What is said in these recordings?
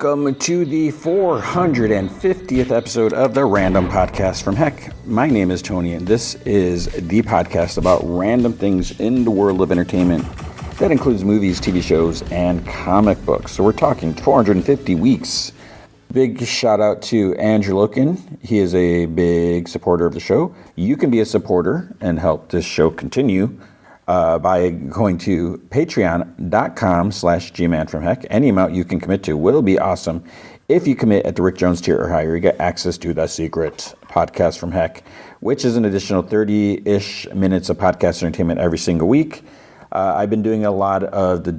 Welcome to the 450th episode of the Random Podcast from Heck. My name is Tony, and this is the podcast about random things in the world of entertainment. That includes movies, TV shows, and comic books. So we're talking 450 weeks. Big shout out to Andrew Loken. He is a big supporter of the show. You can be a supporter and help this show continue by going to patreon.com/gmanfromheck. Any amount you can commit to will be awesome. If you commit at the Rick Jones tier or higher, you get access to the secret podcast from Heck, which is an additional 30-ish minutes of podcast entertainment every single week. I've been doing a lot of the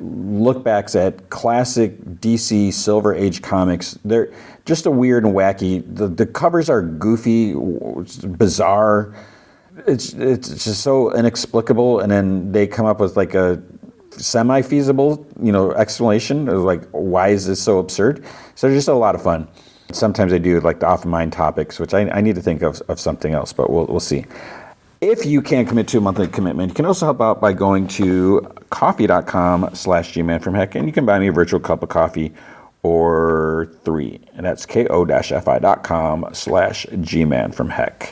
look backs at classic DC Silver Age comics. They're just a weird and wacky. The covers are goofy, bizarre. It's just so inexplicable, and then they come up with like a semi-feasible, explanation of like, why is this so absurd? So they're just a lot of fun. Sometimes I do like the off-mind topics, which I need to think of something else, but we'll see. If you can't commit to a monthly commitment, you can also help out by going to coffee.com/gmanfromheck, and you can buy me a virtual cup of coffee or 3, and that's ko-fi.com/gmanfromheck.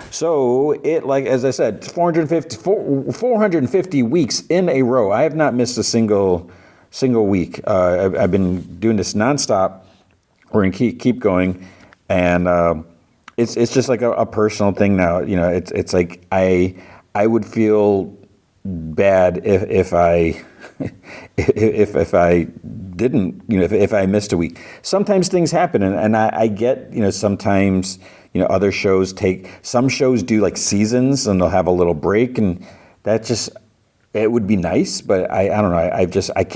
So as I said, 450 weeks in a row. I have not missed a single week. I've been doing this nonstop. We're gonna keep going, and it's just like a personal thing now. It's like I would feel bad if I if I didn't, if I missed a week. Sometimes things happen, and I get, sometimes, other shows some shows do like seasons, and they'll have a little break, and it would be nice, but I don't know.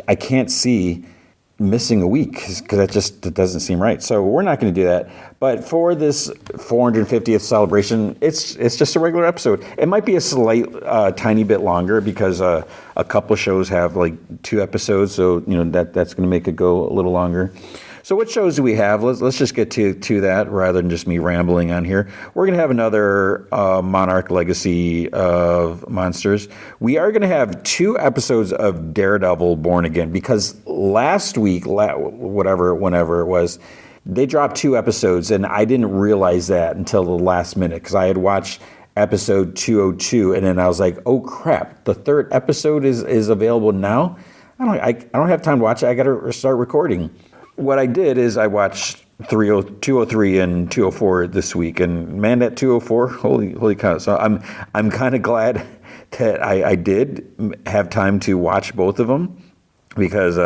I can't see missing a week because that doesn't seem right. So we're not going to do that. But for this 450th celebration, it's just a regular episode. It might be a slight, tiny bit longer because a couple shows have like 2 episodes, so that's going to make it go a little longer. So what shows do we have? Let's just get to that rather than just me rambling on here. We're going to have another Monarch Legacy of Monsters. We are going to have 2 episodes of Daredevil Born Again because last week, whenever it was, they dropped 2 episodes, and I didn't realize that until the last minute because I had watched episode 202, and then I was like, oh crap, the 3rd episode is available now? I don't have time to watch it. I got to start recording. What I did is I watched 203 and 204 this week, and man, that 204, holy cow! So I'm kind of glad that I did have time to watch both of them because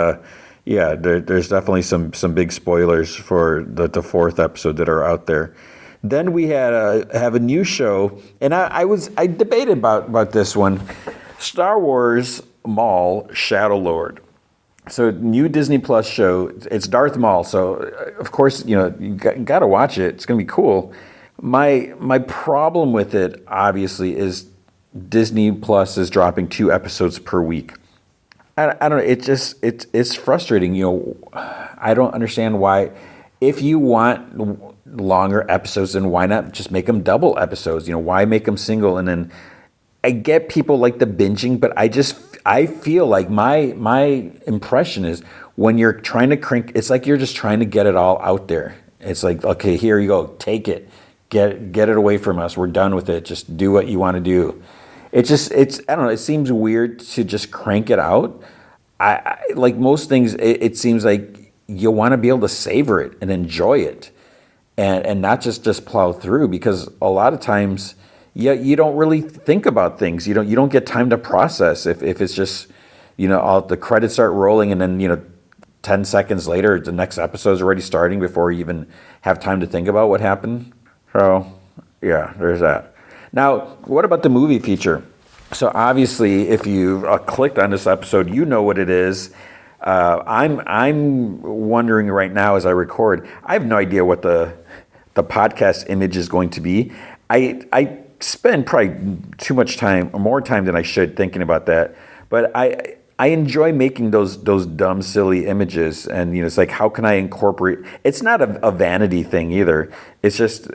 there's definitely some big spoilers for the 4th episode that are out there. Then we have a new show, and I debated about this one, Star Wars Maul Shadow Lord. So new Disney Plus show. It's Darth Maul. So of course, you got to watch it. It's going to be cool. My problem with it obviously is Disney Plus is dropping 2 episodes per week. I don't know. It's frustrating. I don't understand why. If you want longer episodes, then why not just make them double episodes? Why make them single? And then I get people like the binging, but I feel like my impression is when you're trying to crank, it's like you're just trying to get it all out there. It's like, okay, here you go, take it, get it away from us. We're done with it. Just do what you want to do. I don't know. It seems weird to just crank it out. I like most things. It seems like you want to be able to savor it and enjoy it, and not just plow through, because a lot of times, you don't really think about things. You don't get time to process if it's just, all the credits start rolling, and then 10 seconds later the next episode is already starting before you even have time to think about what happened. So yeah, there's that. Now, what about the movie feature? So obviously, if you've clicked on this episode, you know what it is. I'm wondering right now as I record. I have no idea what the podcast image is going to be. I spend probably too much time, or more time than I should, thinking about that. But I enjoy making those dumb, silly images, and it's like, how can I incorporate? It's not a vanity thing either. It's just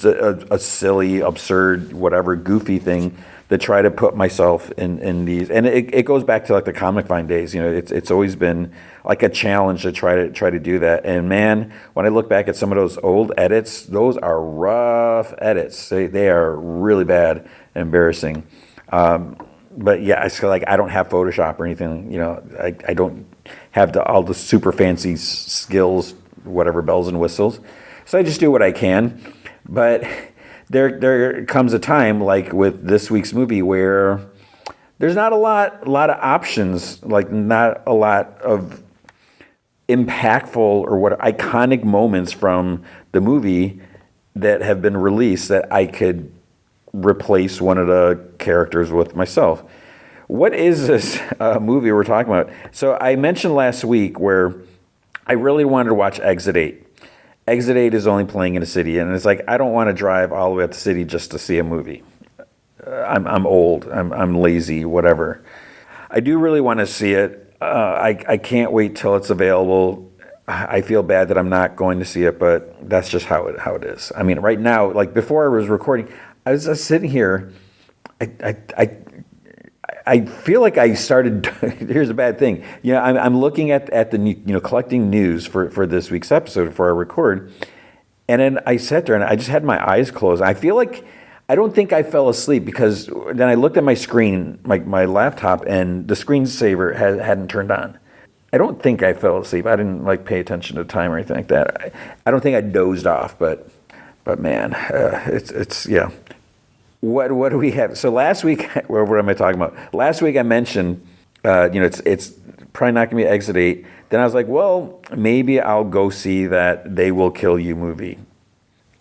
a silly, absurd, whatever, goofy thing to try to put myself in these, and it goes back to like the Comic Vine days. It's always been like a challenge to try to do that. And man, when I look back at some of those old edits, those are rough edits. They are really bad, embarrassing. But yeah, I feel like I don't have Photoshop or anything. I don't have all the super fancy skills, whatever bells and whistles. So I just do what I can. But there comes a time, like with this week's movie, where there's not a lot of options, like not a lot of impactful or what iconic moments from the movie that have been released that I could replace one of the characters with myself. What is this movie we're talking about? So I mentioned last week where I really wanted to watch Exit 8. Exit 8 is only playing in a city, and it's like I don't want to drive all the way up the city just to see a movie. I'm old. I'm lazy. Whatever. I do really want to see it. I can't wait till it's available. I feel bad that I'm not going to see it, but that's just how it is. I mean, right now, like before I was recording, I was just sitting here. I feel like I started. Here's a bad thing. I'm looking at the collecting news for this week's episode before I record, and then I sat there and I just had my eyes closed. I feel like I don't think I fell asleep because then I looked at my screen, my laptop, and the screensaver hadn't turned on. I don't think I fell asleep. I didn't pay attention to time or anything like that. I don't think I dozed off, but man, it's yeah. What do we have? So last week, what am I talking about? Last week I mentioned, it's probably not going to be Exit 8. Then I was like, well, maybe I'll go see that They Will Kill You movie.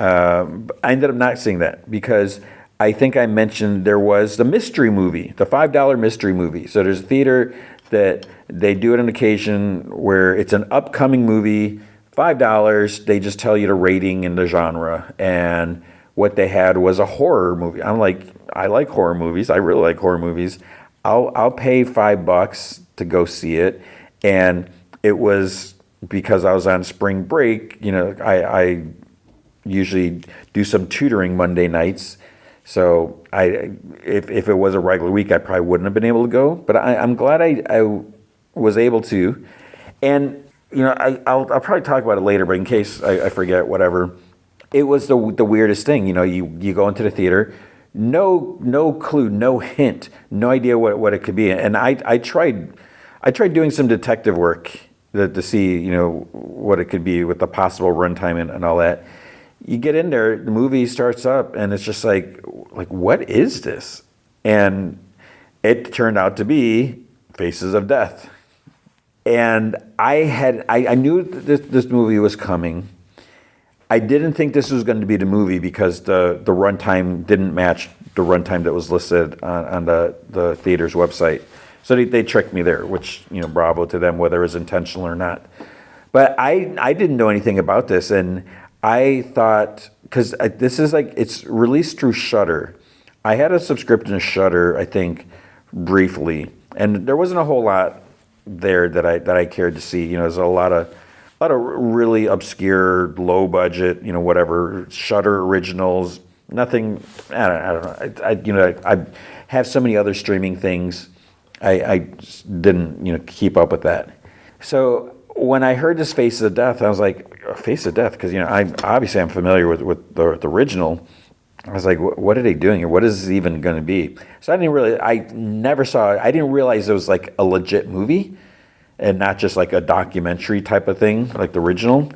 I ended up not seeing that because I think I mentioned there was the mystery movie, the $5 mystery movie. So there's a theater that they do it on occasion where it's an upcoming movie, $5. They just tell you the rating and the genre. And what they had was a horror movie. I'm like, I like horror movies. I really like horror movies. I'll pay $5 to go see it. And it was because I was on spring break. I usually do some tutoring Monday nights. So if it was a regular week, I probably wouldn't have been able to go. But I'm glad I was able to. And I'll probably talk about it later. But in case I forget, whatever. It was the weirdest thing. You go into the theater, no clue, no hint, no idea what it could be. And I tried doing some detective work to see what it could be with the possible runtime and all that. You get in there, the movie starts up, and it's just like what is this? And it turned out to be Faces of Death. And I knew this movie was coming. I didn't think this was going to be the movie because the runtime didn't match the runtime that was listed on the theater's website. So they tricked me there, which, bravo to them, whether it was intentional or not. But I didn't know anything about this, and I thought, because this is it's released through Shudder. I had a subscription to Shudder, I think, briefly, and there wasn't a whole lot there that I cared to see. There's a lot of really obscure, low budget, whatever, Shudder originals. Nothing. I don't know. I have so many other streaming things. I just didn't keep up with that. So when I heard this Faces of Death, I was like, Face of Death, because I'm familiar with the original. I was like, what are they doing here? What is this even going to be? So I never saw it. I didn't realize it was a legit movie and not just a documentary type of thing, like the original.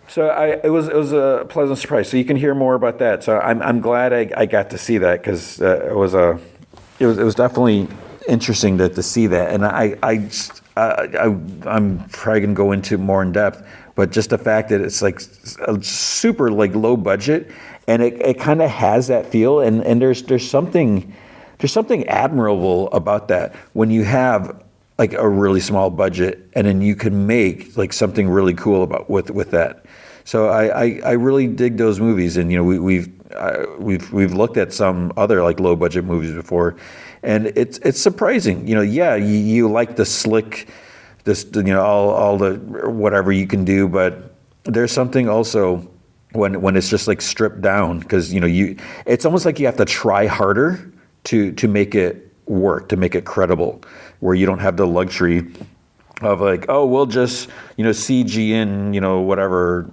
So it was a pleasant surprise. So you can hear more about that. So I'm glad I got to see that because it was definitely interesting to see that. And I'm probably gonna go into more in depth, but just the fact that it's a super low budget, and it kind of has that feel, and there's something admirable about that when you have a really small budget, and then you can make something really cool with that. So I really dig those movies, and we've looked at some other low budget movies before, and it's surprising. You like the slick, all the whatever you can do, but there's something also when it's just stripped down, because it's almost like you have to try harder to make it work, to make it credible, where you don't have the luxury of like, oh, we'll just, CG in, whatever,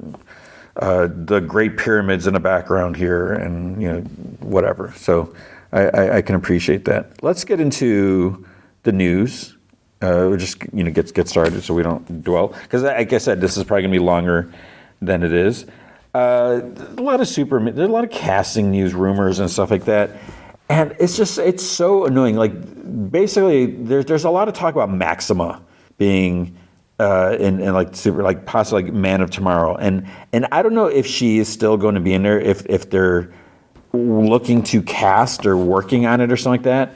the Great Pyramids in the background here and, whatever. So I can appreciate that. Let's get into the news. We'll just, get started so we don't dwell. Because like I said, this is probably going to be longer than it is. There's a lot of casting news rumors and stuff like that. And it's so annoying. Like, basically, there's a lot of talk about Maxima being in like super, like possibly like Man of Tomorrow, and I don't know if she is still going to be in there, if they're looking to cast or working on it or something like that.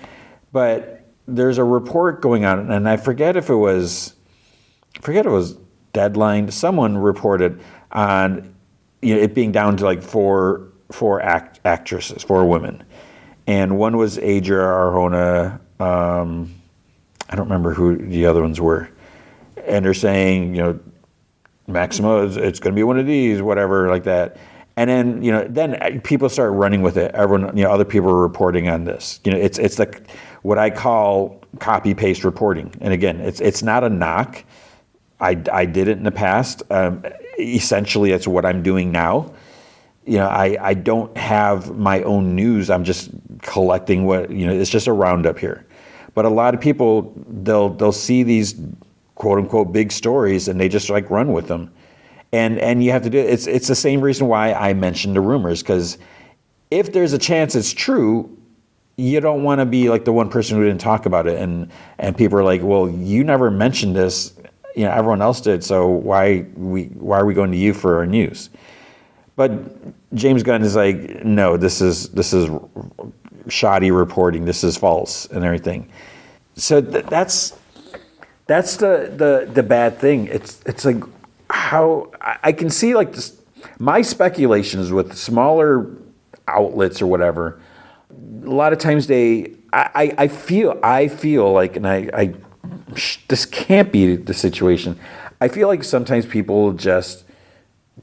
But there's a report going on, and I forget if it was Deadline. Someone reported on it being down to like four actresses, 4 women, and one was Adria Arjona. I don't remember who the other ones were. And they're saying, Maxima, it's going to be one of these, whatever, like that. And then, then people start running with it. Everyone, other people are reporting on this. It's like what I call copy paste reporting. And again, it's not a knock. I did it in the past. Essentially, it's what I'm doing now. I don't have my own news. I'm just collecting it's just a roundup here. But a lot of people, they'll see these quote unquote big stories and they just like run with them. And you have to do it. It's the same reason why I mentioned the rumors, because if there's a chance it's true, you don't want to be like the one person who didn't talk about it. And people are like, well, you never mentioned this. Everyone else did. So why are we going to you for our news? But James Gunn is like, no, this is shoddy reporting. This is false and everything. So that's the bad thing. It's like how I can see like this. My speculations with smaller outlets or whatever. A lot of times I feel like, and this can't be the situation. I feel like sometimes people just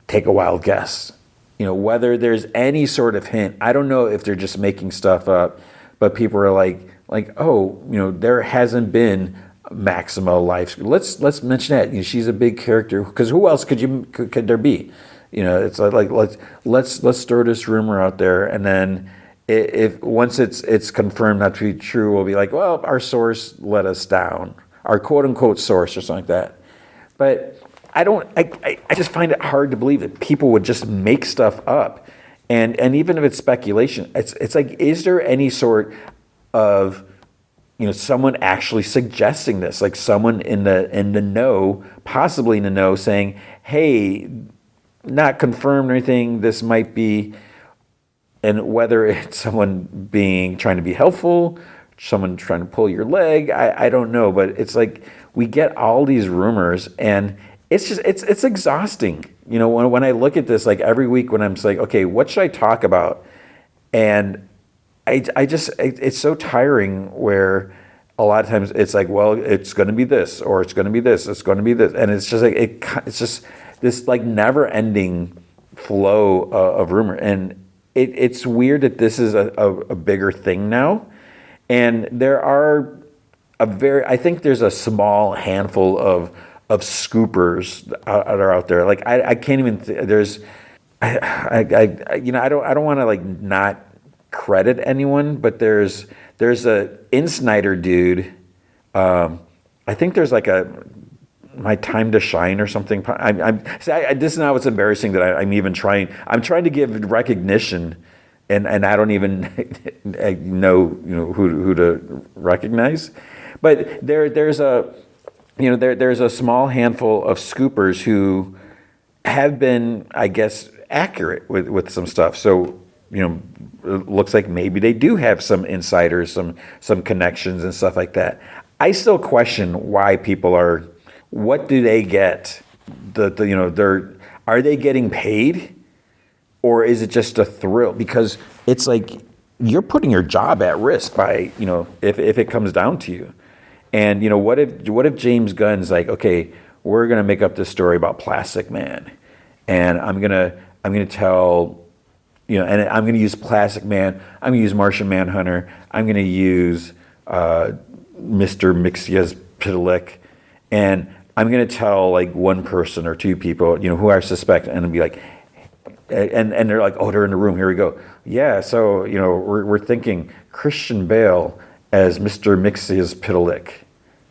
take a wild guess. Whether there's any sort of hint. I don't know if they're just making stuff up, but people are like, oh, there hasn't been Maxima life. Let's mention that. She's a big character, because who else could there be? It's like let's throw this rumor out there, and then if once it's confirmed not to be true, we'll be like, well, our source let us down, our quote unquote source or something like that. But I just find it hard to believe that people would just make stuff up, and even if it's speculation, it's like, is there any sort of someone actually suggesting this, like someone in the know, possibly in the know, saying, hey, not confirmed or anything, this might be, and whether it's someone trying to be helpful, someone trying to pull your leg, I don't know, but it's like we get all these rumors, and it's just it's exhausting. When I look at this, like every week when I'm like, okay, what should I talk about? And I just it's so tiring, where a lot of times it's like, well, it's going to be this, or it's going to be this, it's going to be this, and it's just like it's just this like never-ending flow of rumor, and it's weird that this is a bigger thing now, and there are I think there's a small handful of scoopers that are out there. Like I can't even. There's I don't want to like not credit anyone, but there's a InSnyder dude. I think there's like My Time to Shine or something. This is now what's embarrassing, that I'm even trying. I'm trying to give recognition, and I don't even know who to recognize. But there's a small handful of scoopers who have been, I guess, accurate with some stuff. So it looks like maybe they do have some insiders, some connections and stuff like that. I still question why people are. What do they get? Are they getting paid, or is it just a thrill? Because it's like you're putting your job at risk by if it comes down to you. And what if James Gunn's like, okay, we're gonna make up this story about Plastic Man, and I'm gonna tell and I'm going to use Plastic Man. I'm going to use Martian Manhunter. I'm going to use Mr. Mxyzptlk, and I'm going to tell like one person or two people, who I suspect, and I'll be like, and they're like, oh, they're in the room. Here we go. Yeah, so we're thinking Christian Bale as Mr. Mxyzptlk.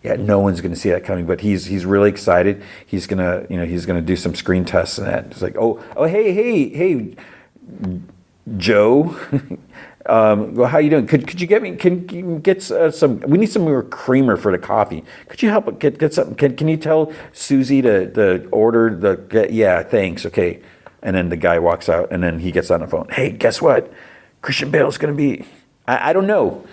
Yeah, no one's going to see that coming, but he's really excited. He's gonna do some screen tests and that. It's like, oh, hey, Joe. Well, how you doing? Could you get me? Can you get some? We need some more creamer for the coffee. Could you help get some? Can you tell Susie to order the? Yeah, thanks. Okay. And then the guy walks out, and then he gets on the phone. Hey, guess what? Christian Bale's going to be. I don't know.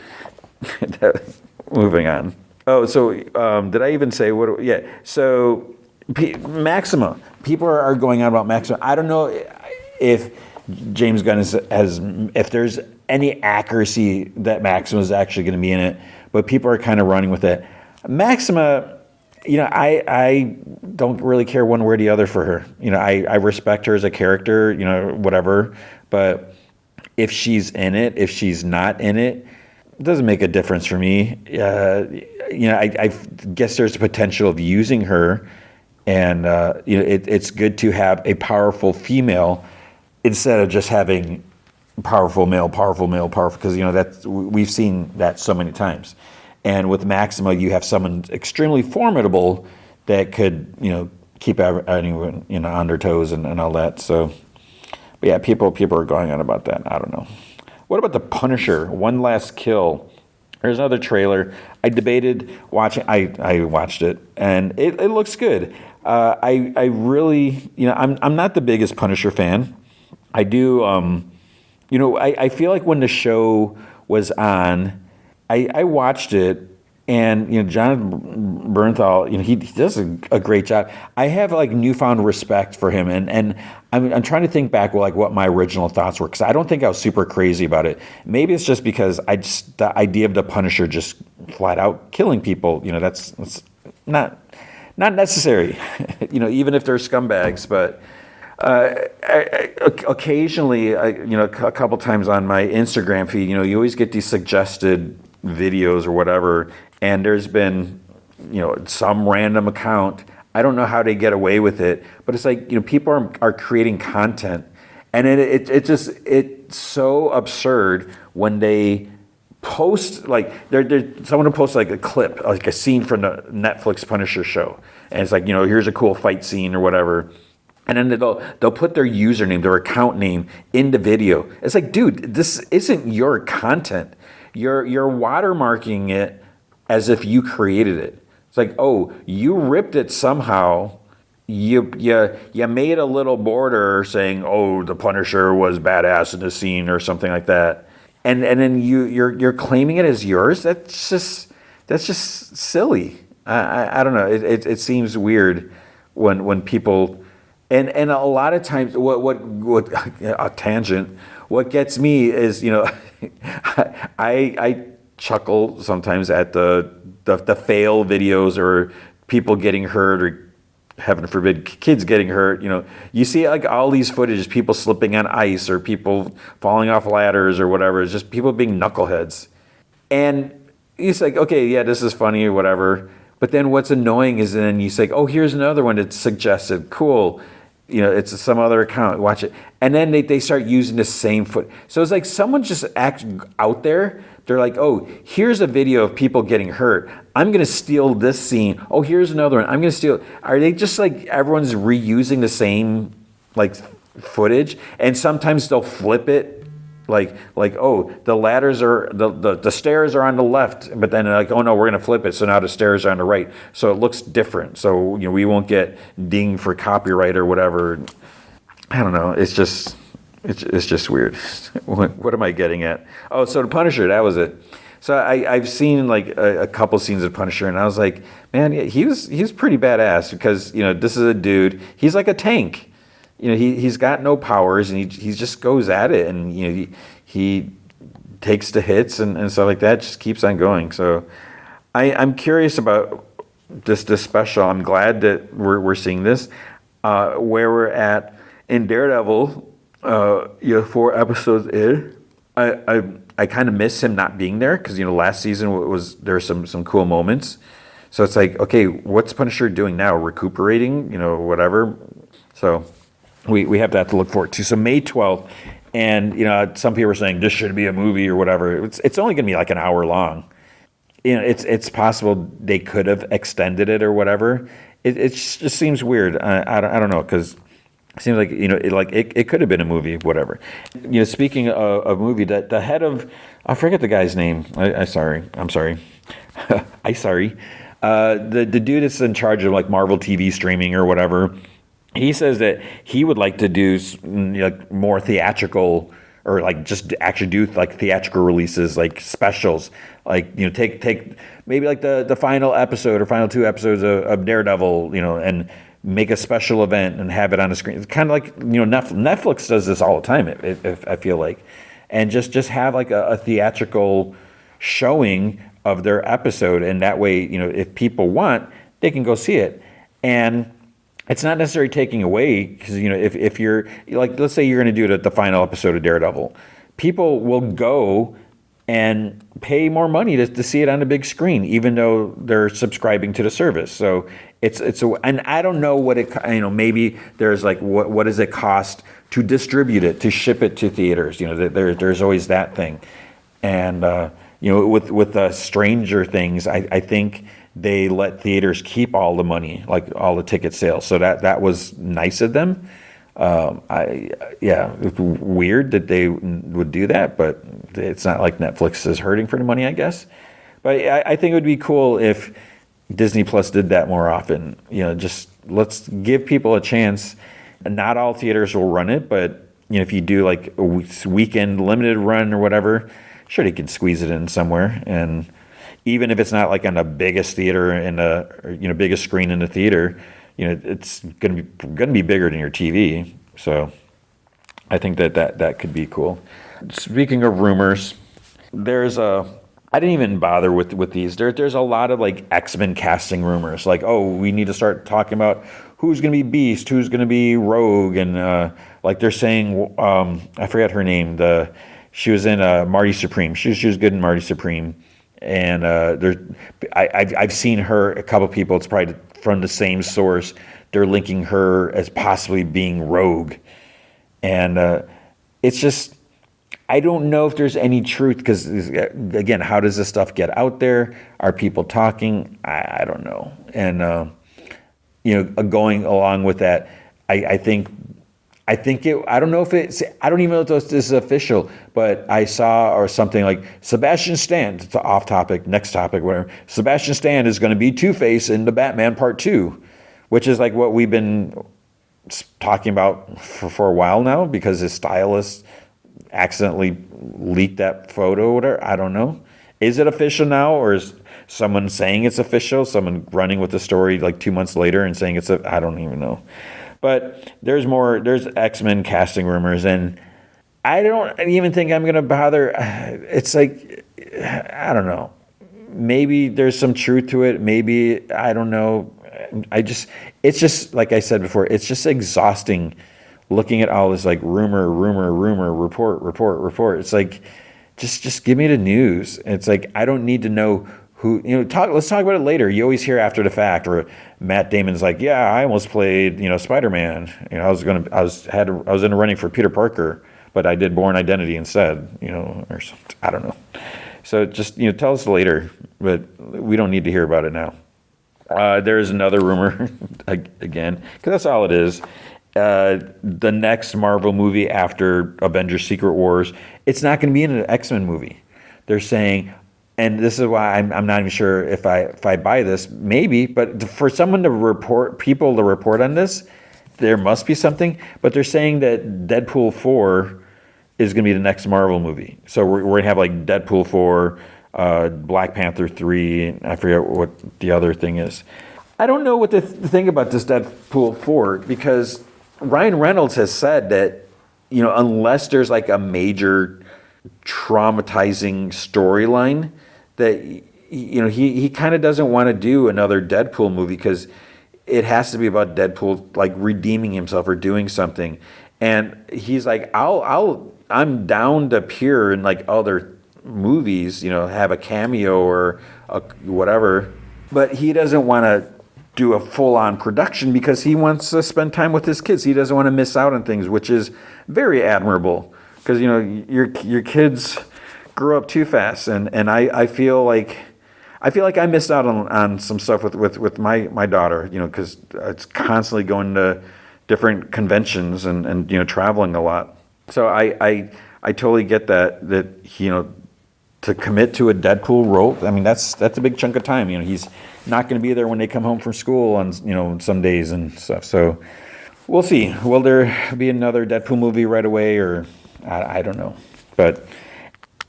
Moving on. Oh, so did I even say what? Yeah. So Maxima. People are going on about Maxima. I don't know if James Gunn if there's any accuracy that Maxima is actually going to be in it, but people are kind of running with it. Maxima. I don't really care one way or the other for her. I respect her as a character, whatever. But if she's in it, if she's not in it, it doesn't make a difference for me. I guess there's a potential of using her, and it's good to have a powerful female instead of just having powerful male, because that's we've seen that so many times. And with Maxima, you have someone extremely formidable that could, keep anyone, on their toes and all that. So, but yeah, people are going on about that. I don't know. What about the Punisher? One Last Kill. There's another trailer. I debated watching. I watched it, and it looks good. I really, I'm not the biggest Punisher fan. I do. I feel like when the show was on, I watched it, and John Bernthal, he does a great job. I have like newfound respect for him, and I'm trying to think back what my original thoughts were, because I don't think I was super crazy about it. Maybe it's just because the idea of the Punisher just flat out killing people, that's not necessary, even if they're scumbags, but. Occasionally, a couple times on my Instagram feed, you always get these suggested videos or whatever, and there's been, some random account. I don't know how they get away with it, but it's like, people are creating content, and it's so absurd when they post, like, someone will post like a clip, like a scene from the Netflix Punisher show, and it's like, here's a cool fight scene or whatever. And then they'll put their username, their account name in the video. It's like, dude, this isn't your content. You're watermarking it as if you created it. It's like, oh, you ripped it somehow. You made a little border saying, oh, the Punisher was badass in the scene or something like that, and then you're claiming it as yours. That's just silly. I don't know. It seems weird when people. And a lot of times, what a tangent. What gets me is, I chuckle sometimes at the fail videos or people getting hurt, or heaven forbid, kids getting hurt. You see like all these footage, people slipping on ice or people falling off ladders or whatever. It's just people being knuckleheads, and it's like, okay, yeah, this is funny or whatever. But then what's annoying is then you say, oh, here's another one that's suggested. Cool. It's some other account. Watch it. And then they start using the same foot. So it's like someone just out there. They're like, oh, here's a video of people getting hurt. I'm going to steal this scene. Oh, here's another one. I'm going to steal. Are they just like everyone's reusing the same like footage? And sometimes they'll flip it. Like, oh, the ladders are the stairs are on the left, but then like, oh no, we're gonna flip it, so now the stairs are on the right, so it looks different. So we won't get dinged for copyright or whatever. I don't know. It's just weird. What am I getting at? Oh, so the Punisher, that was it. So I've seen like a couple scenes of Punisher, and I was like, man, he's pretty badass, because this is a dude. He's like a tank. He's got no powers, and he just goes at it, and he takes the hits and stuff like that. Just keeps on going. So I'm curious about this special. I'm glad that we're seeing this. Where we're at in Daredevil, 4 episodes in, I kind of miss him not being there because last season was there were some cool moments. So it's like, okay, what's Punisher doing now? Recuperating, whatever. So we have that to look forward to. So May 12th, and some people are saying this should be a movie or whatever. It's only going to be like an hour long. It's possible they could have extended it or whatever. It just seems weird. I don't know because it seems like it could have been a movie, whatever. Speaking of movie, that the head of I forget the guy's name. I'm sorry. I sorry. The dude that's in charge of like Marvel TV streaming or whatever. He says that he would like to do like more theatrical or like just actually do like theatrical releases, like specials, like take maybe like the final episode or final 2 episodes of Daredevil, and make a special event and have it on the screen. It's kind of like Netflix does this all the time. If I feel like, and just have like a theatrical showing of their episode, and that way if people want, they can go see it. And it's not necessarily taking away because if you're like, let's say you're going to do it at the final episode of Daredevil, people will go and pay more money to see it on a big screen, even though they're subscribing to the service. So and I don't know what it maybe there's like what does it cost to distribute it, to ship it to theaters? There's always that thing, and with Stranger Things, I think they let theaters keep all the money, like all the ticket sales. So that was nice of them. It's weird that they would do that, but it's not like Netflix is hurting for the money, I guess. But I think it would be cool if Disney Plus did that more often. Just let's give people a chance. Not all theaters will run it, but if you do like a weekend limited run or whatever, sure, they can squeeze it in somewhere. And even if it's not like on the biggest theater in biggest screen in the theater, it's gonna be bigger than your TV. So I think that could be cool. Speaking of rumors, I didn't even bother with these. There's a lot of like X-Men casting rumors. Like, oh, we need to start talking about who's gonna be Beast, who's gonna be Rogue, and like they're saying, I forget her name. She was in Marty Supreme. She was good in Marty Supreme. And I've seen her, a couple people, it's probably from the same source, they're linking her as possibly being Rogue. And it's just, I don't know if there's any truth, because again, how does this stuff get out there? Are people talking? I don't know. And, going along with that, I think I don't know if I don't even know if this is official, but I saw or something like Sebastian Stan, it's off topic, next topic, whatever. Sebastian Stan is going to be Two-Face in the Batman Part 2, which is like what we've been talking about for a while now, because his stylist accidentally leaked that photo or whatever. I don't know. Is it official now, or is someone saying it's official? Someone running with the story like 2 months later and saying I don't even know. But there's X-Men casting rumors, and I don't even think I'm going to bother. It's like, I don't know. Maybe there's some truth to it. Maybe, I don't know. It's just, like I said before, it's just exhausting looking at all this like rumor, report. It's like, just give me the news. It's like, I don't need to know who, let's talk about it later. You always hear after the fact, or Matt Damon's like, yeah, I almost played, Spider-Man. I was in the running for Peter Parker, but I did Born Identity instead, or something. I don't know. So just, tell us later, but we don't need to hear about it now. There's another rumor again, because that's all it is. The next Marvel movie after Avengers Secret Wars, it's not going to be in an X-Men movie. They're saying, and this is why I'm not even sure if I buy this, maybe, but for someone to report on this, there must be something. But they're saying that Deadpool 4 is going to be the next Marvel movie. So we're going to have like Deadpool 4, Black Panther 3, and I forget what the other thing is. I don't know what to think about this Deadpool 4, because Ryan Reynolds has said that, unless there's like a major traumatizing storyline, that he kind of doesn't want to do another Deadpool movie, because it has to be about Deadpool like redeeming himself or doing something. And he's like, I'm down to appear in like other movies, have a cameo or whatever. But he doesn't want to do a full-on production because he wants to spend time with his kids. He doesn't want to miss out on things, which is very admirable. Because your kids grow up too fast, and I feel like I missed out on some stuff with my daughter, because it's constantly going to different conventions and traveling a lot. So I totally get that to commit to a Deadpool role. I mean, that's a big chunk of time. He's not going to be there when they come home from school on some days and stuff. So we'll see. Will there be another Deadpool movie right away, or I don't know. But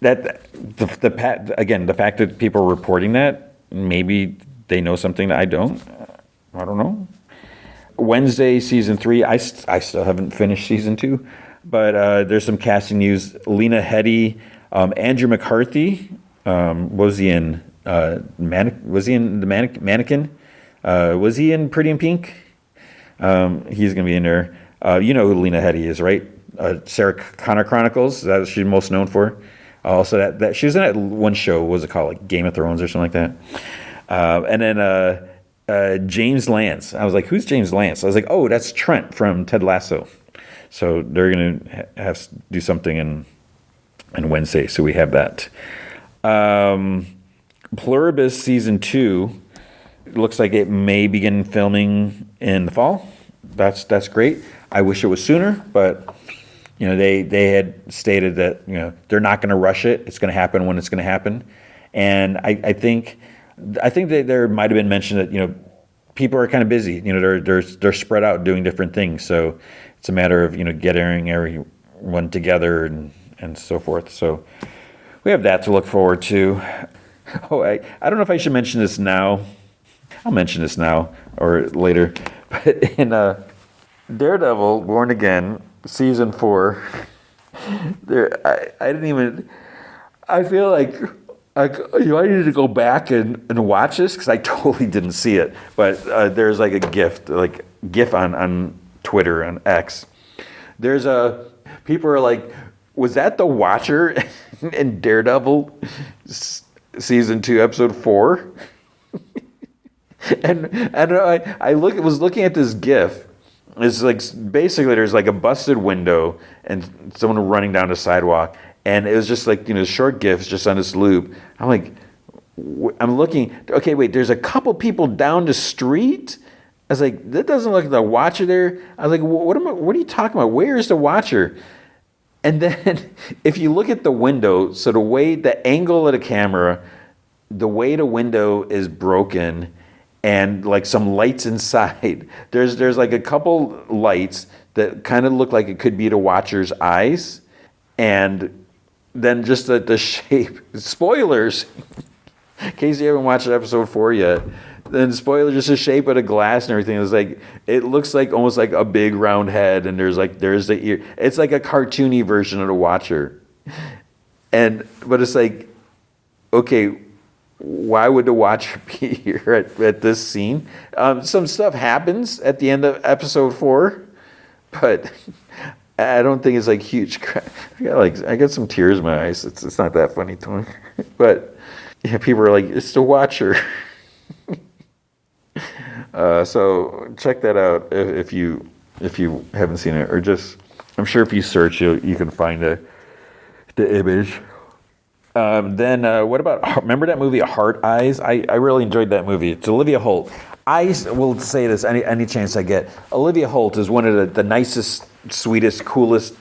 the fact that people are reporting that, maybe they know something that I don't. I don't know. Wednesday season 3. I still haven't finished season 2, but there's some casting news. Lena Headey, Andrew McCarthy. Was he in Was he in the Mannequin? Was he in Pretty in Pink? He's gonna be in there. You know who Lena Headey is, right? Sarah Connor Chronicles. That's what she's most known for. Also, that she was in that one show. What was it called? Like Game of Thrones or something like that. And then James Lance. I was like, who's James Lance? I was like, oh, that's Trent from Ted Lasso. So they're gonna have to do something in Wednesday. So we have that. Pluribus season 2 looks like it may begin filming in the fall. That's great. I wish it was sooner, but they had stated that they're not going to rush it. It's going to happen when it's going to happen, and I think that there might have been mention that people are kind of busy. They're spread out doing different things, so it's a matter of getting everyone together and so forth. So we have that to look forward to. Oh, I don't know if I should mention this now. I'll mention this now or later. But in Daredevil, Born Again, season 4, I didn't even. I feel like I needed to go back and watch this because I totally didn't see it. But there's like a GIF on Twitter and X. People are like, was that the Watcher in Daredevil season 2 episode 4? And I don't know. I was looking at this GIF. It's like basically there's like a busted window and someone running down the sidewalk, and it was just like short GIFs just on this loop. I'm like, I'm looking. Okay, wait. There's a couple people down the street. I was like, that doesn't look like the Watcher there. I was like, what are you talking about? Where is the Watcher? And then if you look at the window, so the angle of the camera, the way the window is broken, and like some lights inside, there's like a couple lights that kind of look like it could be the Watcher's eyes, and then just the shape. Spoilers, in case you haven't watched episode 4 yet. Then spoiler, just the shape of the glass and everything is like, it looks like almost like a big round head, and there's the ear. It's like a cartoony version of the Watcher, but it's like, okay, why would the Watcher be here at this scene? Some stuff happens at the end of episode 4, but I don't think it's like huge. I got some tears in my eyes. It's not that funny to me, but yeah, people are like, it's the Watcher. So check that out if you haven't seen it, or just, I'm sure if you search you can find the image. Then what about, remember that movie Heart Eyes? I really enjoyed that movie. It's Olivia Holt. I will say this any chance I get. Olivia Holt is one of the nicest, sweetest, coolest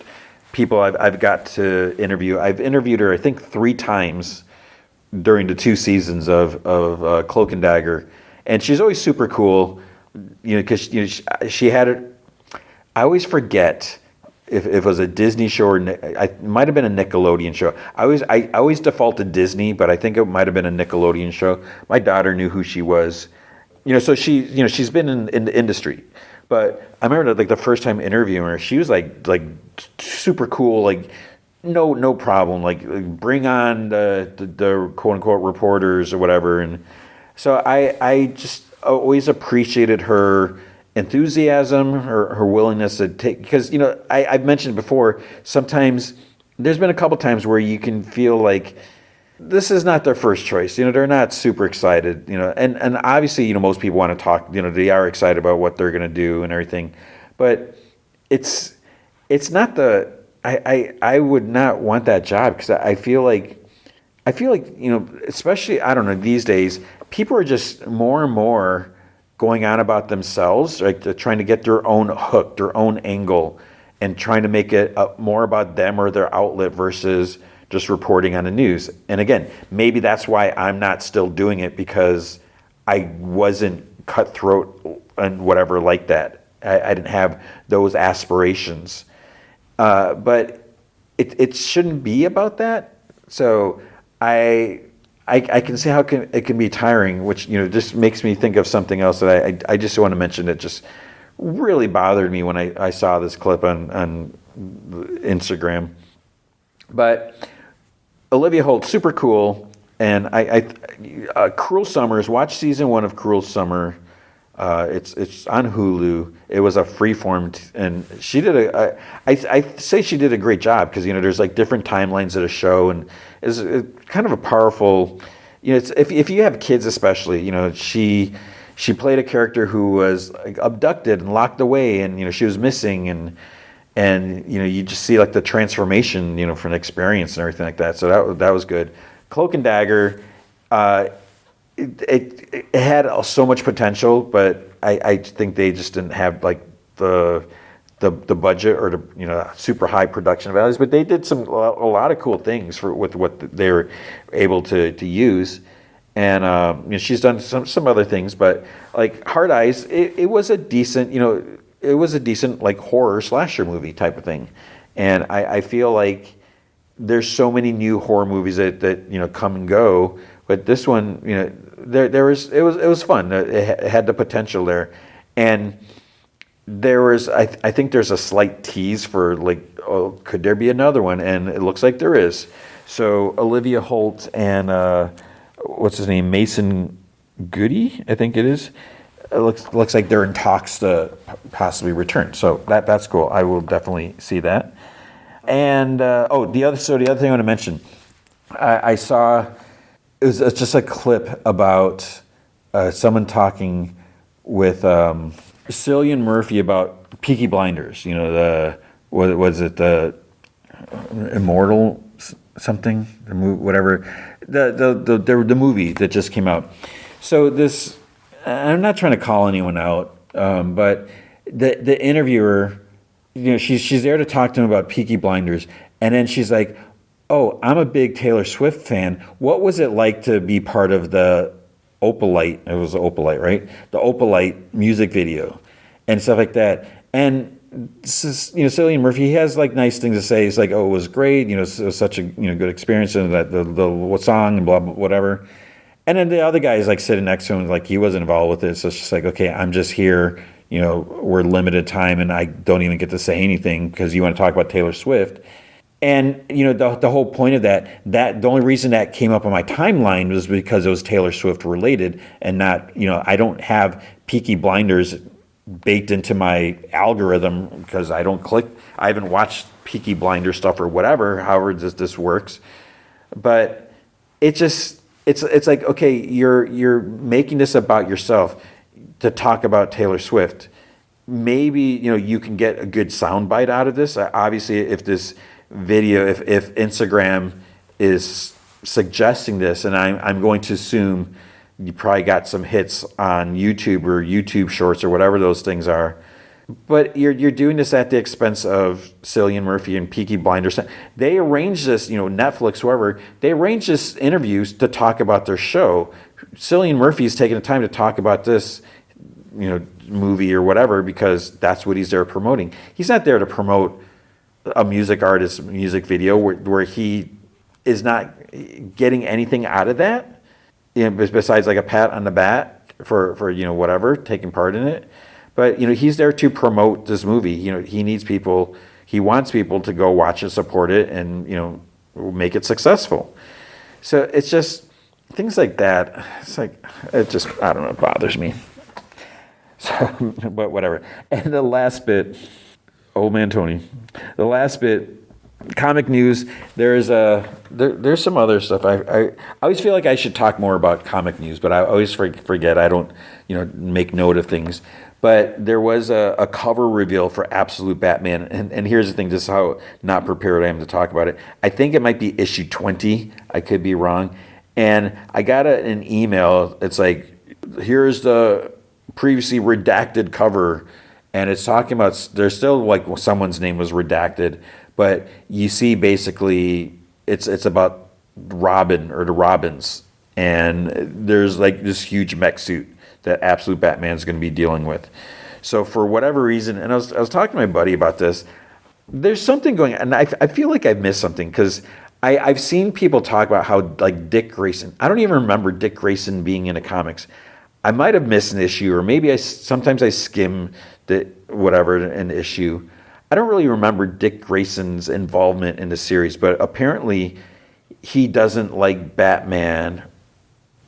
people I've got to interview. I've interviewed her I think 3 times during the 2 seasons of Cloak and Dagger. And she's always super cool, because she had it. I always forget if it was a Disney show or it might have been a Nickelodeon show. I always default to Disney, but I think it might have been a Nickelodeon show. My daughter knew who she was, so she's been in the industry. But I remember like the first time interviewing her, she was like super cool, like no problem, like bring on the quote unquote reporters or whatever. And so I just always appreciated her enthusiasm, her willingness to take, because I've mentioned before, sometimes there's been a couple times where you can feel like this is not their first choice. They're not super excited, and obviously, most people want to talk, they are excited about what they're going to do and everything, but it's not I would not want that job, because I feel like, especially, I don't know, these days, people are just more and more going on about themselves, like they're trying to get their own hook, their own angle, and trying to make it more about them or their outlet versus just reporting on the news. And again, maybe that's why I'm not still doing it, because I wasn't cutthroat and whatever like that. I didn't have those aspirations. But it shouldn't be about that. So I can see how it can be tiring, which just makes me think of something else that I just want to mention that just really bothered me when I saw this clip on Instagram. But Olivia Holt, super cool, and Cruel Summers. Watch season 1 of Cruel Summer. It's on Hulu. It was a freeform, and she did I say she did a great job, because there's like different timelines of the show, and is kind of a powerful. It's, if you have kids especially, she played a character who was like abducted and locked away, and she was missing, and you just see like the transformation from the experience and everything like that. So that was good. Cloak and Dagger. It had so much potential, but I think they just didn't have like the budget or the super high production values. But they did a lot of cool things with what they were able to use, and she's done some other things. But like Hard Eyes, it was a decent like horror slasher movie type of thing, and I feel like there's so many new horror movies that come and go. But this one, it was fun. It had the potential there, and there was I think there's a slight tease for like, oh, could there be another one? And it looks like there is. So Olivia Holt and what's his name, Mason Goody, I think it is. It looks like they're in talks to possibly return. So that's cool. I will definitely see that. And the other thing I want to mention, I saw. It's just a clip about someone talking with Cillian Murphy about Peaky Blinders. What was it, the Immortal something, the movie, whatever, the movie that just came out. So this, I'm not trying to call anyone out, but the interviewer, she's there to talk to him about Peaky Blinders, and then she's like, "Oh, I'm a big Taylor Swift fan. What was it like to be part of the Opalite?" It was Opalite, right? The Opalite music video and stuff like that. And Cillian Murphy, he has like nice things to say. He's like, "Oh, it was great. It was such a good experience, and that the song and blah blah whatever." And then the other guy is like sitting next to him, like he wasn't involved with it. So it's just like, okay, I'm just here. We're limited time, and I don't even get to say anything because you want to talk about Taylor Swift. And the whole point of that the only reason that came up on my timeline was because it was Taylor Swift related, and not I don't have Peaky Blinders baked into my algorithm because I haven't watched Peaky Blinders stuff or whatever, however this works. But it's like, okay, you're making this about yourself to talk about Taylor Swift. Maybe you can get a good soundbite out of this. Obviously, if this video, if Instagram is suggesting this, and I'm going to assume you probably got some hits on YouTube or YouTube Shorts or whatever those things are, but you're doing this at the expense of Cillian Murphy and Peaky Blinders. They arranged this, Netflix, whoever, they arranged this interviews to talk about their show. Cillian Murphy's taking the time to talk about this movie or whatever because that's what he's there promoting. He's not there to promote a music artist's music video where he is not getting anything out of that, besides like a pat on the back for whatever, taking part in it. But he's there to promote this movie. He wants people to go watch it, support it, and make it successful. So it's just things like that. It's like, I don't know, it bothers me. But whatever. And the last bit, old man Tony, the last bit, comic news. There's some other stuff. I always feel like I should talk more about comic news, but I always forget. I don't make note of things. But there was a cover reveal for Absolute Batman, and here's the thing: just how not prepared I am to talk about it. I think it might be issue 20. I could be wrong. And I got an email. It's like, here's the previously redacted cover, and it's talking about, there's still like someone's name was redacted, but you see basically it's about Robin or the Robins, and there's like this huge mech suit that Absolute Batman's going to be dealing with. So for whatever reason, and I was talking to my buddy about this, there's something going on, and I feel like I've missed something, because I've seen people talk about how, like, Dick Grayson, I don't even remember Dick Grayson being in the comics. I might have missed an issue, or maybe sometimes I skim an issue. I don't really remember Dick Grayson's involvement in the series, but apparently he doesn't like Batman,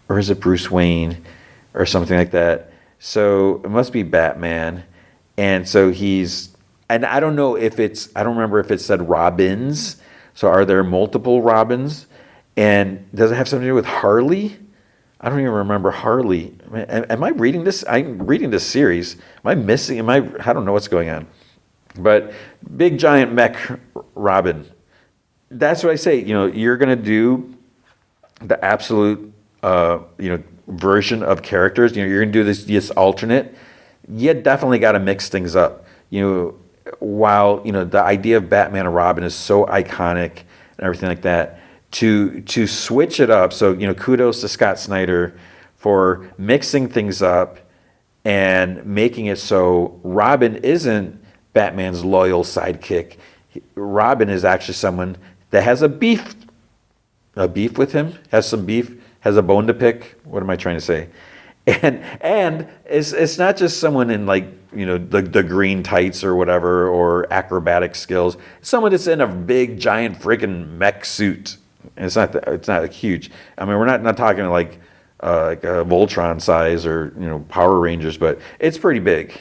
or is it Bruce Wayne, or something like that. So it must be Batman. And so and I don't know I don't remember if it said Robins. So are there multiple Robins? And does it have something to do with Harley? I don't even remember Harley. Am I reading this? I'm reading this series. Am I missing? I don't know what's going on. But big giant mech Robin. That's what I say. You're going to do the absolute, version of characters. You're going to do this alternate. You definitely got to mix things up. While the idea of Batman and Robin is so iconic and everything like that, to switch it up. So kudos to Scott Snyder for mixing things up and making it so Robin isn't Batman's loyal sidekick. Robin is actually someone that has a beef with him, has some beef, has a bone to pick. What am I trying to say? And it's not just someone in the green tights or whatever, or acrobatic skills. It's someone that's in a big giant freaking mech suit. And it's not huge. I mean, we're not talking like a Voltron size or Power Rangers, but it's pretty big.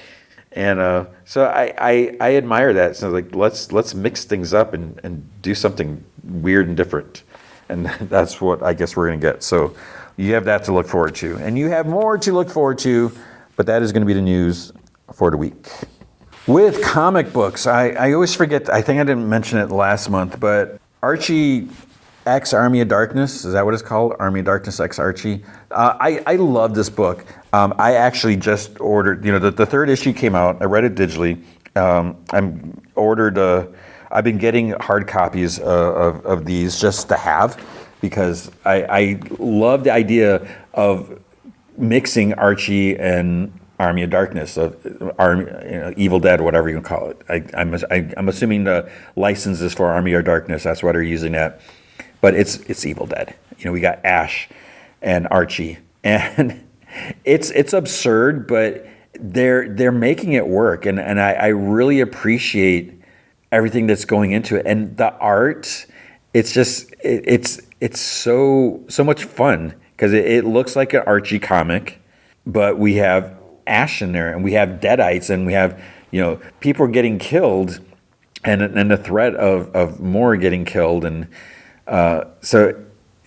And so I admire that. So let's mix things up and do something weird and different. And that's what I guess we're going to get. So you have that to look forward to. And you have more to look forward to, but that is going to be the news for the week. With comic books, I always forget, I think I didn't mention it last month, but Archie X Army of Darkness, is that what it's called? Army of Darkness X Archie. I love this book. I actually just ordered, the third issue came out. I read it digitally. I've been getting hard copies of these just to have, because I love the idea of mixing Archie and Army of Darkness, Evil Dead, whatever you can call it. I'm assuming the license is for Army of Darkness. That's what they're using that. But it's Evil Dead. We got Ash and Archie, and it's absurd, but they're making it work, and I really appreciate everything that's going into it, and the art. It's just it's so much fun, because it looks like an Archie comic, but we have Ash in there, and we have Deadites, and we have people getting killed, and the threat of more getting killed, and so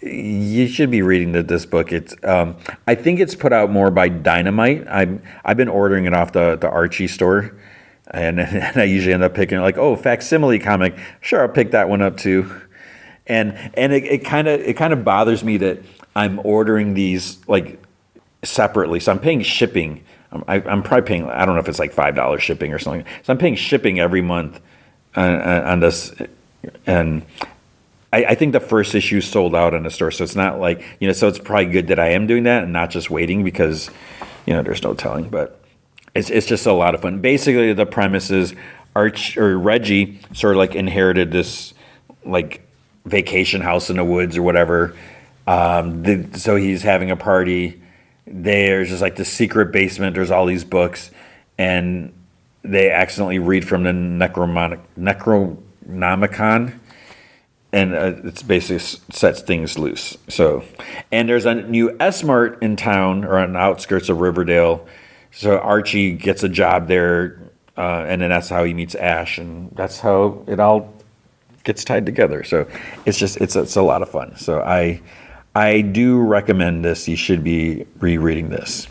you should be reading this book. It's I think it's put out more by Dynamite. I've been ordering it off the Archie store, and I usually end up picking facsimile comic. Sure, I'll pick that one up too. And it kind of bothers me that I'm ordering these separately. So I'm paying shipping. I'm probably paying, I don't know if it's like $5 shipping or something. So I'm paying shipping every month on this, and I think the first issue sold out in the store, so it's not so it's probably good that I am doing that and not just waiting, because there's no telling. But it's just a lot of fun. Basically, the premise is Reggie sort of inherited this vacation house in the woods or whatever. So he's having a party. There's just the secret basement. There's all these books, and they accidentally read from the Necronomicon. And it's basically sets things loose. So, and there's a new S-Mart in town, or on the outskirts of Riverdale. So Archie gets a job there, and then that's how he meets Ash, and that's how it all gets tied together. So it's a lot of fun. So I do recommend this. You should be rereading this.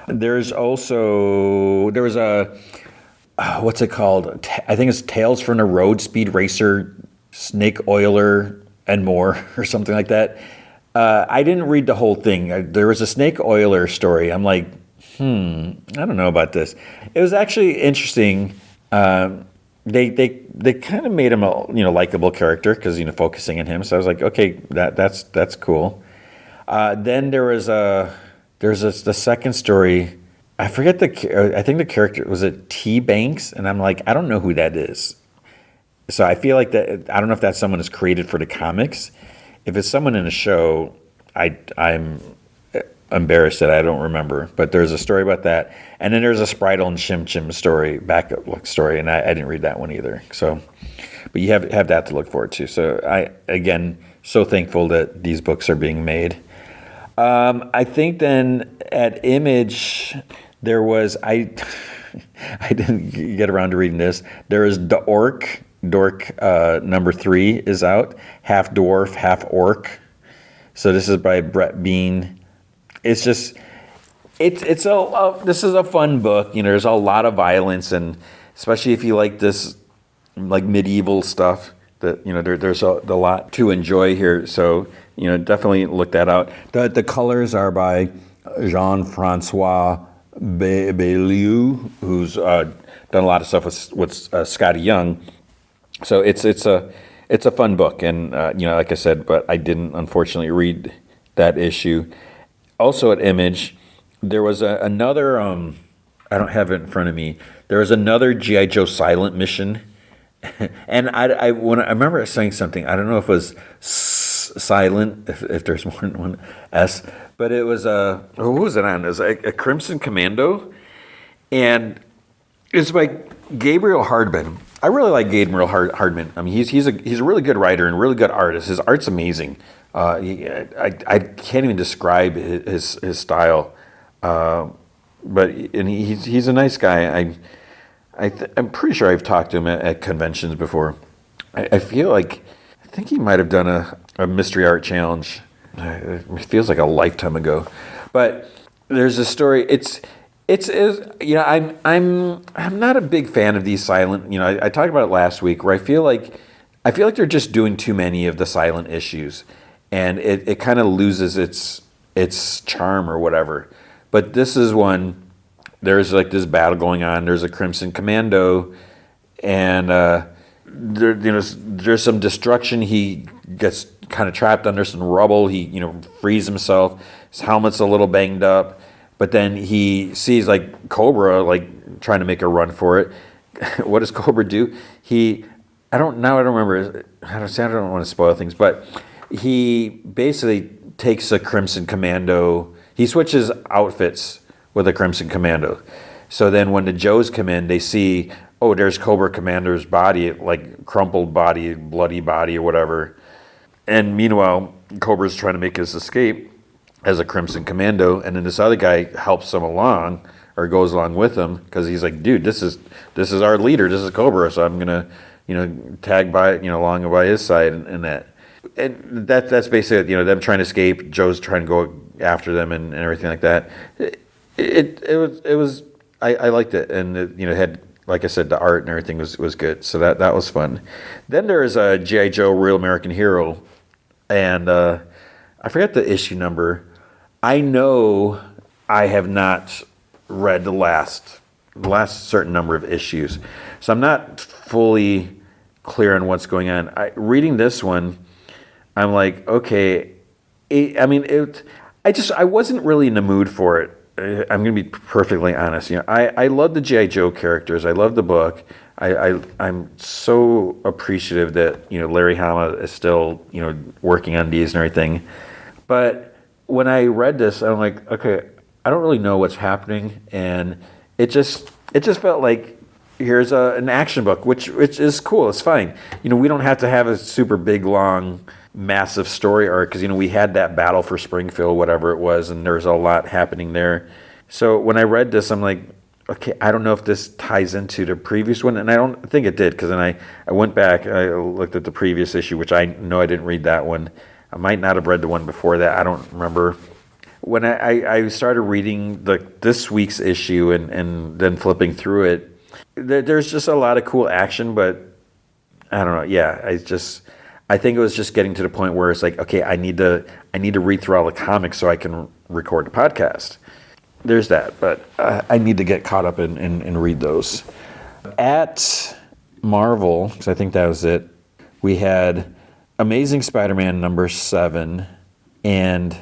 There was a what's it called? I think it's Tales from the Road, Speed Racer, Snake Oiler, and more, or something like that. I didn't read the whole thing. There was a Snake Oiler story. I'm like, I don't know about this. It was actually interesting. They kind of made him a likable character because focusing on him. So I was like, okay, that's cool. Then there's the second story. I forget I think the character was it T Banks, and I'm like, I don't know who that is. So I feel like that I don't know if that's someone who's created for the comics. If it's someone in a show, I'm embarrassed that I don't remember. But there's a story about that, and then there's a Spritle and Chim Chim story, backup story, and I didn't read that one either. So, but you have that to look forward to. So again so thankful that these books are being made. I think then at Image there was I didn't get around to reading this. There is Dork number 3 is out, half dwarf, half orc. So this is by Brett Bean. It's just this is a fun book. There's a lot of violence, and especially if you like this like medieval stuff, that there's a lot to enjoy here. So definitely look that out. The colors are by Jean-Francois Beaulieu, who's done a lot of stuff with Scotty Young. So it's a fun book, and like I said, but I didn't unfortunately read that issue. Also at Image, there was another. I don't have it in front of me. There was another G.I. Joe Silent mission, and I remember saying something. I don't know if it was silent, if there's more than one S, but it was what was it on? It was a Crimson Commando, and it's by Gabriel Hardman. I really like Gabriel Hardman. I mean, he's a really good writer and really good artist. His art's amazing. I can't even describe his style, but he's a nice guy. I'm pretty sure I've talked to him at conventions before. I think he might have done a mystery art challenge. It feels like a lifetime ago, but there's a story. I'm not a big fan of these silent. I talked about it last week where I feel like they're just doing too many of the silent issues, and it kind of loses its charm or whatever. But this is one. There's like this battle going on. There's a Crimson Commando, and there's some destruction. He gets kind of trapped under some rubble. He frees himself. His helmet's a little banged up. But then he sees like Cobra like trying to make a run for it. What does Cobra do? I don't remember. I don't want to spoil things, but he basically takes a Crimson Commando. He switches outfits with a Crimson Commando. So then when the Joes come in, they see, oh, there's Cobra Commander's body, like crumpled body, bloody body or whatever. And meanwhile, Cobra's trying to make his escape as a Crimson Commando, and then this other guy helps him along or goes along with him because he's like, dude, this is our leader, this is Cobra, so I'm gonna tag by along by his side and that's basically them trying to escape. Joe's trying to go after them and everything like that. It was I liked it, and it had, like I said, the art and everything was good, so that was fun. Then there is a G.I. Joe Real American Hero, and I forget the issue number. I know I have not read the last certain number of issues, so I'm not fully clear on what's going on. Reading this one, I'm like, okay. I wasn't really in the mood for it. I'm going to be perfectly honest. I love the G.I. Joe characters. I love the book. I'm so appreciative that Larry Hama is still working on these and everything. But when I read this, I'm like, okay, I don't really know what's happening, and it just felt like here's an action book, which is cool. It's fine. We don't have to have a super big, long, massive story arc because we had that battle for Springfield, whatever it was, and there's a lot happening there. So when I read this, I'm like, okay, I don't know if this ties into the previous one, and I don't think it did, because then I went back, I looked at the previous issue, which I know I didn't read that one. I might not have read the one before that. I don't remember. When I started reading this week's issue and then flipping through it, there's just a lot of cool action, but I don't know. Yeah, I think it was just getting to the point where it's like, okay, I need to read through all the comics so I can record the podcast. There's that, but I need to get caught up and read those. At Marvel, because I think that was it, we had Amazing Spider-Man number 7, and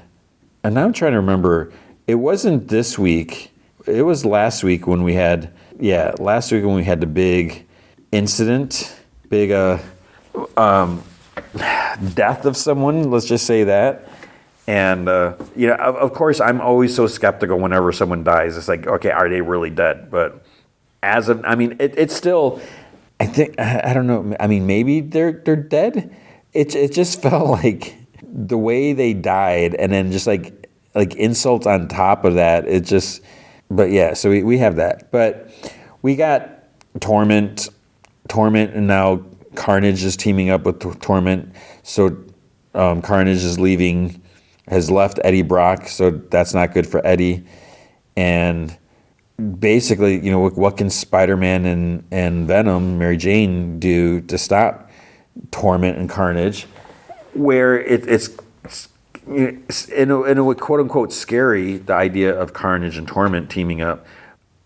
now I'm trying to remember, it wasn't this week, it was last week when we had the big incident, big death of someone, let's just say that. And, of course, I'm always so skeptical whenever someone dies. It's like, okay, are they really dead? But it's still, I think, I don't know. I mean, maybe they're dead. It just felt like the way they died, and then just like insults on top of that. It just, but yeah, so we have that. But we got Torment, and now Carnage is teaming up with Torment. So Carnage has left Eddie Brock, so that's not good for Eddie. And basically, what can Spider-Man and Venom, Mary Jane, do to stop Torment and Carnage? Where it's in a quote-unquote scary, the idea of Carnage and Torment teaming up,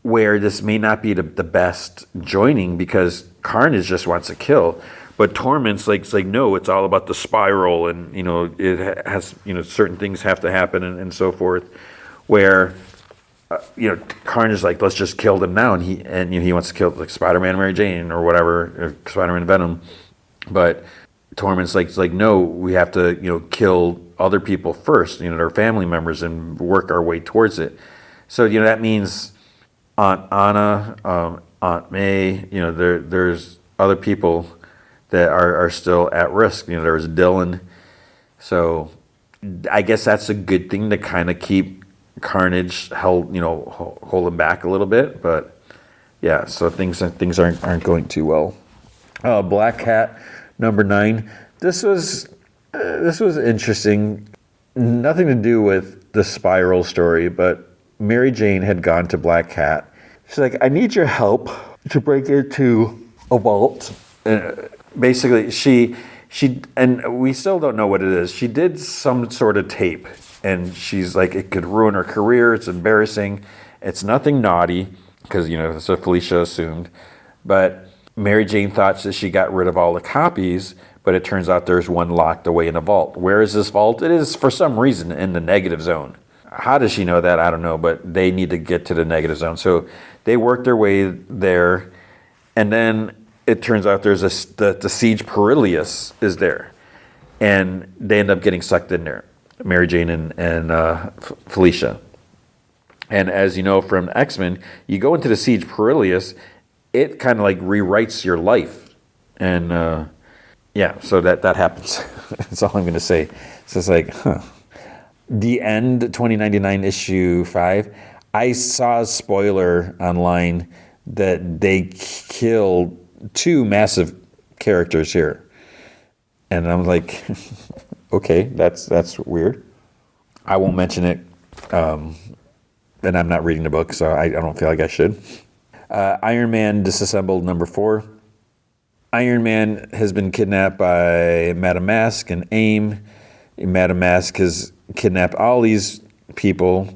where this may not be the best joining because Carnage just wants to kill. But Torment's like no, it's all about the spiral, and it has certain things have to happen and so forth. Where Carnage is like, let's just kill them now, and he wants to kill like Spider-Man, Mary Jane, or whatever, or Spider-Man, Venom. But Torment's like no, we have to kill other people first, their family members, and work our way towards it. So that means Aunt Anna, Aunt May, there's other people that are still at risk. There was Dylan. So I guess that's a good thing to kind of keep Carnage hold him back a little bit. But yeah, so things aren't going too well. Black Cat number 9. This was interesting. Nothing to do with the Spiral story, but Mary Jane had gone to Black Cat. She's like, I need your help to break into a vault. Basically, she and we still don't know what it is. She did some sort of tape, and she's like, it could ruin her career. It's embarrassing. It's nothing naughty, because so Felicia assumed. But Mary Jane thought that she got rid of all the copies, but it turns out there's one locked away in a vault. Where is this vault? It is, for some reason, in the negative zone. How does she know that? I don't know, but they need to get to the negative zone. So they work their way there, and then it turns out there's the Siege Perilous is there, and they end up getting sucked in there, Mary Jane and Felicia. And as you know from X-Men, you go into the Siege Perilous, it kind of like rewrites your life, and so that happens. That's all I'm going to say. So it's like, The End 2099 issue 5. I saw a spoiler online that they killed 2 massive characters here, and I'm like, okay, that's weird. I won't mention it, and I'm not reading the book, so I don't feel like I should. Iron Man Disassembled number 4. Iron Man has been kidnapped by Madame Mask and AIM. Madame Mask has kidnapped all these people.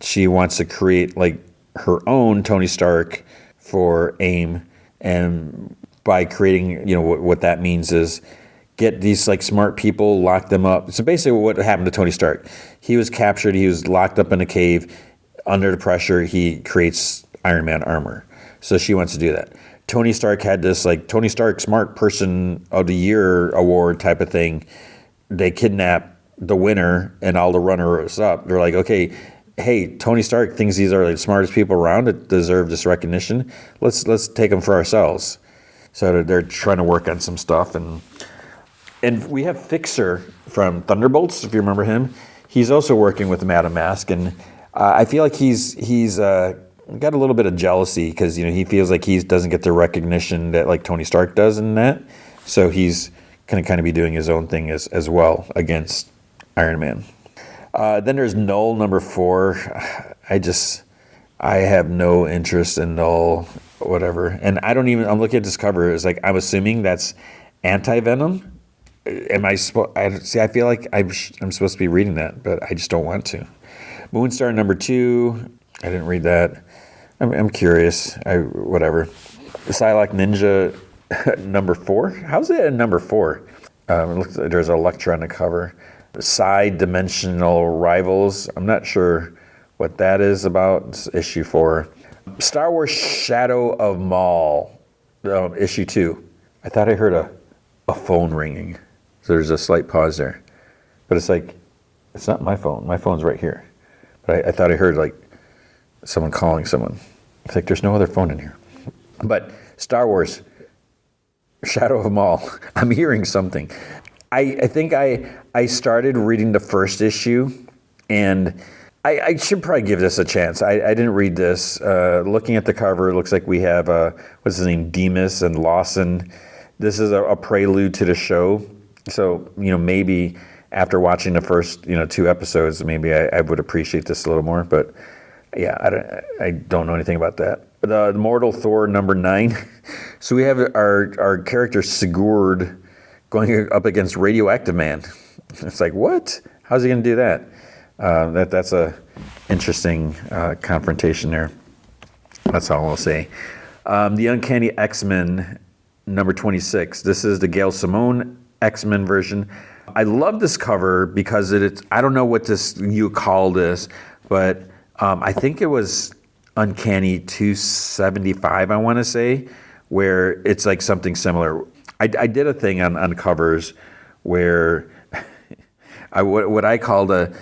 She wants to create like her own Tony Stark for AIM, and by creating, what that means is get these like smart people, lock them up. So basically what happened to Tony Stark, he was captured, he was locked up in a cave. Under the pressure, he creates Iron Man armor. So she wants to do that. Tony Stark had this like Tony Stark Smart Person of the Year award type of thing. They kidnap the winner and all the runners up. They're like, okay, hey, Tony Stark thinks these are the smartest people around that deserve this recognition. Let's take them for ourselves. So they're trying to work on some stuff, and we have Fixer from Thunderbolts, if you remember him. He's also working with Madame Mask, and I feel like he's got a little bit of jealousy because he feels like he doesn't get the recognition that like Tony Stark does in that, so he's gonna kind of be doing his own thing as well against Iron Man. Then there's Null number 4. I have no interest in Null, whatever, and I don't even. I'm looking at this cover. It's like I'm assuming that's anti-Venom. Am I supposed? I feel like I'm supposed to be reading that, but I just don't want to. Moonstar number 2. I didn't read that. I'm curious. Whatever. Psylocke Ninja number 4. How's it at number 4? It looks like there's Elektra on the cover. Side Dimensional Rivals. I'm not sure what that is about. It's issue 4. Star Wars Shadow of Maul, issue 2. I thought I heard a phone ringing. So there's a slight pause there. But it's like, it's not my phone. My phone's right here. But I thought I heard like someone calling someone. It's like there's no other phone in here. But Star Wars Shadow of Maul. I'm hearing something. I think I started reading the first issue, and I should probably give this a chance. I didn't read this. Looking at the cover, it looks like we have, what's his name, Demas and Lawson. This is a prelude to the show. So, maybe after watching the first, 2 episodes, maybe I would appreciate this a little more. But, yeah, I don't know anything about that. The Immortal Thor number 9. So we have our character Sigurd going up against Radioactive Man. It's like, what? How's he going to do that? That's a interesting confrontation there. That's all I'll say. The Uncanny X-Men number 26. This is the Gail Simone X-Men version. I love this cover because it's, I don't know what you call this, but I think it was Uncanny 275, I want to say, where it's like something similar. I did a thing on covers where what I called a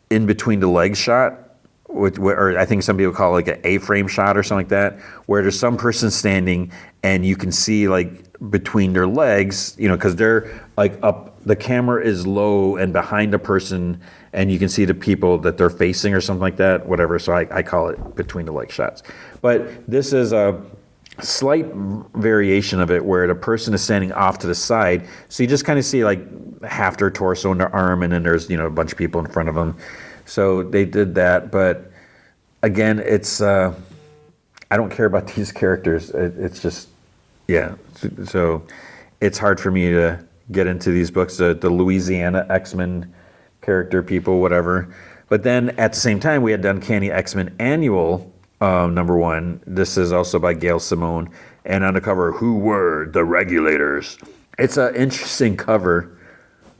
in between the legs shot, or I think some people call it like an A-frame shot or something like that, where there's some person standing and you can see like between their legs, because they're like up, the camera is low and behind the person, and you can see the people that they're facing or something like that, whatever. So I call it between the leg shots. But this is a slight variation of it where the person is standing off to the side. So you just kind of see like half their torso and their arm, and then there's, a bunch of people in front of them. So they did that. But again, it's, I don't care about these characters. It's just, yeah. So it's hard for me to get into these books, the Louisiana X-Men character people, whatever. But then at the same time, we had the Uncanny X-Men Annual number 1. This is also by Gail Simone. And on the cover, Who Were the Regulators? It's an interesting cover.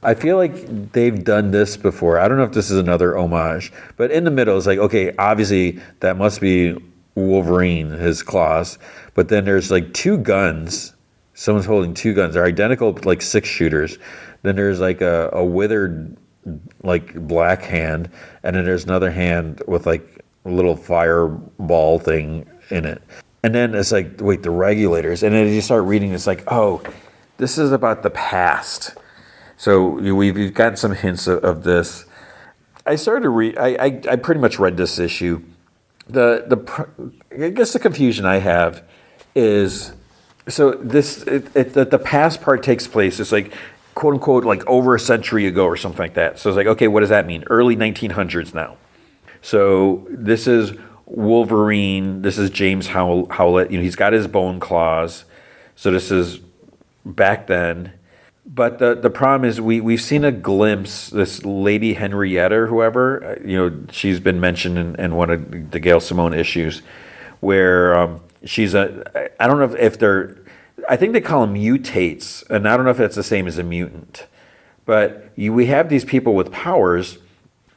I feel like they've done this before. I don't know if this is another homage. But in the middle, it's like, okay, obviously that must be Wolverine, his claws. But then there's like 2 guns. Someone's holding 2 guns. They're identical, like 6-shooters. Then there's like a withered, like black hand. And then there's another hand with like a little fireball thing in it. And then it's like, wait, the Regulators. And then you start reading, it's like, oh, this is about the past. So we've gotten some hints of this. I started to read, I pretty much read this issue. I guess the confusion I have is, so the past part takes place, it's like, quote unquote, like over a century ago or something like that. So it's like, okay, what does that mean? Early 1900s now. So this is Wolverine. This is James Howlett. He's got his bone claws. So this is back then. But the problem is we've seen a glimpse. This Lady Henrietta or whoever, she's been mentioned in one of the Gail Simone issues, where she's I don't know if they're, I think they call them mutates, and I don't know if that's the same as a mutant. But we have these people with powers.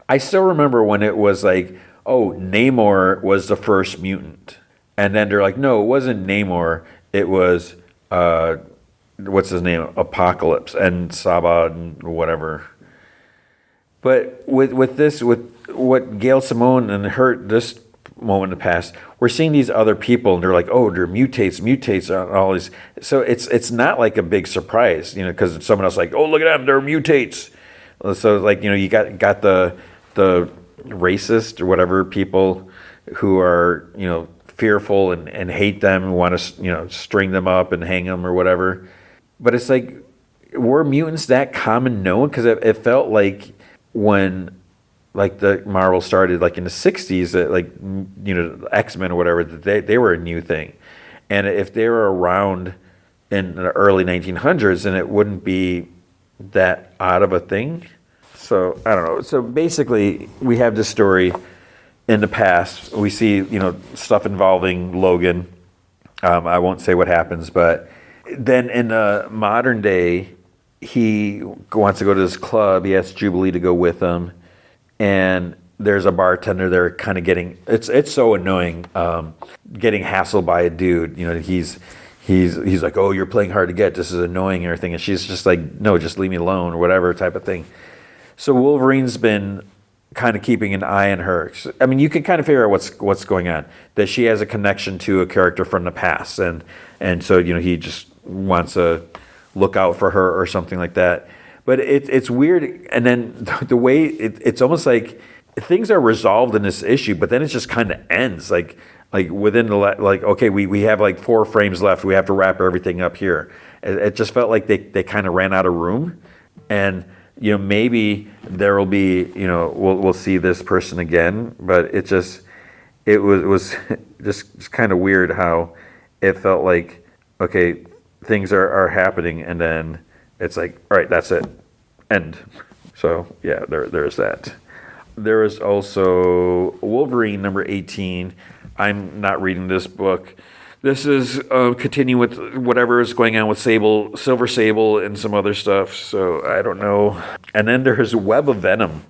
I still remember when it was like, oh, Namor was the first mutant. And then they're like, no, it wasn't Namor. It was, what's his name? Apocalypse and Saba and whatever. But with what Gail Simone and this moment in the past, we're seeing these other people, and they're like, oh, they're mutates, all these. So it's not like a big surprise, because someone else like, oh, look at them, they're mutates. So like, you got the racist or whatever, people who are, fearful and hate them and want to, string them up and hang them or whatever. But it's like, were mutants that common known? Because it felt like when like the Marvel started like in the 60s, that like, X-Men or whatever, that they were a new thing. And if they were around in the early 1900s, then it wouldn't be that odd of a thing. So I don't know. So basically, we have this story in the past. We see, stuff involving Logan. I won't say what happens, but then in the modern day, he wants to go to this club. He asks Jubilee to go with him, and there's a bartender there, kind of getting it's so annoying, getting hassled by a dude. He's like, oh, you're playing hard to get. This is annoying and everything, and she's just like, no, just leave me alone or whatever type of thing. So Wolverine's been kind of keeping an eye on her. I mean, you can kind of figure out what's going on. That she has a connection to a character from the past, and so he just wants to look out for her or something like that. But it's weird, and then the way it's almost like things are resolved in this issue, but then it just kind of ends like within the okay, we have like 4 frames left. We have to wrap everything up here. It just felt like they kind of ran out of room, and maybe there will be we'll see this person again, but it was just kind of weird how it felt like, okay, things are happening, and then it's like, all right, that's it, end. So yeah, there's that. There is also Wolverine number 18. I'm not reading this book. This is continuing with whatever is going on with Silver Sable, and some other stuff. So I don't know. And then there's Web of Venom,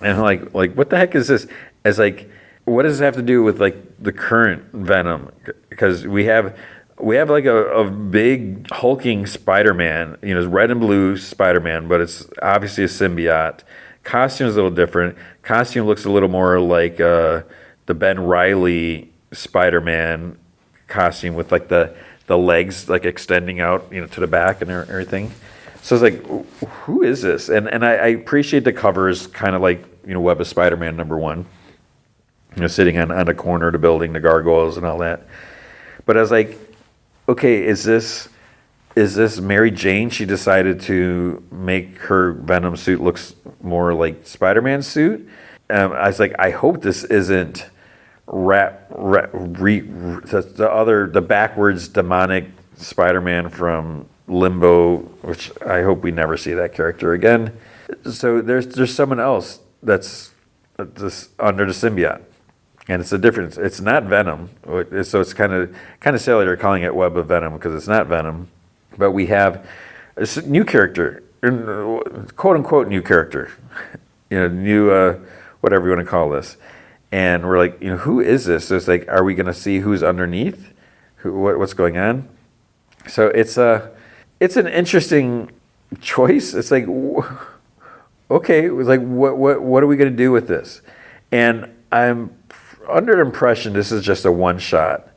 and like what the heck is this? As like, what does this have to do with like the current Venom? Because we have like a big hulking Spider-Man, red and blue Spider-Man, but it's obviously a symbiote. Costume is a little different. Costume looks a little more like the Ben Reilly Spider-Man costume, with like the legs like extending out, to the back and everything. So it's like, who is this? And I appreciate the covers, kind of like Web of Spider-Man number 1, sitting on a corner of the building, the gargoyles and all that. But I was like, okay, is this Mary Jane? She decided to make her Venom suit looks more like Spider-Man's suit. I was like, I hope this isn't the backwards demonic Spider-Man from Limbo, which I hope we never see that character again. So there's someone else that's under the symbiote, and it's a difference. It's not Venom, so it's kind of silly they're calling it Web of Venom, because it's not Venom. But we have a new character, quote unquote new character, new whatever you want to call this. And we're like, who is this? So it's like, are we going to see who's underneath? What's going on? So it's an interesting choice. It's like, okay, it was like, what are we going to do with this? And I'm under the impression this is just a one shot,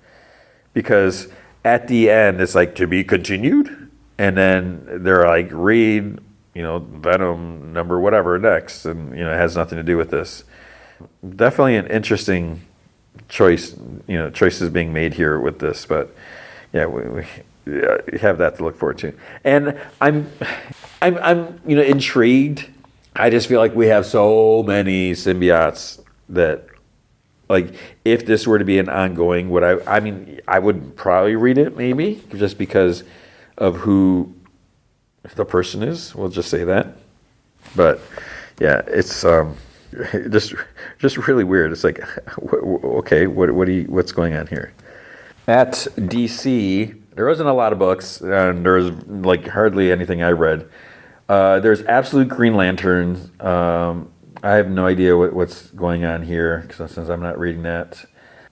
because at the end it's like, to be continued, and then they're like, read, Venom number whatever next, and it has nothing to do with this. Definitely an interesting choice, choices being made here with this, but yeah, we have that to look forward to. And I'm intrigued. I just feel like we have so many symbiotes that, like, if this were to be an ongoing, I would probably read it, maybe, just because of who the person is. We'll just say that. But yeah, it's just really weird. It's like, okay, what's going on here? At DC, there wasn't a lot of books, and there was like hardly anything I read. There's Absolute Green Lantern. I have no idea what's going on here, since I'm not reading that.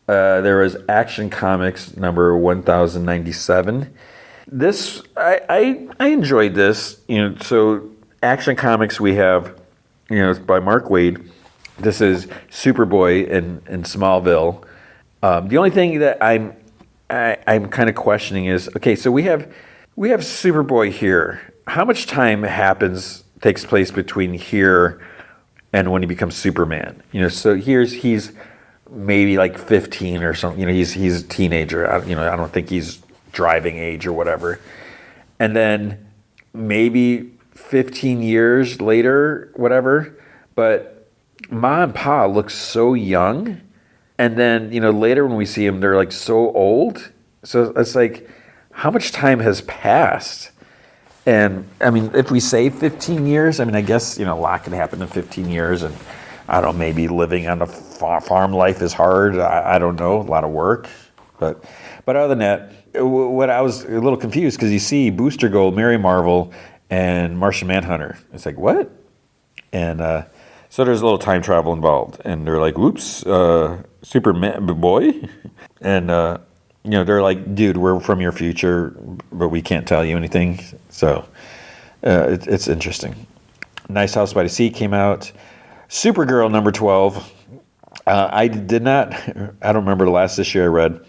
There was Action Comics number 1097. This I enjoyed this. So Action Comics, we have, it's by Mark Waid. This is Superboy in Smallville. The only thing that I'm kind of questioning is, okay, so we have Superboy here. How much time takes place between here and when he becomes Superman. So he's maybe like 15 or something. He's a teenager. I don't think he's driving age or whatever. And then maybe 15 years later, whatever. But Ma and Pa look so young. And then, later when we see them, they're like so old. So it's like, how much time has passed? And I mean, if we say 15 years, I mean, I guess, a lot can happen in 15 years. And I don't know, maybe living on a farm life is hard. I don't know, a lot of work. But other than that, what I was a little confused because you see Booster Gold, Mary Marvel, and Martian Manhunter. It's like, what? And so there's a little time travel involved. And they're like, whoops, Superman boy? And, they're like, dude, we're from your future, but we can't tell you anything. So it's interesting. Nice House by the Sea came out. Supergirl number 12. I don't remember the last issue I read.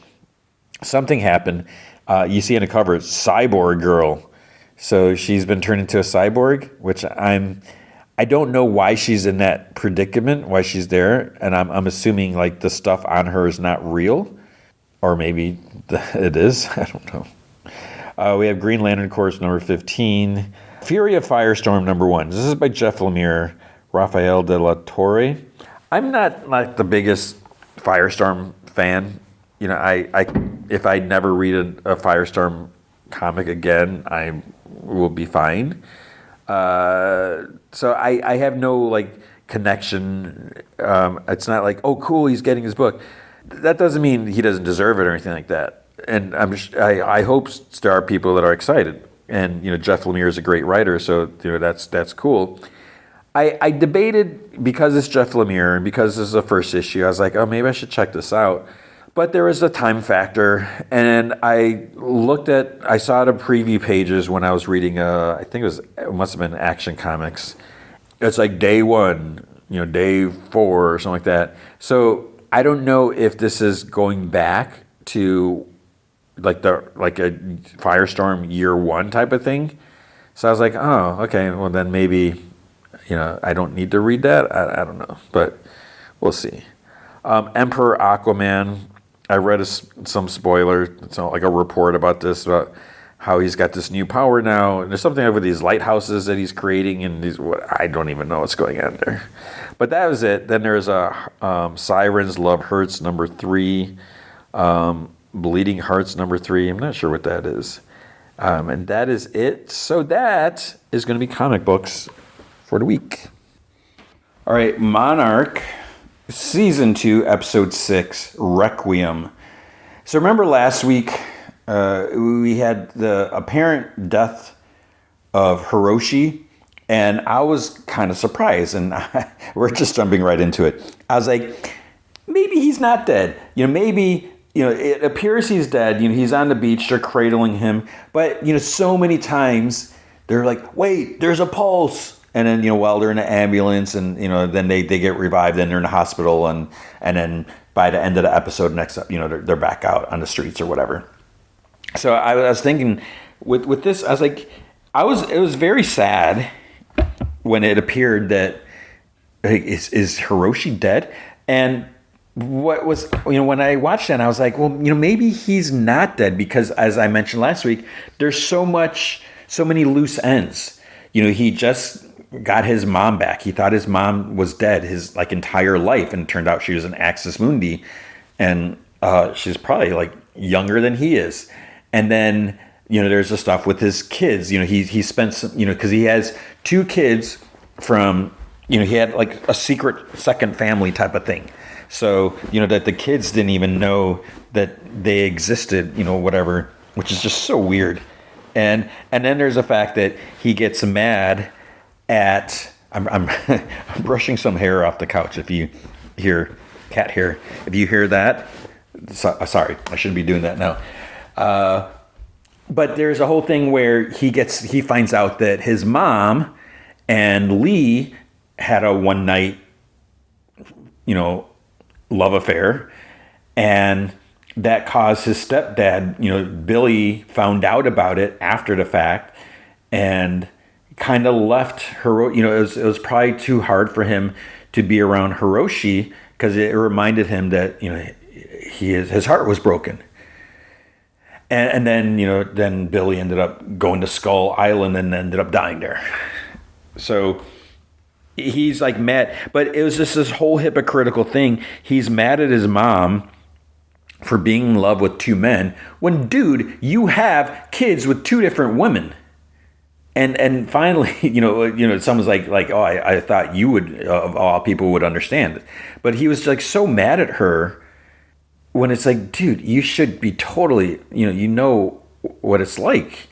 Something happened. You see on the cover, it's Cyborg Girl. So she's been turned into a cyborg, which I don't know why she's in that predicament, why she's there. And I'm assuming like the stuff on her is not real. Or maybe it is. I don't know. We have Green Lantern Corps number 15. Fury of Firestorm number 1. This is by Jeff Lemire, Rafael de la Torre. I'm not like the biggest Firestorm fan. If I never read a Firestorm comic again, I will be fine. So I have no like connection. It's not like, oh, cool, he's getting his book. That doesn't mean he doesn't deserve it or anything like that. And I hope there are people that are excited. And Jeff Lemire is a great writer, so that's cool. I debated because it's Jeff Lemire and because this is the first issue. I was like, oh, maybe I should check this out. But there was a time factor, and I saw the preview pages when I was reading. I think it must have been Action Comics. It's like day 1, day 4 or something like that. So I don't know if this is going back to like a Firestorm year 1 type of thing. So I was like, oh, okay, well then maybe, I don't need to read that. I don't know, but we'll see. Emperor Aquaman. I read some spoiler, so like a report about this, about how he's got this new power now. And there's something over these lighthouses that he's creating, and I don't even know what's going on there. But that was it. Then there's Sirens Love Hurts number 3, Bleeding Hearts number 3. I'm not sure what that is. And that is it. So that is going to be comic books for the week. All right, Monarch, Season 2, Episode 6, Requiem. So remember last week, we had the apparent death of Hiroshi, and I was kind of surprised, and we're just jumping right into it. I was like, maybe he's not dead. Maybe, it appears he's dead. He's on the beach, they're cradling him. But, so many times they're like, wait, there's a pulse. And then, while they're in an ambulance and, then they get revived and they're in the hospital. And then by the end of the episode, next up, they're back out on the streets or whatever. So I was thinking with this, I was like, it was very sad when it appeared that is Hiroshi dead? And what was, when I watched that, I was like, well, maybe he's not dead because, as I mentioned last week, there's so many loose ends. He just got his mom back. He thought his mom was dead his entire life, and it turned out she was an Axis Mundi, and she's probably younger than he is. And then there's the stuff with his kids. He spent some, because he has 2 kids from he had a secret second family type of thing. So that the kids didn't even know that they existed. Whatever, which is just so weird. And then there's the fact that he gets mad at I'm brushing some hair off the couch. If you hear cat hair, if you hear that, sorry, I shouldn't be doing that now. But there's a whole thing where he finds out that his mom and Lee had a one night, love affair, and that caused his stepdad, Billy, found out about it after the fact, and kind of left Hiroshi. It was probably too hard for him to be around Hiroshi because it reminded him that his heart was broken. And then then Billy ended up going to Skull Island and ended up dying there. So he's like mad, but it was just this whole hypocritical thing. He's mad at his mom for being in love with two men when, dude, you have kids with two different women. And finally, someone's like, oh, I thought you would, of all people, would understand. But he was like so mad at her when it's like, dude, you should be totally, you know what it's like.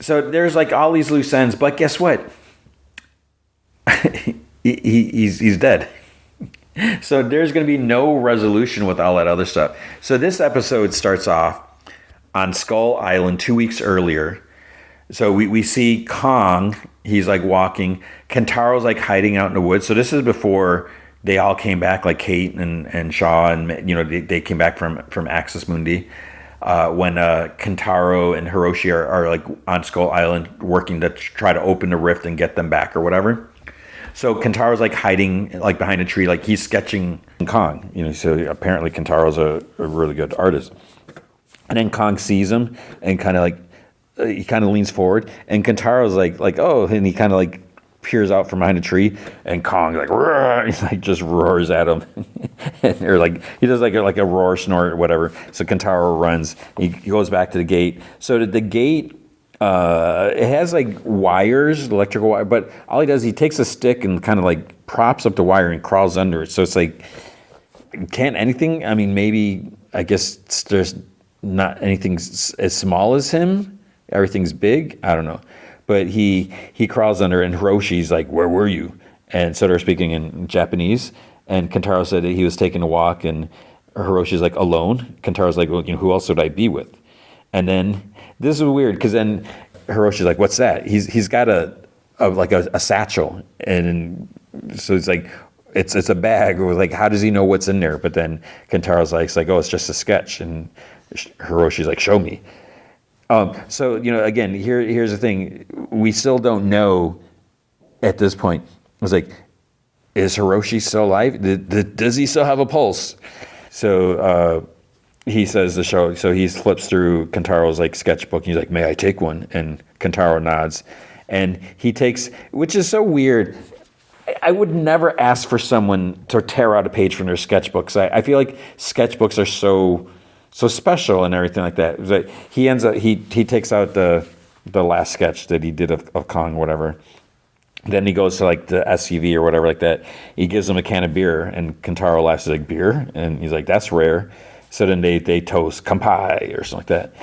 So there's like all these loose ends, but guess what? he's dead. So there's going to be no resolution with all that other stuff. So this episode starts off on Skull Island 2 weeks earlier. So we see Kong, he's like walking. Kentaro's like hiding out in the woods. So this is before they all came back, like Kate and Shaw, and they came back from Axis Mundi. When Kentaro and Hiroshi are like on Skull Island working to try to open the rift and get them back or whatever. So Kentaro's like hiding like behind a tree, like he's sketching Kong. So apparently Kentaro's a really good artist. And then Kong sees him and kind of like he kind of leans forward, and Kentaro's like oh, and he kind of like peers out from behind a tree, and Kong like roar, he like just roars at him, or like he does like a roar snort or whatever. So Kentaro runs. He goes back to the gate. So the gate. It has like wires, electrical wire, but all he does, he takes a stick and kind of like props up the wire and crawls under it. So it's like, can't anything? I mean, maybe I guess there's not anything as small as him. Everything's big. I don't know, but he crawls under, and Hiroshi's like, "Where were you?" And so they're speaking in Japanese. And Kentaro said that he was taking a walk, and Hiroshi's like, "Alone?" Kentaro's like, "Well, who else would I be with?" And then this is weird because then Hiroshi's like, "What's that?" He's got a satchel, and so it's like it's a bag. Or like, how does he know what's in there? But then Kentaro's like, "Oh, it's just a sketch," and Hiroshi's like, "Show me." So again, here's the thing: we still don't know at this point. It's like, is Hiroshi still alive? Does he still have a pulse? So. He says the show, so he flips through Kentaro's like sketchbook. And he's like, "May I take one?" And Kentaro nods, and he takes, which is so weird. I would never ask for someone to tear out a page from their sketchbooks. I feel like sketchbooks are so special and everything like that. But he ends up he takes out the last sketch that he did of Kong, whatever. Then he goes to like the SUV or whatever like that. He gives him a can of beer, and Kentaro laughs. He's like, "Beer?" And he's like, "That's rare." So then they toast "Kampai" or something like that.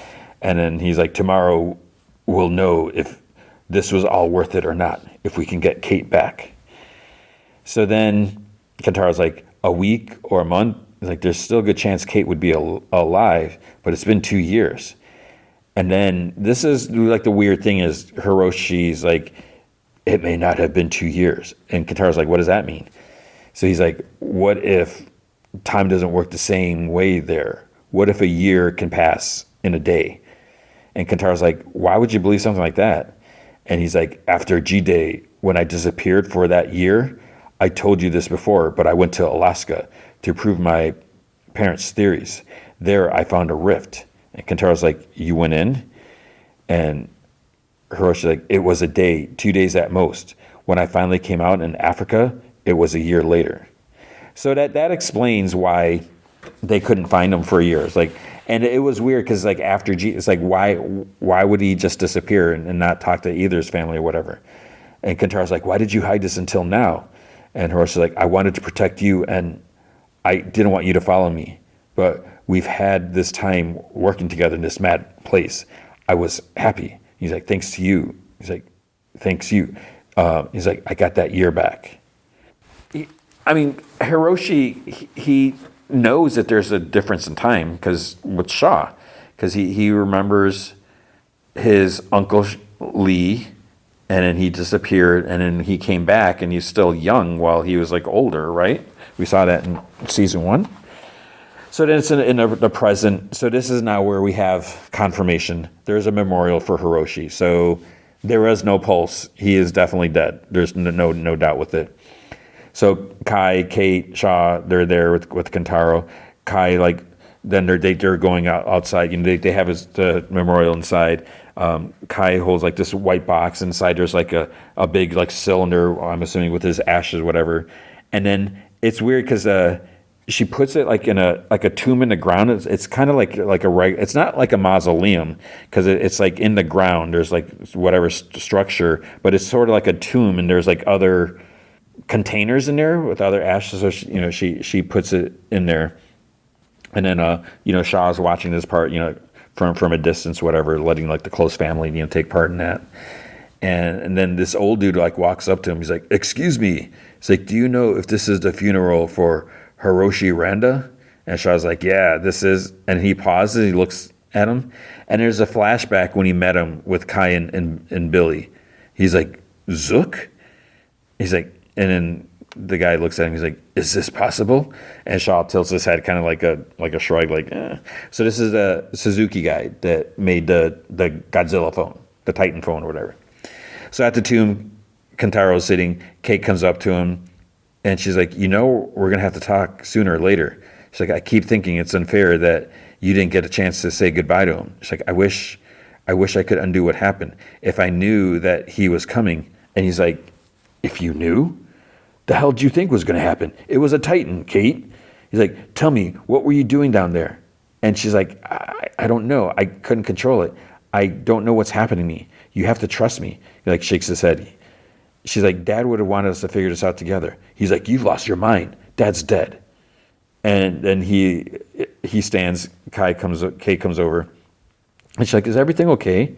And then he's like, "Tomorrow we'll know if this was all worth it or not, if we can get Kate back." So then Kentaro's like, "A week or a month?" He's like, "There's still a good chance Kate would be alive, but it's been 2 years." And then this is like the weird thing is Hiroshi's like, "It may not have been 2 years." And Kentaro's like, "What does that mean?" So he's like, "What if time doesn't work the same way there? What if a year can pass in a day?" And Kentaro's like, "Why would you believe something like that?" And he's like, "After G-Day, when I disappeared for that year, I told you this before, but I went to Alaska to prove my parents' theories. There I found a rift." And Kentaro's like, "You went in?" And Hiroshi's like, "It was a day, 2 days at most. When I finally came out in Africa, it was a year later." So that explains why they couldn't find him for years. Like, and it was weird because like after it's like why would he just disappear and not talk to either his family or whatever? And Kentaro's like, "Why did you hide this until now?" And Hiroshi's like, "I wanted to protect you, and I didn't want you to follow me. But we've had this time working together in this mad place. I was happy." He's like, "Thanks to you." He's like, "Thanks you." He's like, "I got that year back." I mean, Hiroshi, he knows that there's a difference in time because with Shaw, because he remembers his uncle Lee, and then he disappeared, and then he came back, and he's still young while he was like older, right? We saw that in season 1. So then it's in the present. So this is now where we have confirmation. There's a memorial for Hiroshi. So There is no pulse. He is definitely dead. There's no doubt with it. So Kai, Kate, Shaw, they're there with Kentaro. Kai, like, then they're going outside. You know, they have the memorial inside. Kai holds like this white box. Inside there's like a big like cylinder, I'm assuming, with his ashes, whatever. And then it's weird because she puts it like in a tomb in the ground. It's kind of like it's not like a mausoleum because it's like in the ground. There's like whatever structure, but it's sort of like a tomb, and there's like other containers in there with other ashes. So she puts it in there, and then Shaw's watching this part, from a distance, whatever, letting like the close family take part in that. And then this old dude like walks up to him. He's like, "Excuse me." He's like, "Do you know if this is the funeral for Hiroshi Randa?" And Shaw's like, "Yeah, this is." And he pauses. He looks at him, and there's a flashback when he met him with Kai and Billy. He's like, "Zook?" He's like, and then the guy looks at him. He's like, "Is this possible?" And Shaw tilts his head, kind of like a shrug, like, eh. So this is the Suzuki guy that made the Godzilla phone, the Titan phone, or whatever. So at the tomb, Kentaro's sitting. Kate comes up to him, and she's like, we're going to have to talk sooner or later. She's like, "I keep thinking it's unfair that you didn't get a chance to say goodbye to him." She's like, I wish I could undo what happened. If I knew that he was coming." And he's like, "If you knew? The hell did you think was going to happen? It was a Titan, Kate." He's like, "Tell me, what were you doing down there?" And she's like, I don't know. I couldn't control it. I don't know what's happening to me. You have to trust me." He like shakes his head. She's like, "Dad would have wanted us to figure this out together." He's like, "You've lost your mind. Dad's dead." And then he stands. Kate comes over, and she's like, "Is everything okay?"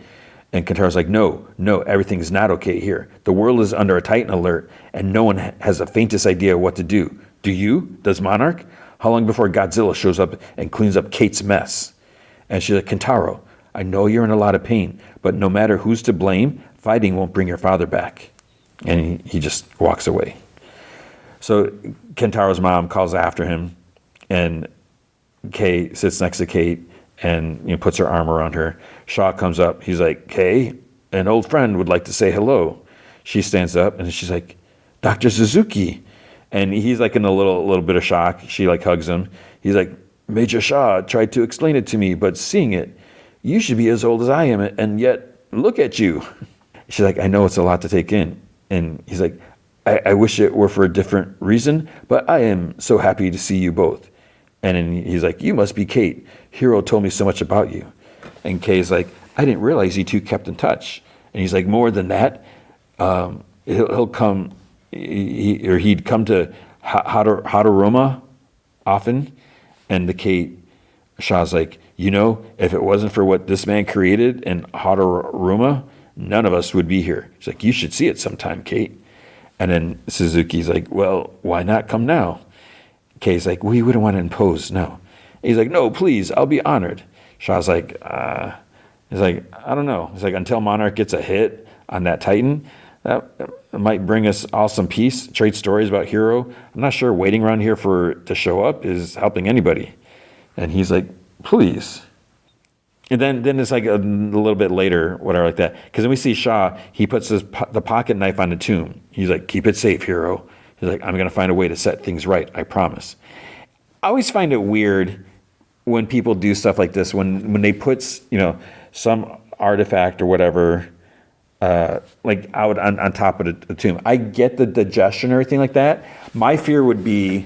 And Kentaro's like, No, everything's not okay here. The world is under a Titan alert, and no one has the faintest idea what to do. Do you? Does Monarch? How long before Godzilla shows up and cleans up Kate's mess?" And she's like, "Kentaro, I know you're in a lot of pain, but no matter who's to blame, fighting won't bring your father back." And he just walks away. So Kentaro's mom calls after him, and Kay sits next to Kate and puts her arm around her. Shaw comes up. He's like, "Kay, an old friend would like to say hello." She stands up, and she's like, "Dr. Suzuki." And he's like in a little bit of shock. She like hugs him. He's like, "Major Shaw tried to explain it to me, but seeing it, you should be as old as I am, and yet look at you." She's like, "I know it's a lot to take in." And he's like, I wish it were for a different reason, but I am so happy to see you both." And then he's like, "You must be Kate. Hiro told me so much about you." And Kay's like, "I didn't realize you two kept in touch." And he's like, "More than that, he'll come, he'd come to Hadaruma often." And the Kate, Shaw's like, "If it wasn't for what this man created in Hadaruma, none of us would be here." She's like, "You should see it sometime, Kate." And then Suzuki's like, "Well, why not come now?" Kay's like, "We wouldn't want to impose, no." He's like, "No, please, I'll be honored." Shaw's like, he's like, "I don't know." He's like, "Until Monarch gets a hit on that Titan, that might bring us all some peace, trade stories about Hiro. I'm not sure waiting around here to show up is helping anybody." And he's like, "Please." And then it's like a little bit later, whatever, like that. Because then we see Shaw, he puts the pocket knife on the tomb. He's like, "Keep it safe, Hiro." He's like, "I'm going to find a way to set things right, I promise." I always find it weird when people do stuff like this, when they put, some artifact or whatever, like out on top of the tomb. I get the digestion or everything like that. My fear would be,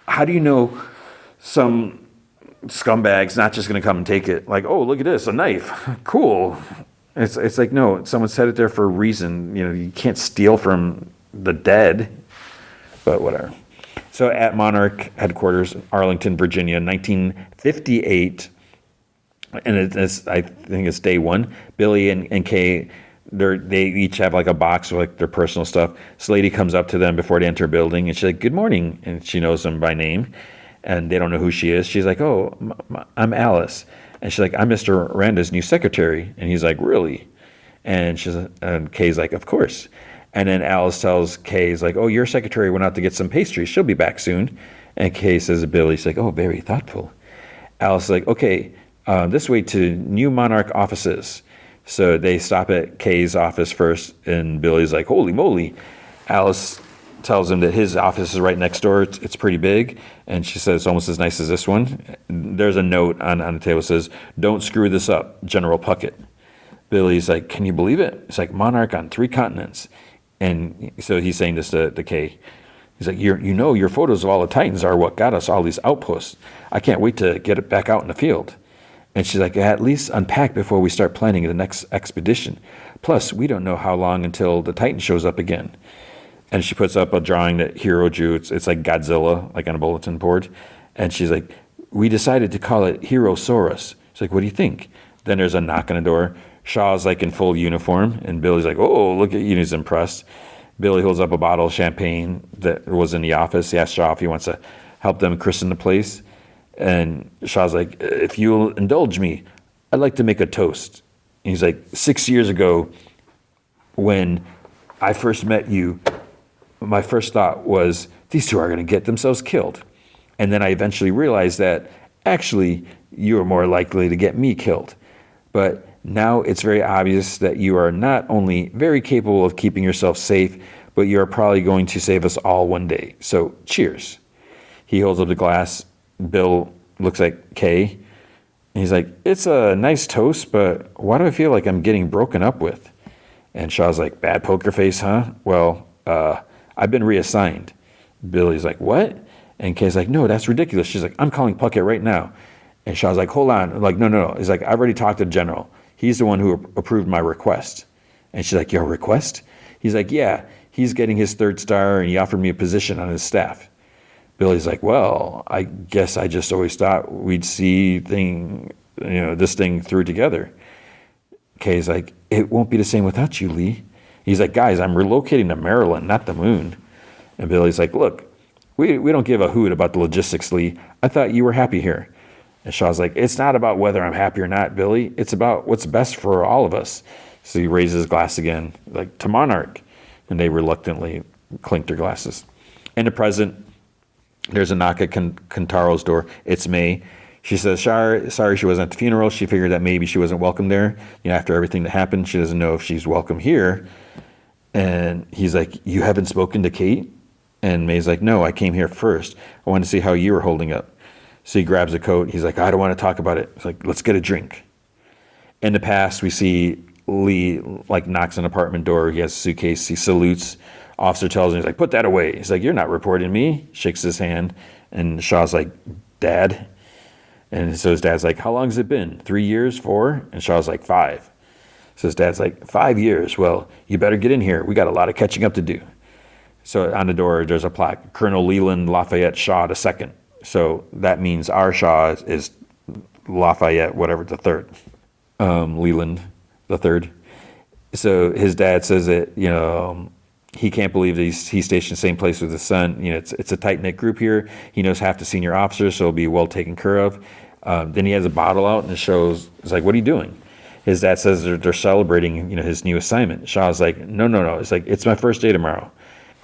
how do you know some scumbag's not just going to come and take it? Like, "Oh, look at this, a knife. Cool." It's like, no, someone set it there for a reason. You can't steal from the dead, but whatever. So at Monarch headquarters, Arlington, Virginia, 1958, and I think it's day one. Billy and Kay, they each have like a box with like their personal stuff. This lady comes up to them before they enter a building, and she's like, "Good morning," and she knows them by name, and they don't know who she is. She's like, "Oh, I'm Alice," and she's like, "I'm Mr. Randa's new secretary," and he's like, "Really?" And Kay's like, "Of course." And then Alice tells Kay, like, "Oh, your secretary went out to get some pastries. She'll be back soon." And Kay says to Billy, she's like, "Oh, very thoughtful." Alice is like, "Okay, this way to New Monarch offices." So they stop at Kay's office first, and Billy's like, holy moly. Alice tells him that his office is right next door. It's pretty big. And she says it's almost as nice as this one. There's a note on the table that says, don't screw this up, General Puckett. Billy's like, can you believe it? It's like Monarch on 3 continents. And so he's saying this to Kay. He's like, your photos of all the Titans are what got us all these outposts. I can't wait to get it back out in the field. And she's like, at least unpack before we start planning the next expedition. Plus, we don't know how long until the Titan shows up again. And she puts up a drawing that Hero drew. It's like Godzilla, like on a bulletin board. And she's like, we decided to call it Herosaurus. She's like, what do you think? Then there's a knock on the door. Shaw's like in full uniform. And Billy's like, oh, look at you. He's impressed. Billy holds up a bottle of champagne that was in the office. He asks Shaw if he wants to help them christen the place. And Shaw's like, if you'll indulge me, I'd like to make a toast. And he's like, 6 years ago, when I first met you, my first thought was, these two are going to get themselves killed. And then I eventually realized that, actually, you are more likely to get me killed. But now it's very obvious that you are not only very capable of keeping yourself safe, but you are probably going to save us all one day. So, cheers. He holds up the glass. Bill looks at Kay, and he's like, it's a nice toast, but why do I feel like I'm getting broken up with? And Shaw's like, bad poker face, huh? Well, I've been reassigned. Billy's like, what? And Kay's like, no, that's ridiculous. She's like, I'm calling Puckett right now. And Shaw's like, hold on. I'm like, no. He's like, I've already talked to the general. He's the one who approved my request. And she's like, your request? He's like, yeah, he's getting his 3rd star, and he offered me a position on his staff. Billy's like, well, I guess I just always thought we'd see this thing through together. Kay's like, it won't be the same without you, Lee. He's like, guys, I'm relocating to Maryland, not the moon. And Billy's like, look, we don't give a hoot about the logistics, Lee. I thought you were happy here. And Shaw's like, it's not about whether I'm happy or not, Billy. It's about what's best for all of us. So he raises his glass again, like, to Monarch. And they reluctantly clink their glasses. In the present, there's a knock at Kantaro's door. It's May. She says, sorry she wasn't at the funeral. She figured that maybe she wasn't welcome there. After everything that happened, she doesn't know if she's welcome here. And he's like, you haven't spoken to Kate? And May's like, no, I came here first. I wanted to see how you were holding up. So he grabs a coat. He's like, I don't want to talk about it. It's like, let's get a drink. In the past, we see Lee knocks on an apartment door. He has a suitcase. He salutes. Officer tells him, he's like, put that away. He's like, you're not reporting me. Shakes his hand. And Shaw's like, Dad? And so his dad's like, how long has it been? 3 years? 4? And Shaw's like, 5. So his dad's like, 5 years? Well, you better get in here. We got a lot of catching up to do. So on the door, there's a plaque, Colonel Leland Lafayette Shaw II. So that means our Shaw is Lafayette, whatever, the third. Leland the third. So his dad says that, he can't believe that he's stationed the same place with his son. It's a tight-knit group here. He knows half the senior officers, so he'll be well taken care of. Then he has a bottle out, and it shows, it's like, what are you doing? His dad says they're celebrating, his new assignment. Shaw's like, no. It's like, it's my first day tomorrow.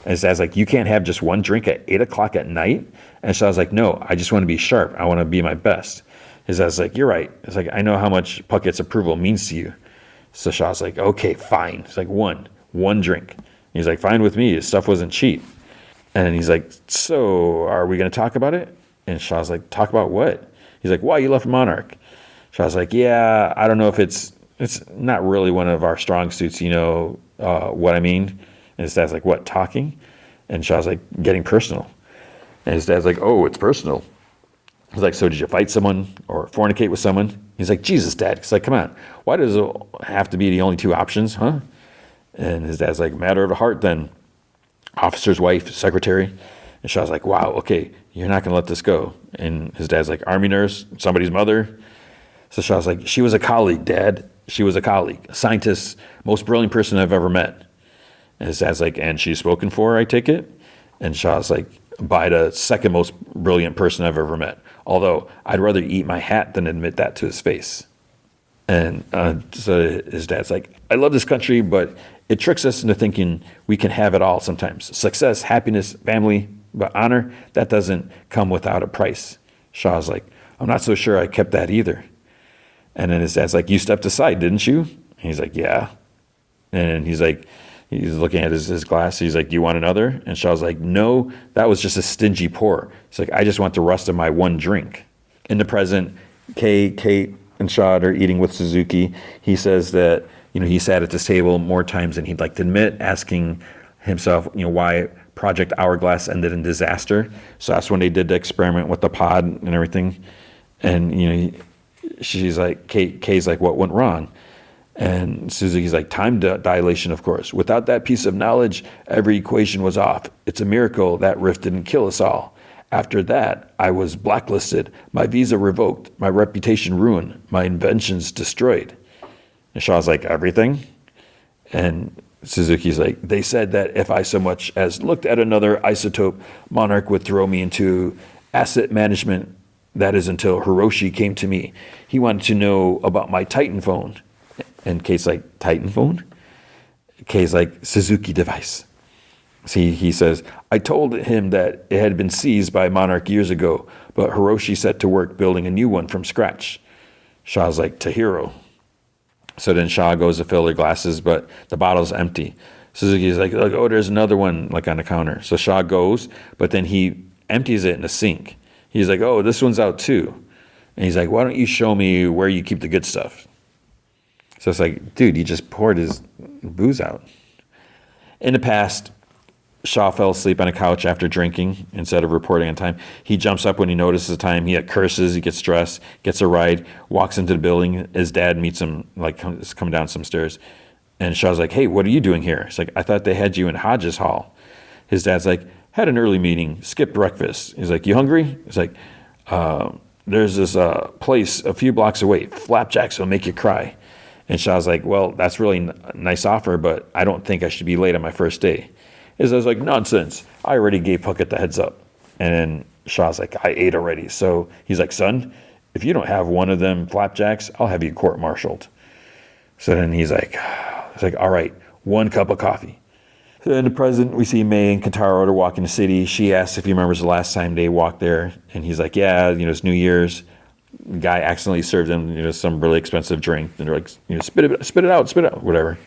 And his dad's like, you can't have just one drink at 8 o'clock at night? And Shaw's like, no, I just want to be sharp. I want to be my best. His dad's like, you're right. It's like, I know how much Puckett's approval means to you. So Shaw's like, okay, fine. It's like, one drink. He's like, fine with me. His stuff wasn't cheap. And he's like, so are we going to talk about it? And Shaw's like, talk about what? He's like, why you left Monarch? Shaw's like, yeah, I don't know if it's not really one of our strong suits, what I mean? And his dad's like, what, talking? And Shaw's like, getting personal. And his dad's like, oh, it's personal. He's like, so did you fight someone or fornicate with someone? He's like, Jesus, Dad. He's like, come on. Why does it have to be the only 2 options, huh? And his dad's like, matter of the heart then. Officer's wife, secretary. And Shaw's like, wow, okay, you're not going to let this go. And his dad's like, army nurse, somebody's mother. So Shaw's like, she was a colleague, Dad. She was a colleague, a scientist, most brilliant person I've ever met. And his dad's like, and she's spoken for, I take it? And Shaw's like, by the second most brilliant person I've ever met. Although I'd rather eat my hat than admit that to his face. And so his dad's like, I love this country, but it tricks us into thinking we can have it all sometimes. Success, happiness, family, but honor, that doesn't come without a price. Shaw's like, I'm not so sure I kept that either. And then his dad's like, you stepped aside, didn't you? he's like, yeah. And he's like, he's looking at his glass. He's like, do you want another? And Shaw's like, no, that was just a stingy pour. He's like, I just want the rest of my one drink. In the present, Kate and Shaw are eating with Suzuki. He says that, he sat at this table more times than he'd like to admit, asking himself, why Project Hourglass ended in disaster. So that's when they did the experiment with the pod and everything. And, she's like, Kay's like, what went wrong? And Suzuki's like, time dilation, of course. Without that piece of knowledge, every equation was off. It's a miracle that rift didn't kill us all. After that, I was blacklisted, my visa revoked, my reputation ruined, my inventions destroyed. And Shaw's like, everything? And Suzuki's like, they said that if I so much as looked at another isotope, Monarch would throw me into asset management. That is until Hiroshi came to me. He wanted to know about my Titan phone. And Kate's like, Titan phone? Kay's like, Suzuki device. See, he says, I told him that it had been seized by Monarch years ago, but Hiroshi set to work building a new one from scratch. Shaw's like, Tahiro. So then Shaw goes to fill their glasses, but the bottle's empty. Suzuki's like, oh, there's another one like on the counter. So Shaw goes, but then he empties it in the sink. He's like, oh, this one's out too. And he's like, why don't you show me where you keep the good stuff? So it's like, dude, he just poured his booze out. In the past, Shaw fell asleep on a couch after drinking instead of reporting on time. He jumps up when he notices the time. He curses, he gets dressed, gets a ride, walks into the building. His dad meets him, like coming down some stairs. And Shaw's like, hey, what are you doing here? It's like, I thought they had you in Hodges Hall. His dad's like, had an early meeting, skipped breakfast. He's like, you hungry? He's like, there's this place a few blocks away. Flapjacks will make you cry. And Shaw's like, well, that's really a nice offer, but I don't think I should be late on my first day. I was like, nonsense. I already gave Puckett the heads up. And then Shaw's like, I ate already. So he's like, son, if you don't have one of them flapjacks, I'll have you court-martialed. So then he's like, all right, 1 cup of coffee. So in the present, we see May and Kentaro are walking the city. She asks if he remembers the last time they walked there. And he's like, yeah, it's New Year's. The guy accidentally served him, some really expensive drink. And they're like, spit it out, whatever.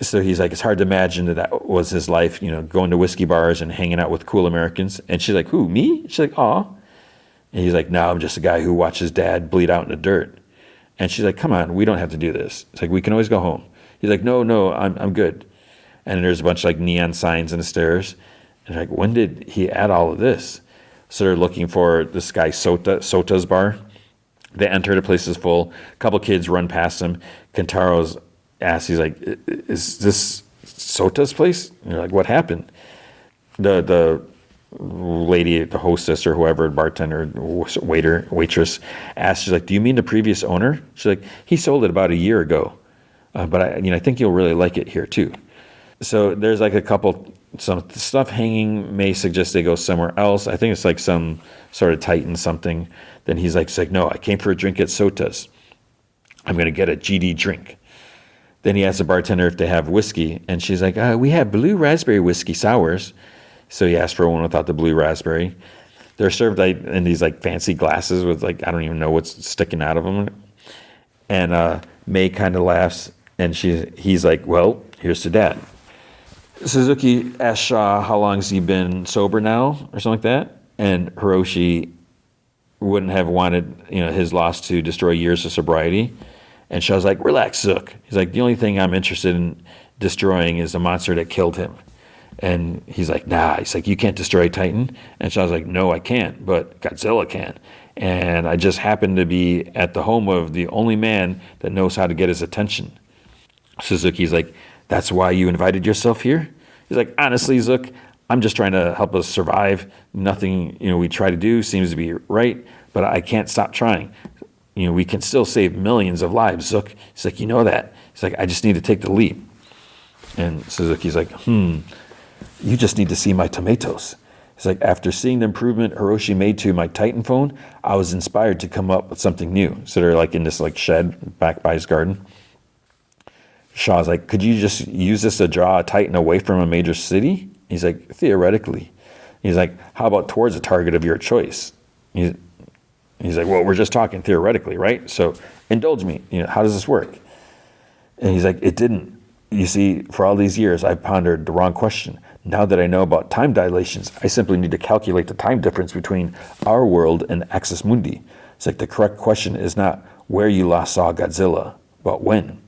So he's like, it's hard to imagine that was his life, going to whiskey bars and hanging out with cool Americans. And she's like, who, me? She's like, aw. And he's like, no, I'm just a guy who watched his dad bleed out in the dirt. And she's like, come on, we don't have to do this. It's like, we can always go home. He's like, no, I'm good. And there's a bunch of neon signs on the stairs. And like, when did he add all of this? So they're looking for this guy, Sota's bar. They enter, the place is full. A couple kids run past him. Kentaro's asked, he's like, is this Sota's place? And they're like, what happened? The lady, the hostess or whoever, bartender, waitress, asked, she's like, do you mean the previous owner? She's like, he sold it about a year ago. But I think you'll really like it here too. So there's like some stuff hanging, may suggest they go somewhere else. I think it's like some sort of Titan something. Then he's like, no, I came for a drink at Sota's. I'm going to get a GD drink. Then he asks the bartender if they have whiskey, and she's like, we have blue raspberry whiskey sours. So he asked for one without the blue raspberry. They're served in these fancy glasses with I don't even know what's sticking out of them. And May kind of laughs, and he's like, well, here's to Dad. Suzuki asks Shaw how long has he been sober now, or something like that. And Hiroshi wouldn't have wanted his loss to destroy years of sobriety. And Shaw's like, relax, Zook. He's like, the only thing I'm interested in destroying is the monster that killed him. And he's like, nah. He's like, you can't destroy Titan. And Shaw's like, no, I can't, but Godzilla can. And I just happen to be at the home of the only man that knows how to get his attention. Suzuki's like, that's why you invited yourself here? He's like, honestly, Zook, I'm just trying to help us survive. Nothing, we try to do seems to be right, but I can't stop trying. We can still save millions of lives, Zook. He's like, you know that. He's like, I just need to take the leap. And Suzuki's like, you just need to see my tomatoes. He's like, after seeing the improvement Hiroshi made to my Titan phone, I was inspired to come up with something new. So they're in this shed back by his garden. Shaw's like, could you just use this to draw a Titan away from a major city? He's like, theoretically. He's like, how about towards a target of your choice? He's like, well, we're just talking theoretically, right? So indulge me. How does this work? And he's like, it didn't. You see, for all these years, I've pondered the wrong question. Now that I know about time dilations, I simply need to calculate the time difference between our world and Axis Mundi. It's like the correct question is not where you last saw Godzilla, but when.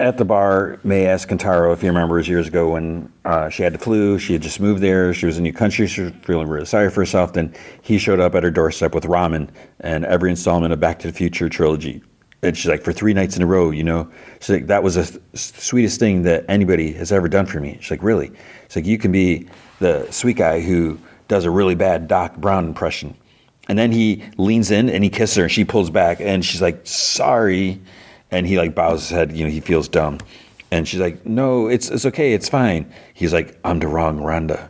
At the bar, May asked Kentaro if he remembers years ago when she had the flu. She had just moved there. She was in a new country. She was feeling really sorry for herself. Then he showed up at her doorstep with ramen and every installment of Back to the Future trilogy. And she's like, for 3 nights in a row, you know? She's like, that was the sweetest thing that anybody has ever done for me. She's like, really? She's like, you can be the sweet guy who does a really bad Doc Brown impression. And then he leans in and he kisses her and she pulls back and she's like, sorry. And he like bows his head, you know, he feels dumb. And she's like, no, it's okay, it's fine. He's like, I'm the wrong Rhonda.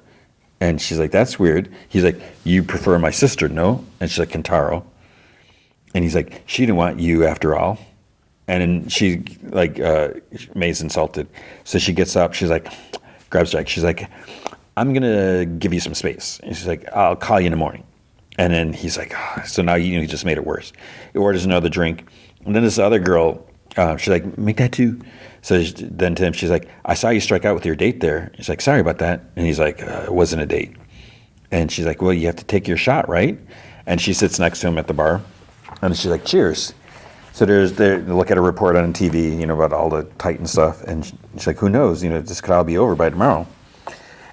And she's like, that's weird. He's like, you prefer my sister, no? And she's like, Kentaro. And he's like, she didn't want you after all. And then she like, May's insulted. So she gets up, she's like, grabs Jack. She's like, I'm gonna give you some space. And she's like, I'll call you in the morning. And then he's like, oh. So now he just made it worse. He orders another drink. And then this other girl, she's like, make that too. So then to him, she's like, I saw you strike out with your date there. He's like, sorry about that. And he's like, it wasn't a date. And she's like, well, you have to take your shot, right? And she sits next to him at the bar. And she's like, cheers. So they look at a report on TV, you know, about all the Titan stuff. And she's like, who knows? You know, this could all be over by tomorrow.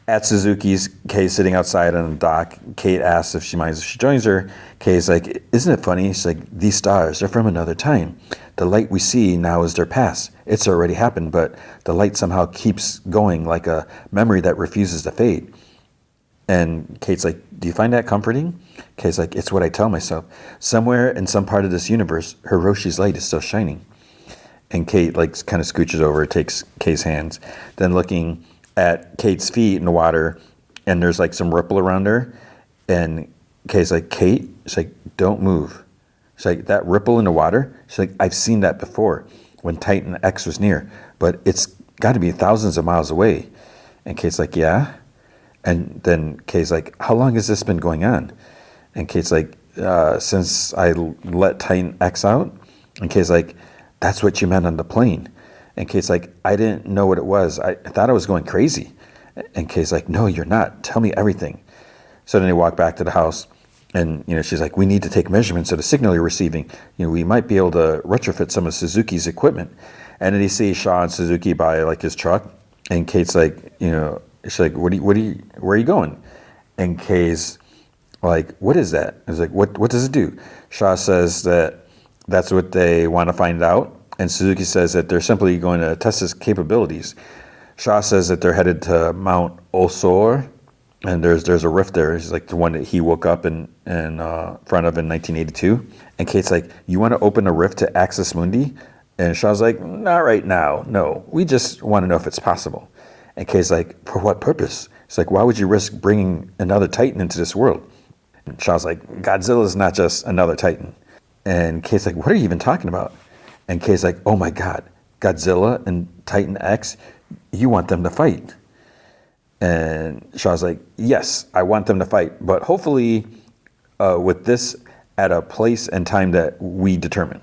At Suzuki's, Kay's sitting outside on the dock. Kate asks if she minds if she joins her. Kay's like, isn't it funny? She's like, these stars are from another time. The light we see now is their past. It's already happened, but the light somehow keeps going like a memory that refuses to fade. And Kate's like, do you find that comforting? Kay's like, it's what I tell myself. Somewhere in some part of this universe, Hiroshi's light is still shining. And Kate like kind of scooches over, takes Kay's hands. Then looking at Kate's feet in the water, and there's like some ripple around her. And Kay's like, Kate? She's like, don't move. She's like, that ripple in the water? She's like, I've seen that before when Titan X was near, but it's got to be thousands of miles away. And Kate's like, yeah? And then Kay's like, how long has this been going on? And Kate's like, since I let Titan X out. And Kay's like, that's what you meant on the plane. And Kate's like, I didn't know what it was. I thought I was going crazy. And Kay's like, no, you're not. Tell me everything. So then they walk back to the house. And, you know, she's like, we need to take measurements of the signal you're receiving. You know, we might be able to retrofit some of Suzuki's equipment. And then he sees Shaw and Suzuki by, like, his truck. And Kate's like, you know, she's like, where are you going? And Kay's like, what is that? I was like, what does it do? Shaw says that that's what they want to find out. And Suzuki says that they're simply going to test his capabilities. Shaw says that they're headed to Mount Osor, and there's a rift there. It's like the one that he woke up in front of in 1982. And Kate's like, you want to open a rift to Axis Mundi? And Shaw's like, not right now. No, we just want to know if it's possible. And Kate's like, for what purpose? It's like, why would you risk bringing another Titan into this world? And Shaw's like, Godzilla's not just another Titan. And Kate's like, what are you even talking about? And Kay's like, oh my God, Godzilla and Titan X, you want them to fight. And Shaw's like, yes, I want them to fight, but hopefully with this at a place and time that we determine.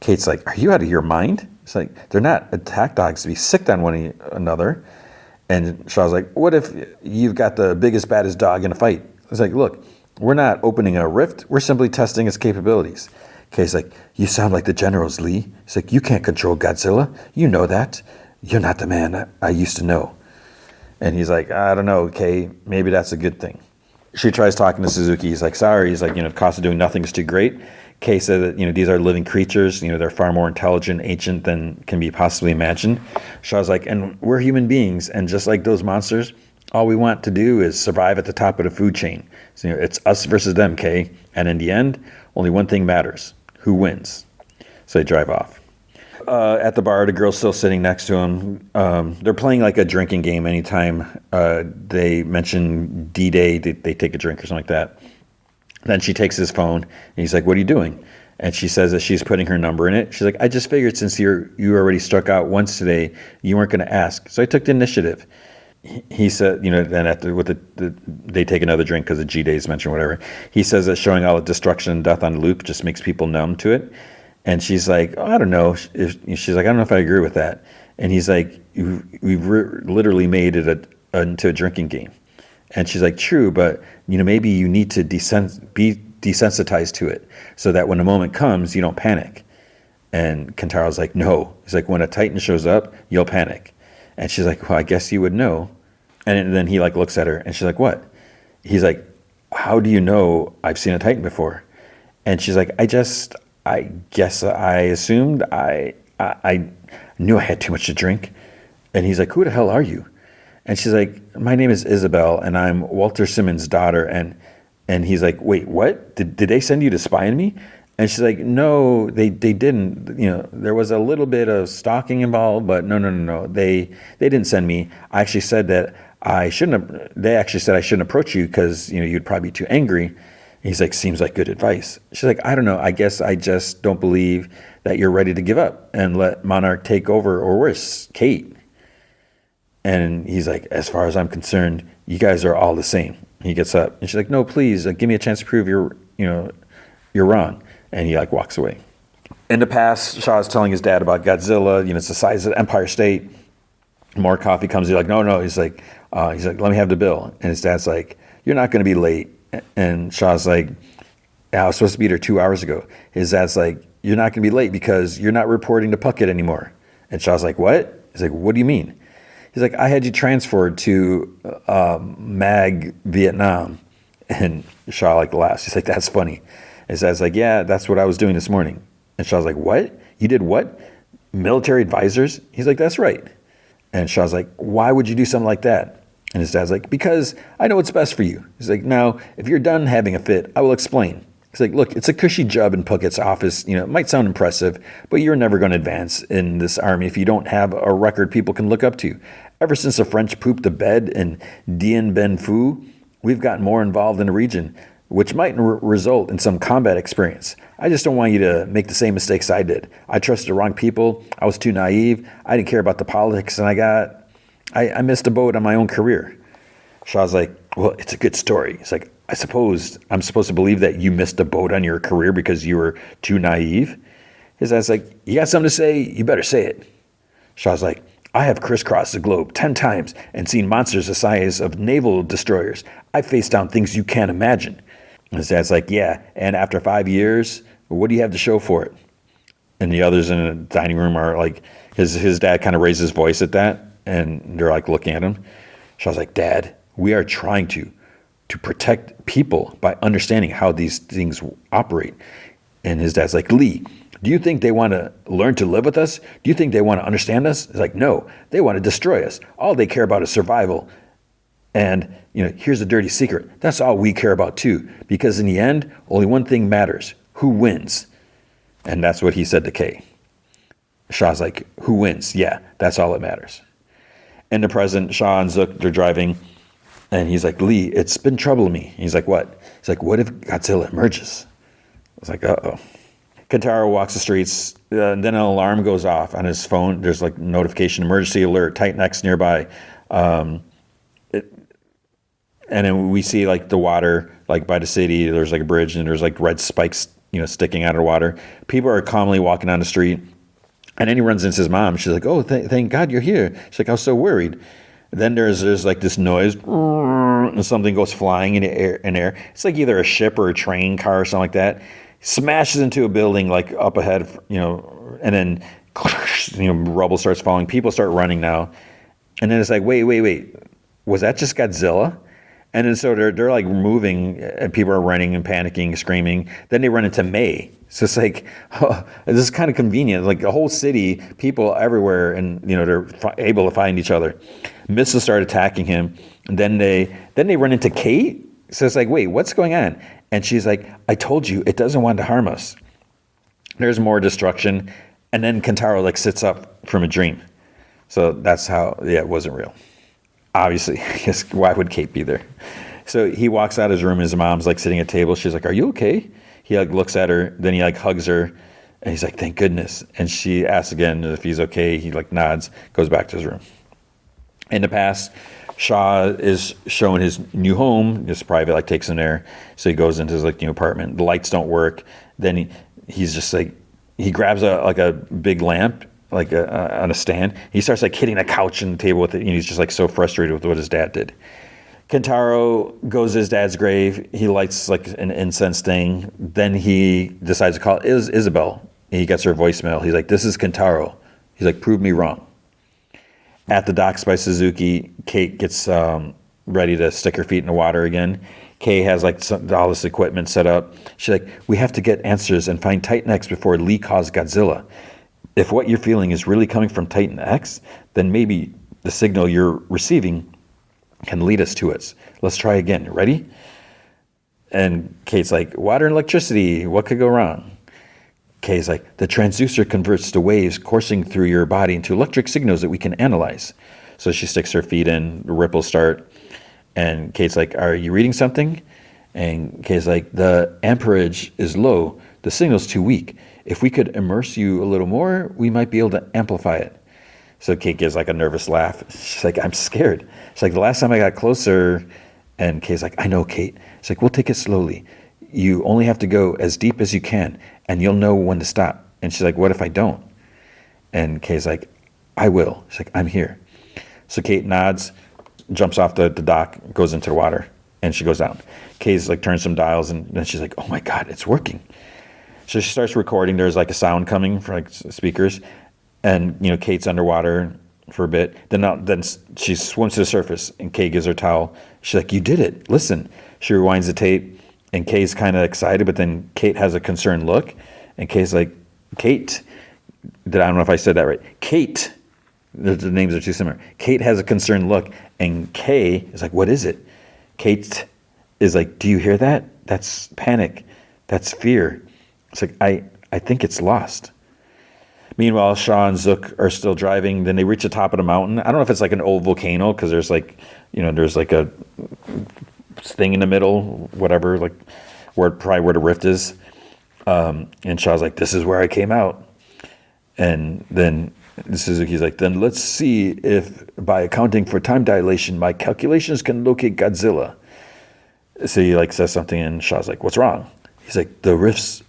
Kate's like, are you out of your mind? It's like, they're not attack dogs to be sicked on one another. And Shaw's like, what if you've got the biggest, baddest dog in a fight? It's like, look, we're not opening a rift. We're simply testing its capabilities. Kay's like, you sound like the generals, Lee. He's like, you can't control Godzilla. You know that. You're not the man I used to know. And he's like, I don't know, Kay. Maybe that's a good thing. She tries talking to Suzuki. He's like, sorry. He's like, the cost of doing nothing is too great. Kay said that, these are living creatures. They're far more intelligent, ancient than can be possibly imagined. Shaw's like, and we're human beings. And just like those monsters, all we want to do is survive at the top of the food chain. So, it's us versus them, Kay. And in the end, only one thing matters. Who wins? So they drive off. At the bar, the girl's still sitting next to him. They're playing like a drinking game. Anytime they mention D-Day, they take a drink or something like that. Then she takes his phone, and he's like, what are you doing? And she says that she's putting her number in it. She's like, I just figured since you already struck out once today, you weren't going to ask. So I took the initiative. He said, then they take another drink because the G-Day is mentioned, whatever. He says that showing all the destruction and death on loop just makes people numb to it. And she's like, oh, I don't know. She's like, I don't know if I agree with that. And he's like, we've literally made it into a drinking game. And she's like, true, but maybe you need to be desensitized to it so that when the moment comes, you don't panic. And Kentaro's like, no. He's like, when a Titan shows up, you'll panic. And she's like, well, I guess you would know. And then he like looks at her and she's like, what? He's like, how do you know I've seen a Titan before? And she's like, I guess I assumed I knew I had too much to drink. And he's like, who the hell are you? And she's like, my name is Isabel and I'm Walter Simmons' daughter. And he's like, wait, what? Did they send you to spy on me? And she's like, no, they didn't. There was a little bit of stalking involved, but no. They didn't send me. I actually said that I shouldn't have. They actually said I shouldn't approach you because you'd probably be too angry. And he's like, seems like good advice. She's like, I don't know. I guess I just don't believe that you're ready to give up and let Monarch take over, or worse, Kate. And he's like, as far as I'm concerned, you guys are all the same. He gets up and she's like, no, please, give me a chance to prove you're wrong. And he like walks away. In the past, Shaw's telling his dad about Godzilla. It's the size of the Empire State. More coffee comes. He's like, no. He's like, let me have the bill. And his dad's like, you're not going to be late. And Shaw's like, I was supposed to be there 2 hours ago. His dad's like, you're not going to be late because you're not reporting to Puckett anymore. And Shaw's like, what? He's like, what do you mean? He's like, I had you transferred to MAG Vietnam. And Shaw like laughs. He's like, that's funny. His dad's like, yeah, that's what I was doing this morning. And Shaw's like, what? You did what? Military advisors? He's like, that's right. And Shaw's like, why would you do something like that? And his dad's like, because I know what's best for you. He's like, now, if you're done having a fit, I will explain. He's like, look, it's a cushy job in Puckett's office. It might sound impressive, but you're never going to advance in this army if you don't have a record people can look up to. Ever since the French pooped the bed in Dien Bien Phu, we've gotten more involved in the region, which might result in some combat experience. I just don't want you to make the same mistakes I did. I trusted the wrong people. I was too naive. I didn't care about the politics, and I missed a boat on my own career. Shaw's like, well, it's a good story. He's like, I suppose I'm supposed to believe that you missed a boat on your career because you were too naive? His dad's like, you got something to say? You better say it. Shaw's like, I have crisscrossed the globe 10 times and seen monsters the size of naval destroyers. I faced down things you can't imagine. And his dad's like, yeah, and after 5 years, what do you have to show for it? And the others in the dining room are like, his dad kind of raises his voice at that, and they're like looking at him. Shaw's like, Dad, we are trying to protect people by understanding how these things operate. And his dad's like, Lee, do you think they want to learn to live with us? Do you think they want to understand us? It's like, no, they want to destroy us. All they care about is survival. And, here's a dirty secret. That's all we care about too, because in the end, only one thing matters: who wins? And that's what he said to Kay. Shaw's like, who wins? Yeah, that's all that matters. In the present, Shaw and Zook, they're driving, and he's like, Lee, it's been troubling me. He's like, what? He's like, what if Godzilla emerges? I was like, uh-oh. Kentaro walks the streets, and then an alarm goes off on his phone. There's like notification, emergency alert, Titan X nearby. And then we see like the water, like by the city, there's like a bridge and there's like red spikes, sticking out of the water. People are calmly walking down the street. And then he runs into his mom. She's like, oh, thank God you're here. She's like, I was so worried. Then there's like this noise, and something goes flying in the air. It's like either a ship or a train car or something like that. Smashes into a building like up ahead, and then rubble starts falling. People start running now. And then it's like, wait. Was that just Godzilla? And then so they're like moving, and people are running and panicking, screaming. Then they run into May. So it's like, this is kind of convenient. Like the whole city, people everywhere, and they're able to find each other. Missiles start attacking him, and then they run into Kate. So it's like, wait, what's going on? And she's like, I told you, it doesn't want to harm us. There's more destruction, and then Kentaro like sits up from a dream. So that's how, it wasn't real. Obviously, why would Kate be there? So he walks out of his room, and his mom's like sitting at a table. She's like, are you okay? He like looks at her, then he like hugs her, and he's like, thank goodness. And she asks again if he's okay. He like nods, goes back to his room. In the past, Shaw is showing his new home. This private like takes him there. So he goes into his like new apartment. The lights don't work. Then he's just like he grabs a big lamp, like on a stand. He starts like hitting a couch and the table with it. And he's just like so frustrated with what his dad did. Kentaro goes to his dad's grave. He lights like an incense thing. Then he decides to call Isabel. He gets her voicemail. He's like, "This is Kentaro." He's like, "Prove me wrong." At the docks by Suzuki, Kate gets ready to stick her feet in the water again. Kay has like all this equipment set up. She's like, "We have to get answers and find Titan X before Lee calls Godzilla. If what you're feeling is really coming from Titan X, then maybe the signal you're receiving can lead us to it. Let's try again. Ready?" And Kate's like, "Water and electricity. What could go wrong?" Kay's like, "The transducer converts the waves coursing through your body into electric signals that we can analyze." So she sticks her feet in, the ripples start. And Kate's like, "Are you reading something?" And Kay's like, "The amperage is low. The signal's too weak. If we could immerse you a little more, we might be able to amplify it." So Kate gives like a nervous laugh. She's like, "I'm scared." She's like, "The last time I got closer," and Kate's like, "I know, Kate." She's like, "We'll take it slowly. You only have to go as deep as you can, and you'll know when to stop." And she's like, "What if I don't?" And Kate's like, "I will." She's like, "I'm here." So Kate nods, jumps off the dock, goes into the water, and she goes down. Kay's like turns some dials, and then she's like, "Oh my God, it's working." So she starts recording. There's like a sound coming from like speakers, and Kate's underwater for a bit. Then she swims to the surface, and Kay gives her a towel. She's like, "You did it. Listen." She rewinds the tape, and Kay's kind of excited, but then Kate has a concerned look, and Kay's like, "Kate," I don't know if I said that right. Kate. The names are too similar. Kate has a concerned look, and Kay is like, "What is it?" Kate is like, "Do you hear that? That's panic. That's fear." It's like, I think it's lost. Meanwhile, Shaw and Zook are still driving. Then they reach the top of the mountain. I don't know if it's like an old volcano, because there's like, there's like a thing in the middle, whatever, like probably where the rift is. And Shaw's like, "This is where I came out." And then Suzuki's like, "Then let's see if, by accounting for time dilation, my calculations can locate Godzilla." So he like says something, and Shaw's like, "What's wrong?" He's like, "The rift's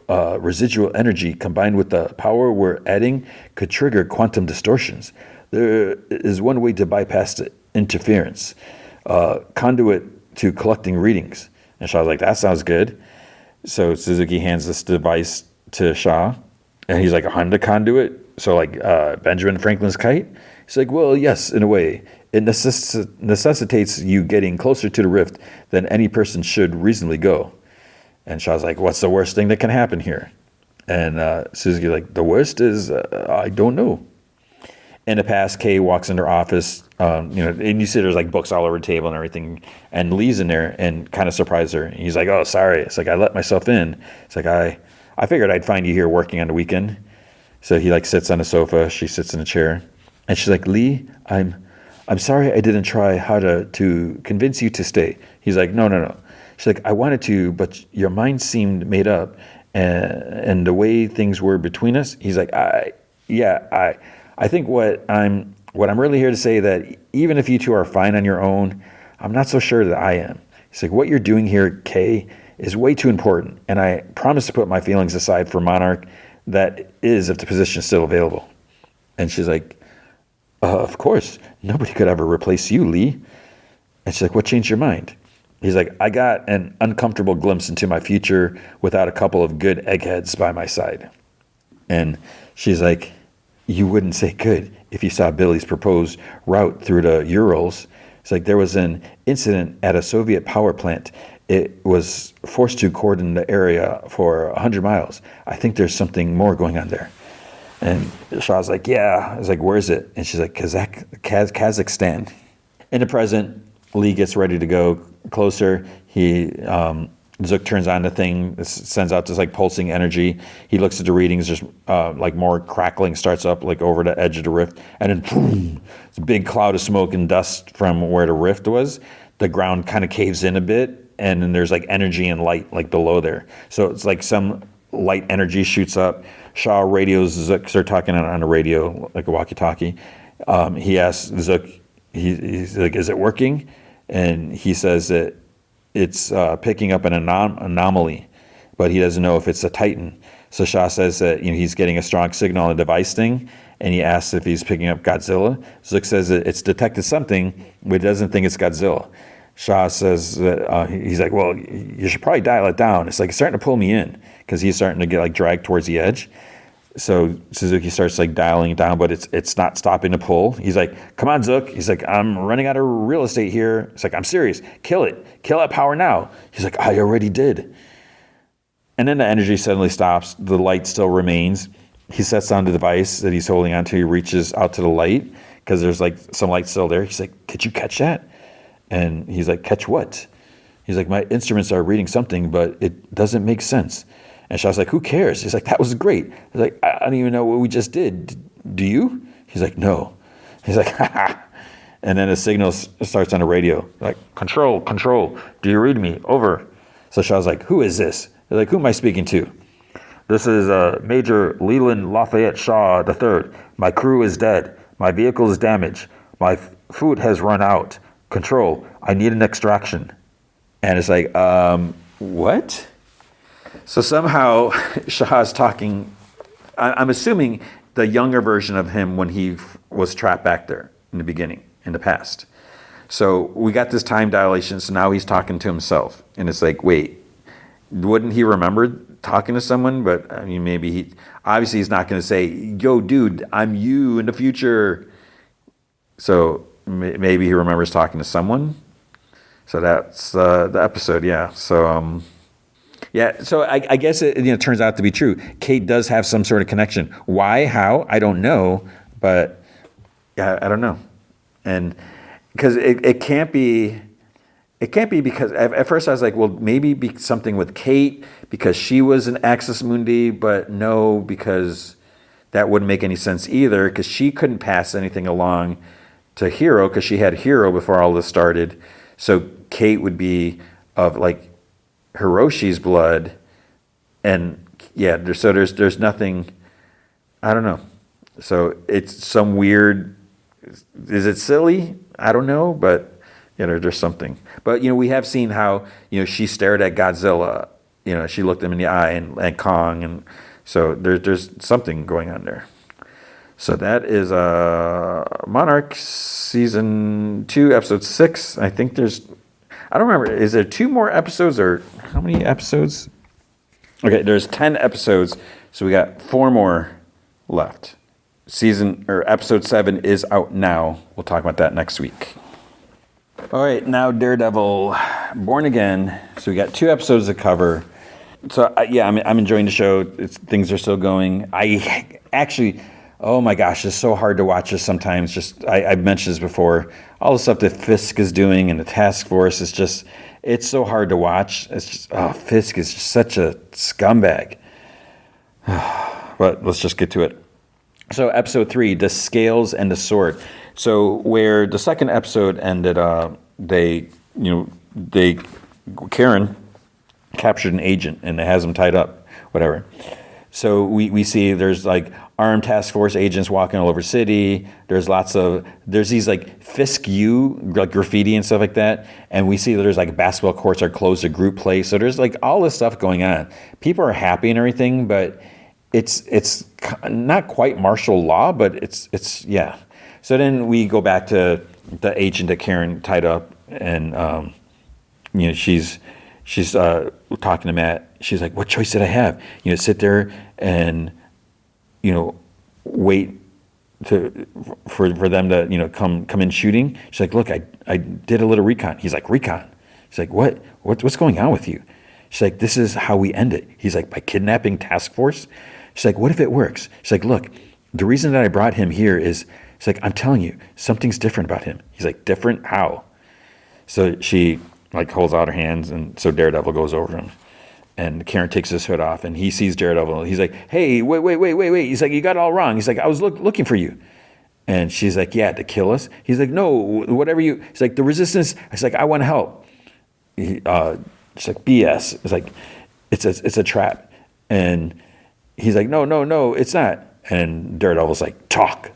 residual energy combined with the power we're adding could trigger quantum distortions. There is one way to bypass the interference, conduit to collecting readings." And Shaw's like, "That sounds good." So Suzuki hands this device to Shaw, and he's like, "I'm the conduit? So like Benjamin Franklin's kite?" He's like, "Well, yes, in a way. It necessitates you getting closer to the rift than any person should reasonably go." And Shaw's like, "What's the worst thing that can happen here?" And Suzuki's like, "The worst is, I don't know." In the past, Kay walks in her office, and you see there's like books all over the table and everything, and Lee's in there and kind of surprised her. And he's like, "Oh, sorry." It's like, "I let myself in." It's like, I figured I'd find you here working on the weekend." So he like sits on the sofa. She sits in a chair, and she's like, "Lee, I'm sorry I didn't try harder to convince you to stay." He's like, No. She's like, "I wanted to, but your mind seemed made up, and the way things were between us." He's like, I think what I'm really here to say that even if you two are fine on your own, I'm not so sure that I am. He's like, "What you're doing here, Kay, is way too important, and I promise to put my feelings aside for Monarch. That is, if the position is still available." And she's like, "Of course, nobody could ever replace you, Lee." And she's like, "What changed your mind?" He's like, "I got an uncomfortable glimpse into my future without a couple of good eggheads by my side." And she's like, "You wouldn't say good if you saw Billy's proposed route through the Urals." It's like, "There was an incident at a Soviet power plant. It was forced to cordon the area for 100 miles. I think there's something more going on there." And Shaw's like, "Yeah." I was like, "Where is it?" And she's like, Kazakhstan. In the present, Lee gets ready to go closer. Zook turns on the thing, sends out this like pulsing energy. He looks at the readings, just like more crackling starts up like over the edge of the rift, and then boom, this big cloud of smoke and dust from where the rift was. The ground kind of caves in a bit, and then there's like energy and light like below there. So it's like some light energy shoots up. Shaw radios Zook, start talking on a radio, like a walkie-talkie. He asks Zook, he's like, "Is it working?" And he says that it's picking up an anomaly, but he doesn't know if it's a Titan. So Shaw says that he's getting a strong signal on the device thing, and he asks if he's picking up Godzilla. Zook says that it's detected something, but he doesn't think it's Godzilla. Shaw says that he's like, well, you should probably dial it down. It's like it's starting to pull me in because he's starting to get like dragged towards the edge. So Suzuki starts like dialing it down, but it's not stopping the pull. He's like, come on, Zook. He's like, I'm running out of real estate here. It's like, I'm serious. Kill it. Kill that power now. He's like, I already did. And then the energy suddenly stops. The light still remains. He sets down the device that he's holding onto. He reaches out to the light because there's like some light still there. He's like, did you catch that? And he's like, catch what? He's like, my instruments are reading something, but it doesn't make sense. And Shaw's like, who cares? He's like, that was great. He's like, I don't even know what we just did. Do you? He's like, no. He's like, ha ha. And then a signal starts on the radio. Like, control. Do you read me? Over. So Shaw's like, who is this? They're like, who am I speaking to? This is Major Leland Lafayette Shaw III. My crew is dead. My vehicle is damaged. My food has run out. Control, I need an extraction. And it's like, what? So somehow Shah's talking, I'm assuming the younger version of him when he was trapped back there in the beginning, in the past. So we got this time dilation, so now he's talking to himself. And it's like, wait, wouldn't he remember talking to someone? But I mean, maybe obviously he's not going to say, yo, dude, I'm you in the future. So maybe he remembers talking to someone. So that's the episode, yeah. So, so I guess it turns out to be true. Kate does have some sort of connection. Why, how, I don't know, but yeah, I don't know. And because it can't be because at first I was like, well, maybe be something with Kate because she was an Axis Mundi, but no, because that wouldn't make any sense either because she couldn't pass anything along to Hiro because she had Hiro before all this started. So Kate would be of like Hiroshi's blood, and yeah, there's nothing. I don't know. So it's some weird. Is it silly? I don't know, but there's something. But we have seen how she stared at Godzilla. She looked him in the eye and Kong, and so there's something going on there. So that is Monarch season 2, episode 6. I think I don't remember. Is there 2 more episodes or how many episodes? Okay, there's 10 episodes, so we got 4 more left. Episode 7 is out now. We'll talk about that next week. All right, now Daredevil, Born Again. So we got 2 episodes to cover. So I'm enjoying the show. Things are still going. I actually. Oh my gosh, it's so hard to watch this sometimes. I've mentioned this before. All the stuff that Fisk is doing and the task force it's so hard to watch. It's just, Fisk is just such a scumbag. But let's just get to it. So episode 3, The Scales and the Sword. So where the second episode ended, Karen captured an agent and it has him tied up, whatever. So we see there's like armed task force agents walking all over city. There's these like Fisk U, like graffiti and stuff like that. And we see that there's like basketball courts are closed to group play. So there's like all this stuff going on. People are happy and everything, but it's not quite martial law, but it's yeah. So then we go back to the agent that Karen tied up, and she's talking to Matt. She's like, what choice did I have? Sit there and, wait for them to, come in shooting. She's like, look, I did a little recon. He's like, recon? She's like, what's going on with you? She's like, this is how we end it. He's like, by kidnapping task force? She's like, what if it works? She's like, look, the reason that I brought him here is, she's like, I'm telling you, something's different about him. He's like, different? How? So she like holds out her hands, and so Daredevil goes over him. And Karen takes his hood off, and he sees Daredevil. He's like, hey, wait. He's like, you got it all wrong. He's like, I was looking for you. And she's like, yeah, to kill us? He's like, no, whatever you... He's like, the resistance... He's like, I want to help. She's like, BS. It's like, it's a trap. And he's like, no, it's not. And Daredevil's like, talk.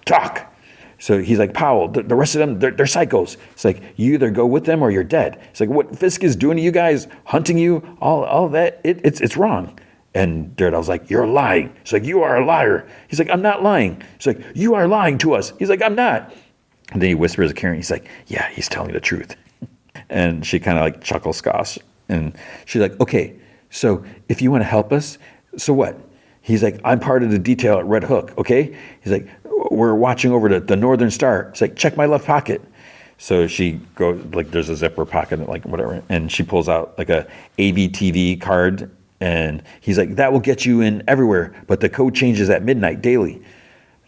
So he's like, Powell, the rest of them, they're psychos. It's like, you either go with them or you're dead. It's like, what Fisk is doing to you guys, hunting you, all that, it's wrong. And Daredevil's like, you're lying. She's like, you are a liar. He's like, I'm not lying. She's like, you are lying to us. He's like, I'm not. And then he whispers to Karen, he's like, yeah, he's telling the truth. And she kind of like chuckles, scoffs. And she's like, okay, so if you want to help us, so what? He's like, I'm part of the detail at Red Hook, okay? He's like, we're watching over the Northern Star. It's like, check my left pocket. So she goes, like, there's a zipper pocket, like whatever. And she pulls out like a ABTV card. And he's like, that will get you in everywhere. But the code changes at midnight daily.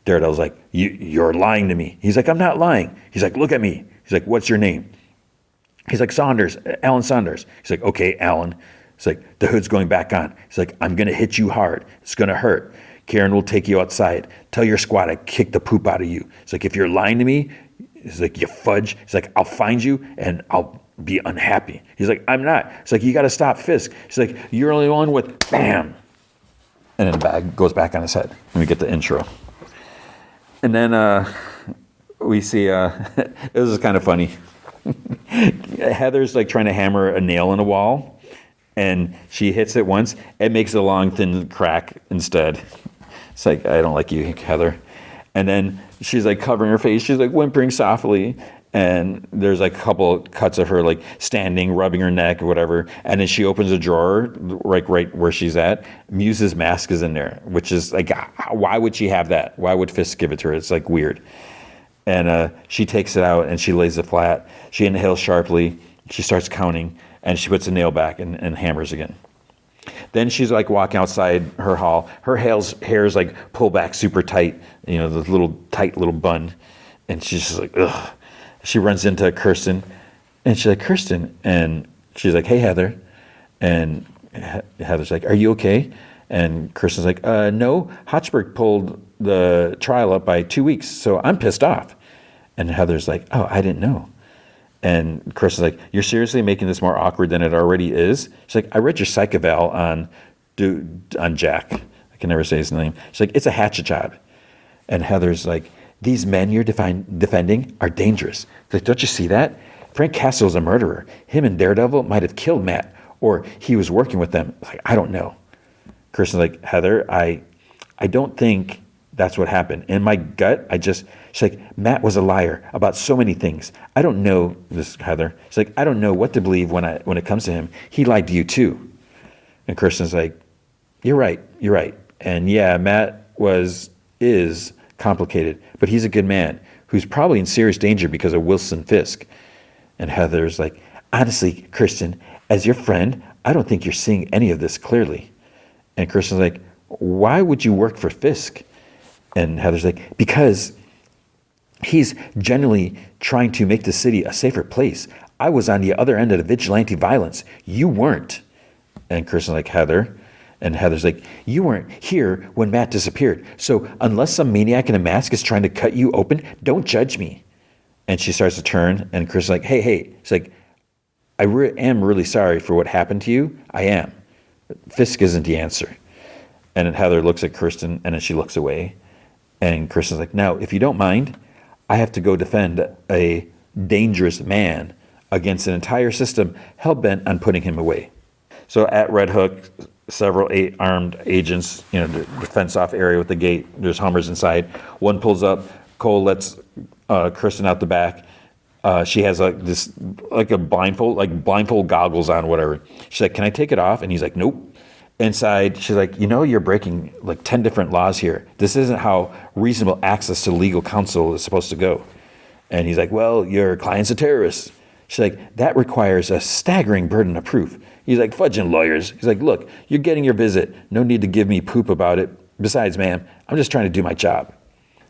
Daredevil's like, you're lying to me. He's like, I'm not lying. He's like, look at me. He's like, what's your name? He's like, Saunders, Alan Saunders. He's like, okay, Alan. He's like, the hood's going back on. He's like, I'm going to hit you hard. It's going to hurt. Karen will take you outside. Tell your squad I kicked the poop out of you. It's like, if you're lying to me, he's like, you fudge. He's like, I'll find you and I'll be unhappy. He's like, I'm not. It's like, you got to stop Fisk. He's like, you're only one with bam. And then the bag goes back on his head. And we get the intro. And then we see, this is kind of funny. Heather's like trying to hammer a nail in a wall. And she hits it once. It makes a long, thin crack instead. It's like, I don't like you, Heather. And then she's like covering her face. She's like whimpering softly. And there's like a couple cuts of her like standing, rubbing her neck or whatever. And then she opens a drawer, like right where she's at. Muse's mask is in there, which is like, why would she have that? Why would Fisk give it to her? It's like weird. And she takes it out and she lays it flat. She inhales sharply. She starts counting. And she puts a nail back and hammers again. Then she's like walking outside her hall. Her hair's like pulled back super tight, the little tight little bun. And she's just like, ugh. She runs into Kirsten. And she's like, Kirsten. And she's like, hey, Heather. And Heather's like, are you okay? And Kirsten's like, no. Hotchberg pulled the trial up by 2 weeks, so I'm pissed off. And Heather's like, oh, I didn't know. And Chris is like, you're seriously making this more awkward than it already is? She's like, I read your psych eval on Jack. I can never say his name. She's like, it's a hatchet job. And Heather's like, these men you're defending are dangerous. Like, don't you see that? Frank Castle's a murderer. Him and Daredevil might have killed Matt, or he was working with them. Like, I don't know. Kirsten's like, Heather, I don't think that's what happened. In my gut, she's like, Matt was a liar about so many things. I don't know this, Heather. She's like, I don't know what to believe when it comes to him. He lied to you too. And Kirsten's like, you're right. And yeah, Matt is complicated, but he's a good man who's probably in serious danger because of Wilson Fisk. And Heather's like, honestly, Kirsten, as your friend, I don't think you're seeing any of this clearly. And Kirsten's like, why would you work for Fisk? And Heather's like, because he's generally trying to make the city a safer place. I was on the other end of the vigilante violence. You weren't. And Kirsten's like, Heather. And Heather's like, you weren't here when Matt disappeared. So unless some maniac in a mask is trying to cut you open, don't judge me. And she starts to turn, and Kirsten's like, hey. She's like, I am really sorry for what happened to you. I am. Fisk isn't the answer. And then Heather looks at Kirsten, and then she looks away. And Kirsten's like, now, if you don't mind, I have to go defend a dangerous man against an entire system hell-bent on putting him away. So at Red Hook, several armed agents, the fence-off area with the gate. There's Hummers inside. One pulls up. Cole lets Kirsten out the back. She has a blindfold goggles on, whatever. She's like, can I take it off? And he's like, nope. Inside, she's like, you're breaking like 10 different laws here. This isn't how reasonable access to legal counsel is supposed to go. And he's like, well, your client's a terrorist. She's like, that requires a staggering burden of proof. He's like, fudging lawyers. He's like, look, you're getting your visit. No need to give me poop about it. Besides, ma'am, I'm just trying to do my job.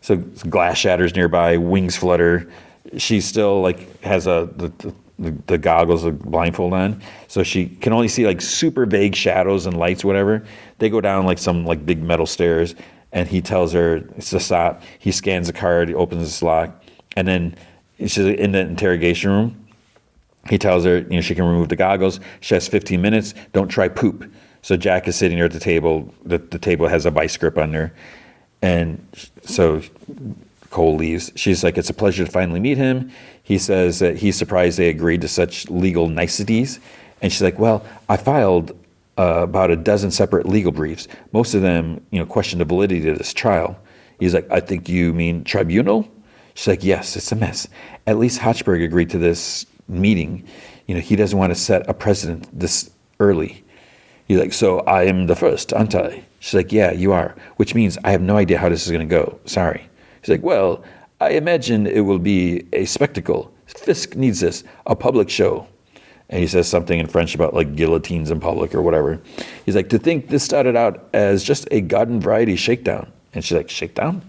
So glass shatters nearby, wings flutter. She still like has the goggles, the blindfold on, so she can only see like super vague shadows and lights, whatever. They go down like some like big metal stairs, and he tells her it's to stop. He scans the card, he opens this lock, and then she's in the interrogation room. He tells her, she can remove the goggles. She has 15 minutes. Don't try poop. So Jack is sitting there at the table. The table has a vice grip on there, and so Cole leaves. She's like, it's a pleasure to finally meet him. He says that he's surprised they agreed to such legal niceties. And she's like, well, I filed about a dozen separate legal briefs. Most of them, question the validity of this trial. He's like, I think you mean tribunal? She's like, yes, it's a mess. At least Hochberg agreed to this meeting. He doesn't want to set a precedent this early. He's like, so I am the first, aren't I? She's like, yeah, you are, which means I have no idea how this is going to go. Sorry. He's like, well, I imagine it will be a spectacle. Fisk needs this, a public show. And he says something in French about like guillotines in public or whatever. He's like, to think this started out as just a garden variety shakedown. And she's like, shakedown?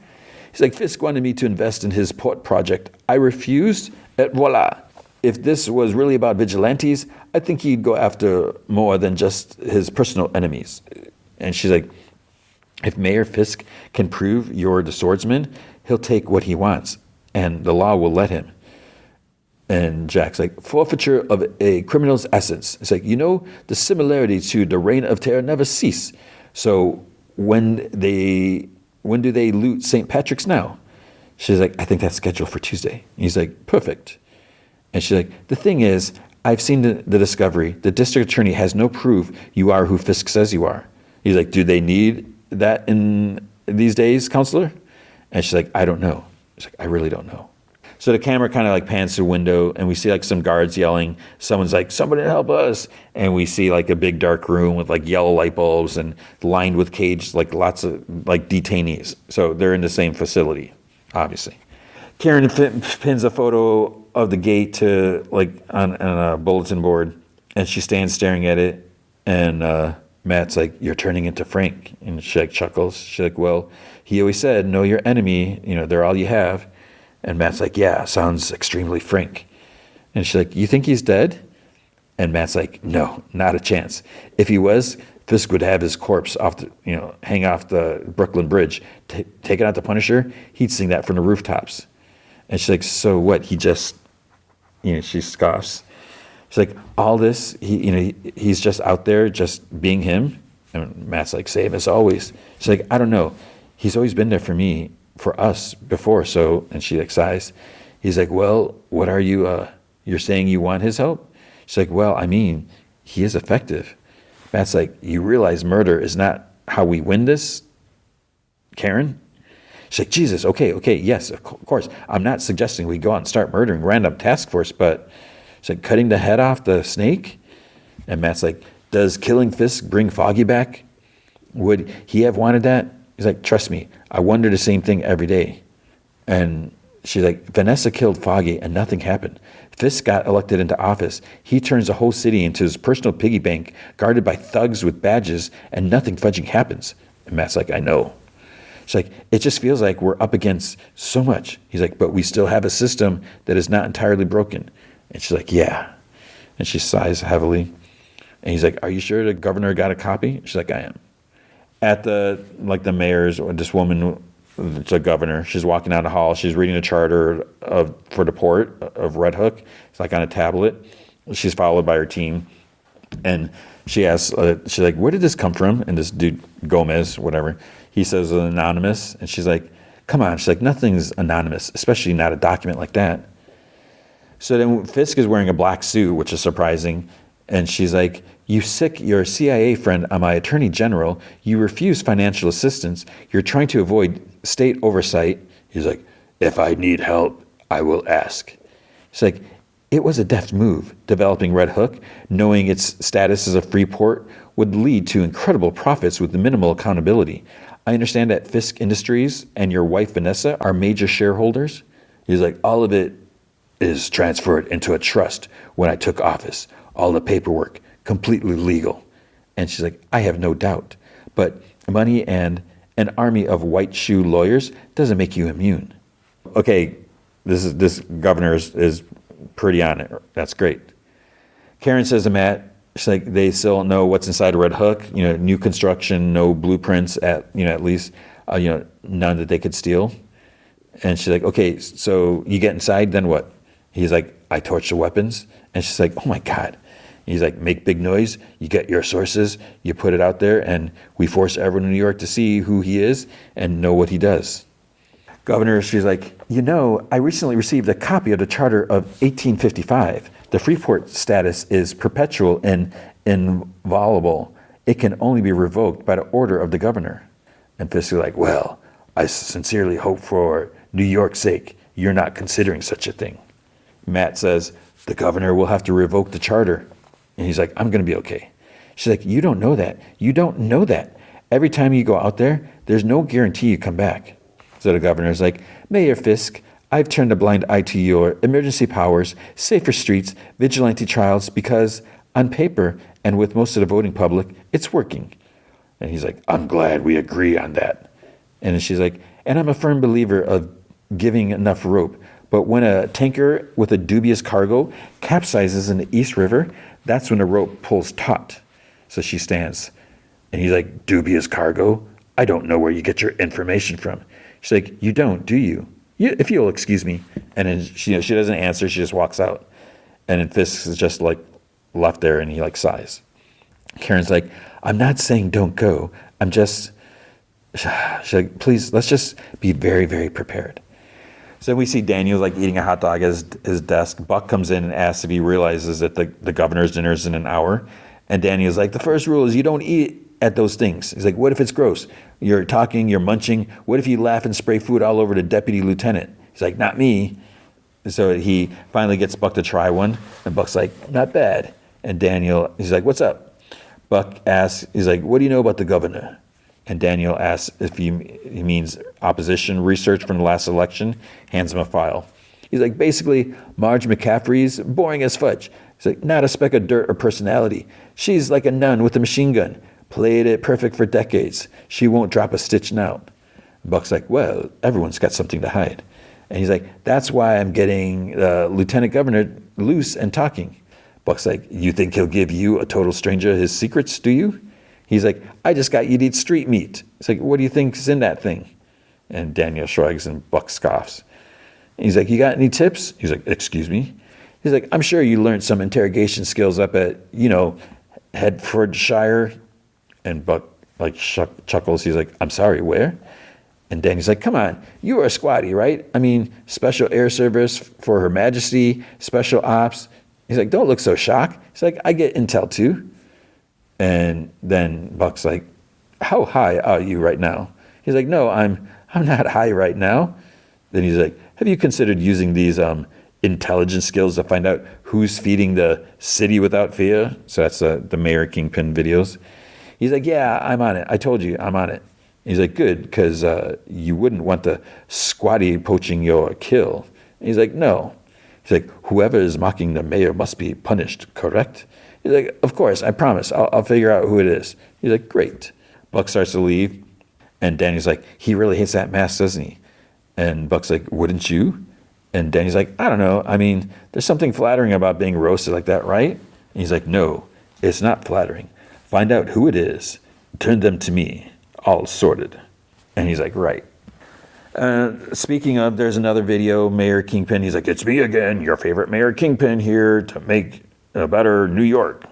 He's like, Fisk wanted me to invest in his port project. I refused, et voila. If this was really about vigilantes, I think he'd go after more than just his personal enemies. And she's like, if Mayor Fisk can prove you're the swordsman, he'll take what he wants, and the law will let him. And Jack's like, forfeiture of a criminal's essence. It's like, the similarities to the reign of terror never cease. So when do they loot St. Patrick's now? She's like, I think that's scheduled for Tuesday. And he's like, perfect. And she's like, the thing is, I've seen the discovery. The district attorney has no proof you are who Fisk says you are. He's like, do they need that in these days, counselor? And she's like, I don't know. She's like, I really don't know. So the camera kind of like pans to the window, and we see like some guards yelling. Someone's like, somebody help us. And we see like a big dark room with like yellow light bulbs and lined with cages, like lots of like detainees. So they're in the same facility, obviously. Karen pins a photo of the gate to like on a bulletin board, and she stands staring at it. And Matt's like, you're turning into Frank. And she like chuckles. She's like, well, he always said, know your enemy. They're all you have. And Matt's like, yeah, sounds extremely Frank. And she's like, you think he's dead? And Matt's like, no, not a chance. If he was, Fisk would have his corpse hang off the Brooklyn Bridge, take it out to Punisher. He'd sing that from the rooftops. And she's like, so what? He just, she scoffs. She's like, all this, he's just out there just being him. And Matt's like, same as always. She's like, I don't know. He's always been there for me, for us before. So, and she like sighs. He's like, well, what are you, you're saying you want his help? She's like, well, I mean, he is effective. Matt's like, you realize murder is not how we win this, Karen? She's like, Jesus, okay, yes, of course. I'm not suggesting we go out and start murdering random task force, but she's like, cutting the head off the snake? And Matt's like, does killing Fisk bring Foggy back? Would he have wanted that? He's like, trust me, I wonder the same thing every day. And she's like, Vanessa killed Foggy and nothing happened. Fisk got elected into office. He turns the whole city into his personal piggy bank, guarded by thugs with badges, and nothing fudging happens. And Matt's like, I know. She's like, it just feels like we're up against so much. He's like, but we still have a system that is not entirely broken. And she's like, yeah. And she sighs heavily. And he's like, are you sure the governor got a copy? She's like, I am. At the mayor's, or this woman, the governor, she's walking down the hall. She's reading a charter for the port of Red Hook. It's like on a tablet. She's followed by her team. And she asks, she's like, where did this come from? And this dude, Gomez, whatever, he says anonymous. And she's like, come on. She's like, nothing's anonymous, especially not a document like that. So then Fisk is wearing a black suit, which is surprising. And she's like, you sick your CIA friend on my attorney general. You refuse financial assistance. You're trying to avoid state oversight. He's like, if I need help, I will ask. She's like, it was a deft move. Developing Red Hook, knowing its status as a free port, would lead to incredible profits with minimal accountability. I understand that Fisk Industries and your wife Vanessa are major shareholders. He's like, all of it is transferred into a trust when I took office. All the paperwork, completely legal. And she's like, I have no doubt. But money and an army of white shoe lawyers doesn't make you immune. Okay, this governor is pretty on it. That's great. Karen says to Matt, she's like, they still know what's inside Red Hook. New construction, no blueprints at least, none that they could steal. And she's like, okay, so you get inside, then what? He's like, I torch the weapons. And she's like, oh my God. He's like, make big noise, you get your sources, you put it out there, and we force everyone in New York to see who he is and know what he does. Governor, she's like, I recently received a copy of the Charter of 1855. The Freeport status is perpetual and inviolable. It can only be revoked by the order of the governor. And Fisk is like, well, I sincerely hope for New York's sake you're not considering such a thing. Matt says, the governor will have to revoke the charter. And he's like, I'm going to be okay. She's like, you don't know that. You don't know that. Every time you go out there, there's no guarantee you come back. So the governor's like, Mayor Fisk, I've turned a blind eye to your emergency powers, safer streets, vigilante trials, because on paper and with most of the voting public, it's working. And he's like, I'm glad we agree on that. And then she's like, and I'm a firm believer of giving enough rope. But when a tanker with a dubious cargo capsizes in the East River, that's when the rope pulls taut. So she stands. And he's like, dubious cargo? I don't know where you get your information from. She's like, you don't, do you? If you'll excuse me. And then she doesn't answer. She just walks out. And then Fisk is just like left there, and he like sighs. Karen's like, I'm not saying don't go. I'm just, she's like, please, let's just be very, very prepared. So we see Daniel like eating a hot dog at his desk. Buck comes in and asks if he realizes that the governor's dinner is in an hour. And Daniel's like, the first rule is you don't eat at those things. He's like, what if it's gross? You're talking, you're munching. What if you laugh and spray food all over the deputy lieutenant? He's like, not me. So he finally gets Buck to try one. And Buck's like, not bad. And Daniel, he's like, what's up? Buck asks, he's like, what do you know about the governor? And Daniel asks if he means opposition research from the last election, hands him a file. He's like, basically, Marge McCaffrey's boring as fudge. He's like, not a speck of dirt or personality. She's like a nun with a machine gun. Played it perfect for decades. She won't drop a stitch now. Buck's like, well, everyone's got something to hide. And he's like, that's why I'm getting Lieutenant Governor loose and talking. Buck's like, you think he'll give you, a total stranger, his secrets, do you? He's like, I just got you to eat street meat. It's like, what do you think's in that thing? And Daniel shrugs and Buck scoffs. And he's like, you got any tips? He's like, excuse me? He's like, I'm sure you learned some interrogation skills up at, Hertfordshire. And Buck like chuckles. He's like, I'm sorry, where? And Danny's like, come on, you were a squatty, right? I mean, Special Air Service for Her Majesty, Special Ops. He's like, don't look so shocked. He's like, I get intel too. And then Buck's like, how high are you right now? He's like, no, I'm not high right now. Then he's like, have you considered using these intelligence skills to find out who's feeding the city without fear? So that's the Mayor Kingpin videos. He's like, yeah, I'm on it. I told you, I'm on it. He's like, good, because you wouldn't want the squatty poaching your kill. He's like, no. He's like, whoever is mocking the mayor must be punished, correct? He's like, of course, I promise. I'll figure out who it is. He's like, great. Buck starts to leave, and Danny's like, he really hates that mask, doesn't he? And Buck's like, wouldn't you? And Danny's like, I don't know. I mean, there's something flattering about being roasted like that, right? And he's like, no, it's not flattering. Find out who it is. Turn them to me. All sorted. And he's like, right. Speaking of, there's another video, Mayor Kingpin. He's like, it's me again, your favorite Mayor Kingpin, here to make a better New York.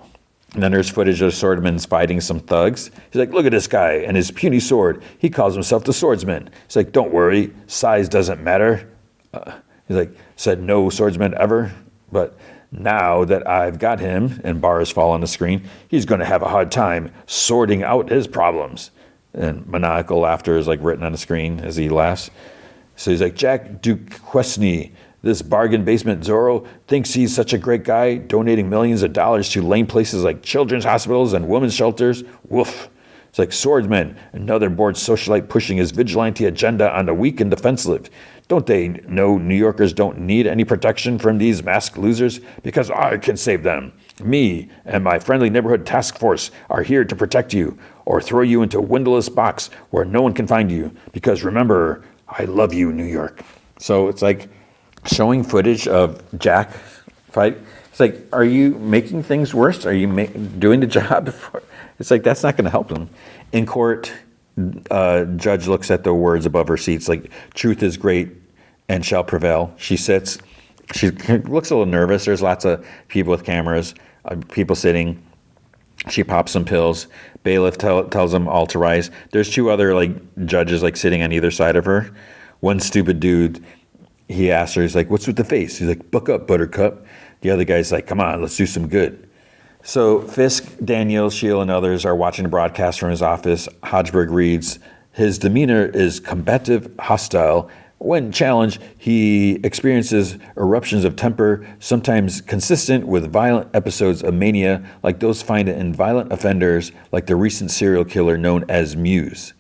And then there's footage of swordmen fighting some thugs. He's like, look at this guy and his puny sword. He calls himself the swordsman. He's like, don't worry, size doesn't matter. He's like, said no swordsman ever, but now that I've got him, and bars fall on the screen, he's going to have a hard time sorting out his problems. And maniacal laughter is like written on the screen as he laughs. So he's like, Jack Duquesne, this bargain basement Zorro, thinks he's such a great guy, donating millions of dollars to lame places like children's hospitals and women's shelters. Woof. It's like swordsman, another bored socialite pushing his vigilante agenda on the weak and defenseless. Don't they know New Yorkers don't need any protection from these masked losers? Because I can save them. Me and my friendly neighborhood task force are here to protect you or throw you into a windowless box where no one can find you. Because remember, I love you, New York. So it's like showing footage of Jack fight. It's like, are you making things worse? Are you doing the job? It's like, that's not going to help them. In court, judge looks at the words above her seats, like, truth is great and shall prevail. She sits. She looks a little nervous. There's lots of people with cameras, people sitting. She pops some pills. Bailiff tells them all to rise. There's two other judges sitting on either side of her. One stupid dude, he asks her, he's like, what's with the face? He's like, buck up, buttercup. The other guy's like, come on, let's do some good. So Fisk, Daniel, Shield, and others are watching the broadcast from his office. Hodgeberg reads, his demeanor is combative, hostile. When challenged, he experiences eruptions of temper, sometimes consistent with violent episodes of mania, like those found in violent offenders, like the recent serial killer known as Muse.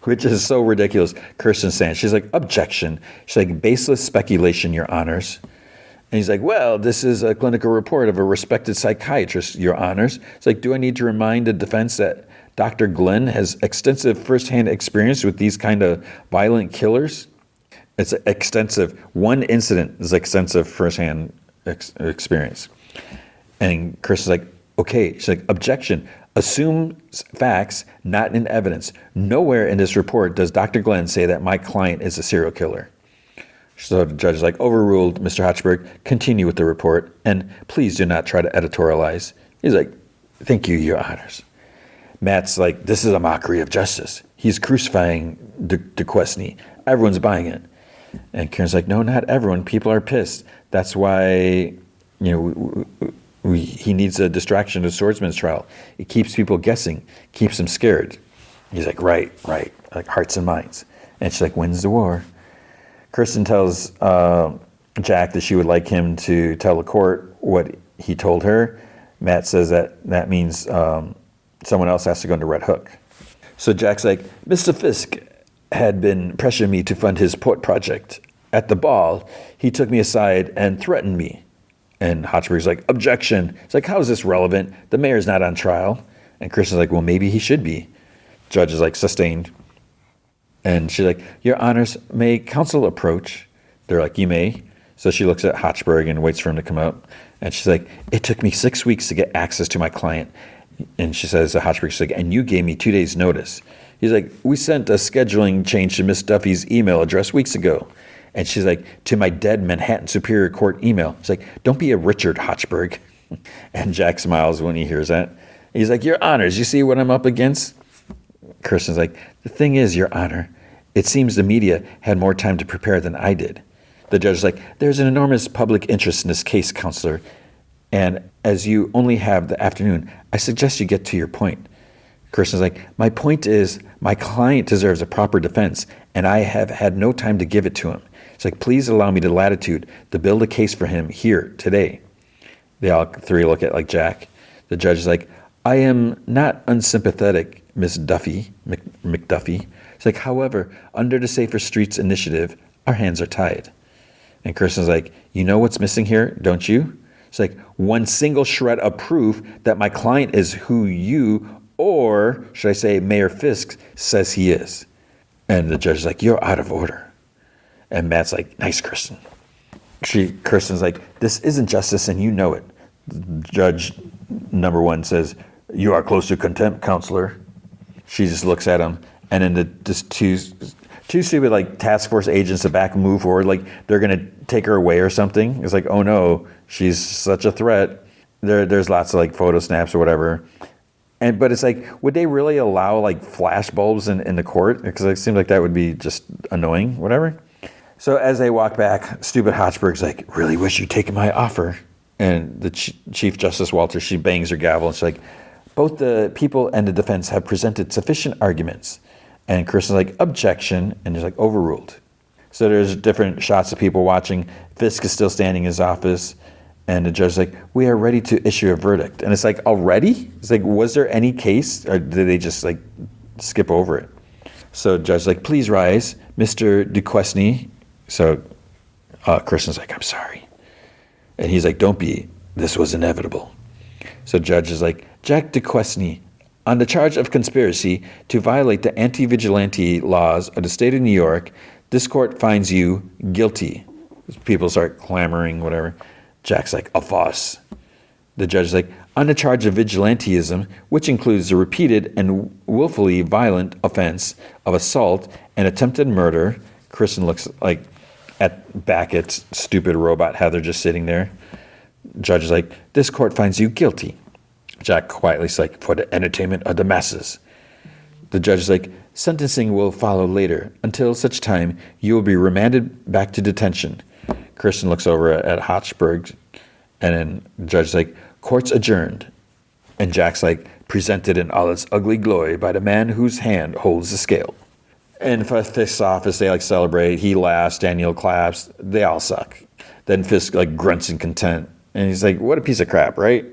Which is so ridiculous. Kirsten saying, she's like, objection. She's like, baseless speculation, Your Honors. And he's like, well, this is a clinical report of a respected psychiatrist, Your Honors. It's like, do I need to remind the defense that Dr. Glenn has extensive firsthand experience with these kind of violent killers? It's extensive. One incident is extensive firsthand experience. And Kirsten's like, okay. She's like, objection. Assume facts, not in evidence. Nowhere in this report does Dr. Glenn say that my client is a serial killer. So the judge is like, overruled, Mr. Hodgeberg, continue with the report, and please do not try to editorialize. He's like, thank you, Your Honors. Matt's like, this is a mockery of justice. He's crucifying Duquesne. Everyone's buying it. And Karen's like, no, not everyone. People are pissed. That's why, he needs a distraction to swordsman's trial. It keeps people guessing, keeps them scared. He's like, right, like hearts and minds. And she's like, when's the war? Kirsten tells Jack that she would like him to tell the court what he told her. Matt says that means someone else has to go into Red Hook. So Jack's like, Mr. Fisk had been pressuring me to fund his port project. At the ball, he took me aside and threatened me. And Hodgeberg's like, objection. It's like, how is this relevant? The mayor's not on trial. And Kirsten's like, well, maybe he should be. Judge is like, sustained. And she's like, Your Honors, may counsel approach? They're like, you may. So she looks at Hodgeberg and waits for him to come out. And she's like, it took me 6 weeks to get access to my client. And she says to Hodgeberg, she's like, and you gave me 2 days' notice. He's like, we sent a scheduling change to Miss Duffy's email address weeks ago. And she's like, to my dead Manhattan Superior Court email. She's like, don't be a Richard, Hodgeberg. And Jack smiles when he hears that. He's like, Your Honors, you see what I'm up against? Kirsten's like, the thing is, Your Honor, it seems the media had more time to prepare than I did. The judge is like, there's an enormous public interest in this case, counselor. And as you only have the afternoon, I suggest you get to your point. Kirsten's like, my point is my client deserves a proper defense, and I have had no time to give it to him. It's like, please allow me the latitude to build a case for him here today. They all three look at like Jack. The judge is like, I am not unsympathetic, Miss Duffy, McDuffie. It's like, however, under the Safer Streets initiative, our hands are tied. And Kirsten's like, you know what's missing here, don't you? It's like, one single shred of proof that my client is who you, or should I say Mayor Fisk, says he is. And the judge is like, you're out of order. And Matt's like, nice, Kirsten. Kirsten's like, this isn't justice and you know it. Judge number one says, you are close to contempt, counselor. She just looks at him, and then just two stupid like task force agents move forward, like they're gonna take her away or something. It's like, oh no, she's such a threat. There's lots of like photo snaps or whatever. But it's like, would they really allow like flash bulbs in the court? Because it seems like that would be just annoying, whatever. So as they walk back, stupid Hodgeberg's like, really wish you'd taken my offer. And the Chief Justice Walter, she bangs her gavel and she's like, both the people and the defense have presented sufficient arguments. And Kirsten's like, objection, and there's like, overruled. So there's different shots of people watching. Fisk is still standing in his office, and the judge is like, we are ready to issue a verdict. And it's like, already? It's like, was there any case, or did they just like skip over it? So the judge is like, please rise, Mr. Duquesne. So Kirsten's like, I'm sorry. And he's like, don't be, this was inevitable. So the judge is like, Jack Duquesne, on the charge of conspiracy to violate the anti-vigilante laws of the state of New York, this court finds you guilty. People start clamoring, whatever. Jack's like, a farce. The judge is like, on the charge of vigilantism, which includes the repeated and willfully violent offense of assault and attempted murder. Kristen looks like back at stupid robot Heather just sitting there. Judge is like, this court finds you guilty. Jack quietly is like, for the entertainment of the masses. The judge is like, sentencing will follow later. Until such time, you will be remanded back to detention. Kirsten looks over at Hodgeberg, and then the judge is like, court's adjourned. And Jack's like, presented in all its ugly glory by the man whose hand holds the scale. And Fisk's office, they like celebrate. He laughs, Daniel claps. They all suck. Then Fisk like grunts in content. And he's like, what a piece of crap, right?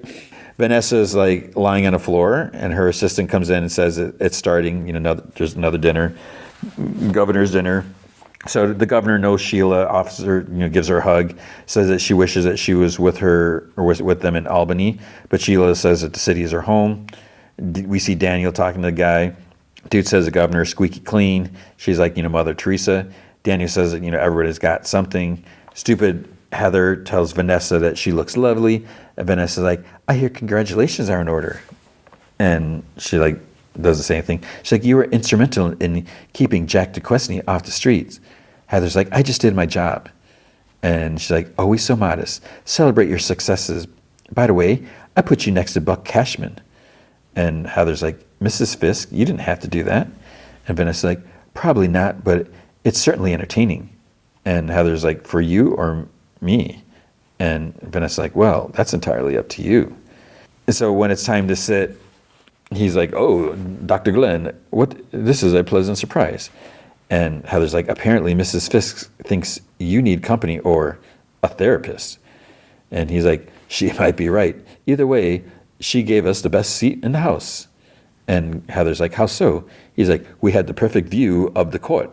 Vanessa's like lying on the floor, and her assistant comes in and says it's starting, there's another dinner, governor's dinner. So the governor knows Sheila, officer, gives her a hug, says that she wishes that she was with her or with them in Albany, but Sheila says that the city is her home. We see Daniel talking to the guy. Dude says the governor is squeaky clean. She's like, Mother Teresa. Daniel says that, everybody's got something. Stupid Heather tells Vanessa that she looks lovely. And Vanessa's like, I hear congratulations are in order. And she like does the same thing. She's like, you were instrumental in keeping Jack DeQuesney off the streets. Heather's like, I just did my job. And she's like, always so modest. Celebrate your successes. By the way, I put you next to Buck Cashman. And Heather's like, Mrs. Fisk, you didn't have to do that. And Vanessa's like, probably not, but it's certainly entertaining. And Heather's like, for you or me? And Vanessa's like, well, that's entirely up to you. And so when it's time to sit, he's like, oh, Dr. Glenn, this is a pleasant surprise. And Heather's like, apparently Mrs. Fisk thinks you need company or a therapist. And he's like, she might be right. Either way, she gave us the best seat in the house. And Heather's like, how so? He's like, we had the perfect view of the court,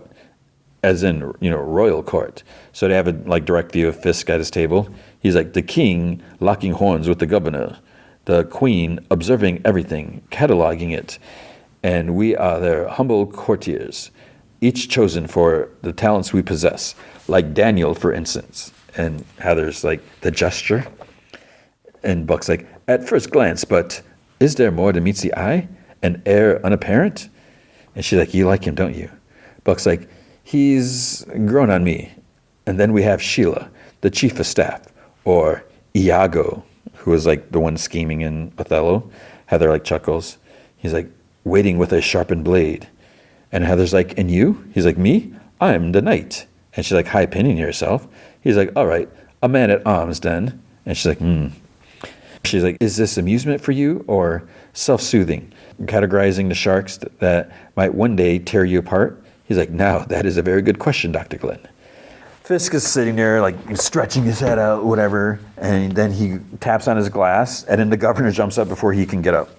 as in, royal court. So they have a direct view of Fisk at his table. He's like, the king locking horns with the governor, the queen observing everything, cataloging it. And we are their humble courtiers, each chosen for the talents we possess, like Daniel, for instance. And Heather's like, the gesture? And Buck's like, at first glance, but is there more than meets the eye? An heir unapparent? And she's like, you like him, don't you? Buck's like, he's grown on me. And then we have Sheila, the chief of staff, or Iago, who is like the one scheming in Othello. Heather like chuckles. He's like, waiting with a sharpened blade. And Heather's like, and you? He's like, me? I'm the knight. And she's like, high opinion of yourself. He's like, all right, a man at arms then. And she's like, She's like, is this amusement for you or self-soothing? Categorizing the sharks that might one day tear you apart? He's like, now, that is a very good question, Dr. Glenn. Fisk is sitting there, like, stretching his head out, whatever, and then he taps on his glass, and then the governor jumps up before he can get up.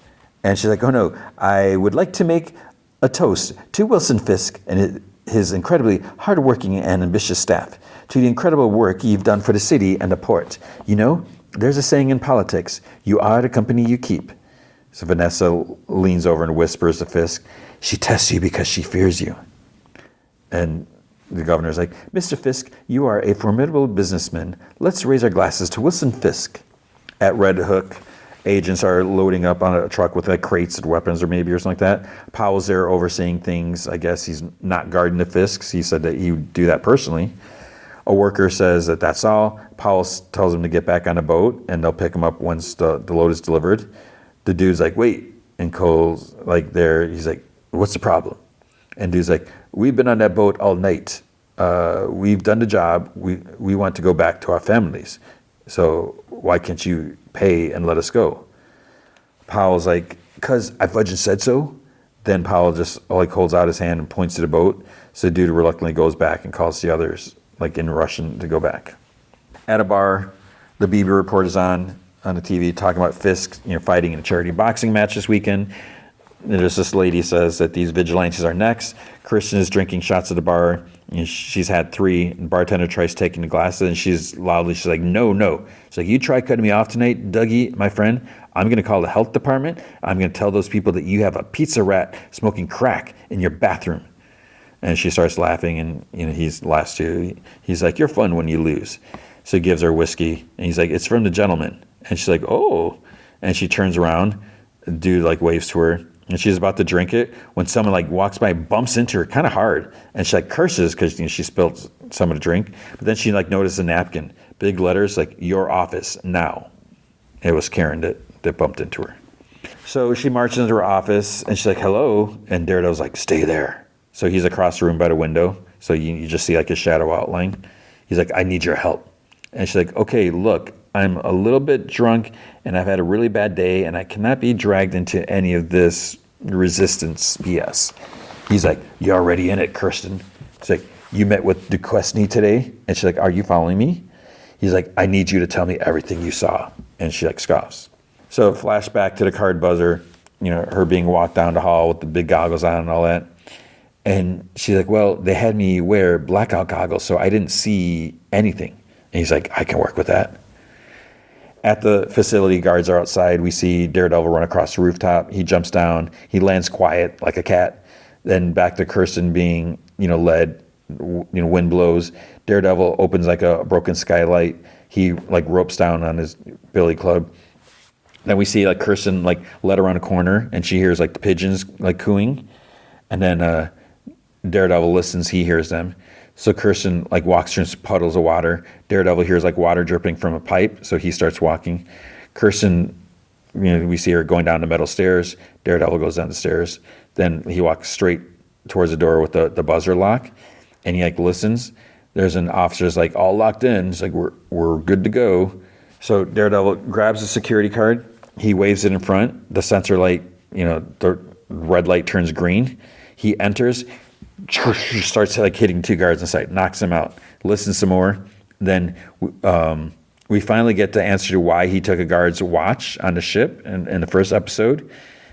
And she's like, oh, no, I would like to make a toast to Wilson Fisk and his incredibly hardworking and ambitious staff, to the incredible work you've done for the city and the port. There's a saying in politics, you are the company you keep. So Vanessa leans over and whispers to Fisk, she tests you because she fears you. And the governor's like, Mr. Fisk, you are a formidable businessman. Let's raise our glasses to Wilson Fisk. At Red Hook, agents are loading up on a truck with crates of weapons or something like that. Powell's there overseeing things. I guess he's not guarding the Fisks. He said that he would do that personally. A worker says that that's all. Powell tells him to get back on a boat, and they'll pick him up once the load is delivered. The dude's like, wait. And Cole's like there. He's like, what's the problem? And dude's like, we've been on that boat all night. We've done the job. We want to go back to our families. So why can't you pay and let us go? Powell's like, because I fudged said so. Then Powell just holds out his hand and points to the boat. So the dude reluctantly goes back and calls the others, in Russian, to go back. At a bar, the Bieber report is on the TV talking about Fisk, fighting in a charity boxing match this weekend. And there's this lady says that these vigilantes are next. Kristen is drinking shots at the bar. She's had 3. And the bartender tries taking the glasses, and she's like, no. She's like, you try cutting me off tonight, Dougie, my friend. I'm going to call the health department. I'm going to tell those people that you have a pizza rat smoking crack in your bathroom. And she starts laughing, and he's laughs too. He's like, you're fun when you lose. So he gives her whiskey, and he's like, it's from the gentleman. And she's like, oh. And she turns around. The dude waves to her, and she's about to drink it when someone walks by, bumps into her kind of hard, and she curses because she spilled some of the drink. But then she notices a napkin, big letters your office now. It was Karen that bumped into her. So she marches into her office, and she's like, hello. And Daredevil's like, stay there. So he's across the room by the window. So you just see his shadow outline. He's like, I need your help. And she's like, okay, look, I'm a little bit drunk and I've had a really bad day and I cannot be dragged into any of this resistance BS. He's like, you're already in it, Kirsten. He's like, you met with Duquesne today? And she's like, are you following me? He's like, I need you to tell me everything you saw. And she like scoffs. So flashback to the card buzzer, her being walked down the hall with the big goggles on and all that. And she's like, well, they had me wear blackout goggles, so I didn't see anything. And he's like, I can work with that. At the facility, guards are outside. We see Daredevil run across the rooftop. He jumps down. He lands quiet like a cat. Then back to Kirsten being, led, wind blows. Daredevil opens like a broken skylight. He like ropes down on his billy club. Then we see like Kirsten like led around a corner and she hears like the pigeons like cooing. And then Daredevil listens, he hears them. So Kirsten like walks through puddles of water. Daredevil hears like water dripping from a pipe, so he starts walking. Kirsten, we see her going down the metal stairs. Daredevil goes down the stairs. Then he walks straight towards the door with the buzzer lock, and he like listens. There's an officer's like all locked in. He's like, we're good to go. So Daredevil grabs the security card. He waves it in front. The sensor light, the red light turns green. He enters. Starts like hitting two guards in sight, knocks them out, listens some more. Then we finally get the answer to why he took a guard's watch on the ship in the first episode,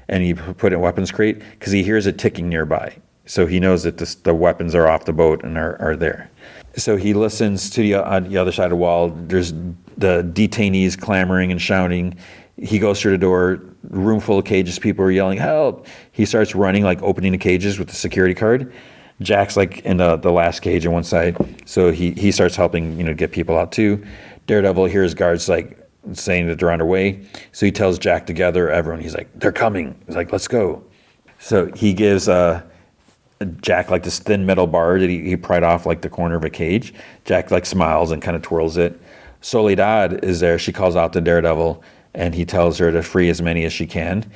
and he put it in weapons crate because he hears it ticking nearby. So he knows that the weapons are off the boat and are there. So he listens to on the other side of the wall. There's the detainees clamoring and shouting. He goes through the door, room full of cages, people are yelling, help. He starts running, like opening the cages with the security card. Jack's like in the last cage on one side, so he starts helping, get people out too. Daredevil hears guards like saying that they're on their way, so he tells Jack to gather everyone. He's like, they're coming. He's like, let's go. So he gives Jack like this thin metal bar that he pried off like the corner of a cage. Jack like smiles and kind of twirls it. Soledad is there. She calls out to Daredevil, and he tells her to free as many as she can.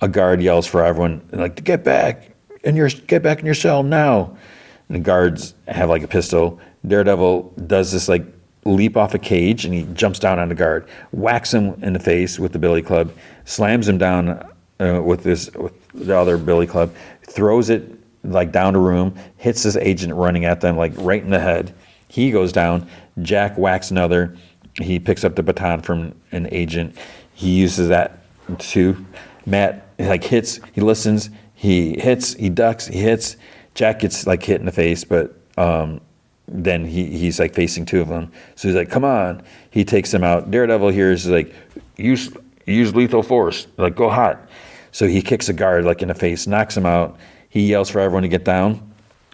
A guard yells for everyone, like, get back in your cell now. And the guards have like a pistol. Daredevil does this like leap off a cage, and he jumps down on the guard, whacks him in the face with the billy club, slams him down with the other billy club, throws it like down the room, hits this agent running at them like right in the head. He goes down. Jack whacks another. He picks up the baton from an agent. He uses that too. Matt like hits. He listens. He hits. He ducks. He hits. Jack gets like hit in the face, but then he's like facing two of them. So he's like, "Come on!" He takes them out. Daredevil hears like, "Use lethal force. Like go hot." So he kicks a guard like in the face, knocks him out. He yells for everyone to get down.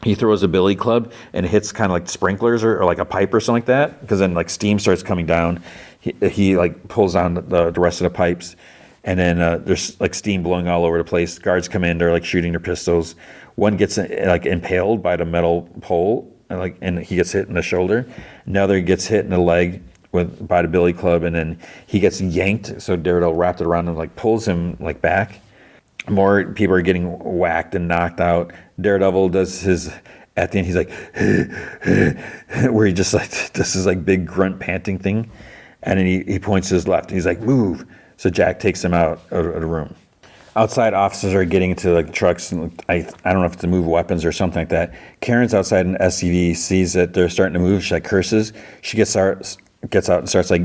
He throws a billy club and hits kind of like sprinklers or like a pipe or something like that, because then like steam starts coming down. He like pulls down the rest of the pipes, and then there's like steam blowing all over the place. Guards come in, they're like shooting their pistols. One gets like impaled by the metal pole, and he gets hit in the shoulder. Another gets hit in the leg by the billy club, and then he gets yanked. So Daredevil wrapped it around and like pulls him like back. More people are getting whacked and knocked out. Daredevil does his, at the end, he's like, where he just like, this is like big grunt panting thing. And then he points to his left. And he's like, move. So Jack takes him out of the room. Outside, officers are getting into like trucks. And I don't know if it's to move weapons or something like that. Karen's outside an SUV, sees that they're starting to move. She like curses. She gets out and starts like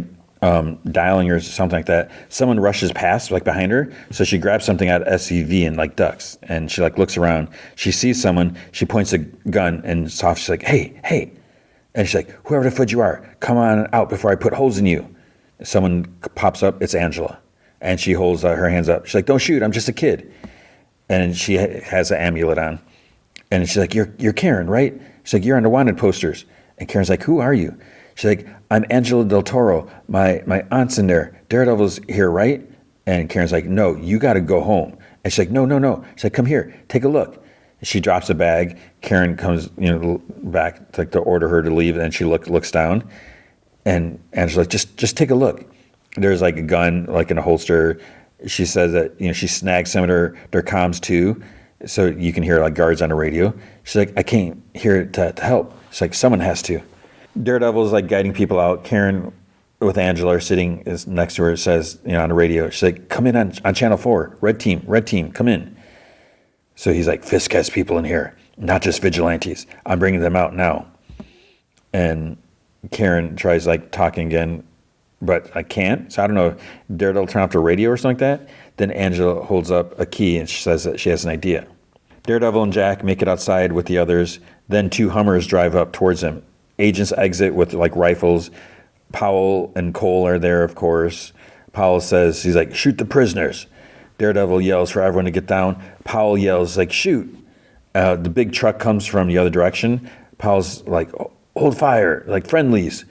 dialing or something like that. Someone rushes past like behind her, so she grabs something out of SUV and like ducks, and she like looks around. She sees someone. She points a gun and soft. She's like, hey, and she's like, whoever the fudge you are, come on out before I put holes in you. Someone pops up. It's Angela, and she holds her hands up. She's like, don't shoot, I'm just a kid. And she has an amulet on, and she's like, you're Karen, right? She's like, you're on the wanted posters. And Karen's like, who are you? She's like, I'm Angela Del Toro. My aunt's in there. Daredevil's here, right? And Karen's like, no, you got to go home. And she's like, no. She's like, come here, take a look. And she drops a bag. Karen comes, back to order her to leave. And she looks down, and Angela's like, just take a look. There's like a gun, like in a holster. She says that she snagged some of their comms too, so you can hear like guards on the radio. She's like, I can't hear it to help. She's like, someone has to. Daredevil is like guiding people out. Karen with Angela sitting next to her, says, on the radio, she's like, come in on channel 4, red team, come in. So he's like, Fisk has people in here, not just vigilantes. I'm bringing them out now. And Karen tries talking again, but I can't. So I don't know if Daredevil turn off the radio or something like that. Then Angela holds up a key and she says that she has an idea. Daredevil and Jack make it outside with the others. Then 2 Hummers drive up towards them. Agents exit with rifles. Powell and Cole are there, of course. Powell says, he's like, shoot the prisoners. Daredevil yells for everyone to get down. Powell yells, shoot. The big truck comes from the other direction. Powell's like, hold fire, friendlies.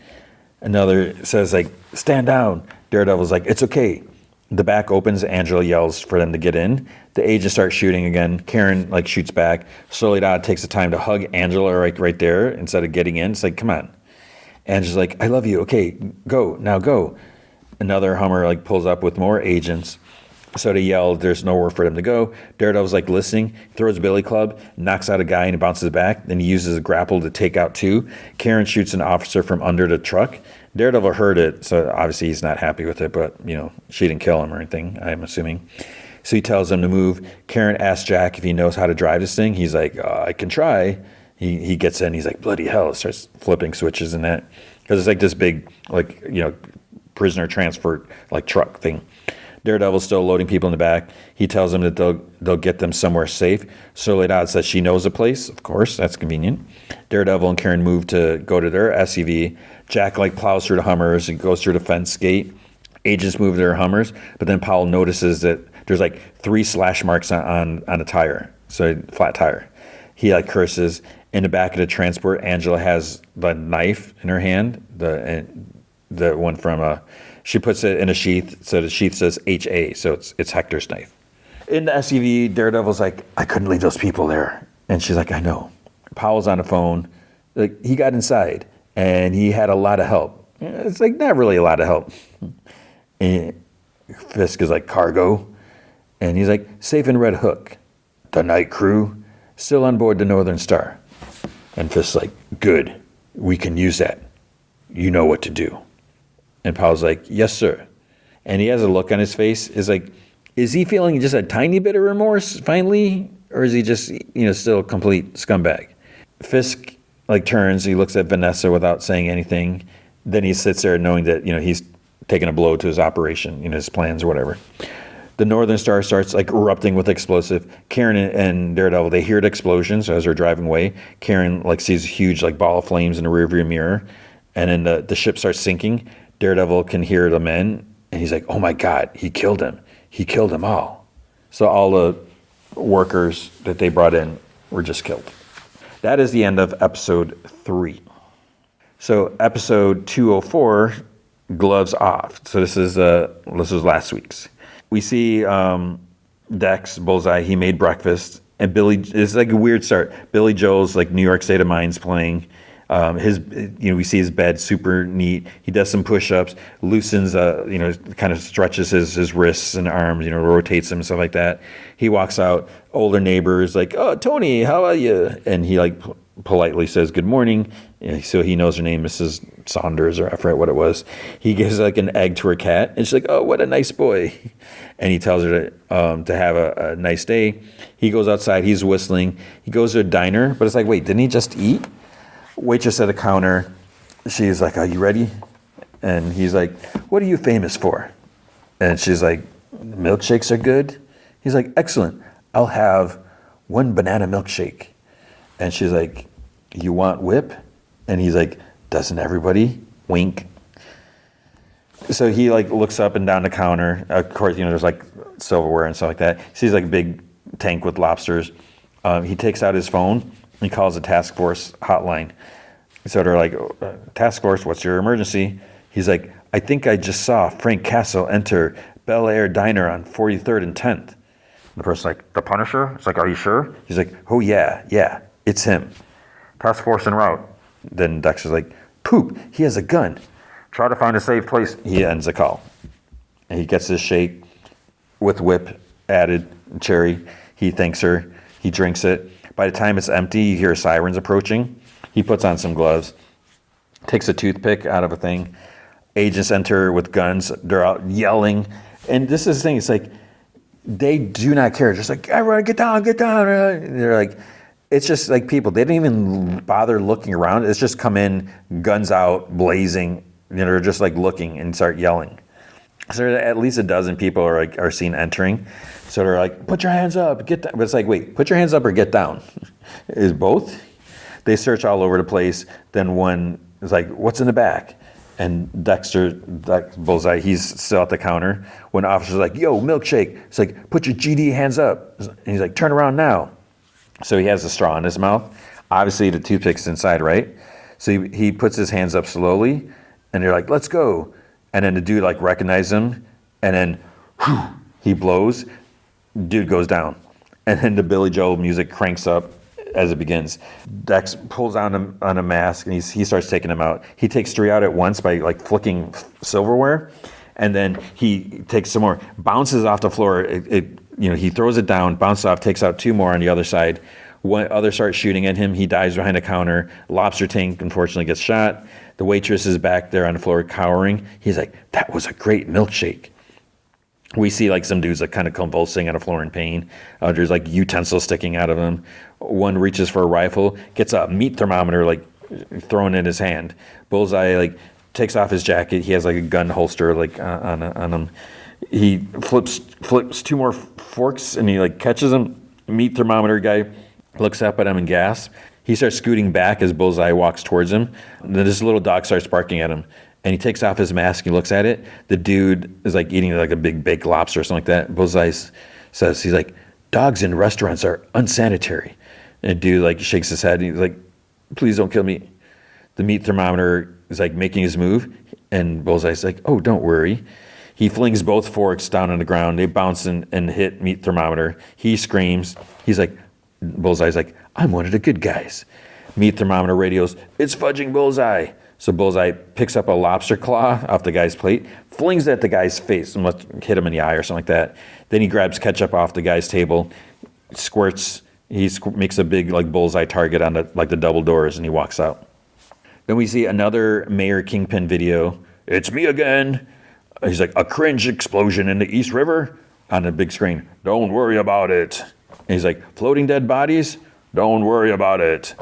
Another says, stand down. Daredevil's like, it's okay. The back opens. Angela yells for them to get in. The agents start shooting again. Karen, shoots back. Soledad takes the time to hug Angela right there instead of getting in. It's like, come on. Angela's like, I love you. Okay, go. Now go. Another Hummer, pulls up with more agents. So they yell, there's nowhere for them to go. Daredevil's listening, throws a billy club, knocks out a guy and bounces back. Then he uses a grapple to take out 2. Karen shoots an officer from under the truck. Daredevil heard it, so obviously he's not happy with it, but, she didn't kill him or anything, I'm assuming. So he tells them to move. Karen asks Jack if he knows how to drive this thing. He's like, I can try. He gets in, he's like, bloody hell, starts flipping switches and that. Because it's this big, prisoner transport, truck thing. Daredevil's still loading people in the back. He tells them that they'll get them somewhere safe. Soledad says she knows a place. Of course, that's convenient. Daredevil and Karen move to go to their SUV. Jack plows through the Hummers and goes through the fence gate. Agents move their Hummers, but then Powell notices that there's 3 slash marks on a tire, so flat tire. He curses. In the back of the transport, Angela has the knife in her hand, the one from she puts it in a sheath, so the sheath says HA, so it's Hector's knife. In the SUV, Daredevil's like, I couldn't leave those people there. And she's like, I know. Powell's on the phone. He got inside, and he had a lot of help. It's not really a lot of help. And Fisk is cargo. And he's like, safe in Red Hook. The night crew, still on board the Northern Star. And Fisk's like, good. We can use that. You know what to do. And Powell's like, yes, sir. And he has a look on his face. Is he feeling just a tiny bit of remorse finally? Or is he just, still a complete scumbag? Fisk, turns. He looks at Vanessa without saying anything. Then he sits there knowing that, he's taking a blow to his operation, his plans or whatever. The Northern Star starts erupting with explosive. Karen and Daredevil, they hear the explosions as they're driving away. Karen sees a huge ball of flames in the rearview mirror. And then the ship starts sinking. Daredevil can hear the men, and he's like, oh my God, he killed him. He killed them all. So all the workers that they brought in were just killed. That is the end of episode 3. So episode 204, Gloves Off. So this was last week's. We see Dex, Bullseye, he made breakfast, and Billy, it's a weird start. Billy Joel's New York State of Mind's playing. We see his bed, super neat. He does some push-ups, loosens, kind of stretches his wrists and arms, rotates them and stuff like that. He walks out. Older neighbor is like, oh, Tony, how are you? And he politely says good morning. So he knows her name, Mrs. Saunders, or I forget what it was. He gives an egg to her cat, and she's like, oh, what a nice boy. And he tells her to have a nice day. He goes outside. He's whistling. He goes to a diner, but it's wait, didn't he just eat? Waitress at the counter, she's like, are you ready? And he's like, what are you famous for? And she's like, milkshakes are good. He's like, excellent. I'll have 1 banana milkshake. And she's like, you want whip? And he's like, doesn't everybody? Wink. So he looks up and down the counter. Of course, there's silverware and stuff like that. He sees a big tank with lobsters. He takes out his phone. He calls the task force hotline. So they're like, task force, what's your emergency? He's like, I think I just saw Frank Castle enter Bel Air Diner on 43rd and 10th. The person's like, the Punisher? It's like, are you sure? He's like, oh yeah, it's him. Task force en route. Then Dex is like, poop, he has a gun. Try to find a safe place. He ends the call. And he gets his shake with whip added, cherry. He thanks her. He drinks it. By the time it's empty, you hear sirens approaching. He puts on some gloves, takes a toothpick out of a thing. Agents enter with guns. They're out yelling. And this is the thing. It's like, they do not care. Just like, everyone get down, get down. They're like, it's just like people. They didn't even bother looking around. It's just come in, guns out, blazing. They're just like looking and start yelling. So at least a dozen people are seen entering. So they're like, put your hands up, get down. But it's like, wait, put your hands up or get down? Is both? They search all over the place. Then one is like, what's in the back? And Bullseye, he's still at the counter. When the officer's like, yo, milkshake. It's like, put your GD hands up. And he's like, turn around now. So he has a straw in his mouth. Obviously, the toothpick's inside, right? So he puts his hands up slowly, and they're like, let's go. And then the dude like recognizes him, and then whew, he blows. Dude goes down. And then the Billy Joel music cranks up as it begins. Dex pulls on a mask, and he starts taking them out. He takes 3 out at once by like flicking silverware, and then he takes some more, bounces off the floor. He throws it down, bounces off, takes out 2 more on the other side. One other starts shooting at him. He dives behind a counter. Lobster Tank unfortunately gets shot. The waitress is back there on the floor cowering. He's like, that was a great milkshake. We see like some dudes like kind of convulsing on the floor in pain. There's like utensils sticking out of him. One reaches for a rifle, gets a meat thermometer like thrown in his hand. Bullseye like takes off his jacket. He has like a gun holster like on him. He flips 2 more forks and he like catches him. Meat thermometer guy looks up at him and gasps. He starts scooting back as Bullseye walks towards him. And then this little dog starts barking at him. And he takes off his mask and he looks at it. The dude is like eating like a big baked lobster or something like that. Bullseye says, he's like, dogs in restaurants are unsanitary. And the dude like shakes his head and he's like, please don't kill me. The meat thermometer is like making his move. And Bullseye's like, oh, don't worry. He flings both forks down on the ground. They bounce and hit meat thermometer. He screams. He's like, Bullseye's like, I'm one of the good guys. Meat thermometer radios, it's fudging Bullseye. So Bullseye picks up a lobster claw off the guy's plate, flings it at the guy's face, and must hit him in the eye or something like that. Then he grabs ketchup off the guy's table, squirts. He makes a big like bullseye target on the double doors, and he walks out. Then we see another Mayor Kingpin video. It's me again. He's like, a cringe explosion in the East River on the big screen. Don't worry about it. And he's like, floating dead bodies? Don't worry about it.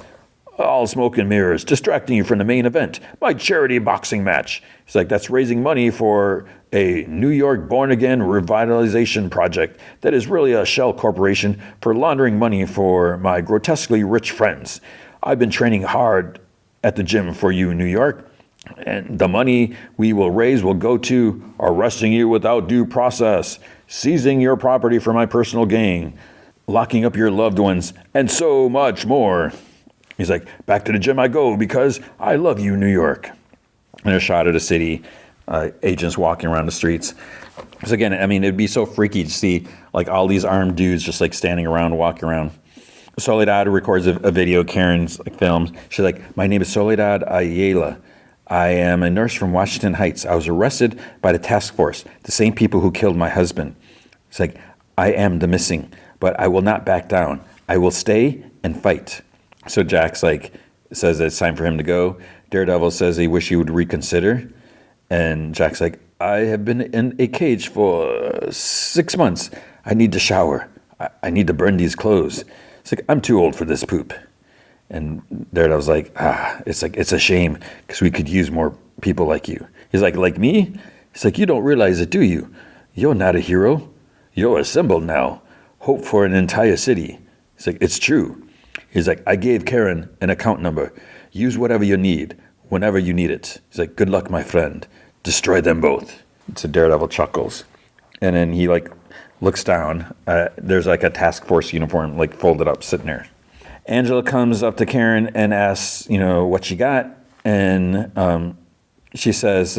All smoke and mirrors, distracting you from the main event, my charity boxing match. He's like, that's raising money for a New York born-again revitalization project that is really a shell corporation for laundering money for my grotesquely rich friends. I've been training hard at the gym for you, New York, and the money we will raise will go to arresting you without due process, seizing your property for my personal gain, locking up your loved ones, and so much more. He's like, back to the gym I go because I love you, New York. And a shot of the city, agents walking around the streets. So again, I mean, it'd be so freaky to see like all these armed dudes just like standing around, walking around. Soledad records a video. Karen's like films. She's like, my name is Soledad Ayala. I am a nurse from Washington Heights. I was arrested by the task force, the same people who killed my husband. It's like, I am the missing, but I will not back down. I will stay and fight. So Jack's like, says that it's time for him to go. Daredevil says he wish he would reconsider. And Jack's like, I have been in a cage for 6 months. I need to shower. I need to burn these clothes. It's like, I'm too old for this poop. And Daredevil's like, it's a shame because we could use more people like you. He's like me? He's like, you don't realize it, do you? You're not a hero. You're a symbol now. Hope for an entire city. He's like, it's true. He's like, I gave Karen an account number. Use whatever you need, whenever you need it. He's like, good luck, my friend. Destroy them both. So Daredevil chuckles. And then he like looks down. There's like a task force uniform like folded up sitting there. Angela comes up to Karen and asks, what she got. And she says,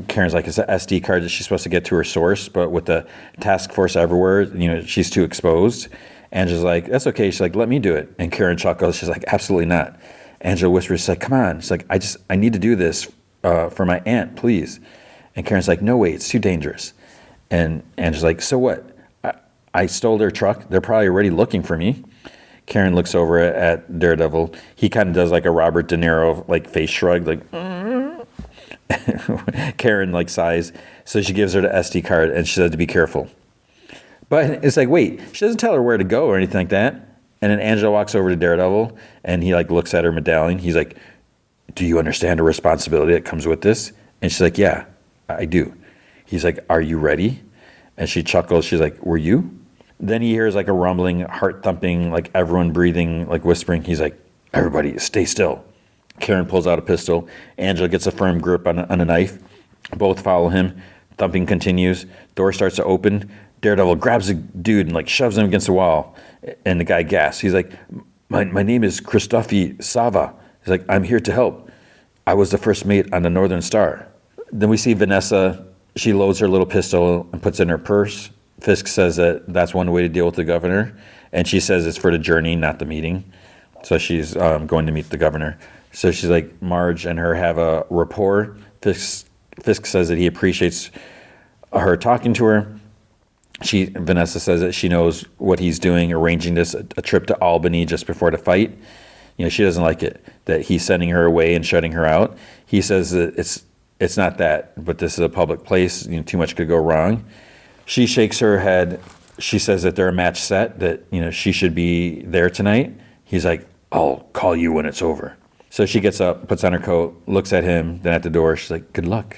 Karen's like, it's an SD card that she's supposed to get to her source, but with the task force everywhere, she's too exposed. Angela's like, that's okay. She's like, let me do it. And Karen chuckles. She's like, absolutely not. Angela whispers, she's like, come on. She's like, I need to do this for my aunt, please. And Karen's like, no way, it's too dangerous. And Angela's like, so what? I stole their truck. They're probably already looking for me. Karen looks over at Daredevil. He kind of does like a Robert De Niro like face shrug, like, Karen like sighs. So she gives her the SD card and she said to be careful. But it's like, wait, she doesn't tell her where to go or anything like that. And then Angela walks over to Daredevil and he like looks at her medallion. He's like, do you understand the responsibility that comes with this? And she's like, yeah, I do. He's like, are you ready? And she chuckles. She's like, were you? Then he hears like a rumbling, heart thumping, like everyone breathing, like whispering. He's like, everybody stay still. Karen pulls out a pistol. Angela gets a firm grip on a knife. Both follow him. Thumping continues. Door starts to open. Daredevil grabs the dude and like shoves him against the wall. And the guy gasps. He's like, my name is Christophe Sava. He's like, I'm here to help. I was the first mate on the Northern Star. Then we see Vanessa. She loads her little pistol and puts it in her purse. Fisk says that that's one way to deal with the governor. And she says it's for the journey, not the meeting. So she's going to meet the governor. So she's like, Marge and her have a rapport. Fisk says that he appreciates her talking to her. Vanessa says that she knows what he's doing, arranging this, a trip to Albany just before the fight. You know, she doesn't like it, that he's sending her away and shutting her out. He says that it's not that, but this is a public place. You know, too much could go wrong. She shakes her head. She says that they're a match set, that, you know, she should be there tonight. He's like, I'll call you when it's over. So she gets up, puts on her coat, looks at him, then at the door, she's like, good luck.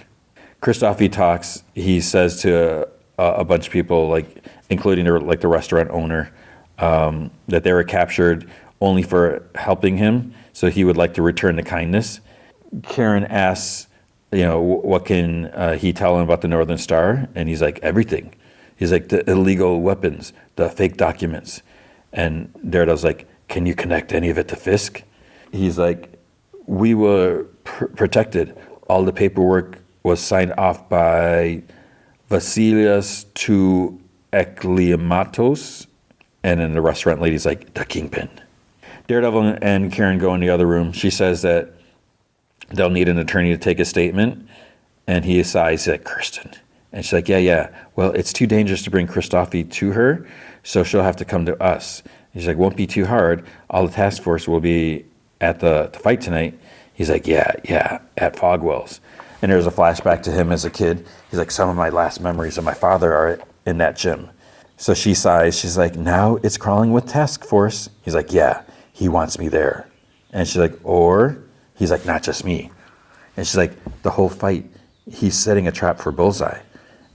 Christophe talks. He says to a bunch of people, like including the restaurant owner, that they were captured only for helping him, so he would like to return the kindness. Karen asks, you know, what can he tell him about the Northern Star? And he's like, everything. He's like, the illegal weapons, the fake documents. And Daredevil's like, can you connect any of it to Fisk? He's like, we were protected. All the paperwork was signed off by Vasilias to Eklimatos. And then the restaurant lady's like, the kingpin. Daredevil and Karen go in the other room. She says that they'll need an attorney to take a statement. And he sighs at Kirsten. And she's like, yeah. Well, it's too dangerous to bring Christophe to her, so she'll have to come to us. He's like, won't be too hard. All the task force will be at the fight tonight. He's like, yeah, at Fogwell's. And there's a flashback to him as a kid. He's like, some of my last memories of my father are in that gym. So she sighs. She's like, now it's crawling with task force. He's like, yeah, he wants me there. And she's like, or? He's like, not just me. And she's like, the whole fight, he's setting a trap for Bullseye.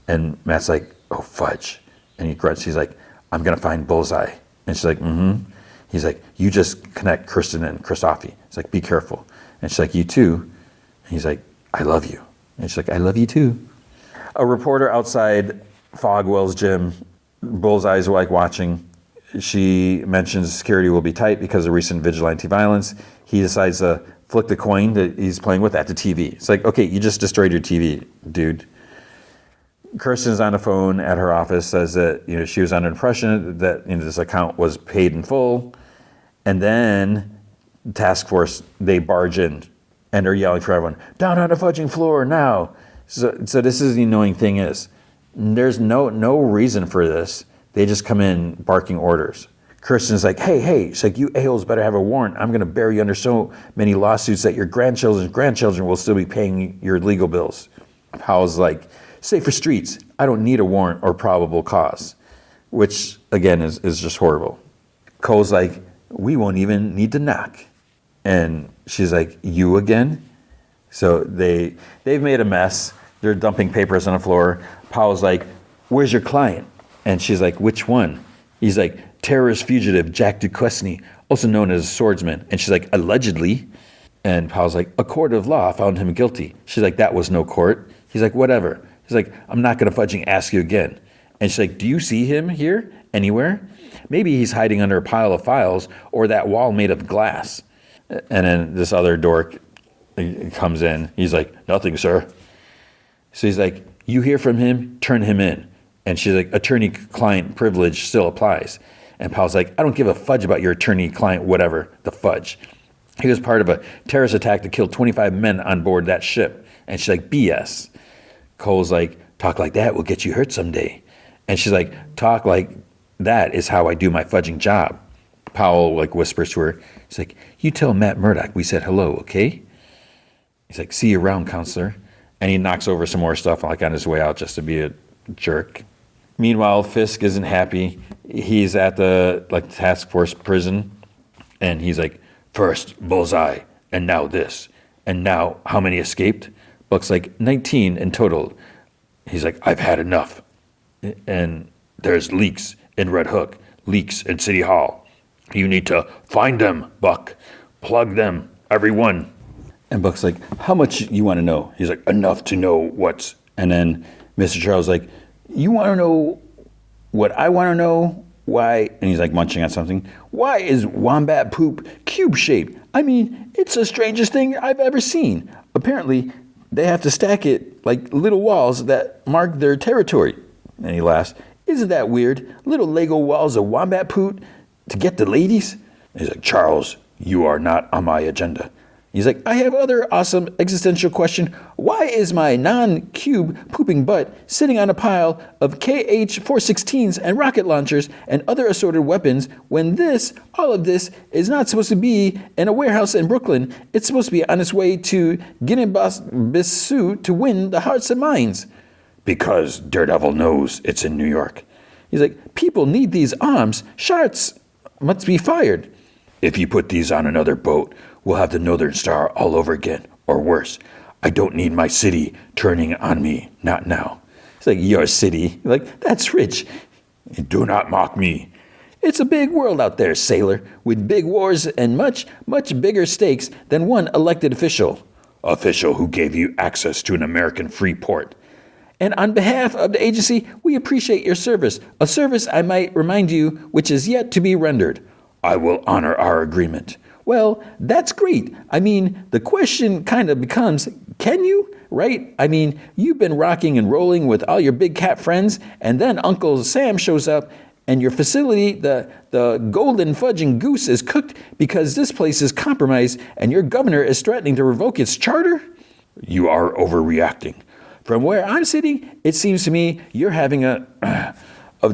And Matt's like, oh, fudge. And he grunts. He's like, I'm going to find Bullseye. And she's like, mm-hmm. He's like, you just connect Kirsten and Christophe. He's like, be careful. And she's like, you too. And he's like, I love you. And she's like, I love you too. A reporter outside Fogwell's gym, Bullseye's like watching. She mentions security will be tight because of recent vigilante violence. He decides to flick the coin that he's playing with at the TV. It's like, okay, you just destroyed your TV, dude. Kirsten's on the phone at her office, says that, you know, she was under the impression that, you know, this account was paid in full. And then task force, they barge in and they're yelling for everyone, down on the fudging floor now. So this is the annoying thing is, there's no reason for this. They just come in barking orders. Kirsten's like, hey, she's like, you a-holes better have a warrant. I'm going to bury you under so many lawsuits that your grandchildren will still be paying your legal bills. Powell's like, safer streets. I don't need a warrant or probable cause, which again is just horrible. Cole's like, we won't even need to knock. And she's like, you again? So they've made a mess. They're dumping papers on the floor. Powell's like, where's your client? And she's like, which one? He's like, terrorist fugitive Jack Duquesne, also known as a swordsman. And she's like, allegedly. And Powell's like, a court of law found him guilty. She's like, that was no court. He's like, whatever. He's like, I'm not going to fudging ask you again. And she's like, do you see him here anywhere? Maybe he's hiding under a pile of files or that wall made of glass. And then this other dork comes in. He's like, nothing, sir. So he's like, you hear from him, turn him in. And she's like, attorney-client privilege still applies. And Powell's like, I don't give a fudge about your attorney-client, whatever, the fudge. He was part of a terrorist attack that killed 25 men on board that ship. And she's like, BS. Cole's like, talk like that will get you hurt someday. And she's like, talk like that is how I do my fudging job. Powell like whispers to her. He's like, you tell Matt Murdock we said hello, okay? He's like, see you around, counselor. And he knocks over some more stuff like on his way out just to be a jerk. Meanwhile, Fisk isn't happy. He's at the task force prison, and he's like, first bullseye, and now this, and now how many escaped? Buck's like 19 in total. He's like, I've had enough. And there's leaks in Red Hook, leaks in City Hall. You need to find them, Buck. Plug them, everyone. And Buck's like, how much you want to know? He's like, enough to know what's. And then Mr. Charles like, you want to know what I want to know? Why? And he's like munching on something. Why is wombat poop cube-shaped? I mean, it's the strangest thing I've ever seen. Apparently, they have to stack it like little walls that mark their territory. And he laughs. Isn't that weird? Little Lego walls of wombat poop to get the ladies? And he's like, Charles, you are not on my agenda. He's like, I have other awesome existential question. Why is my non-cube pooping butt sitting on a pile of KH-416s and rocket launchers and other assorted weapons when all of this is not supposed to be in a warehouse in Brooklyn? It's supposed to be on its way to Guinea-Bissau to win the hearts and minds. Because Daredevil knows it's in New York. He's like, people need these arms. Shots must be fired. If you put these on another boat, we'll have the Northern Star all over again, or worse. I don't need my city turning on me, not now. It's like, your city? Like, that's rich. Do not mock me. It's a big world out there, sailor, with big wars and much, much bigger stakes than one elected official. Official who gave you access to an American free port. And on behalf of the agency, we appreciate your service, a service I might remind you which is yet to be rendered. I will honor our agreement. Well, that's great. I mean, the question kind of becomes, can you? Right? I mean, you've been rocking and rolling with all your big cat friends, and then Uncle Sam shows up, and your facility, the golden fudging goose, is cooked because this place is compromised, and your governor is threatening to revoke its charter? You are overreacting. From where I'm sitting, it seems to me you're having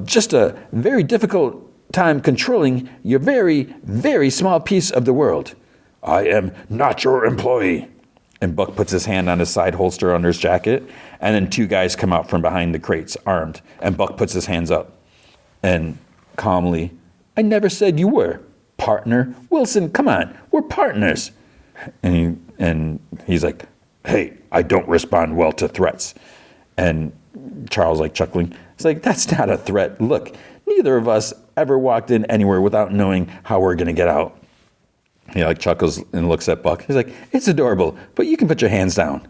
just a very difficult time controlling your very, very small piece of the world. I am not your employee. And Buck puts his hand on his side holster under his jacket, and then two guys come out from behind the crates, armed, and Buck puts his hands up. And calmly, I never said you were. Partner? Wilson, come on, we're partners. And he's like, hey, I don't respond well to threats. And Charles, like, chuckling, it's like, that's not a threat. Look, neither of us ever walked in anywhere without knowing how we're going to get out. He, like, chuckles and looks at Buck. He's like, it's adorable, but you can put your hands down.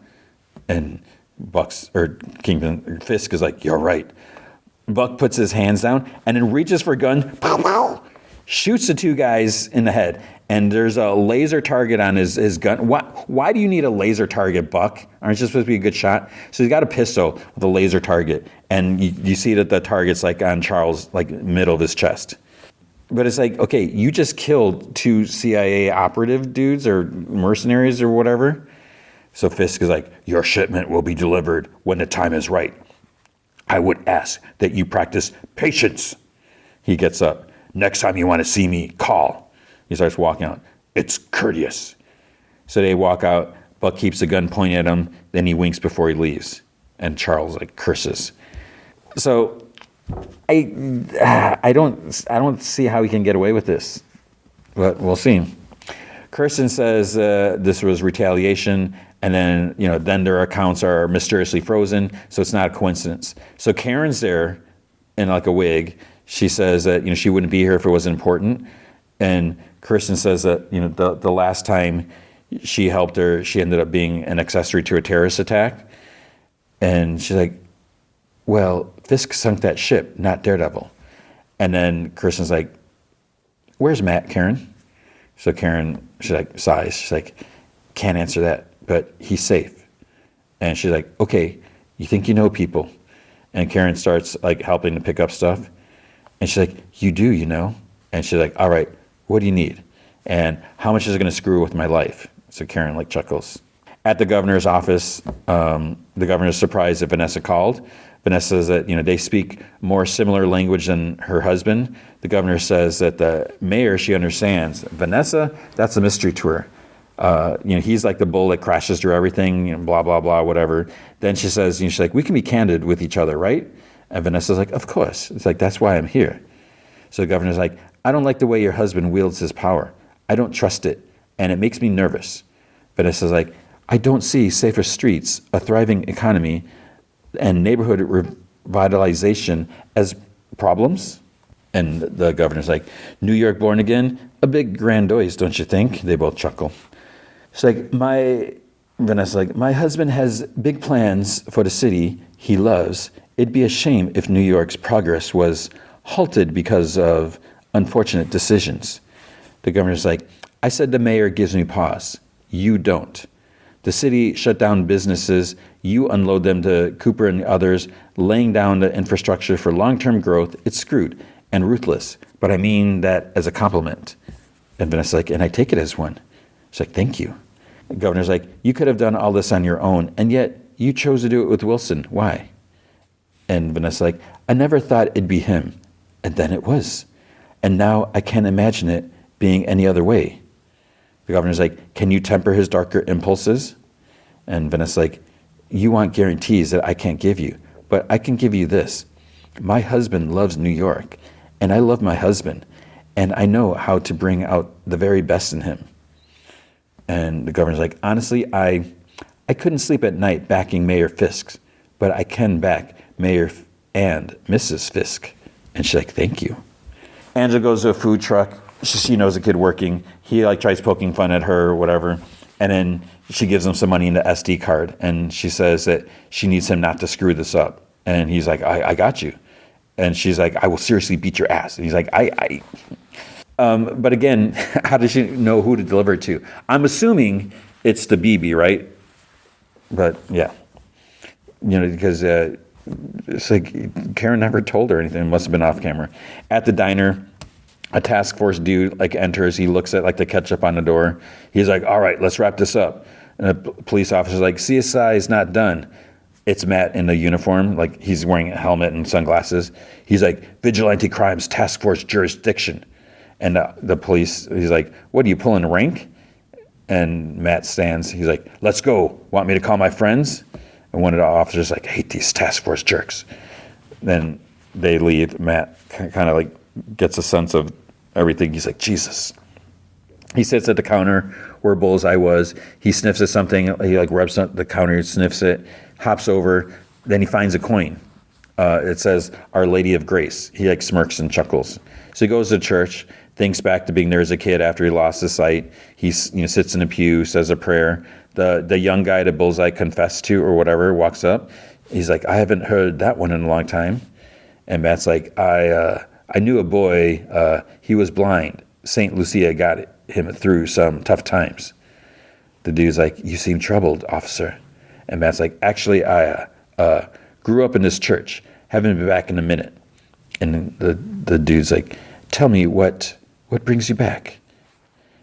And Fisk is like, you're right. Buck puts his hands down and then reaches for a gun, pow, pow, shoots the two guys in the head. And there's a laser target on his gun. Why do you need a laser target, Buck? Aren't you supposed to be a good shot? So he's got a pistol with a laser target. And you see that the target's like on Charles, like middle of his chest. But it's like, okay, you just killed two CIA operative dudes or mercenaries or whatever. So Fisk is like, your shipment will be delivered when the time is right. I would ask that you practice patience. He gets up. Next time you want to see me, call. He starts walking out. It's courteous. So they walk out. Buck keeps the gun pointing at him. Then he winks before he leaves. And Charles, like, curses. So I don't see how he can get away with this. But we'll see. Kirsten says this was retaliation. And then, then their accounts are mysteriously frozen. So it's not a coincidence. So Karen's there in like a wig. She says that, she wouldn't be here if it wasn't important. And Kirsten says that, the last time she helped her, she ended up being an accessory to a terrorist attack. And she's like, well, Fisk sunk that ship, not Daredevil. And then Kirsten's like, where's Matt, Karen? So Karen, she's like, sighs. She's like, can't answer that, but he's safe. And she's like, okay, you think you know people. And Karen starts like helping to pick up stuff. And she's like, you do, And she's like, all right, what do you need? And how much is it going to screw with my life? So Karen like chuckles. At the governor's office, the governor's surprised that Vanessa called. Vanessa says that, they speak more similar language than her husband. The governor says that the mayor, she understands. Vanessa, that's a mystery to her. He's like the bull that crashes through everything, blah, blah, blah, whatever. Then she says, she's like, we can be candid with each other, right? And Vanessa's like, of course. It's like, that's why I'm here. So the governor's like, I don't like the way your husband wields his power. I don't trust it, and it makes me nervous. Vanessa's like, I don't see safer streets, a thriving economy, and neighborhood revitalization as problems. And the governor's like, New York born again? A big grandiose, don't you think? They both chuckle. She's like, Vanessa's like, my husband has big plans for the city he loves. It'd be a shame if New York's progress was halted because of unfortunate decisions. The governor's like, I said the mayor gives me pause. You don't. The city shut down businesses. You unload them to Cooper and others, laying down the infrastructure for long-term growth. It's screwed and ruthless, but I mean that as a compliment. And Vanessa's like, and I take it as one. She's like, thank you. The governor's like, you could have done all this on your own, and yet you chose to do it with Wilson. Why? And Vanessa's like, I never thought it'd be him. And then it was. And now I can't imagine it being any other way. The governor's like, can you temper his darker impulses? And Vanessa's like, you want guarantees that I can't give you, but I can give you this. My husband loves New York, and I love my husband, and I know how to bring out the very best in him. And the governor's like, honestly, I couldn't sleep at night backing Mayor Fisk, but I can back Mayor and Mrs. Fisk. And she's like, thank you. Angela goes to a food truck. She knows a kid working. He tries poking fun at her or whatever. And then she gives him some money in the SD card. And she says that she needs him not to screw this up. And he's like, I got you. And she's like, I will seriously beat your ass. And he's like, but again, how does she know who to deliver it to? I'm assuming it's the BB, right? But yeah, because it's like Karen never told her anything. It must have been off camera. At the diner, a task force dude enters. He looks at the ketchup on the door. He's like, all right, let's wrap this up. And the police officer's like, CSI is not done. It's Matt in the uniform, he's wearing a helmet and sunglasses. He's like, Vigilante Crimes Task Force Jurisdiction. And the police, he's like, what, are you pulling rank? And Matt stands. He's like, let's go. Want me to call my friends? And one of the officers like, I hate these task force jerks. Then they leave. Matt kind of gets a sense of everything. He's like, Jesus. He sits at the counter where Bullseye was. He sniffs at something. He rubs the counter, sniffs it, hops over. Then he finds a coin. It says, Our Lady of Grace. He smirks and chuckles. So he goes to church, thinks back to being there as a kid after he lost his sight. He sits in a pew, says a prayer. The young guy that Bullseye confessed to or whatever walks up. He's like, I haven't heard that one in a long time. And Matt's like, I knew a boy. He was blind. St. Lucia got him through some tough times. The dude's like, you seem troubled, officer. And Matt's like, actually, I grew up in this church. Haven't been back in a minute. And the dude's like, tell me what brings you back?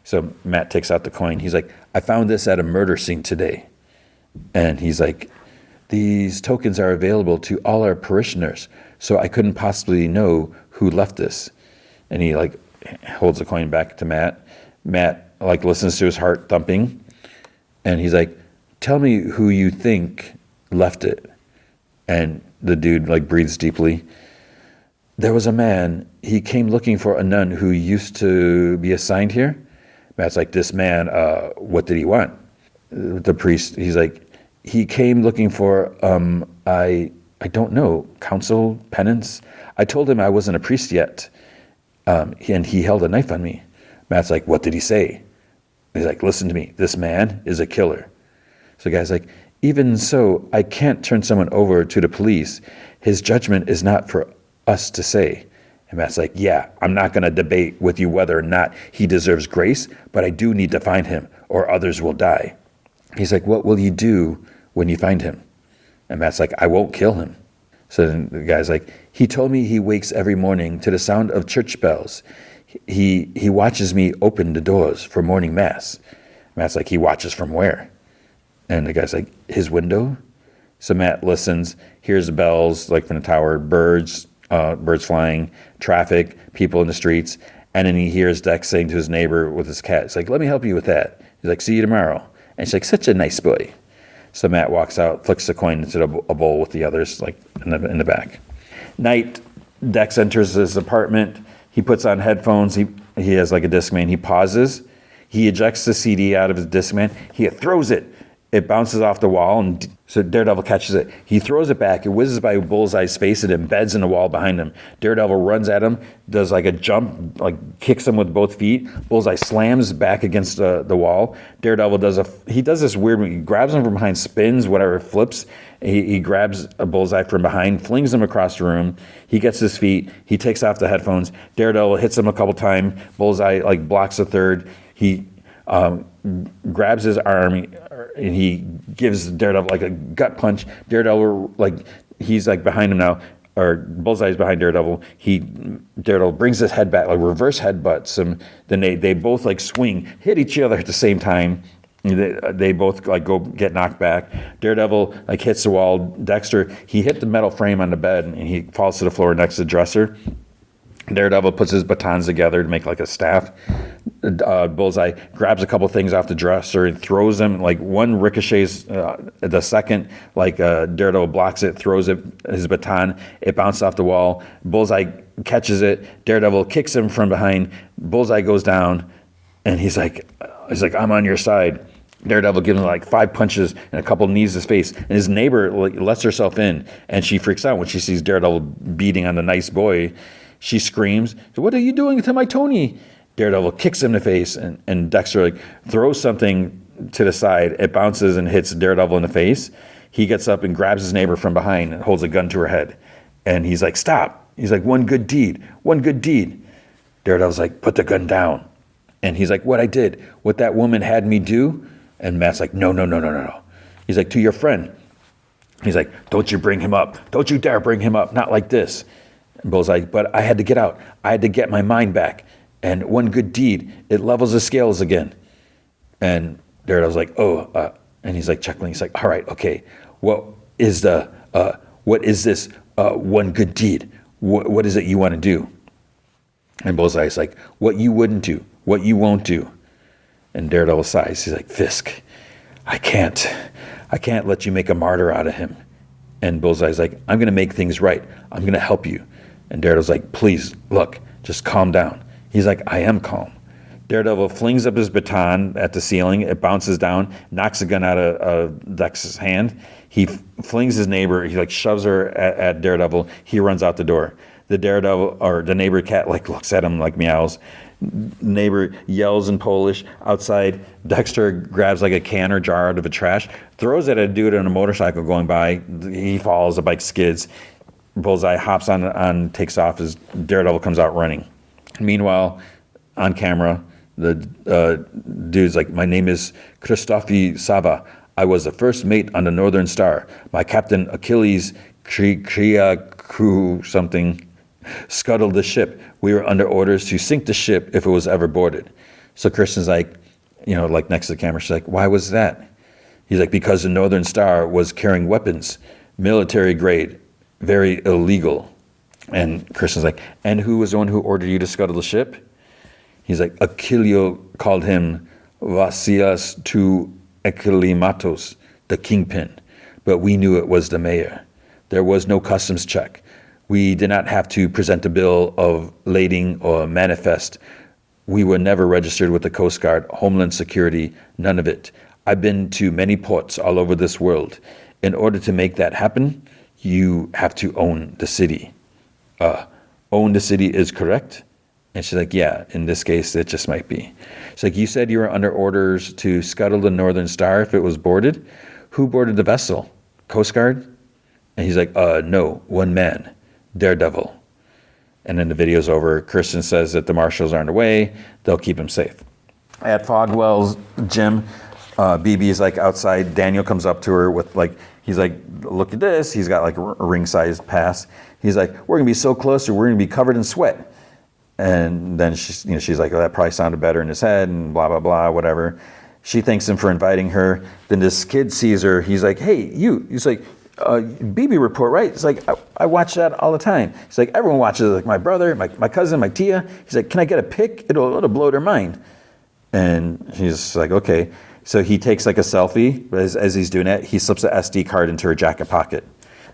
So Matt takes out the coin. He's like, I found this at a murder scene today. And he's like, these tokens are available to all our parishioners, so I couldn't possibly know who left this. And he holds the coin back to Matt. Matt listens to his heart thumping. And he's like, tell me who you think left it. And the dude breathes deeply. There was a man. He came looking for a nun who used to be assigned here. Matt's like, this man, what did he want? The priest, he's like, he came looking for, I don't know, counsel, penance. I told him I wasn't a priest yet. And he held a knife on me. Matt's like, what did he say? He's like, listen to me. This man is a killer. So the guy's like, even so, I can't turn someone over to the police. His judgment is not for us to say. And Matt's like, yeah, I'm not going to debate with you whether or not he deserves grace, but I do need to find him or others will die. He's like, what will you do when you find him? And Matt's like, I won't kill him. So then the guy's like, he told me he wakes every morning to the sound of church bells. He watches me open the doors for morning mass. Matt's like, he watches from where? And the guy's like, his window? So Matt listens, hears the bells from the tower, birds flying, traffic, people in the streets. And then he hears Dex saying to his neighbor with his cat, it's like, let me help you with that. He's like, see you tomorrow. And she's like, such a nice boy. So Matt walks out, flicks the coin into a bowl with the others, like in the back. Night, Dex enters his apartment. He puts on headphones. He has like a Discman. He pauses. He ejects the CD out of his Discman. He throws it. It bounces off the wall, and so Daredevil catches it. He throws it back. It whizzes by Bullseye's face. It embeds in the wall behind him. Daredevil runs at him, does like a jump, like kicks him with both feet. Bullseye slams back against the wall. Daredevil does this weird, he grabs him from behind, spins, whatever, flips. He grabs a Bullseye from behind, flings him across the room. He gets his feet. He takes off the headphones. Daredevil hits him a couple times. Bullseye like blocks a third. He grabs his arm and he gives Daredevil like a gut punch. Daredevil, like, he's like behind him now, or Bullseye's behind Daredevil. Daredevil brings his head back, like reverse headbutts him. Then they both like swing, hit each other at the same time. They both like go get knocked back. Daredevil like hits the wall. Dexter, he hit the metal frame on the bed and he falls to the floor next to the dresser. Daredevil puts his batons together to make like a staff. Bullseye grabs a couple things off the dresser and throws them. Like one ricochets, the second, like Daredevil blocks it, throws his baton. It bounces off the wall. Bullseye catches it. Daredevil kicks him from behind. Bullseye goes down, and he's like, I'm on your side. Daredevil gives him like 5 punches and a couple knees to his face. And his neighbor like lets herself in, and she freaks out when she sees Daredevil beating on the nice boy. She screams, "What are you doing to my Tony?" Daredevil kicks him in the face, and Dexter like throws something to the side. It bounces and hits Daredevil in the face. He gets up and grabs his neighbor from behind and holds a gun to her head. And he's like, "Stop." He's like, one good deed. Daredevil's like, "Put the gun down." And he's like, "What I did, what that woman had me do?" And Matt's like, No. He's like, "To your friend." He's like, "Don't you bring him up. Don't you dare bring him up. Not like this." And Bullseye, "But I had to get out. I had to get my mind back. And one good deed, it levels the scales again." And Daredevil's like, and he's like chuckling. He's like, "All right, okay. What is this one good deed? What is it you want to do?" And Bullseye's like, "What you wouldn't do, what you won't do." And Daredevil sighs. He's like, "Fisk, I can't let you make a martyr out of him." And Bullseye's like, "I'm going to make things right. I'm going to help you." And Daredevil's like, "Please, look, just calm down." He's like, "I am calm." Daredevil flings up his baton at the ceiling. It bounces down, knocks the gun out of Dex's hand. He flings his neighbor. He like shoves her at Daredevil. He runs out the door. The neighbor cat like looks at him like meows. Neighbor yells in Polish. Outside, Dexter grabs like a can or jar out of a trash, throws it at a dude on a motorcycle going by. He falls. The bike skids. Bullseye hops on, takes off as Daredevil comes out running. Meanwhile, on camera, the dude's like, "My name is Krzysztof Sava. I was the first mate on the Northern Star. My captain Achilles Kriaku something scuttled the ship. We were under orders to sink the ship if it was ever boarded." So Kristen's like, like next to the camera, she's like, "Why was that?" He's like, "Because the Northern Star was carrying weapons, military grade, very illegal." And Kristen's like, "And who was the one who ordered you to scuttle the ship?" He's like, "Achilles called him Vasilas to Ekilimatos, the kingpin, but we knew it was the mayor. There was no customs check. We did not have to present a bill of lading or manifest. We were never registered with the Coast Guard, Homeland Security, none of it. I've been to many ports all over this world. In order to make that happen, you have to own the city." Own the city is correct? And she's like, "Yeah, in this case, it just might be." She's like, "You said you were under orders to scuttle the Northern Star if it was boarded. Who boarded the vessel? Coast Guard?" And he's like, "No, one man, Daredevil." And then the video's over. Kirsten says that the marshals aren't away. They'll keep him safe. At Fogwell's gym, BB's like outside. Daniel comes up to her with like, he's like, "Look at this." He's got like a ring-sized pass. He's like, "We're going to be so close, or we're going to be covered in sweat." And then she's like, "That probably sounded better in his head," and blah, blah, blah, whatever. She thanks him for inviting her. Then this kid sees her. He's like, "Hey, you." He's like, "BB report, right?" It's like, I watch that all the time. He's like, "Everyone watches it. Like my brother, my cousin, my tia." He's like, "Can I get a pic? It'll blow their mind." And he's like, okay. So he takes like a selfie, but as he's doing it, he slips an SD card into her jacket pocket.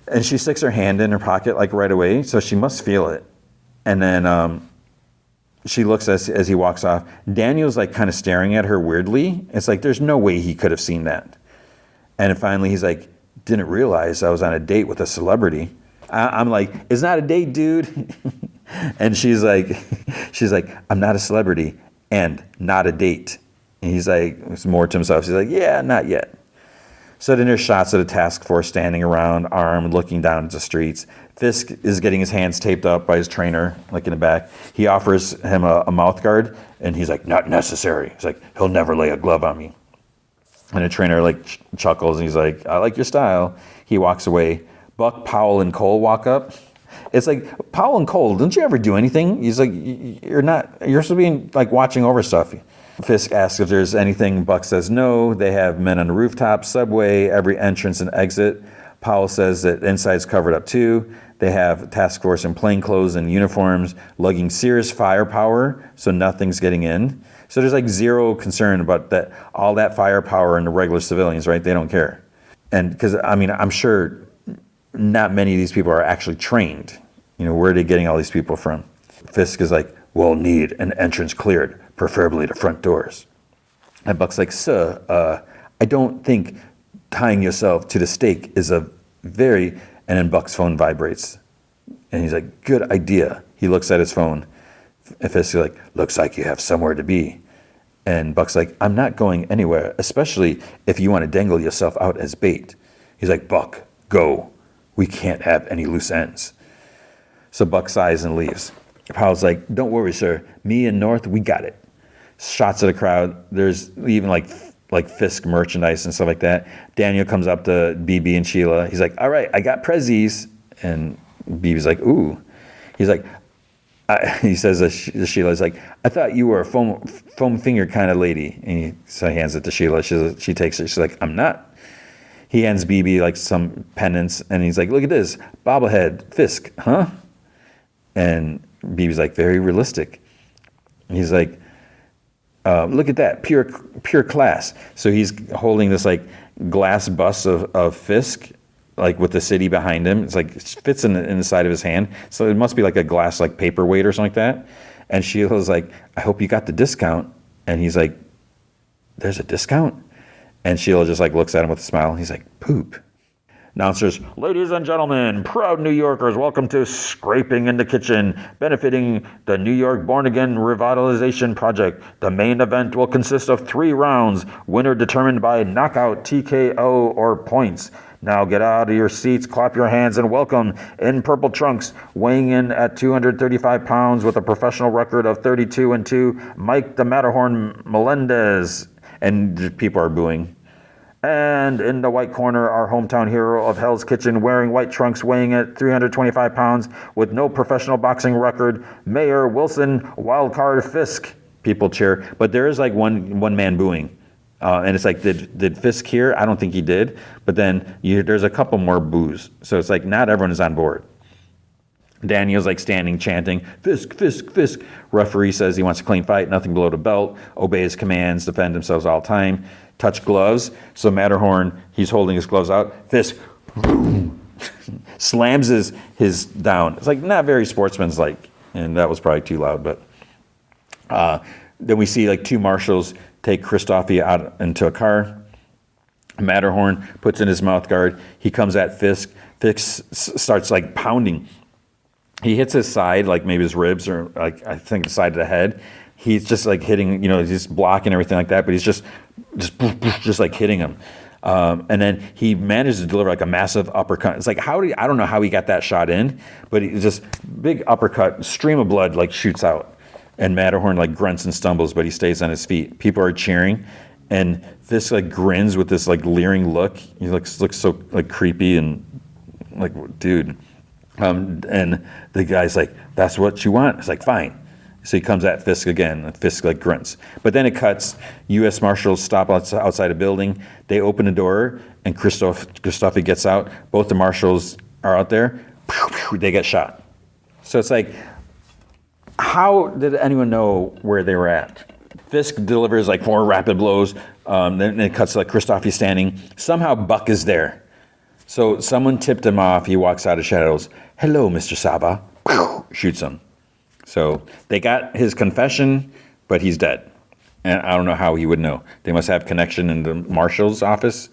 And she sticks her hand in her pocket like right away, so she must feel it. And then she looks as he walks off. Daniel's like kind of staring at her weirdly. It's like, there's no way he could have seen that. And then finally he's like, didn't realize I was on a date with a celebrity. I'm like, it's not a date, dude. And she's like, I'm not a celebrity and not a date. And he's like, it's more to himself. She's like, yeah, not yet. So then there's shots of the task force standing around, armed, looking down at the streets. Fisk is getting his hands taped up by his trainer, like in the back. He offers him a mouth guard, and he's like, not necessary. He's like, he'll never lay a glove on me. And the trainer like chuckles, and he's like, I like your style. He walks away. Buck, Powell, and Cole walk up. It's like, Powell and Cole, didn't you ever do anything? He's like, you're supposed to be like watching over stuff. Fisk asks if there's anything. Buck says no. They have men on the rooftop, subway, every entrance and exit. Powell says that inside's covered up too. They have task force in plain clothes and uniforms, lugging serious firepower, so nothing's getting in. So there's like zero concern about that, all that firepower in the regular civilians, right? They don't care. And because, I mean, I'm sure not many of these people are actually trained. You know, where are they getting all these people from? Fisk is like, we'll need an entrance cleared, preferably the front doors. And Buck's like, sir, I don't think tying yourself to the stake is a very... And then Buck's phone vibrates. And he's like, good idea. He looks at his phone. And Fisk's like, looks like you have somewhere to be. And Buck's like, I'm not going anywhere, especially if you want to dangle yourself out as bait. He's like, Buck, go. We can't have any loose ends. So Buck sighs and leaves. Powell's like, don't worry, sir. Me and North, we got it. Shots of the crowd. There's even like Fisk merchandise and stuff like that. Daniel comes up to BB and Sheila. He's like, all right, I got prezzies. And BB's like, ooh. He's like, he says to Sheila, he's like, I thought you were a foam finger kind of lady. And so he hands it to Sheila. She takes it. She's like, I'm not. He hands BB like some pendants. And he's like, look at this. Bobblehead. Fisk. Huh? And BB's like, very realistic. He's like, look at that, pure class. So he's holding this like glass bust of Fisk, like with the city behind him. It's like, it fits in the side of his hand. So it must be like a glass like paperweight or something like that. And Sheila's like, I hope you got the discount. And he's like, there's a discount? And Sheila just like looks at him with a smile. He's like, poop. Announcers, ladies and gentlemen, proud New Yorkers, welcome to Scraping in the Kitchen, benefiting the New York Born Again Revitalization Project. The main event will consist of 3 rounds, winner determined by knockout, TKO, or points. Now get out of your seats, clap your hands, and welcome, in purple trunks, weighing in at 235 pounds with a professional record of 32-2, Mike the Matterhorn Melendez. And people are booing. And in the white corner, our hometown hero of Hell's Kitchen, wearing white trunks, weighing at 325 pounds, with no professional boxing record, Mayor Wilson Wildcard Fisk. People cheer, but there is like one man booing, and it's like, did Fisk hear? I don't think he did. But then there's a couple more boos, so it's like not everyone is on board. Daniel's like standing, chanting, Fisk, Fisk, Fisk. Referee says he wants a clean fight, nothing below the belt, obey his commands, defend themselves all the time. Touch gloves. So Matterhorn, he's holding his gloves out. Fisk slams his down. It's like not very sportsmanlike, and that was probably too loud. But then we see like 2 marshals take Christoffy out into a car. Matterhorn puts in his mouth guard. He comes at Fisk. Fisk starts like pounding. He hits his side, like maybe his ribs, or like I think the side of the head. He's just like hitting, he's blocking everything like that, but he's just like hitting him. And then he manages to deliver like a massive uppercut. It's like, I don't know how he got that shot in, but he just big uppercut, stream of blood like shoots out. And Matterhorn like grunts and stumbles, but he stays on his feet. People are cheering, and Fisk like grins with this like leering look. He looks so like creepy and like, dude. And the guy's like, that's what you want? It's like, fine. So he comes at Fisk again, and Fisk like grunts. But then it cuts. U.S. Marshals stop outside a building. They open the door, and Christoffy gets out. Both the marshals are out there. They get shot. So it's like, how did anyone know where they were at? Fisk delivers like 4 rapid blows. Then it cuts to like Kristoff, he's standing. Somehow Buck is there. So someone tipped him off. He walks out of shadows. Hello, Mr. Saba. Shoots him. So they got his confession, but he's dead. And I don't know how he would know. They must have connection in the marshal's office.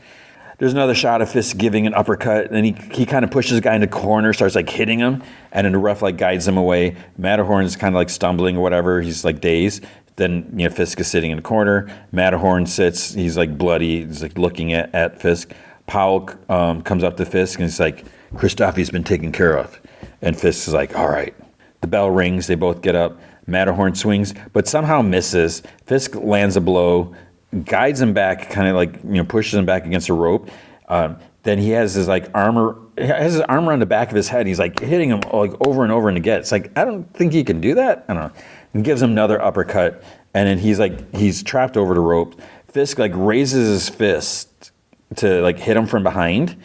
There's another shot of Fisk giving an uppercut, and he kind of pushes the guy in the corner, starts like hitting him, and then the ref like guides him away. Matterhorn's kind of like stumbling or whatever. He's like dazed. Then Fisk is sitting in the corner. Matterhorn sits. He's like bloody. He's like looking at Fisk. Powell comes up to Fisk and he's like, Kristoff been taken care of. And Fisk is like, all right. The bell rings. They both get up. Matterhorn swings, but somehow misses. Fisk lands a blow, guides him back, kind of like, pushes him back against a rope. Then he has his like armor, his arm around the back of his head. He's like hitting him like over and over and again. It's like, I don't think he can do that. I don't know. And gives him another uppercut. And then he's trapped over the rope. Fisk like raises his fist to like hit him from behind.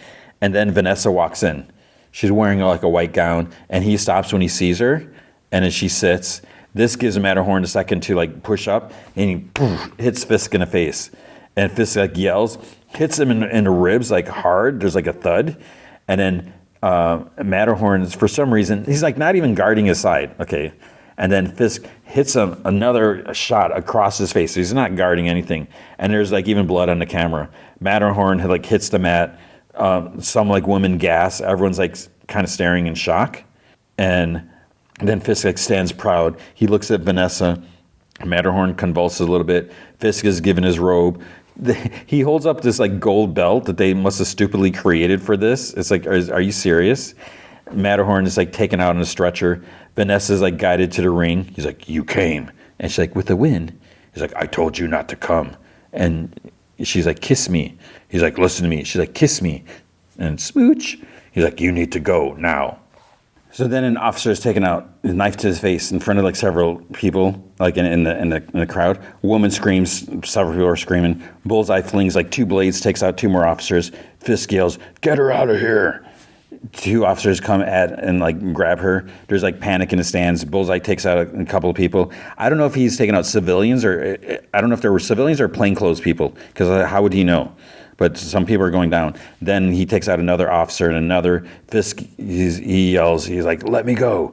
And then Vanessa walks in. She's wearing like a white gown, and he stops when he sees her. And then she sits. This gives Matterhorn a second to like push up, and he hits Fisk in the face. And Fisk like yells, hits him in the ribs like hard. There's like a thud. And then Matterhorn, for some reason, he's like not even guarding his side. Okay. And then Fisk hits him another shot across his face. So he's not guarding anything. And there's like even blood on the camera. Matterhorn like hits the mat. Some like women gasp. Everyone's like kind of staring in shock. And then Fisk like stands proud. He looks at Vanessa. Matterhorn convulses a little bit. Fisk is given his robe. He holds up this like gold belt that they must have stupidly created for this. It's like, are you serious? Matterhorn is like taken out on a stretcher. Vanessa's like guided to the ring. He's like, you came. And she's like, with the wind. He's like, I told you not to come. And she's like, kiss me. He's like, listen to me. She's like, kiss me. And smooch. He's like, you need to go now. So then an officer is taken out, a knife to his face in front of like several people, like in the crowd. A woman screams, several people are screaming. Bullseye flings like 2 blades, takes out 2 more officers. Fisk yells, get her out of here. 2 officers come at and like grab her. There's like panic in the stands. Bullseye takes out a couple of people. I don't know if he's taking out civilians or I don't know if there were civilians or plainclothes people, because how would he know? But some people are going down. Then he takes out another officer and another. Fisk, he yells, he's like, let me go.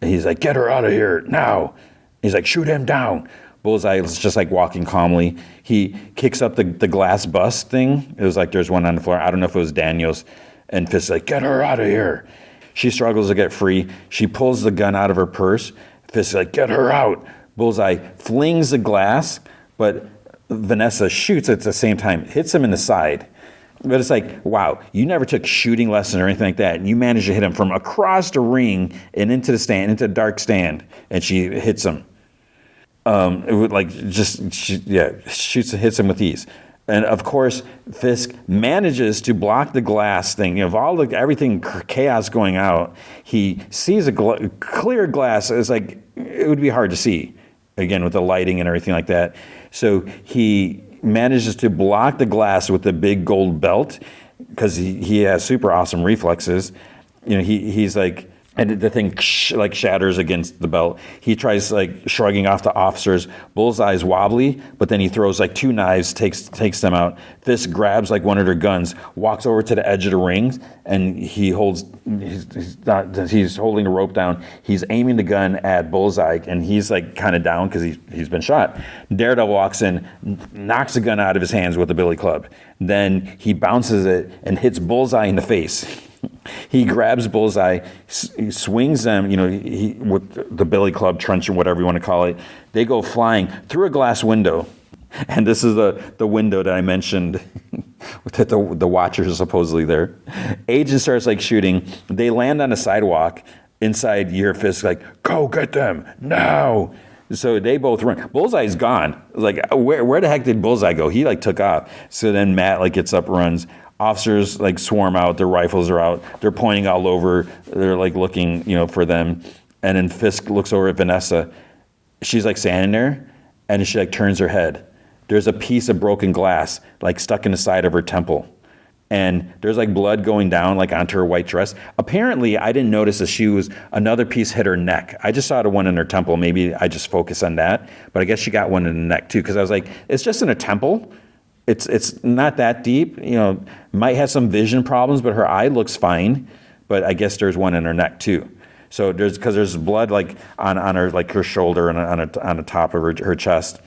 And he's like, get her out of here now. He's like, shoot him down. Bullseye is just like walking calmly. He kicks up the glass bus thing. It was like there's one on the floor. I don't know if it was Daniel's. And Fisk's like, get her out of here. She struggles to get free. She pulls the gun out of her purse. Fisk's like, get her out. Bullseye flings the glass, but Vanessa shoots at the same time, hits him in the side. But it's like, wow, you never took shooting lessons or anything like that, and you managed to hit him from across the ring and into the stand, into the dark stand, and she hits him. It would like hits him with ease. And of course, Fisk manages to block the glass thing. Of all everything chaos going out, he sees a clear glass. It's like it would be hard to see, again with the lighting and everything like that. So he manages to block the glass with the big gold belt because he has super awesome reflexes. He's like, and the thing like shatters against the belt. He tries like shrugging off the officers. Bullseye's wobbly, but then he throws like 2 knives, takes them out. Fisk grabs like one of their guns, walks over to the edge of the ring, and he's holding the rope down. He's aiming the gun at Bullseye, and he's like kind of down because he's been shot. Daredevil walks in, knocks the gun out of his hands with a billy club. Then he bounces it and hits Bullseye in the face. He grabs Bullseye, he swings them, with the billy club, truncheon, whatever you want to call it. They go flying through a glass window. And this is the window that I mentioned that the Watchers are supposedly there. Agent starts like shooting. They land on a sidewalk. Inside, you hear Fisk like, go get them now. So they both run. Bullseye's gone. Like, where the heck did Bullseye go? He like took off. So then Matt like gets up, runs. Officers like swarm out, their rifles are out, they're pointing all over, they're like looking, for them. And then Fisk looks over at Vanessa. She's like standing there, and she like turns her head. There's a piece of broken glass like stuck in the side of her temple. and there's like blood going down like onto her white dress. Apparently, I didn't notice that another piece hit her neck. I just saw the one in her temple. Maybe I just focused on that, but I guess she got one in the neck too, because I was like, it's just in a temple. It's not that deep. Might have some vision problems, but her eye looks fine. But I guess there's one in her neck too. So there's blood like on her like her shoulder and on the top of her chest.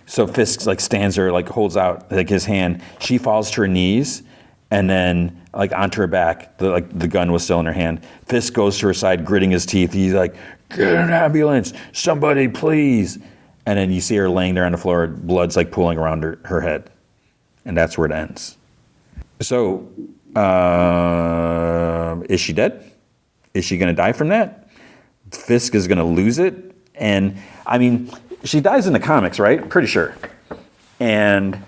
So Fisk like stands there, like holds out like his hand. She falls to her knees, and then like onto her back. The gun was still in her hand. Fisk goes to her side, gritting his teeth. He's like, "Get an ambulance, somebody please!" And then you see her laying there on the floor. Blood's like pooling around her head, and that's where it ends. So, is she dead? Is she going to die from that? Fisk is going to lose it, and I mean, she dies in the comics, right? Pretty sure. And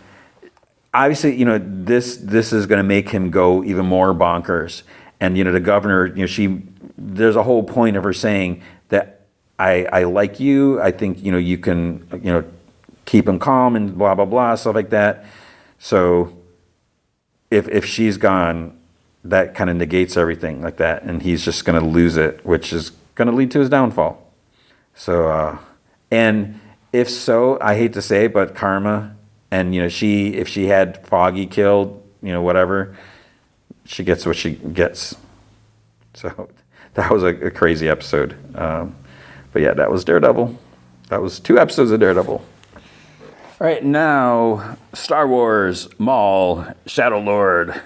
obviously, this is going to make him go even more bonkers. And the governor, there's a whole point of her saying that I like you. I think you can keep him calm and blah blah blah, stuff like that. So if she's gone, that kind of negates everything like that, and he's just going to lose it, which is going to lead to his downfall. So and if so, I hate to say, but karma, and if she had Foggy killed, whatever, she gets what she gets. So that was a crazy episode. But yeah, that was Daredevil. That was 2 episodes of Daredevil. All right, now Star Wars Maul Shadow Lord.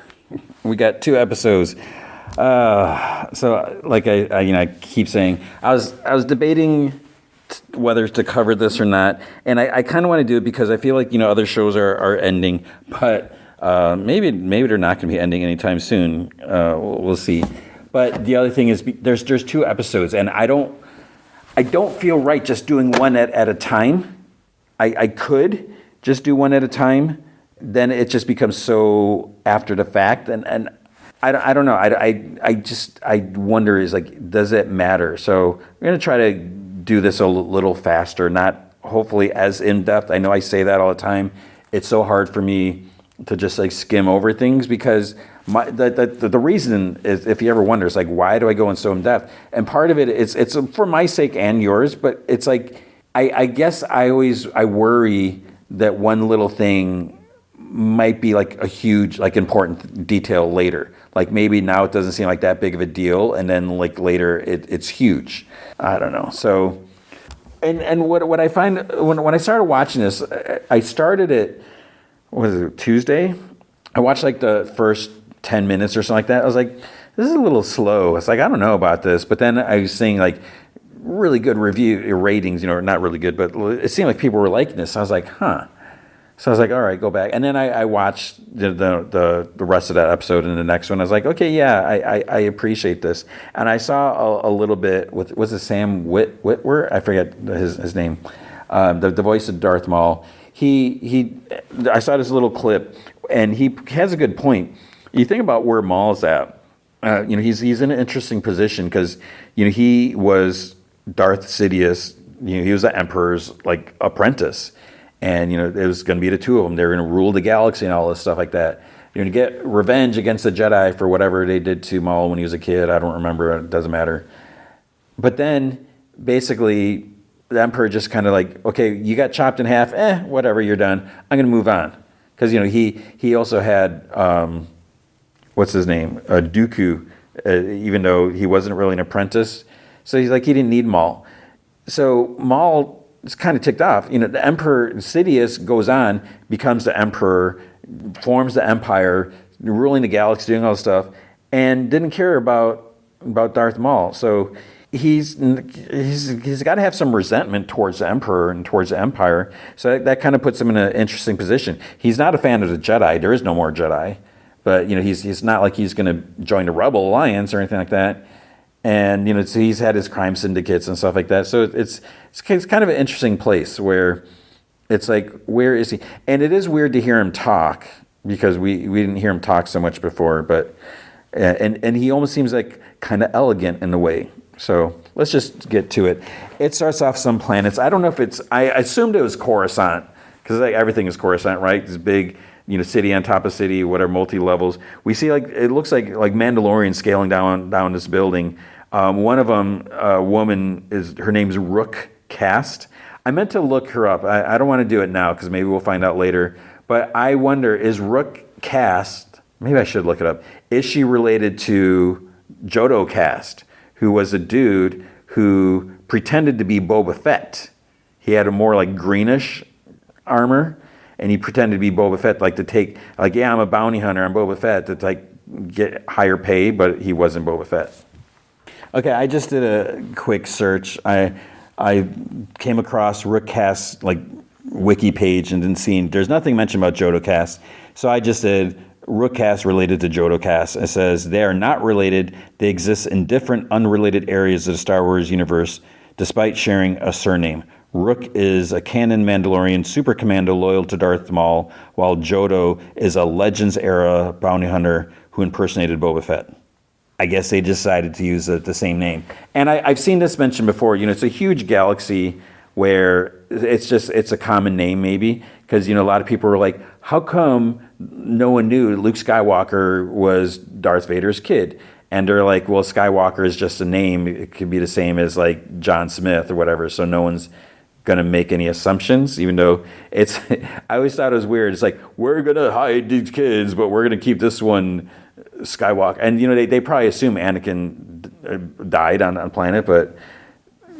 We got 2 episodes. So like I keep saying, I was debating whether to cover this or not, and I kind of want to do it because I feel like other shows are ending, but maybe they're not going to be ending anytime soon. We'll see. But the other thing is there's 2 episodes, and I don't feel right just doing one at a time. I could just do one at a time. Then it just becomes so after the fact, and I don't know. I wonder, is like, does it matter? So we're gonna try to do this a little faster, not hopefully as in depth. I know I say that all the time. It's so hard for me to just like skim over things because the reason is, if you ever wonder, it's like, why do I go in so in depth? And part of it it's for my sake and yours, but it's like I guess I worry that one little thing might be like a huge, like important detail later. Like maybe now it doesn't seem like that big of a deal, and then like later it's huge. I don't know. So, and what I find when I started watching this, I started it, what was it, Tuesday? I watched like the first 10 minutes or something like that. I was like, this is a little slow. It's like, I don't know about this. But then I was seeing like really good review ratings, not really good, but it seemed like people were liking this. I was like, huh. So I was like, all right, go back. And then I watched the rest of that episode and the next one. I was like, okay, yeah, I appreciate this. And I saw a little bit with, was it Sam Witwer? I forget his name. The voice of Darth Maul. I saw this little clip, and he has a good point. You think about where Maul's at. He's in an interesting position because he was Darth Sidious. He was the Emperor's like apprentice. And, it was going to be the 2 of them. They were going to rule the galaxy and all this stuff like that. You're going to get revenge against the Jedi for whatever they did to Maul when he was a kid. I don't remember. It doesn't matter. But then, basically, the Emperor just kind of like, okay, you got chopped in half. Whatever, you're done. I'm going to move on. Because, he also had, what's his name? Dooku, even though he wasn't really an apprentice. So he's like, he didn't need Maul. So Maul is kind of ticked off. The Emperor Sidious goes on, becomes the Emperor, forms the Empire, ruling the galaxy, doing all this stuff, and didn't care about Darth Maul. So he's got to have some resentment towards the Emperor and towards the Empire. So that kind of puts him in an interesting position. He's not a fan of the Jedi. There is no more Jedi. But he's not like he's going to join the Rebel Alliance or anything like that. And so he's had his crime syndicates and stuff like that. So it's kind of an interesting place where it's like, where is he? And it is weird to hear him talk because we didn't hear him talk so much before. But and he almost seems like kind of elegant in a way. So let's just get to it. It starts off some planets. I don't know if I assumed it was Coruscant because like everything is Coruscant, right? This big city on top of city, whatever, multi-levels. We see it looks like Mandalorian scaling down this building. One of them, a woman, her name's Rook Cast. I meant to look her up. I don't want to do it now because maybe we'll find out later. But I wonder, is Rook Cast, maybe I should look it up, is she related to Jodo Cast, who was a dude who pretended to be Boba Fett? He had a more like greenish armor, and he pretended to be Boba Fett, like to take, like, yeah, I'm a bounty hunter, I'm Boba Fett, to like get higher pay, but he wasn't Boba Fett. Okay, I just did a quick search. I came across Rook Cast's like wiki page and didn't see, there's nothing mentioned about Jodo Cast. So I just did Rook Cast related to Jodo Cast. It says they are not related. They exist in different unrelated areas of the Star Wars universe, despite sharing a surname. Rook is a canon Mandalorian super commando loyal to Darth Maul, while Jodo is a Legends-era bounty hunter who impersonated Boba Fett. I guess they decided to use the same name. And I've seen this mentioned before. It's a huge galaxy where it's a common name maybe, because, a lot of people were like, how come no one knew Luke Skywalker was Darth Vader's kid? And they're like, well, Skywalker is just a name. It could be the same as like John Smith or whatever. So no one's going to make any assumptions, even though I always thought it was weird. It's like, we're going to hide these kids, but we're going to keep this one Skywalker. And, they probably assume Anakin died on planet, but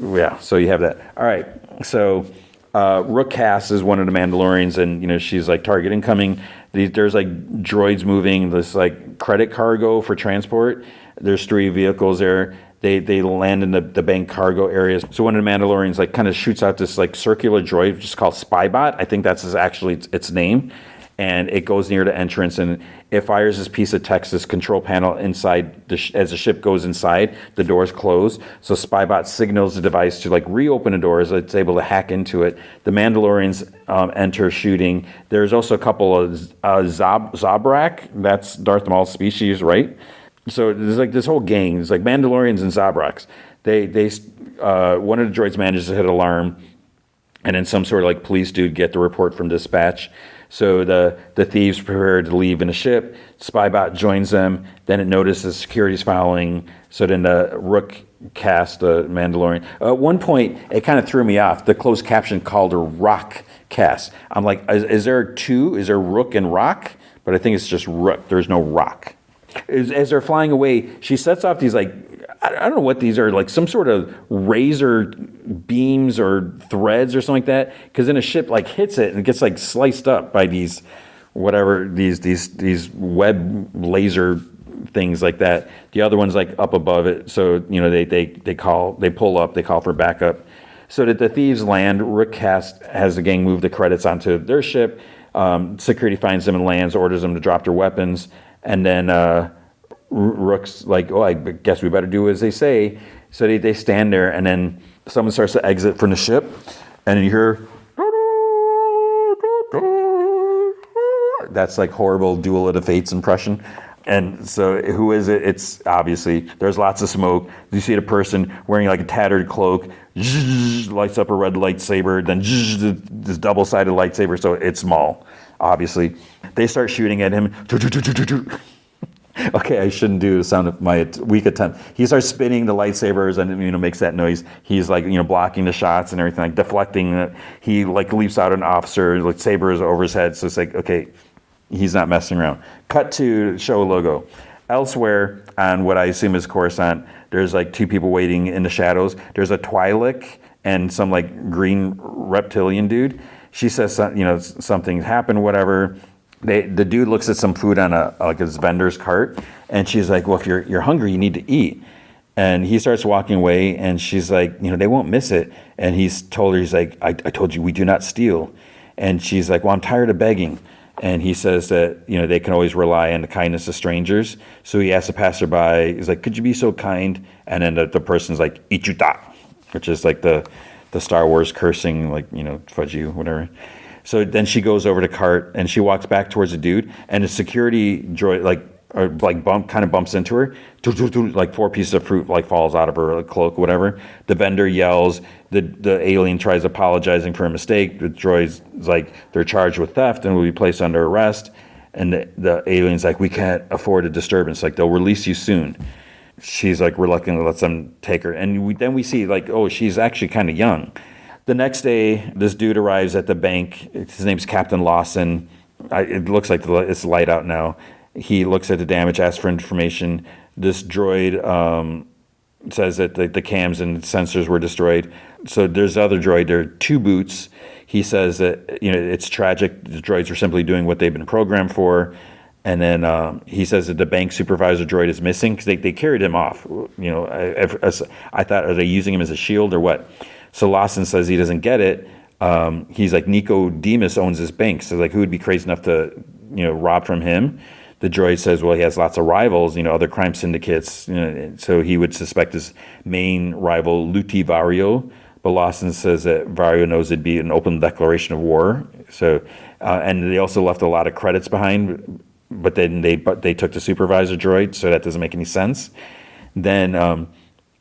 yeah, so you have that. All right, so Rook Cast is one of the Mandalorians, and, she's like target incoming. There's like droids moving, this like credit cargo for transport. There's 3 vehicles there. They land in the bank cargo areas. So one of the Mandalorians like kind of shoots out this like circular droid, which is called Spybot. I think that's actually its name. And it goes near the entrance, and it fires this piece of text, this control panel inside. As the ship goes inside, the doors close. So Spybot signals the device to like reopen the doors. It's able to hack into it. The Mandalorians enter shooting. There's also a couple of Zabrak. That's Darth Maul's species, right? So there's like this whole gang. It's like Mandalorians and Zabraks. They one of the droids manages to hit alarm, and then some sort of like police dude get the report from dispatch. So the thieves prepare to leave in a ship. Spybot joins them. Then it notices security's following. So then the Rook Cast, the Mandalorian. At one point, it kind of threw me off. The closed caption called her Rock Cast. I'm like, is there 2? Is there Rook and Rock? But I think it's just Rook. There's no Rock. As they're flying away, she sets off these like, I don't know what these are, like some sort of razor beams or threads or something like that. Because then a ship like hits it and it gets like sliced up by these web laser things like that. The other one's like up above it. So, they pull up, they call for backup. So that the thieves land, Rook Cast has the gang move the credits onto their ship. Security finds them and lands, orders them to drop their weapons. And then Rook's like, oh, I guess we better do as they say. So they stand there, and then someone starts to exit from the ship, and then you hear, that's like horrible Duel of the Fates impression. And so who is it? It's obviously, there's lots of smoke. You see the person wearing like a tattered cloak, lights up a red lightsaber, then this double-sided lightsaber, so it's Maul, obviously. They start shooting at him. Okay, I shouldn't do the sound of my weak attempt. He starts spinning the lightsabers and makes that noise. He's like blocking the shots and everything, like deflecting. He like leaps out an officer, like saber is over his head. So it's like, okay, he's not messing around. Cut to show logo. Elsewhere on what I assume is Coruscant, there's like 2 people waiting in the shadows. There's a Twi'lek and some like green reptilian dude. She says something happened, whatever. The dude looks at some food on his vendor's cart, and she's like, well, if you're hungry, you need to eat. And he starts walking away, and she's like, they won't miss it. And he's told her, he's like, I told you we do not steal. And she's like, well, I'm tired of begging. And he says that, they can always rely on the kindness of strangers. So he asks a passerby, he's like, could you be so kind? And then the person's like, Ichuta, which is like the Star Wars cursing, like, fudge you, whatever. So then she goes over to cart, and she walks back towards the dude, and the security droid, like, or like bumps into her. Like 4 pieces of fruit like falls out of her cloak, whatever. The vendor yells. The alien tries apologizing for a mistake. The droid's like, they're charged with theft and will be placed under arrest. And the alien's like, we can't afford a disturbance. Like, they'll release you soon. She's like reluctantly lets them take her. And then we see like, oh, she's actually kind of young. The next day, this dude arrives at the bank. His name's Captain Lawson. It looks like it's light out now. He looks at the damage, asks for information. This droid says that the cams and sensors were destroyed. So there's the other droid. There are 2 boots. He says that it's tragic. The droids are simply doing what they've been programmed for. And then he says that the bank supervisor droid is missing because they carried him off. I thought, are they using him as a shield or what? So Lawson says he doesn't get it. He's like, Nico Demas owns this bank. So like, who would be crazy enough to, rob from him? The droid says, well, he has lots of rivals, other crime syndicates. So he would suspect his main rival, Luti Vario. But Lawson says that Vario knows it'd be an open declaration of war. So, and they also left a lot of credits behind. But then they took the supervisor droid, so that doesn't make any sense. Then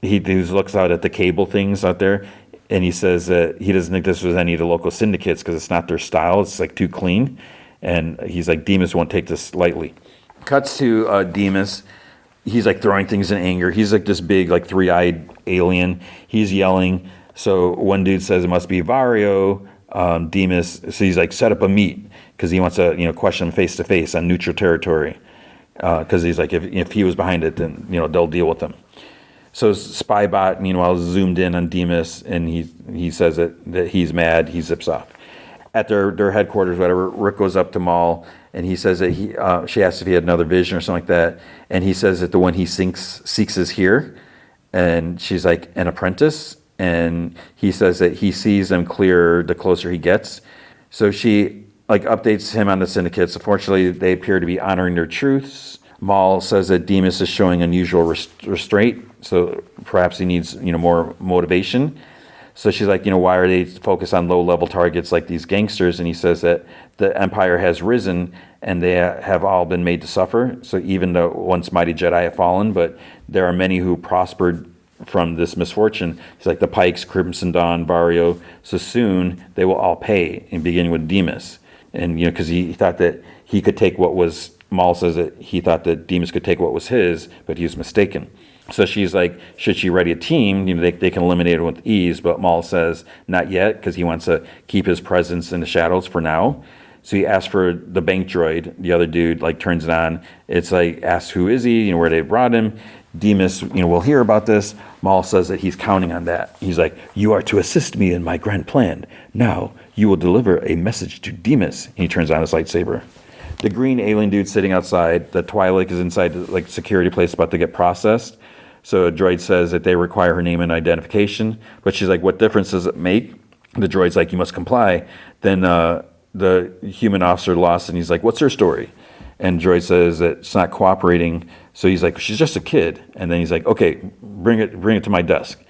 he looks out at the cable things out there, and he says that he doesn't think this was any of the local syndicates because it's not their style. It's like too clean. And he's like, Demas won't take this lightly. Cuts to Demas. He's like throwing things in anger. He's like this big, like 3-eyed alien. He's yelling. So one dude says it must be Vario. Demas, so he's like, set up a meet because he wants to, question him face to face on neutral territory. Because he's like, if he was behind it, then they'll deal with him. So Spybot, meanwhile, is zoomed in on Demas, and he says that he's mad. He zips off. At their headquarters, whatever, Rick goes up to Maul, and he says that she asks if he had another vision or something like that, and he says that the one he seeks is here, and she's like, an apprentice, and he says that he sees them clearer the closer he gets. So she like updates him on the syndicates. Unfortunately, they appear to be honoring their truths. Maul says that Demas is showing unusual restraint, so perhaps he needs more motivation. So she's like, why are they focused on low-level targets like these gangsters? And he says that the Empire has risen and they have all been made to suffer. So even the once mighty Jedi have fallen, but there are many who prospered from this misfortune. He's like the Pikes, Crimson Dawn, Vario. So soon they will all pay, and beginning with Demas. And, because he thought that he could take what was, Maul says that he thought that Demas could take what was his, but he was mistaken. So she's like, should she ready a team? They can eliminate it with ease, but Maul says not yet because he wants to keep his presence in the shadows for now. So he asks for the bank droid. The other dude like turns it on. It's like, asks who is he, where they brought him. Demas, will hear about this. Maul says that he's counting on that. He's like, you are to assist me in my grand plan. Now you will deliver a message to Demas. And he turns on his lightsaber. The green alien dude sitting outside. The Twi'lek is inside the like security place about to get processed. So a droid says that they require her name and identification. But she's like, what difference does it make? The droid's like, you must comply. Then the human officer Lawson, he's like, what's her story? And droid says that it's not cooperating. So he's like, she's just a kid. And then he's like, okay, bring it to my desk.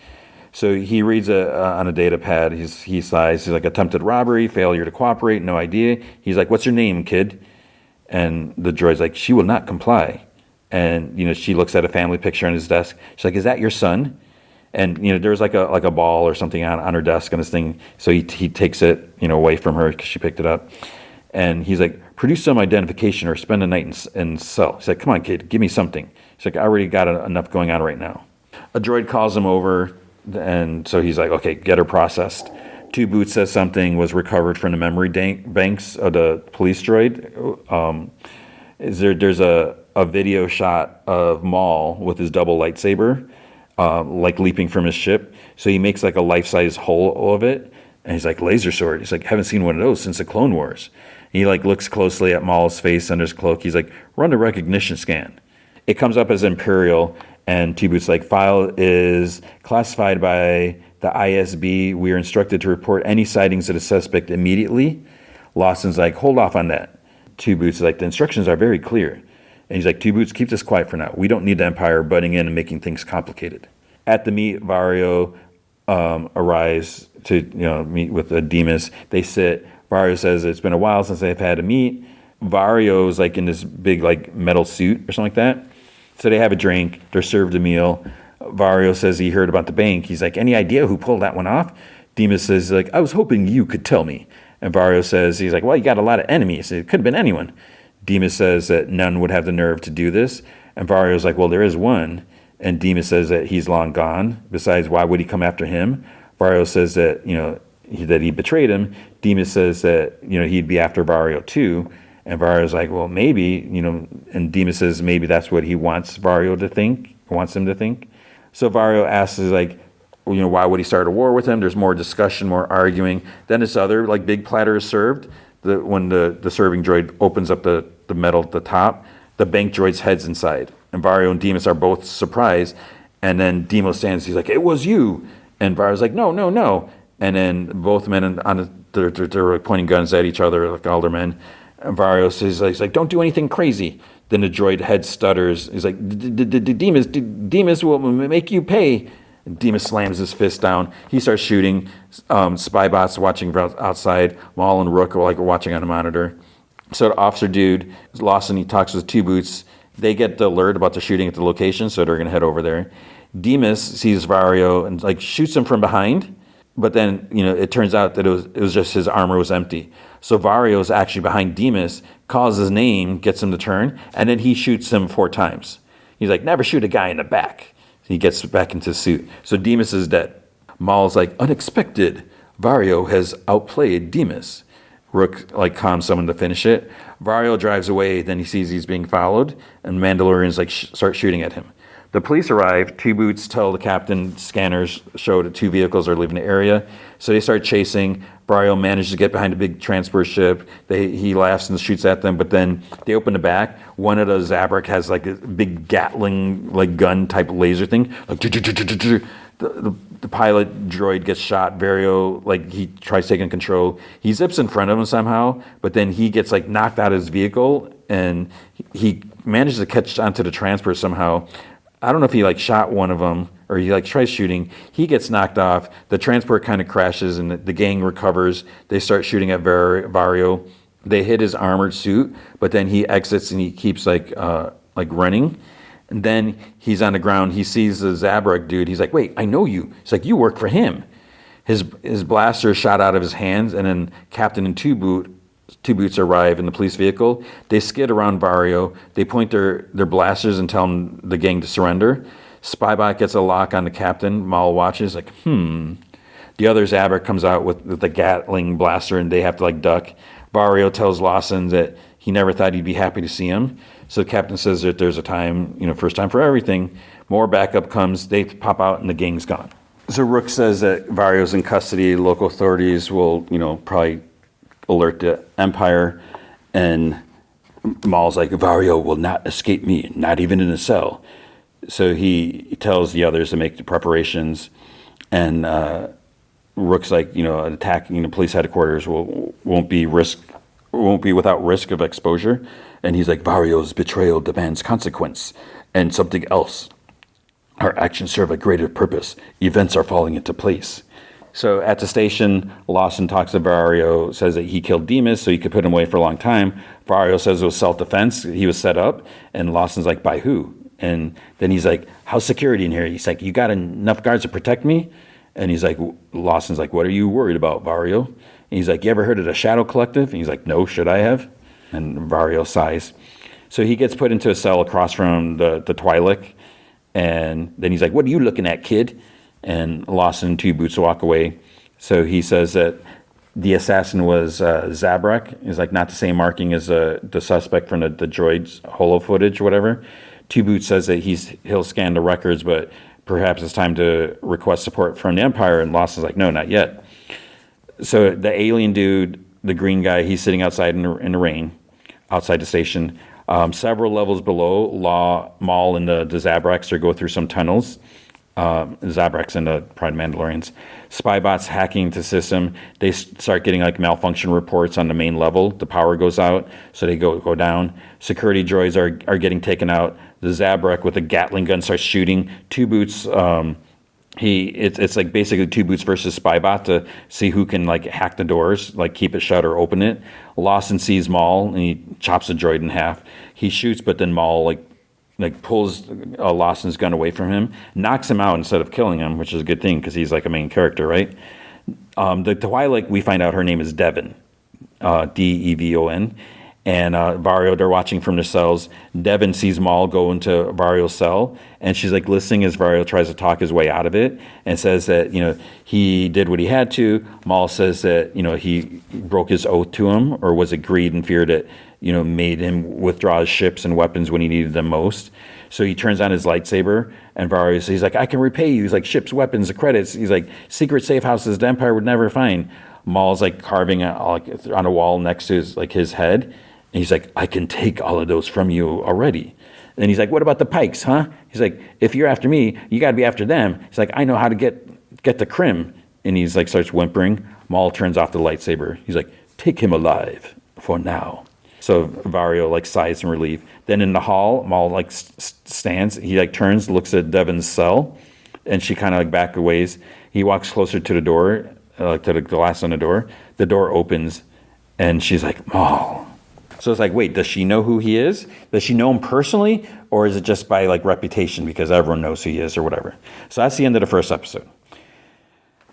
So he reads on a data pad. He sighs. He's like, attempted robbery, failure to cooperate, no idea. He's like, what's your name, kid? And the droid's like, she will not comply. And she looks at a family picture on his desk. She's like, is that your son? And there's like a ball or something on her desk on this thing. So he takes it away from her because she picked it up. And he's like, produce some identification or spend a night in cell. He's like, come on, kid, give me something. He's like, I already got enough going on right now. A droid calls him over, and so he's like, okay, get her processed. 2 Boots says something was recovered from the memory banks of the police droid. There's a video shot of Maul with his double lightsaber, like leaping from his ship. So he makes like a life-size hole of it, and he's like, laser sword. He's like, haven't seen one of those since the Clone Wars. He like looks closely at Maul's face under his cloak. He's like, run a recognition scan. It comes up as Imperial, and T-Boot's like, file is classified by the ISB. We are instructed to report any sightings of the suspect immediately. Lawson's like, hold off on that. T-Boots is like, the instructions are very clear. And he's like, T-Boots, keep this quiet for now. We don't need the Empire butting in and making things complicated. At the meet, Vario arrives to meet with Demas. They sit. Vario says it's been a while since they've had a meet. Vario's like in this big like metal suit or something like that. So they have a drink. They're served a meal. Vario says he heard about the bank. He's like, any idea who pulled that one off? Demas says, like, I was hoping you could tell me. And Vario says, he's like, well, you got a lot of enemies. It could have been anyone. Demas says that none would have the nerve to do this. And Vario's like, well, there is one. And Demas says that he's long gone. Besides, why would he come after him? Vario says that, that he betrayed him. Demas says that, he'd be after Vario too. And Vario's like, well, maybe, and Demas says maybe that's what he wants Vario to think, wants him to think. So Vario asks, like, why would he start a war with him? There's more discussion, more arguing. Then this other, like, big platter is served. When the serving droid opens up the metal at the top, the bank droid's head's inside. And Vario and Demas are both surprised. And then Demas stands, he's like, it was you. And Vario's like, no, no, no. And then both men, they're pointing guns at each other, like aldermen. And Vario says, he's like, don't do anything crazy. Then the droid head stutters. He's like, Demas will make you pay. And Demas slams his fist down. He starts shooting. Spy bots watching outside. Maul and Rook are watching on a monitor. So the officer dude, Lawson, he talks with Two Boots. They get the alert about the shooting at the location, so they're going to head over there. Demas sees Vario and shoots him from behind. But then, it turns out that it was just his armor was empty. So Vario is actually behind Demas, calls his name, gets him to turn, and then he shoots him 4 times. He's like, never shoot a guy in the back. He gets back into his suit. So Demas is dead. Maul's like, unexpected. Vario has outplayed Demas. Rook calms someone to finish it. Vario drives away, then he sees he's being followed, and Mandalorians start shooting at him. The police arrive. Two Boots tell the captain scanners show that 2 vehicles are leaving the area. So they start chasing. Vario manages to get behind a big transport ship. He laughs and shoots at them, but then they open the back. One of the Zabrak has a big Gatling gun type laser thing. The pilot droid gets shot. Vario, he tries taking control. He zips in front of him somehow, but then he gets knocked out of his vehicle, and he manages to catch onto the transport somehow. I don't know if he shot one of them or he tries shooting. He gets knocked off. The transport kind of crashes and the gang recovers. They start shooting at Vario. They hit his armored suit, but then he exits and he keeps running. And then he's on the ground. He sees the Zabrak dude. He's like, wait, I know you. He's like, you work for him. His blaster shot out of his hands, and then Captain and Two Boots arrive in the police vehicle. They skid around Vario. They point their blasters and tell him the gang to surrender. Spybot gets a lock on the captain. Maul watches The other Zabrak comes out with the Gatling blaster, and they have to duck. Vario tells Lawson that he never thought he'd be happy to see him. So the captain says that there's a time, first time for everything. More backup comes. They pop out, and the gang's gone. So Rook says that Vario's in custody. Local authorities will, probably alert the Empire, and Maul's like, Vario will not escape me, not even in a cell. So he tells the others to make the preparations, and Rook's like, attacking the police headquarters won't be without risk of exposure. And he's like, Vario's betrayal demands consequence and something else. Our actions serve a greater purpose. Events are falling into place. So at the station, Lawson talks to Vario, says that he killed Demas so he could put him away for a long time. Vario says it was self-defense. He was set up. And Lawson's like, by who? And then he's like, how's security in here? He's like, you got enough guards to protect me? And he's like, Lawson's like, what are you worried about, Vario? And he's like, you ever heard of the Shadow Collective? And he's like, no, should I have? And Vario sighs. So he gets put into a cell across from the Twi'lek. And then he's like, what are you looking at, kid? And Lawson and Two Boots walk away. So he says that the assassin was Zabrak. It's not the same marking as the suspect from the droid's holo footage or whatever. Two Boots says that he'll scan the records, but perhaps it's time to request support from the Empire. And Lawson's like, no, not yet. So the alien dude, the green guy, he's sitting outside in the rain, outside the station. Several levels below, Maul and the Zabraks are go through some tunnels. Zabraks and the Pride Mandalorians. Spybots hacking the system. They start getting malfunction reports on the main level. The power goes out, so they go down. Security droids are getting taken out. The Zabrak with a Gatling gun starts shooting. Two Boots it's like basically Two Boots versus Spybot to see who can like hack the doors, like keep it shut or open it. Lawson sees Maul and he chops the droid in half. He shoots, but then Maul like pulls Lawson's gun away from him, knocks him out instead of killing him, which is a good thing because he's like a main character, right? The Twi'lek, we find out her name is Devon, Devon. And Vario, they're watching from their cells. Devon sees Maul go into Vario's cell, and she's like listening as Vario tries to talk his way out of it, and says that he did what he had to. Maul says that he broke his oath to him, or was it greed and fear that made him withdraw his ships and weapons when he needed them most. So he turns on his lightsaber, and Vario says, he's like, I can repay you. He's like, ships, weapons, the credits. He's like, secret safe houses the Empire would never find. Maul's like carving on a wall next to his head. And he's like, I can take all of those from you already. And he's like, what about the Pikes, huh? He's like, if you're after me, you got to be after them. He's like, I know how to get the Krim. And he's like, starts whimpering. Maul turns off the lightsaber. He's like, take him alive for now. So Vario like sighs in relief. Then in the hall, Maul like stands. He like turns, looks at Devon's cell, and she kind of like back aways. He walks closer to the door, to the glass on the door. The door opens, and she's like, Maul. So it's like, wait, does she know who he is? Does she know him personally? Or is it just by like reputation because everyone knows who he is or whatever? So that's the end of the first episode.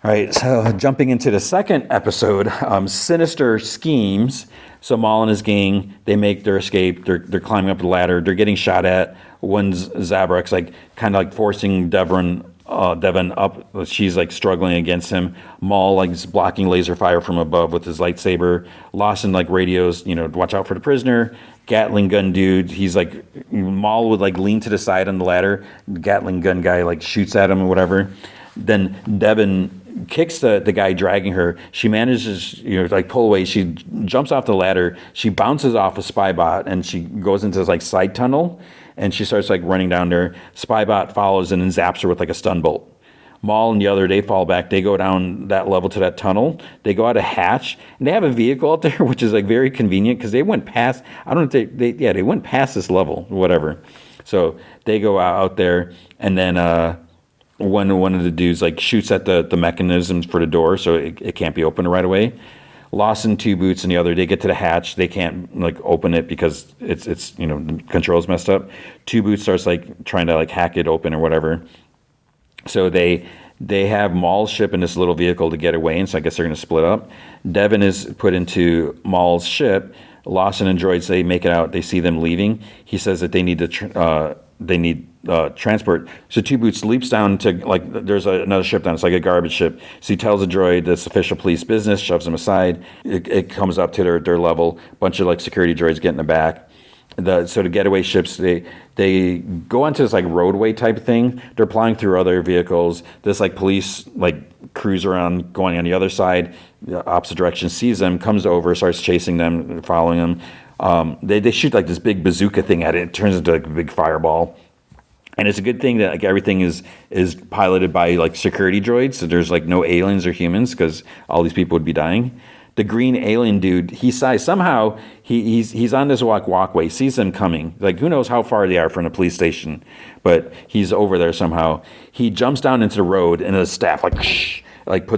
All right, so jumping into the second episode, Sinister Schemes. So Maul and his gang, they make their escape. They're climbing up the ladder. They're getting shot at. One's Zabrak's like kind of like forcing Devon up. She's like struggling against him. Maul like is blocking laser fire from above with his lightsaber. Lawson like radios, watch out for the prisoner. Gatling gun dude, he's like, Maul would like lean to the side on the ladder. Gatling gun guy like shoots at him or whatever. Then Devon kicks the guy dragging her. She manages like pull away. She jumps off the ladder. She bounces off a Spybot and she goes into this like side tunnel. And she starts like running down there. Spybot follows and then zaps her with like a stun bolt. Maul and the other, they fall back. They go down that level to that tunnel. They go out a hatch, and they have a vehicle out there, which is like very convenient because they went past. I don't know if they went past this level, whatever. So they go out there, and then one of the dudes like shoots at the mechanisms for the door, so it can't be opened right away. Lawson, Two Boots, and the other, they get to the hatch. They can't like open it because it's the controls messed up. Two Boots starts like trying to like hack it open or whatever. So they have Maul's ship in this little vehicle to get away, and so I guess they're going to split up. Devon is put into Maul's ship. Lawson and droids, they make it out. They see them leaving. He says that they need transport. So Two Boots leaps down to like there's another ship down. It's like a garbage ship. So he tells the droid that's official police business, shoves him aside. It comes up to their level. A bunch of like security droids get in the back. So the getaway ships, they go onto this like roadway type thing. They're flying through other vehicles. This like police like cruise around going on the other side, the opposite direction, sees them, comes over, starts chasing them, following them. They shoot like this big bazooka thing at it. It turns into like a big fireball. And it's a good thing that like everything is piloted by like security droids. So there's like no aliens or humans because all these people would be dying. The green alien dude, he's on this walkway, sees them coming. Like, who knows how far they are from the police station, but he's over there somehow. He jumps down into the road, and his staff makes like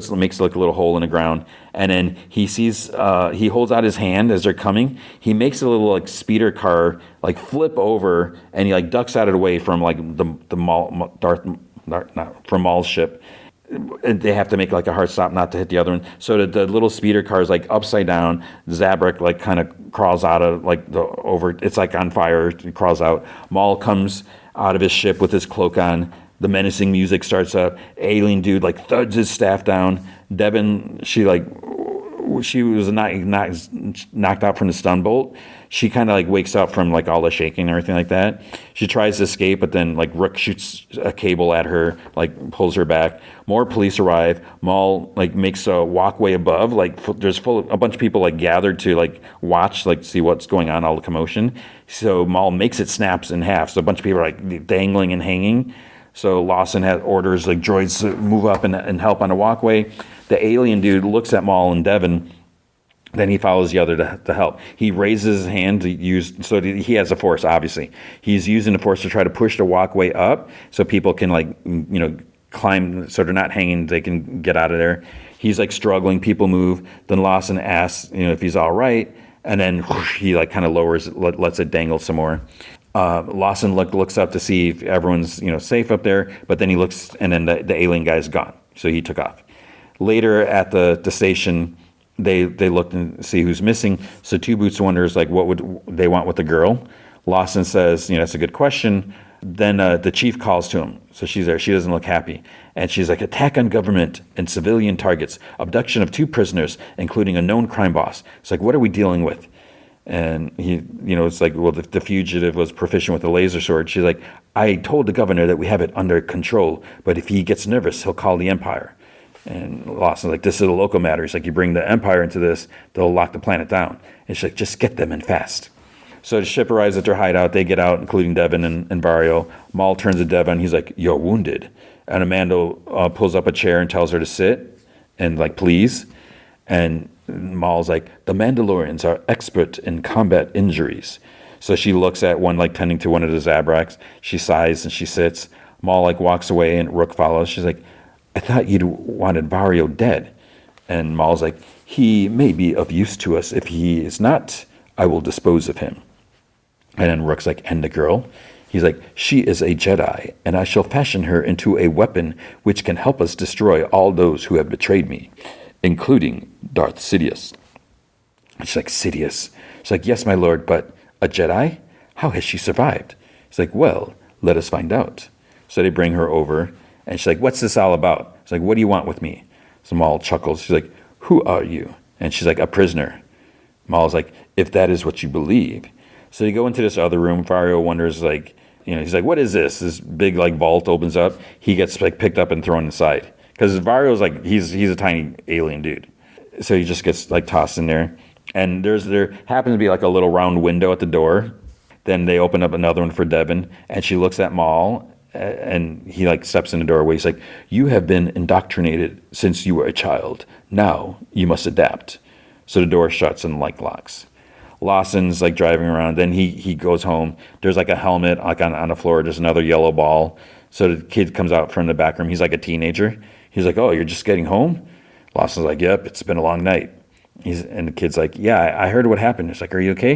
a little hole in the ground. And then he sees, he holds out his hand as they're coming. He makes a little like speeder car like flip over, and he like ducks out of the way from like the Maul's ship. And they have to make like a hard stop not to hit the other one. So the little speeder car is like upside down. Zabrak like kind of crawls out of like it's like on fire. He crawls out. Maul comes out of his ship with his cloak on. The menacing music starts up. Alien dude like thuds his staff down. Devon, she was knocked out from the stun bolt. She kind of like wakes up from like all the shaking and everything like that. She tries to escape, but then like Rook shoots a cable at her, like pulls her back. More police arrive. Maul like makes a walkway above. Like there's a bunch of people like gathered to like watch, like see what's going on, all the commotion. So Maul makes it snaps in half. So a bunch of people are like dangling and hanging. So Lawson has orders like droids to move up and help on the walkway. The alien dude looks at Maul and Devon. Then he follows the other to help. He raises his hand to use, so he has the force, obviously. He's using the force to try to push the walkway up so people can, like, climb, so they're not hanging, they can get out of there. He's like struggling, people move. Then Lawson asks, if he's all right, and then whoosh, he like kind of lowers it, lets it dangle some more. Lawson looks up to see if everyone's safe up there, but then he looks, and then the alien guy's gone, so he took off. Later at the station, they look and see who's missing. So Two Boots wonders like what would they want with the girl. Lawson says, that's a good question. Then the chief calls to him. So she's there. She doesn't look happy. And she's like, attack on government and civilian targets, abduction of 2 prisoners, including a known crime boss. It's like, what are we dealing with? And he, it's like, well, the fugitive was proficient with a laser sword. She's like, I told the governor that we have it under control, but if he gets nervous, he'll call the Empire. And Lawson's like, this is a local matter. He's like, you bring the Empire into this, they'll lock the planet down. And she's like, just get them in fast. So the ship arrives at their hideout. They get out, including Devin and Barrio. Maul turns to Devin. He's like, you're wounded. And Amanda pulls up a chair and tells her to sit and like, please. And Maul's like, the Mandalorians are expert in combat injuries. So she looks at one, like tending to one of the Zabraks. She sighs and she sits. Maul like walks away and Rook follows. She's like, I thought you'd wanted Barrio dead. And Maul's like, he may be of use to us. If he is not, I will dispose of him. And then Rook's like, and the girl? He's like, she is a Jedi, and I shall fashion her into a weapon which can help us destroy all those who have betrayed me, including Darth Sidious. She's like, Sidious? She's like, yes, my lord, but a Jedi? How has she survived? He's like, well, let us find out. So they bring her over, and she's like, what's this all about? She's like, what do you want with me? So Maul chuckles. She's like, who are you? And she's like, a prisoner. Maul's like, if that is what you believe. So you go into this other room. Fario wonders, like, he's like, what is this? This big, like, vault opens up. He gets, like, picked up and thrown inside. Because Vario's, like, he's a tiny alien dude. So he just gets, like, tossed in there. And there happens to be, like, a little round window at the door. Then they open up another one for Devin. And she looks at Maul. And he, like, steps in the doorway. He's like, you have been indoctrinated since you were a child. Now you must adapt. So the door shuts and, like, locks. Lawson's like driving around. Then he goes home. There's like a helmet like on the floor. There's another yellow ball. So the kid comes out from the back room. He's like a teenager. He's like, oh, you're just getting home? Lawson's like, yep, it's been a long night. And the kid's like, yeah, I heard what happened. It's like, are you okay?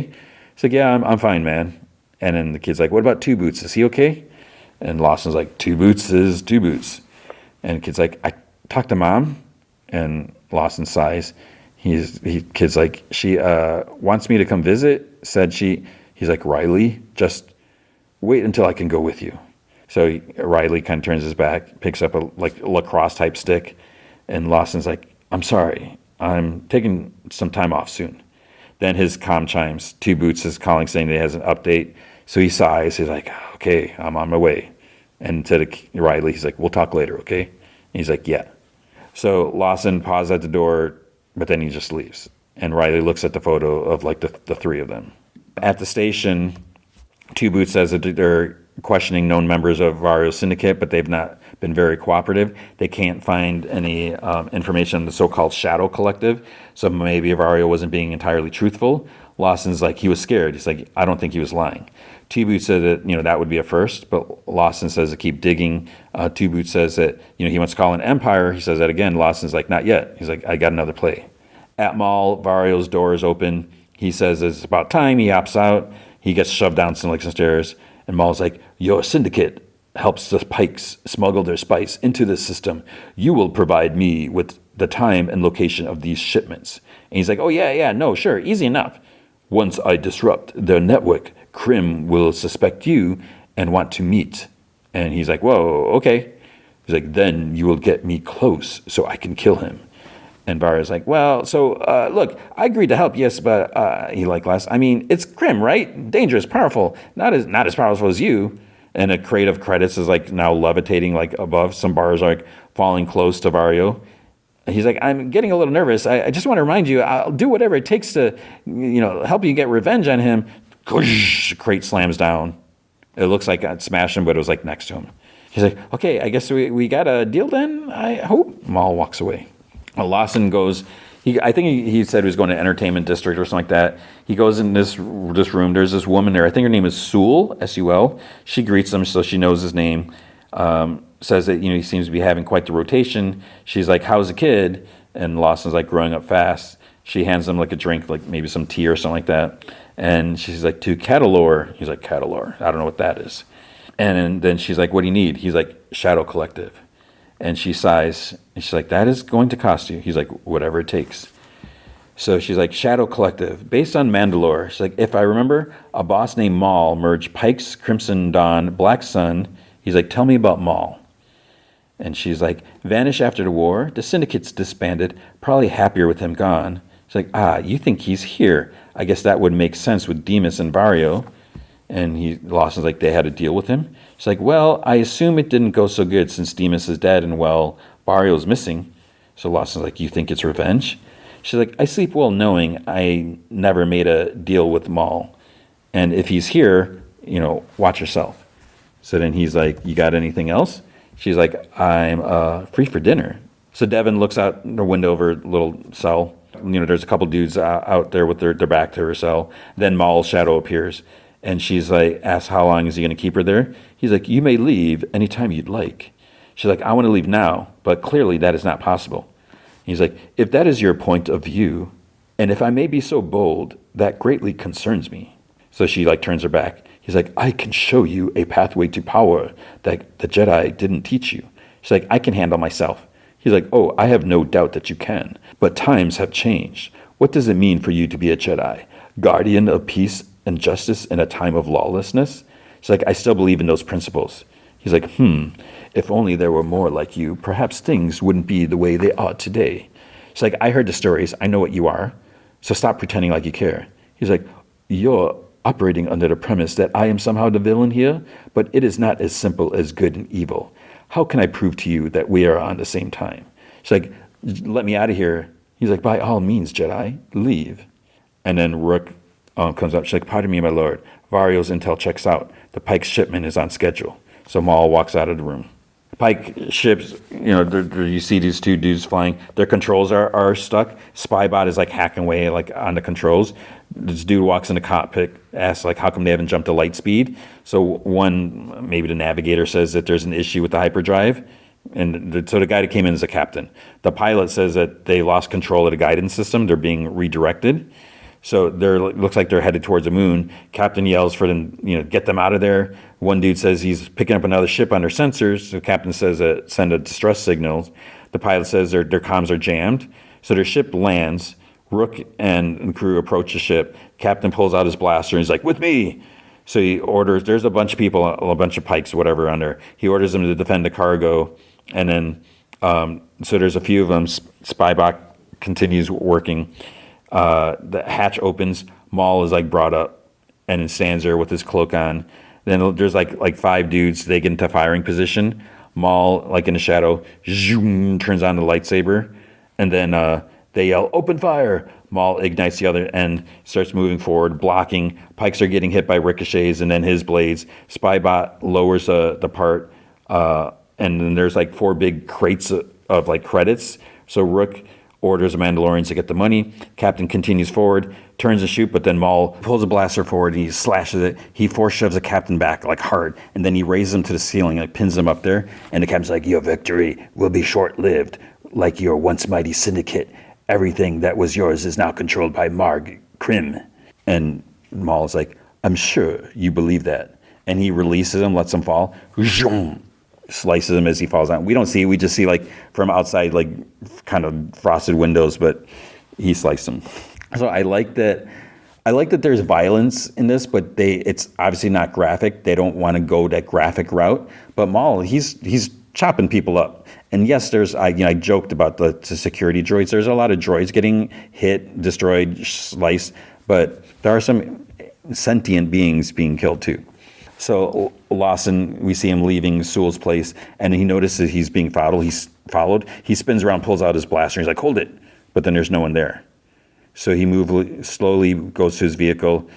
He's like, yeah, I'm fine, man. And then the kid's like, what about Two Boots? Is he okay? And Lawson's like, Two Boots is Two Boots. And the kid's like, I talked to Mom. And Lawson sighs. Kid's like, she wants me to come visit, said she. He's like, Riley, just wait until I can go with you. So Riley kind of turns his back, picks up a like lacrosse type stick, and Lawson's like, I'm sorry, I'm taking some time off soon. Then his comm chimes. Two Boots is calling saying that he has an update. So he sighs. He's like, okay, I'm on my way. And to Riley, he's like, we'll talk later, okay? And he's like, yeah. So Lawson pauses at the door, but then he just leaves. And Riley looks at the photo of like the 3 of them. At the station, Two Boots says that they're questioning known members of Vario's syndicate, but they've not been very cooperative. They can't find any information on the so-called Shadow Collective, so maybe Vario wasn't being entirely truthful. Lawson's like, he was scared. He's like, I don't think he was lying. Two Boots said that, that would be a first, but Lawson says to keep digging. Two Boots says that, he wants to call an Empire. He says that again. Lawson's like, not yet. He's like, I got another play. At Maul, Vario's door is open. He says it's about time. He hops out. He gets shoved down some stairs. And Maul's like, your syndicate helps the Pikes smuggle their spice into the system. You will provide me with the time and location of these shipments. And he's like, oh, yeah, no, sure, easy enough. Once I disrupt their network, Krim will suspect you and want to meet. And he's like, whoa, okay. He's like, then you will get me close so I can kill him. And Varyo's like, well, so, look, I agreed to help, yes, but, it's Krim, right? Dangerous, powerful, not as powerful as you. And a crate of credits is, now levitating, above. Some bars are, falling close to Varyo. He's like, I'm getting a little nervous. I just want to remind you, I'll do whatever it takes to, help you get revenge on him. Crate slams down. It looks like I'd smashed him, but it was, next to him. He's like, okay, I guess we got a deal then, I hope. Maul walks away. Lawson goes, I think he said he was going to entertainment district or something like that. He goes in this room. There's this woman there. I think her name is Sul, S-U-L. She greets him, so she knows his name. says that, he seems to be having quite the rotation. She's like, how's the kid? And Lawson's like, growing up fast. She hands him like a drink, like maybe some tea or something like that. And she's like, to Catalor. He's like, Catalor. I don't know what that is. And then she's like, what do you need? He's like, Shadow Collective. And she sighs. And she's like, that is going to cost you. He's like, whatever it takes. So she's like, Shadow Collective, based on Mandalore. She's like, if I remember, a boss named Maul merged Pike's Crimson Dawn, Black Sun. He's like, tell me about Maul. And she's like, vanished after the war. The syndicate's disbanded. Probably happier with him gone. She's like, you think he's here? I guess that would make sense with Demas and Barrio. And Lawson's like, they had a deal with him. She's like, well, I assume it didn't go so good since Demas is dead and, well, Barrio's missing. So Lawson's like, you think it's revenge? She's like, I sleep well knowing I never made a deal with Maul. And if he's here, watch yourself. So then he's like, you got anything else? She's like, I'm free for dinner. So Devin looks out the window of her little cell. There's a couple dudes out there with their back to her cell. Then Maul's shadow appears. And she's like, asks how long is he going to keep her there? He's like, you may leave anytime you'd like. She's like, I want to leave now, but clearly that is not possible. He's like, if that is your point of view, and if I may be so bold, that greatly concerns me. So she turns her back. He's like, I can show you a pathway to power that the Jedi didn't teach you. She's like, I can handle myself. He's like, oh, I have no doubt that you can, but times have changed. What does it mean for you to be a Jedi? Guardian of peace and justice in a time of lawlessness? She's like, I still believe in those principles. He's like, if only there were more like you, perhaps things wouldn't be the way they are today. She's like, I heard the stories. I know what you are. So stop pretending like you care. He's like, you're operating under the premise that I am somehow the villain here, but it is not as simple as good and evil. How can I prove to you that we are on the same time? She's like, let me out of here. He's like, by all means, Jedi, leave. And then Rook comes up. She's like, pardon me, my lord. Vario's intel checks out. The Pike's shipment is on schedule. So Maul walks out of the room. Pike ships, you see these two dudes flying. Their controls are stuck. Spybot is hacking away on the controls. This dude walks in the cockpit, asks how come they haven't jumped to light speed. So maybe the navigator says that there's an issue with the hyperdrive. And so the guy that came in is a captain. The pilot says that they lost control of the guidance system. They're being redirected. So looks like they're headed towards the moon. Captain yells for them, get them out of there. One dude says he's picking up another ship on their sensors. The captain says send a distress signal. The pilot says their comms are jammed. So their ship lands. Rook and crew approach the ship. Captain pulls out his blaster and he's like, with me. So he orders, there's a bunch of people, a bunch of pikes, whatever, under. He orders them to defend the cargo. And then, so there's a few of them. Spybot continues working. The hatch opens. Maul is brought up and stands there with his cloak on. Then there's like five dudes. They get into firing position. Maul, in the shadow, zoom, turns on the lightsaber, and then they yell, "Open fire!" Maul ignites the other end, starts moving forward, blocking. Pikes are getting hit by ricochets, and then his blades. Spybot lowers the part, and then there's four big crates of credits. So Rook orders the Mandalorians to get the money. Captain continues forward, turns to shoot, but then Maul pulls a blaster forward and he slashes it. He force shoves the captain back hard, and then he raises him to the ceiling, pins him up there. And the captain's like, "Your victory will be short-lived, like your once mighty syndicate. Everything that was yours is now controlled by Marg Krim." And Maul's like, "I'm sure you believe that." And he releases him, lets him fall. Slices him as he falls down. We don't see, we just see from outside, kind of frosted windows, but he sliced him. So I like that there's violence in this, but it's obviously not graphic. They don't want to go that graphic route. But Maul, he's chopping people up. And yes, I joked about the security droids. There's a lot of droids getting hit, destroyed, sliced, but there are some sentient beings being killed too. So Lawson, we see him leaving Sewell's place, and he notices he's being followed. He spins around, pulls out his blaster, and he's like, "Hold it!" But then there's no one there. So he slowly goes to his vehicle,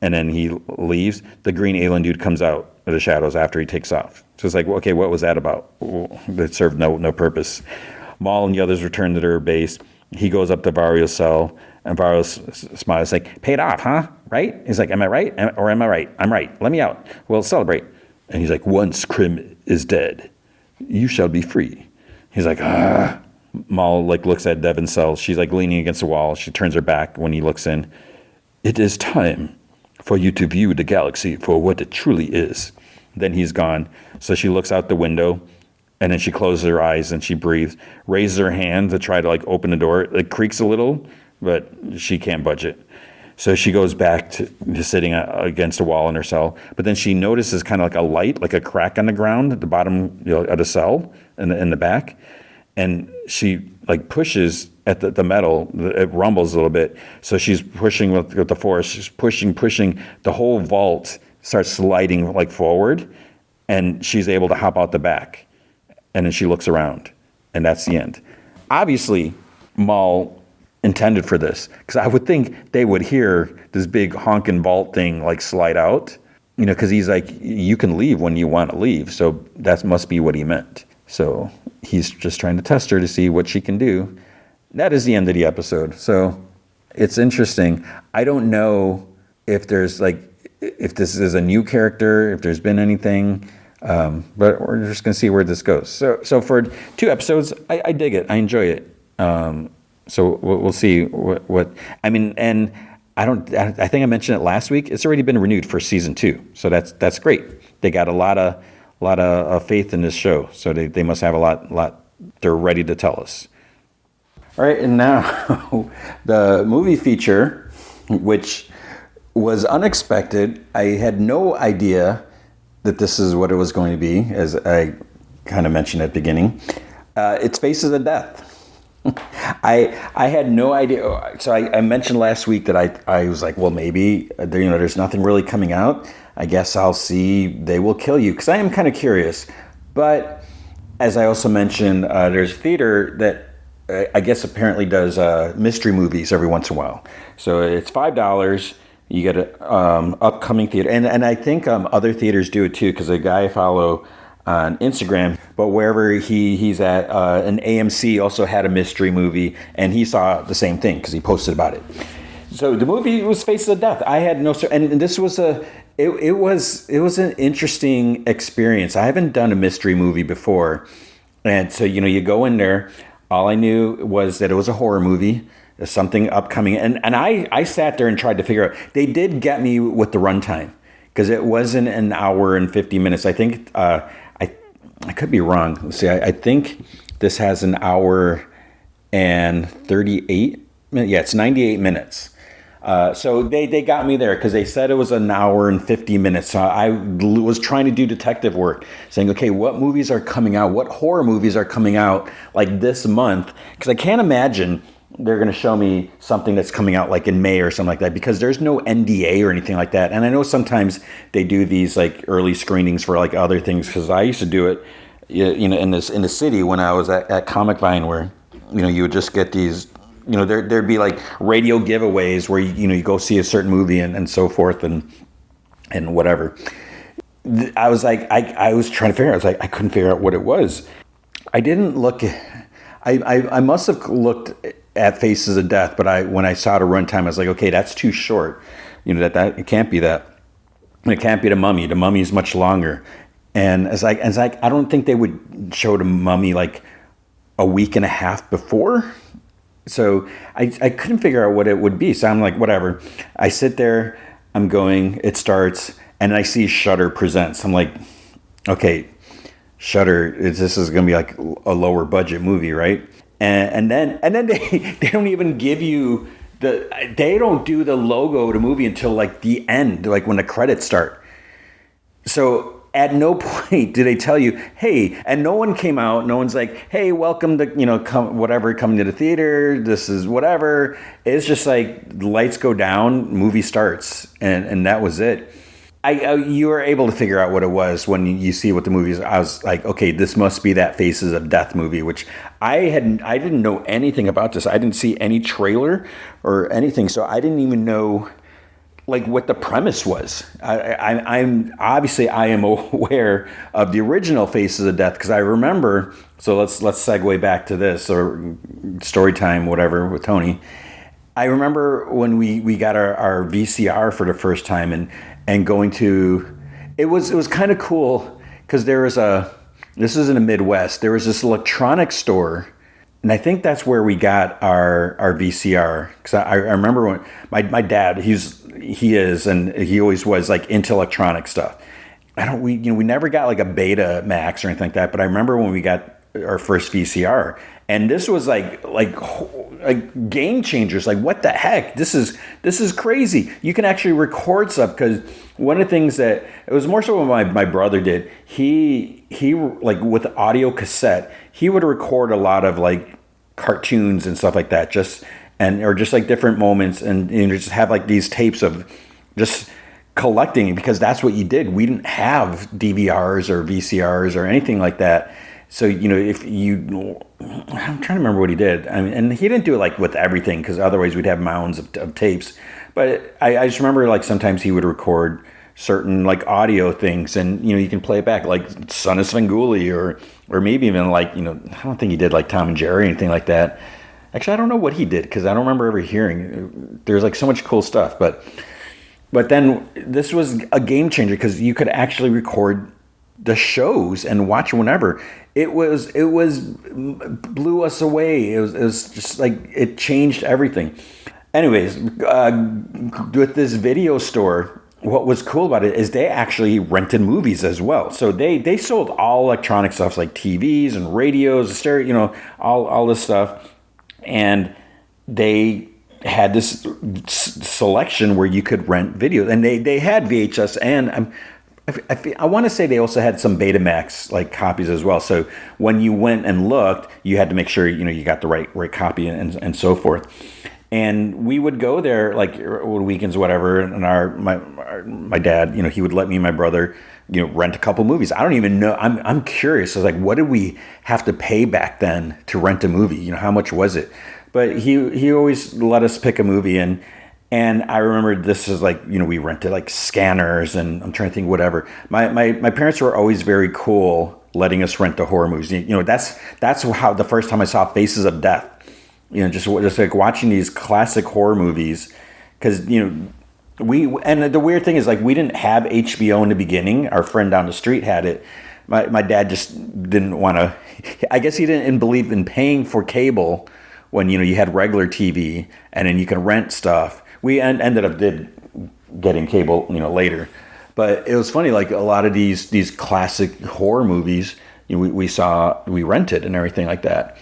and then he leaves. The green alien dude comes out of the shadows after he takes off. So it's okay, what was that about? That served no purpose. Maul and the others return to their base. He goes up to Vario's cell, and Vario smiles "Paid off, huh? Right?" He's like, "Am I right? Or am I right? I'm right. Let me out. We'll celebrate." And he's like, "Once Krim is dead, You shall be free. He's like, ah. Maul like looks at Devin's cell. She's like leaning against the wall. She turns her back when he looks in. It is time for you to view the galaxy for what it truly is. Then he's gone. So she looks out the window, and then she closes her eyes and she breathes, raises her hand to try to like open the door. It creaks a little, but she can't budge it. So she goes back to sitting against the wall in her cell. But then she notices kind of like a light, like a crack on the ground at the bottom, of the cell in the back. And she like pushes at the metal. It rumbles a little bit. So she's pushing with the force. She's pushing. The whole vault starts sliding like forward, and she's able to hop out the back. And then she looks around, and that's the end. Obviously, Maul intended for this, because I would think they would hear this big honking vault thing like slide out, because he's like, you can leave when you want to leave. So that must be what he meant. So he's just trying to test her to see what she can do. That is the end of the episode. So it's interesting. I don't know if there's if this is a new character, if there's been anything, but we're just going to see where this goes. So for 2 episodes, I dig it. I enjoy it. So we'll see what I mean. And I think I mentioned it last week. It's already been renewed for season 2. So that's great. They got a lot of faith in this show. So they must have a lot they're ready to tell us. All right, and now the movie feature, which was unexpected. I had no idea that this is what it was going to be, as I kind of mentioned at the beginning. It's Faces of Death. I had no idea. So I mentioned last week that I was like, well, maybe there's nothing really coming out. I guess I'll see They Will Kill You, because I am kind of curious. But as I also mentioned, there's a theater that I guess apparently does mystery movies every once in a while. So it's $5. You get an upcoming theater. And I think other theaters do it too, because a guy I follow on Instagram, but wherever he's at, an AMC also had a mystery movie, and he saw the same thing because he posted about it. So the movie was Faces of Death. I had no, and this was it was an interesting experience. I haven't done a mystery movie before, and so you go in there. All I knew was that it was a horror movie, something upcoming, and I sat there and tried to figure out. They did get me with the runtime, because it wasn't an hour and 50 minutes. I think I could be wrong. Let's see. I think this has an hour and 38 minutes. Yeah, it's 98 minutes. So they got me there because they said it was an hour and 50 minutes. So I was trying to do detective work, saying, okay, what movies are coming out? What horror movies are coming out like this month? Because I can't imagine they're going to show me something that's coming out like in May or something like that, because there's no NDA or anything like that. And I know sometimes they do these like early screenings for like other things, because I used to do it, in the city when I was at Comic Vine, where you would just get these. There'd be like radio giveaways where you go see a certain movie and so forth and whatever. I was like, I was trying to figure out. I was like, I couldn't figure out what it was. I didn't look. I must have looked at Faces of Death, but when I saw the runtime, I was like, okay, that's too short. That it can't be that. It can't be The Mummy. The Mummy is much longer. And it's like I don't think they would show The Mummy like a week and a half before. So I couldn't figure out what it would be. So I'm like, whatever. I sit there, I'm going, it starts, and I see Shudder Presents. I'm like, okay, Shudder, this is going to be like a lower budget movie, right? And then they don't even give you they don't do the logo of the movie until like the end, like when the credits start. So at no point do they tell you, hey, and no one came out. No one's like, hey, welcome to, coming to the theater. This is whatever. It's just like the lights go down, movie starts, and that was it. You were able to figure out what it was when you see what the movie is. I was like, okay, this must be that Faces of Death movie, which I didn't know anything about this. I didn't see any trailer or anything, so I didn't even know like what the premise was. I'm obviously I am aware of the original Faces of Death, because I remember. So let's segue back to this, or story time, whatever, with Tony. I remember when we got our VCR for the first time and going to, it was kind of cool, because there was This is in the Midwest. There was this electronics store, and I think that's where we got our VCR. Because I remember when my dad, he is, and he always was like into electronic stuff. We never got like a Beta Max or anything like that. But I remember when we got our first VCR, and this was like game changers. Like, what the heck? This is crazy. You can actually record stuff, because one of the things that it was more so what my brother did. He like with audio cassette, he would record a lot of like cartoons and stuff like that, or just like different moments, and just have like these tapes of just collecting, because that's what you did. We didn't have DVRs or VCRs or anything like that. So, I'm trying to remember what he did. I mean, and he didn't do it like with everything, because otherwise we'd have mounds of tapes. But I just remember like sometimes he would record certain like audio things, and you can play it back, like Son of Svengoolie, or maybe even like, I don't think he did like Tom and Jerry or anything like that. Actually, I don't know what he did, because I don't remember ever hearing. There's like so much cool stuff, but then this was a game changer, because you could actually record the shows and watch whenever. It blew us away. It was just like, it changed everything. Anyways, with this video store, what was cool about it is they actually rented movies as well. So they sold all electronic stuff, like TVs and radios, stereo, all this stuff. And they had this selection where you could rent videos, and they had VHS, and I want to say they also had some Betamax like copies as well. So when you went and looked, you had to make sure you got the right copy and so forth. And we would go there like weekends, whatever. And my dad, he would let me and my brother, rent a couple movies. I don't even know. I'm curious. I was like, what did we have to pay back then to rent a movie? How much was it? But he always let us pick a movie, and I remember this is like, we rented like Scanners, and I'm trying to think whatever. My parents were always very cool letting us rent the horror movies. That's how the first time I saw Faces of Death. Just like watching these classic horror movies, because and the weird thing is, like, we didn't have HBO in the beginning. Our friend down the street had it. My dad just didn't want to. I guess he didn't believe in paying for cable when you had regular TV, and then you can rent stuff. We ended up getting cable later, but it was funny. Like, a lot of these classic horror movies, we rented and everything like that.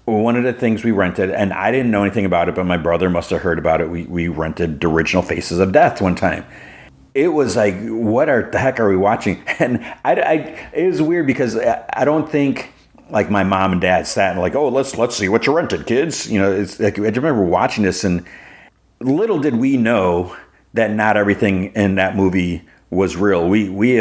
One of the things we rented, and I didn't know anything about it, but my brother must have heard about it. We rented the original Faces of Death one time. It was like, what the heck are we watching? And it was weird, because I don't think like my mom and dad sat and like, oh, let's see what you rented, kids. It's like, I remember watching this, and little did we know that not everything in that movie was real. We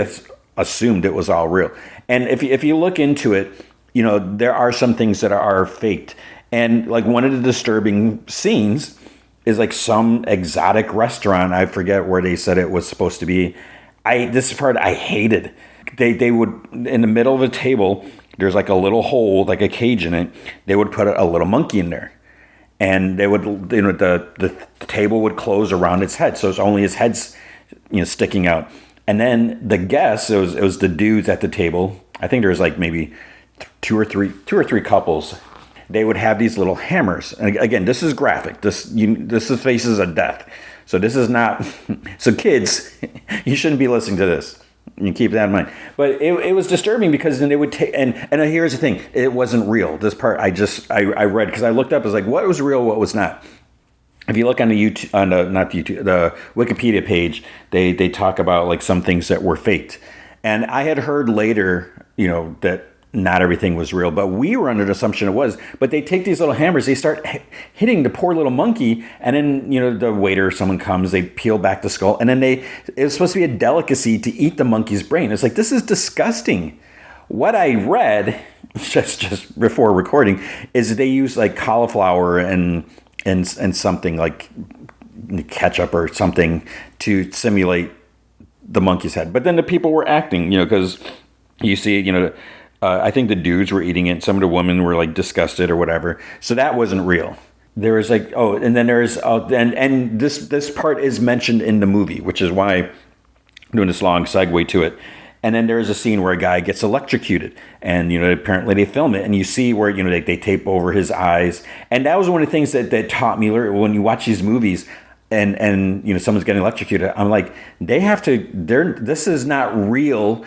assumed it was all real. And if you look into it, there are some things that are faked. And like, one of the disturbing scenes is like some exotic restaurant. I forget where they said it was supposed to be. This part I hated. They would, in the middle of a table, there's like a little hole, like a cage in it. They would put a little monkey in there. And they would, the table would close around its head. So it's only his head's, sticking out. And then the guests, it was the dudes at the table. I think there was like maybe two or three couples. They would have these little hammers. And again, this is graphic. This is Faces of Death. So this is not. So kids, you shouldn't be listening to this. You keep that in mind. But it was disturbing, because then they would take, and here's the thing, it wasn't real. This part I read, because I looked up, I was like, what was real, what was not. If you look on the the Wikipedia page, they talk about like some things that were faked. And I had heard later, that not everything was real, but we were under the assumption it was. But they take these little hammers, they start hitting the poor little monkey, and then the waiter or someone comes, they peel back the skull, and then it's supposed to be a delicacy to eat the monkey's brain. It's like, this is disgusting. What I read just before recording is they use like cauliflower and something like ketchup or something to simulate the monkey's head. But then the people were acting, because you see, I think the dudes were eating it. Some of the women were like disgusted or whatever. So that wasn't real. There was like, and then there's, this part is mentioned in the movie, which is why I'm doing this long segue to it. And then there's a scene where a guy gets electrocuted, and apparently they film it, and you see where they tape over his eyes, and that was one of the things that taught me when you watch these movies, and someone's getting electrocuted. I'm like, this is not real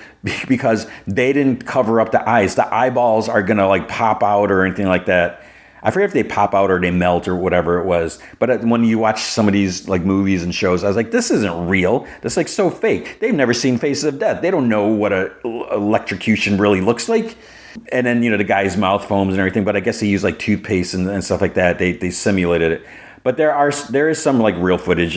because they didn't cover up the eyes. The eyeballs are gonna like pop out or anything like that. I forget if they pop out or they melt or whatever it was. But when you watch some of these like movies and shows, I was like, this isn't real. This is like so fake. They've never seen Faces of Death. They don't know what a electrocution really looks like. And then, the guy's mouth foams and everything. But I guess they use like toothpaste and stuff like that. They simulated it. But there is some like real footage,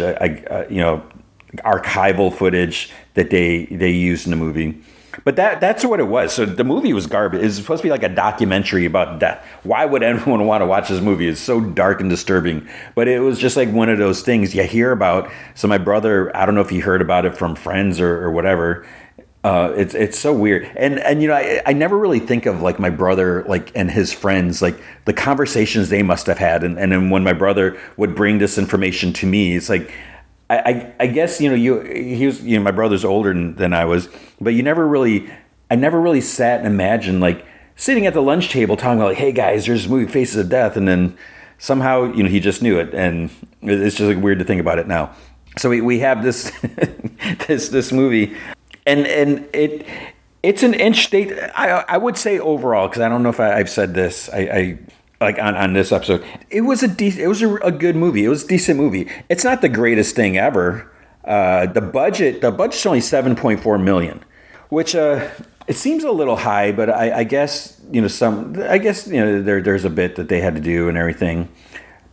archival footage that they used in the movie. But that's what it was. So the movie was garbage. It was supposed to be like a documentary about death. Why would anyone want to watch this movie? It's so dark and disturbing. But it was just like one of those things you hear about. So my brother, I don't know if he heard about it from friends or whatever. It's so weird. And I never really think of like my brother like and his friends, like the conversations they must have had. And then when my brother would bring this information to me, it's like, I guess he was my brother's older than I was, but I never really sat and imagined like sitting at the lunch table talking about like, hey guys, there's this movie Faces of Death, and then somehow he just knew it, and it's just like weird to think about it now. So we have this this movie, and it's an inch state. I would say overall, because I don't know if I've said this. I like on this episode, it was a good movie. It was a decent movie. It's not the greatest thing ever. The budget's only $7.4 million, which it seems a little high, but I guess there's a bit that they had to do and everything.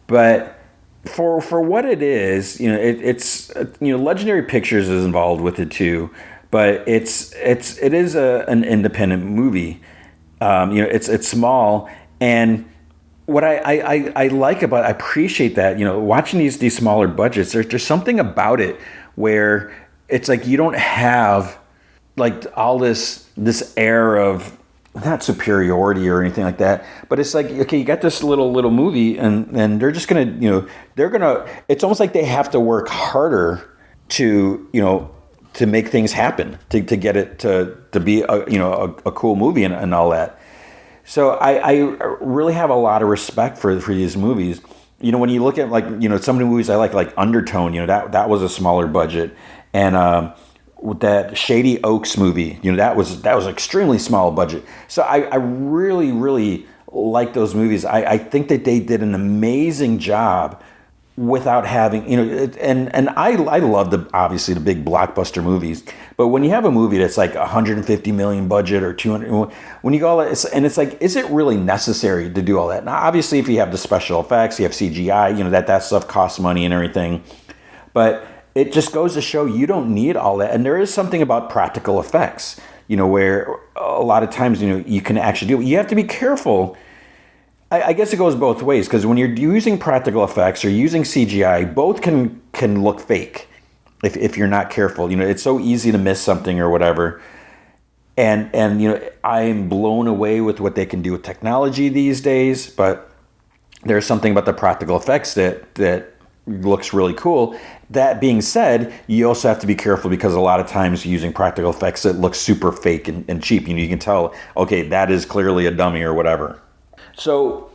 But for what it is, it's Legendary Pictures is involved with it too, but it is an independent movie. It's small. And what I like about, I appreciate that, watching these smaller budgets, there's something about it where it's like you don't have like all this air of not superiority or anything like that, but it's like, okay, you got this little movie, and they're just gonna, it's almost like they have to work harder to make things happen, to get it to be a cool movie and all that. So I really have a lot of respect for these movies. When you look at like some of the movies I like Undertone, that was a smaller budget, and with that Shady Oaks movie, that was extremely small budget. So I really like those movies. I think that they did an amazing job without having, and I love obviously the big blockbuster movies, but when you have a movie that's like 150 million budget or 200, when you go all that, and it's like, is it really necessary to do all that? Now, obviously, if you have the special effects, you have CGI, that stuff costs money and everything, but it just goes to show you don't need all that. And there is something about practical effects, where a lot of times, you can actually do it. You have to be careful. I guess it goes both ways, because when you're using practical effects or using CGI, both can look fake if you're not careful. It's so easy to miss something or whatever. And I'm blown away with what they can do with technology these days, but there's something about the practical effects that looks really cool. That being said, you also have to be careful, because a lot of times using practical effects that look super fake and cheap. You can tell, okay, that is clearly a dummy or whatever. So,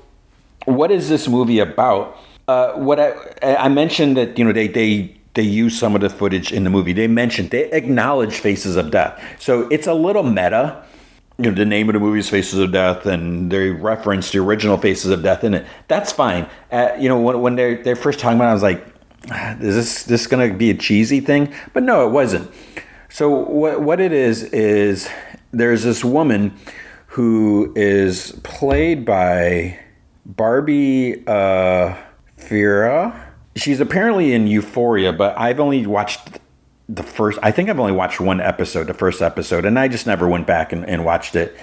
what is this movie about? What I mentioned that they use some of the footage in the movie. They acknowledge Faces of Death. So it's a little meta. The name of the movie is Faces of Death, and they reference the original Faces of Death in it. That's fine. When they're first talking about it, I was like, is this going to be a cheesy thing? But no, it wasn't. So what it is there's this woman who is played by Barbie Fira. She's apparently in Euphoria, but I've only watched I've only watched one episode, the first episode, and I just never went back and watched it.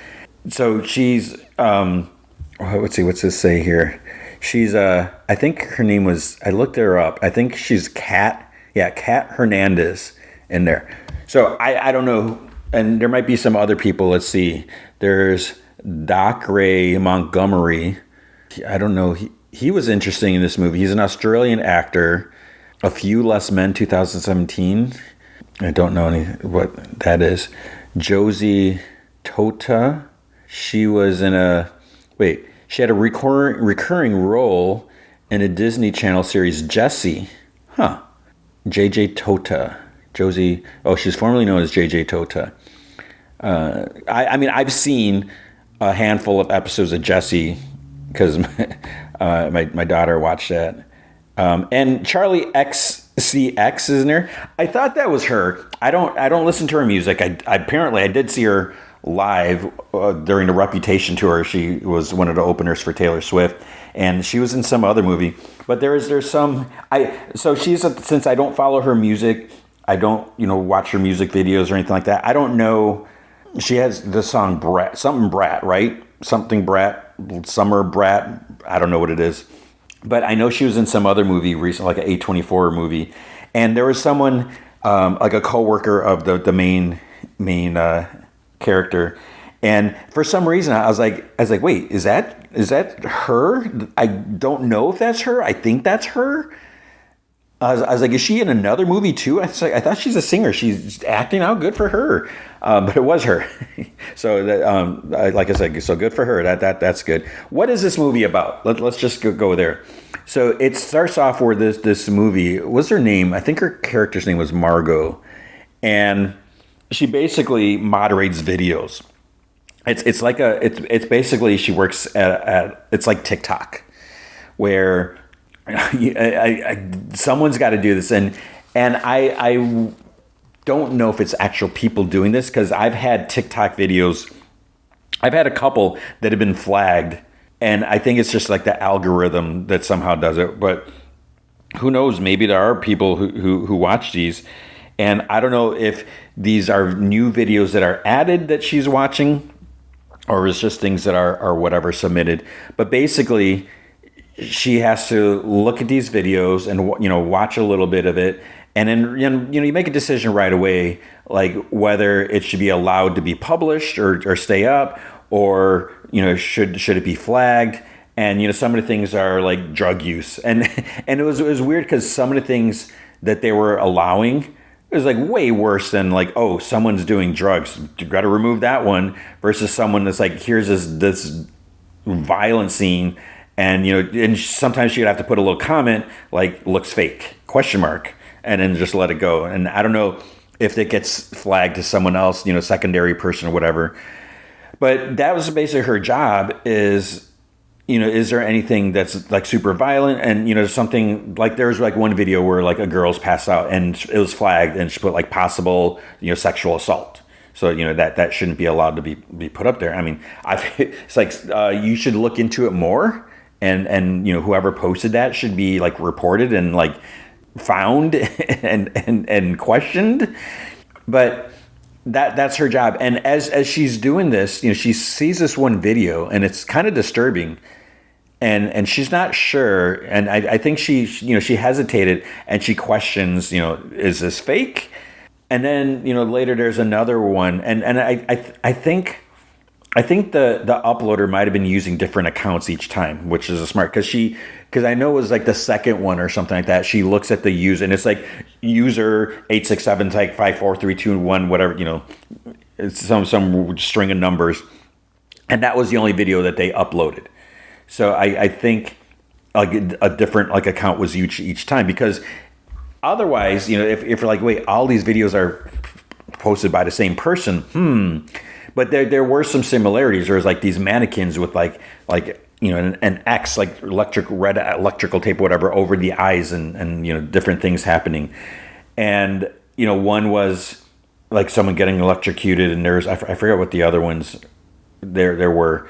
So she's, let's see, what's this say here? She's, I think her name was, I looked her up. I think she's Kat Hernandez in there. So I don't know. And there might be some other people. Let's see. There's Doc Ray Montgomery. I don't know. He was interesting in this movie. He's an Australian actor. A Few Less Men, 2017. I don't know what that is. Josie Tota. She was in a she had a recurring role in a Disney Channel series, Jessie. Huh. JJ Tota. Josie. Oh, she's formerly known as JJ Tota. I mean, I've seen a handful of episodes of Jessie because my daughter watched that. And Charlie XCX is in there. I thought that was her. I don't listen to her music. I did see her live during the Reputation tour. She was one of the openers for Taylor Swift, and she was in some other movie. But there's some since I don't follow her music, I don't watch her music videos or anything like that. I don't know. She has the song Brat, something Brat, right? Something Brat, Summer Brat. I don't know what it is. But I know she was in some other movie recently, like an A24 movie. And there was someone, like a coworker of the main character. And for some reason, I was like, wait, is that her? I don't know if that's her. I think that's her. I was like, is she in another movie too? I thought she's a singer. She's acting out. Good for her. But it was her. So that, like I said, so good for her. That's good. What is this movie about? Let's just go there. So it starts off where this movie, what's her name? I think her character's name was Margot, and she basically moderates videos. It's basically she works at it's like TikTok, where someone's got to do this, and I don't know if it's actual people doing this, because I've had TikTok videos. I've had a couple that have been flagged, and I think it's just like the algorithm that somehow does it. But who knows? Maybe there are people who watch these, and I don't know if these are new videos that are added that she's watching, or it's just things that are whatever submitted. But basically, she has to look at these videos and watch a little bit of it, and then you make a decision right away, like whether it should be allowed to be published or stay up, or should it be flagged. And some of the things are like drug use, and it was weird because some of the things that they were allowing is like way worse than like, oh, someone's doing drugs, you got to remove that one, versus someone that's like, here's this violent scene. And and sometimes you'd have to put a little comment like "looks fake?" ? And then just let it go. And I don't know if it gets flagged to someone else, secondary person or whatever. But that was basically her job. Is there anything that's like super violent? And something like, there was like one video where like a girl's passed out and it was flagged, and she put like possible sexual assault. So that shouldn't be allowed to be put up there. I mean, it's like you should look into it more. And whoever posted that should be like reported and like found and questioned. But that's her job. And as she's doing this, she sees this one video, and it's kind of disturbing. And she's not sure. And I think she hesitated, and she questions, is this fake? And then later there's another one, and I think the uploader might have been using different accounts each time, which is a smart, because I know it was like the second one or something like that. She looks at the user, and it's like user 867 like 54321 whatever, it's some string of numbers, and that was the only video that they uploaded. So I think like a different like account was each time, because otherwise, if you're like, wait, all these videos are posted by the same person, But there were some similarities. There was like these mannequins with like an X, like red electrical tape, whatever, over the eyes, and different things happening. And one was like someone getting electrocuted, and there's I forget what the other ones there were.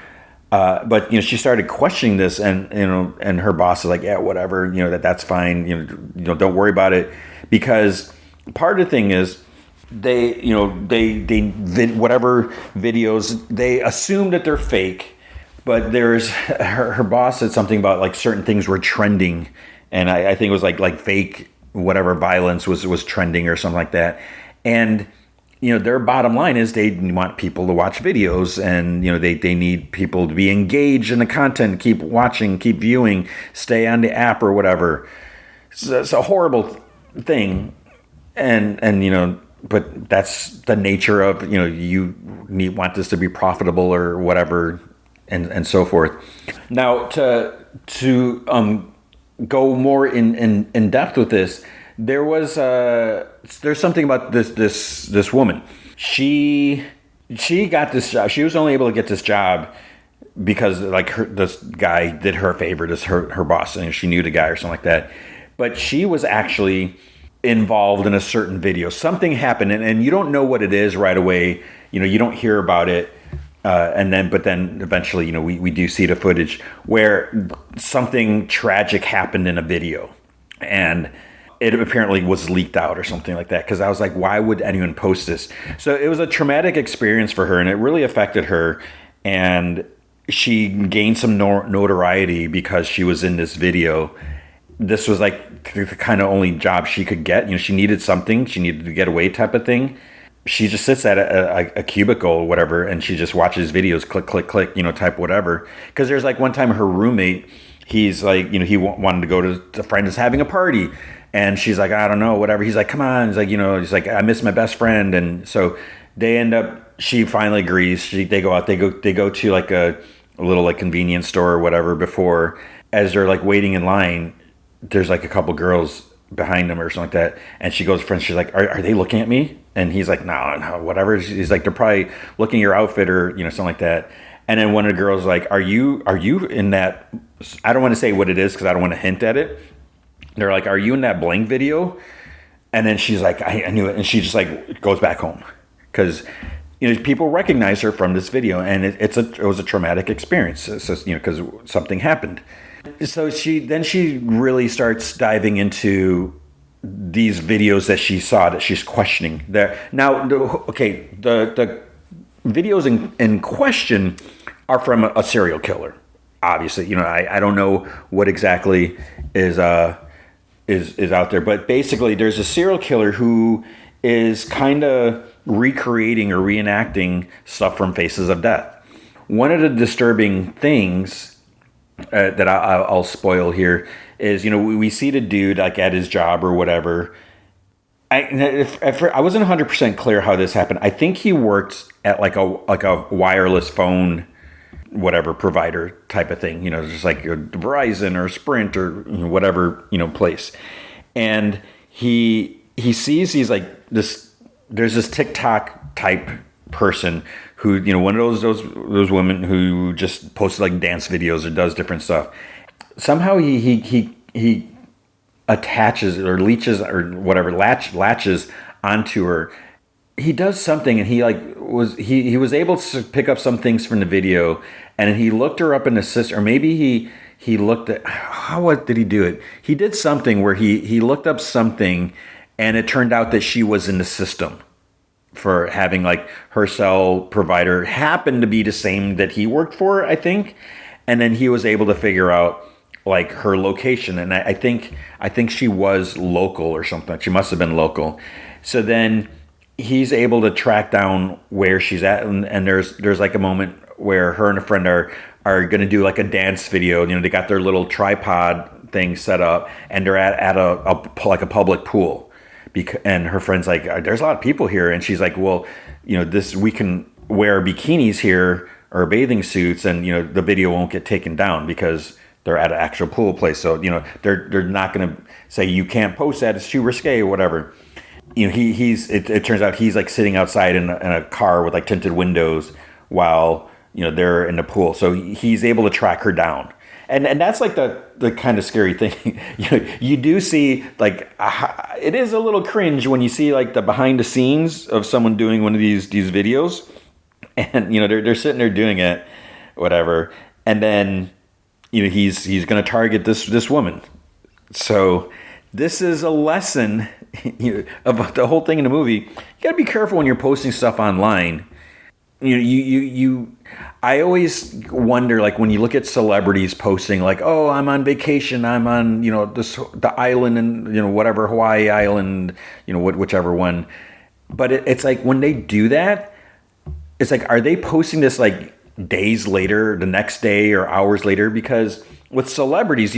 But she started questioning this, and and her boss is like, yeah, whatever, that's fine, don't worry about it, because part of the thing is, they whatever videos, they assume that they're fake. But there's her boss said something about like certain things were trending, and I think it was like fake whatever violence was trending or something like that. And their bottom line is they want people to watch videos, and they need people to be engaged in the content, keep watching, keep viewing, stay on the app or whatever. It's a horrible thing. And but that's the nature of, you want this to be profitable or whatever, and so forth. Now, to go more in depth with this, there's something about this woman. She got this job. She was only able to get this job because this guy did her a favor, this her boss, and she knew the guy or something like that. But she was actually involved in a certain video. Something happened, and you don't know what it is right away. You don't hear about it, but then eventually, we do see the footage where something tragic happened in a video, and it apparently was leaked out or something like that. Because I was like, why would anyone post this? So it was a traumatic experience for her, and it really affected her. And she gained some notoriety because she was in this video. This was like the kind of only job she could get. She needed something. She needed to get away type of thing. She just sits at a cubicle or whatever, and she just watches videos, click, click, click, type whatever. Because there's like one time her roommate, he's like, he wanted to go to a friend is having a party. And she's like, I don't know, whatever. He's like, come on. He's like, I miss my best friend. And so they end up, she finally agrees. They go out, they go to like a little like convenience store or whatever before, as they're like waiting in line, there's like a couple girls behind them or something like that. And she goes to friends, she's like, are they looking at me? And he's like, no, whatever. He's like, they're probably looking at your outfit or, something like that. And then one of the girls like, are you in that, I don't want to say what it is because I don't want to hint at it. They're like, are you in that blank video? And then she's like, I knew it. And she just like goes back home because, people recognize her from this video, and it was a traumatic experience. So, because something happened. So she really starts diving into these videos that she saw that she's questioning. Now, the videos in question are from a serial killer. Obviously, I don't know what exactly is out there, but basically, there's a serial killer who is kind of recreating or reenacting stuff from Faces of Death. One of the disturbing things that I'll spoil here is, we see the dude like at his job or whatever. I wasn't 100% clear how this happened. I think he worked at like a wireless phone, whatever provider type of thing, just like a Verizon or Sprint or whatever, place. And he sees these like this. There's this TikTok type person who, one of those women who just posts like dance videos or does different stuff. Somehow he attaches or leeches or whatever latches onto her. He does something, and he was able to pick up some things from the video, and he looked her up in the system, or maybe he looked at what did he do it? He did something where he looked up something, and it turned out that she was in the system for having like her cell provider happened to be the same that he worked for, I think. And then he was able to figure out like her location. And I think she was local or something. She must have been local. So then he's able to track down where she's at. And there's like a moment where her and a friend are going to do like a dance video. They got their little tripod thing set up, and they're at a public pool. And her friend's like, there's a lot of people here. And she's like, well, we can wear bikinis here or bathing suits, and, the video won't get taken down because they're at an actual pool place. So, they're not going to say you can't post that. It's too risque or whatever. It turns out he's like sitting outside in a car with like tinted windows while, they're in the pool. So he's able to track her down. And that's like the kind of scary thing. You do see like it is a little cringe when you see like the behind the scenes of someone doing one of these videos, and they're sitting there doing it, whatever, and then he's going to target this woman. So this is a lesson about the whole thing in the movie. You got to be careful when you're posting stuff online. I always wonder, like, when you look at celebrities posting, like, oh, I'm on vacation, I'm on, the island and, whatever, Hawaii island, whichever one. But it's like when they do that, it's like, are they posting this like days later, the next day or hours later? Because with celebrities,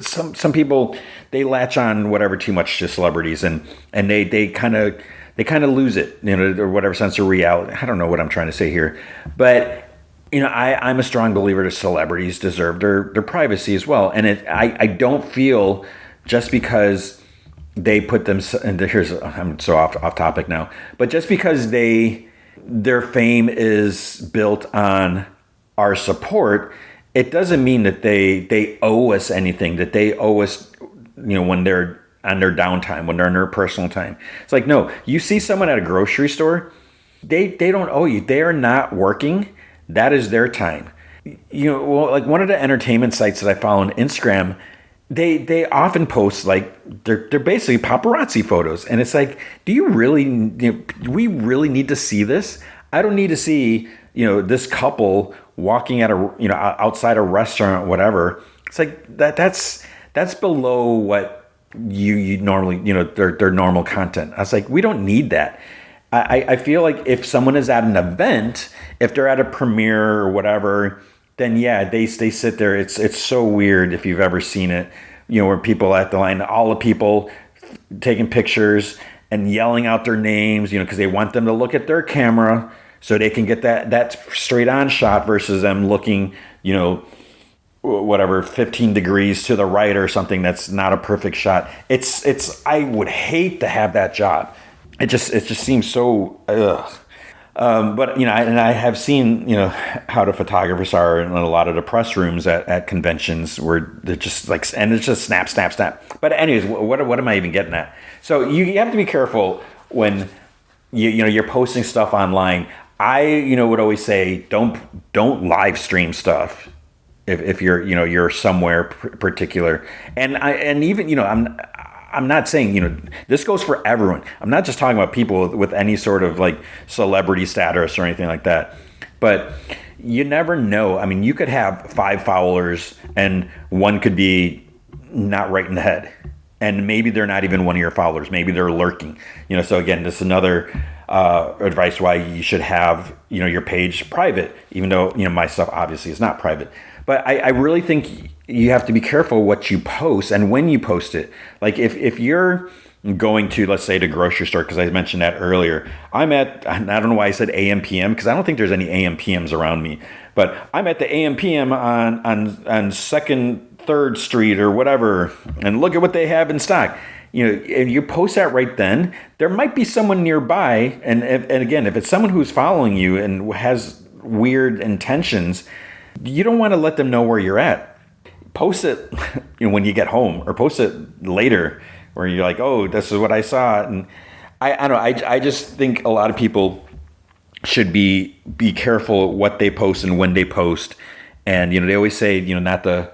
some people, they latch on whatever too much to celebrities, and they kind of they kind of lose it, or whatever sense of reality. I don't know what I'm trying to say here, but I'm a strong believer that celebrities deserve their privacy as well. And I don't feel just because they put them, and I'm so off topic now, but just because their fame is built on our support, it doesn't mean that they owe us anything, that they owe us, when they're on their downtime, when they're on their personal time. It's like, no, you see someone at a grocery store, they don't owe you. They are not working. That is their time. Well, like one of the entertainment sites that I follow on Instagram, they often post like they're basically paparazzi photos, and it's like, do we really need to see this? I don't need to see this couple walking at outside a restaurant, whatever. It's like that's below what you normally their normal content. I was like, we don't need that. I feel like if someone is at an event, if they're at a premiere or whatever, then yeah, they sit there. It's so weird if you've ever seen it, where people at the line, all the people taking pictures and yelling out their names, because they want them to look at their camera so they can get that straight on shot versus them looking, whatever, 15 degrees to the right or something that's not a perfect shot. I would hate to have that job. It just seems so ugh. But I have seen how the photographers are in a lot of the press rooms at conventions where they're just like, and it's just snap, snap, snap. But anyways, what am I even getting at? So you have to be careful when you're posting stuff online. I would always say don't live stream stuff if you're somewhere particular. And even I'm not saying, this goes for everyone. I'm not just talking about people with any sort of like celebrity status or anything like that. But you never know. I mean, you could have 5 followers and one could be not right in the head. And maybe they're not even one of your followers. Maybe they're lurking. So again, this is another advice why you should have, your page private, even though, my stuff obviously is not private. But I really think you have to be careful what you post and when you post it. Like if you're going to, let's say, the grocery store, because I mentioned that earlier. I don't know why I said AM PM, because I don't think there's any AM PMs around me. But I'm at the AM PM on 2nd, 3rd Street or whatever, and look at what they have in stock. If you post that right then, there might be someone nearby. And again, if it's someone who's following you and has weird intentions, you don't want to let them know where you're at. Post it when you get home, or post it later where you're like, oh, this is what I saw. And I don't know. I just think a lot of people should be careful what they post and when they post. And, they always say, not to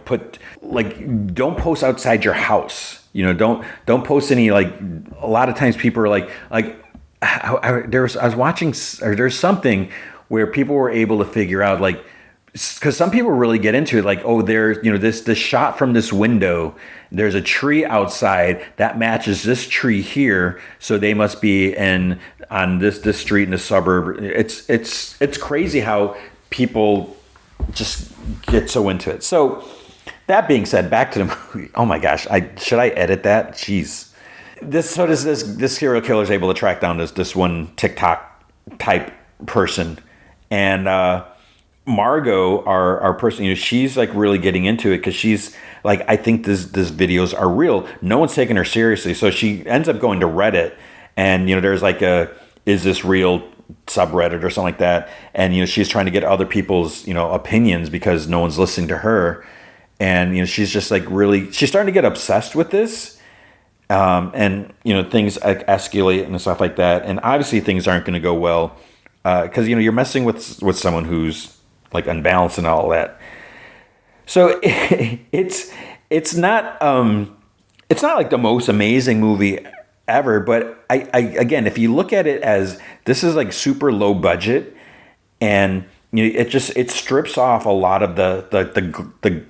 put, like, don't post outside your house. Don't post any, like, a lot of times people are like I was watching, or there's something where people were able to figure out, like, because some people really get into it, like, oh, there's, this shot from this window, there's a tree outside that matches this tree here, so they must be on this street in the suburb. It's crazy how people just get so into it. So that being said, back to the movie. Oh my gosh, should I edit that? Jeez. This serial killer is able to track down this one TikTok type person. And Margot, our person, she's like really getting into it, because she's like, I think this videos are real. No one's taking her seriously. So she ends up going to Reddit, and there's like is this real subreddit or something like that. And she's trying to get other people's opinions, because no one's listening to her. And she's just like she's starting to get obsessed with this. And things like escalate and stuff like that. And obviously things aren't going to go well. Because you're messing with someone who's like unbalanced and all that. So it's not like the most amazing movie ever, but I again, if you look at it as this is like super low budget, and it strips off a lot of the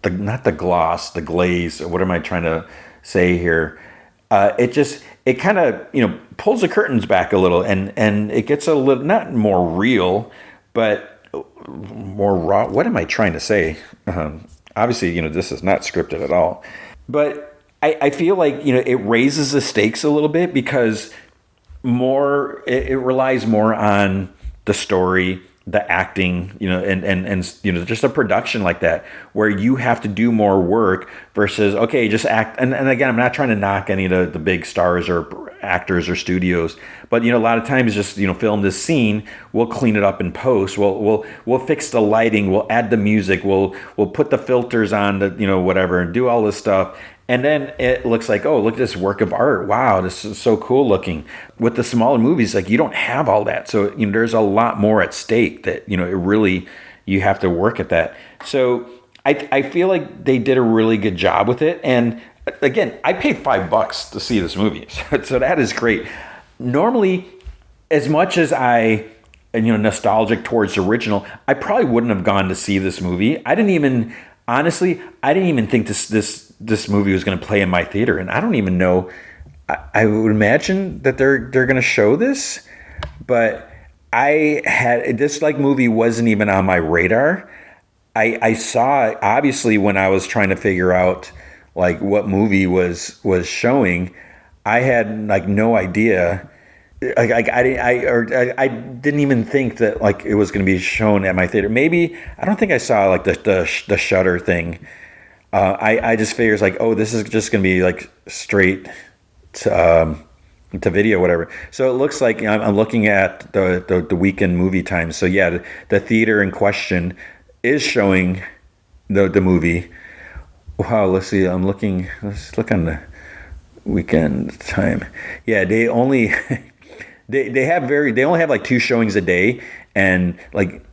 not the gloss, the glaze. What am I trying to say here? It kind of pulls the curtains back a little, and it gets a little, not more real, but more raw. What am I trying to say? Obviously, this is not scripted at all, but I feel like, it raises the stakes a little bit because it relies more on the story, the acting, and just a production like that, where you have to do more work versus, okay, just act. And again, I'm not trying to knock any of the big stars or actors or studios, but a lot of times just film this scene, we'll clean it up in post, we'll fix the lighting, we'll add the music, we'll put the filters on the whatever, and do all this stuff. And then it looks like, oh, look at this work of art. Wow, this is so cool looking. With the smaller movies, like, you don't have all that. So, there's a lot more at stake that, it really, you have to work at that. So I feel like they did a really good job with it. And again, I paid $5 to see this movie. So that is great. Normally, as much as I, nostalgic towards the original, I probably wouldn't have gone to see this movie. Honestly, I didn't even think this movie was going to play in my theater, and I don't even know. I would imagine that they're going to show this, but this movie wasn't even on my radar. I saw it obviously when I was trying to figure out like what movie was showing. I had like no idea. I didn't even think that like it was going to be shown at my theater. Maybe I don't think I saw like the Shudder thing. I just figures like, oh, this is just going to be like straight to video, whatever. So it looks like I'm looking at the weekend movie times. So yeah, the theater in question is showing the movie. Wow, let's see. Let's look on the weekend time. Yeah, they only. They only have like 2 showings a day, and like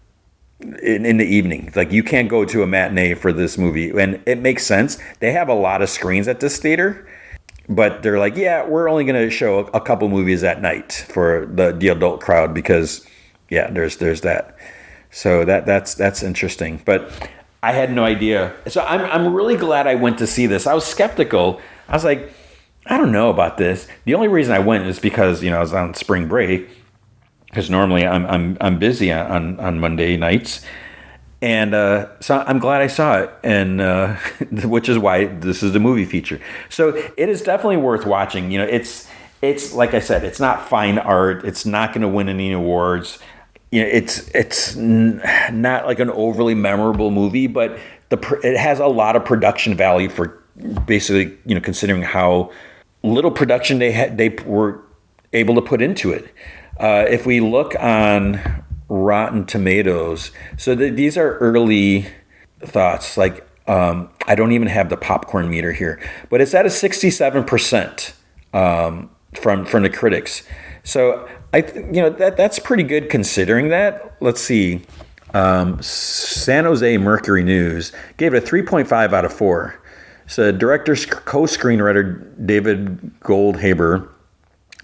in the evening, like you can't go to a matinee for this movie, and it makes sense. They have a lot of screens at this theater, but they're like, yeah, we're only going to show a couple movies at night for the adult crowd because, yeah, there's that. So that's interesting, but I had no idea. So I'm really glad I went to see this. I was skeptical. I was like, I don't know about this. The only reason I went is because I was on spring break. Because normally I'm busy on Monday nights, and so I'm glad I saw it, and which is why this is the movie feature. So it is definitely worth watching. It's like I said, it's not fine art. It's not going to win any awards. It's not like an overly memorable movie, but it has a lot of production value for basically considering how little production they were able to put into it. If we look on Rotten Tomatoes, so these are early thoughts. Like I don't even have the popcorn meter here, but it's at a 67% from the critics. So that's pretty good considering that. Let's see. San Jose Mercury News gave it a 3.5 out of 4. So director's co-screenwriter David Goldhaber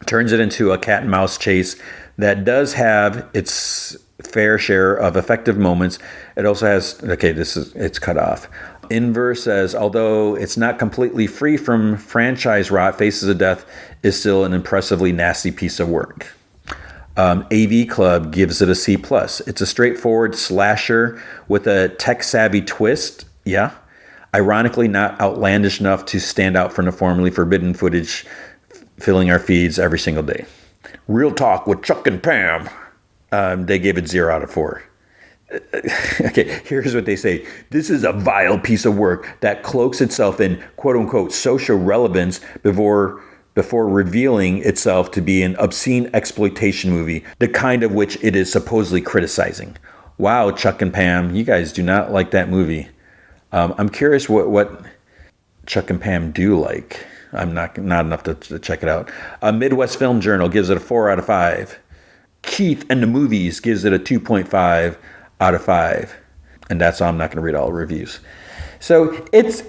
turns it into a cat and mouse chase that does have its fair share of effective moments. It also has, it's cut off. Inverse says, although it's not completely free from franchise rot, Faces of Death is still an impressively nasty piece of work. AV Club gives it a C+. It's a straightforward slasher with a tech-savvy twist. Yeah. Ironically, not outlandish enough to stand out from the formerly forbidden footage filling our feeds every single day. Real Talk with Chuck and Pam. They gave it 0 out of 4. Okay, here's what they say. This is a vile piece of work that cloaks itself in quote-unquote social relevance before revealing itself to be an obscene exploitation movie, the kind of which it is supposedly criticizing. Wow, Chuck and Pam, you guys do not like that movie. I'm curious what Chuck and Pam do like. I'm not enough to check it out. Midwest Film Journal gives it a 4 out of 5. Keith and the Movies gives it a 2.5 out of 5. And that's all. I'm not going to read all the reviews. So it's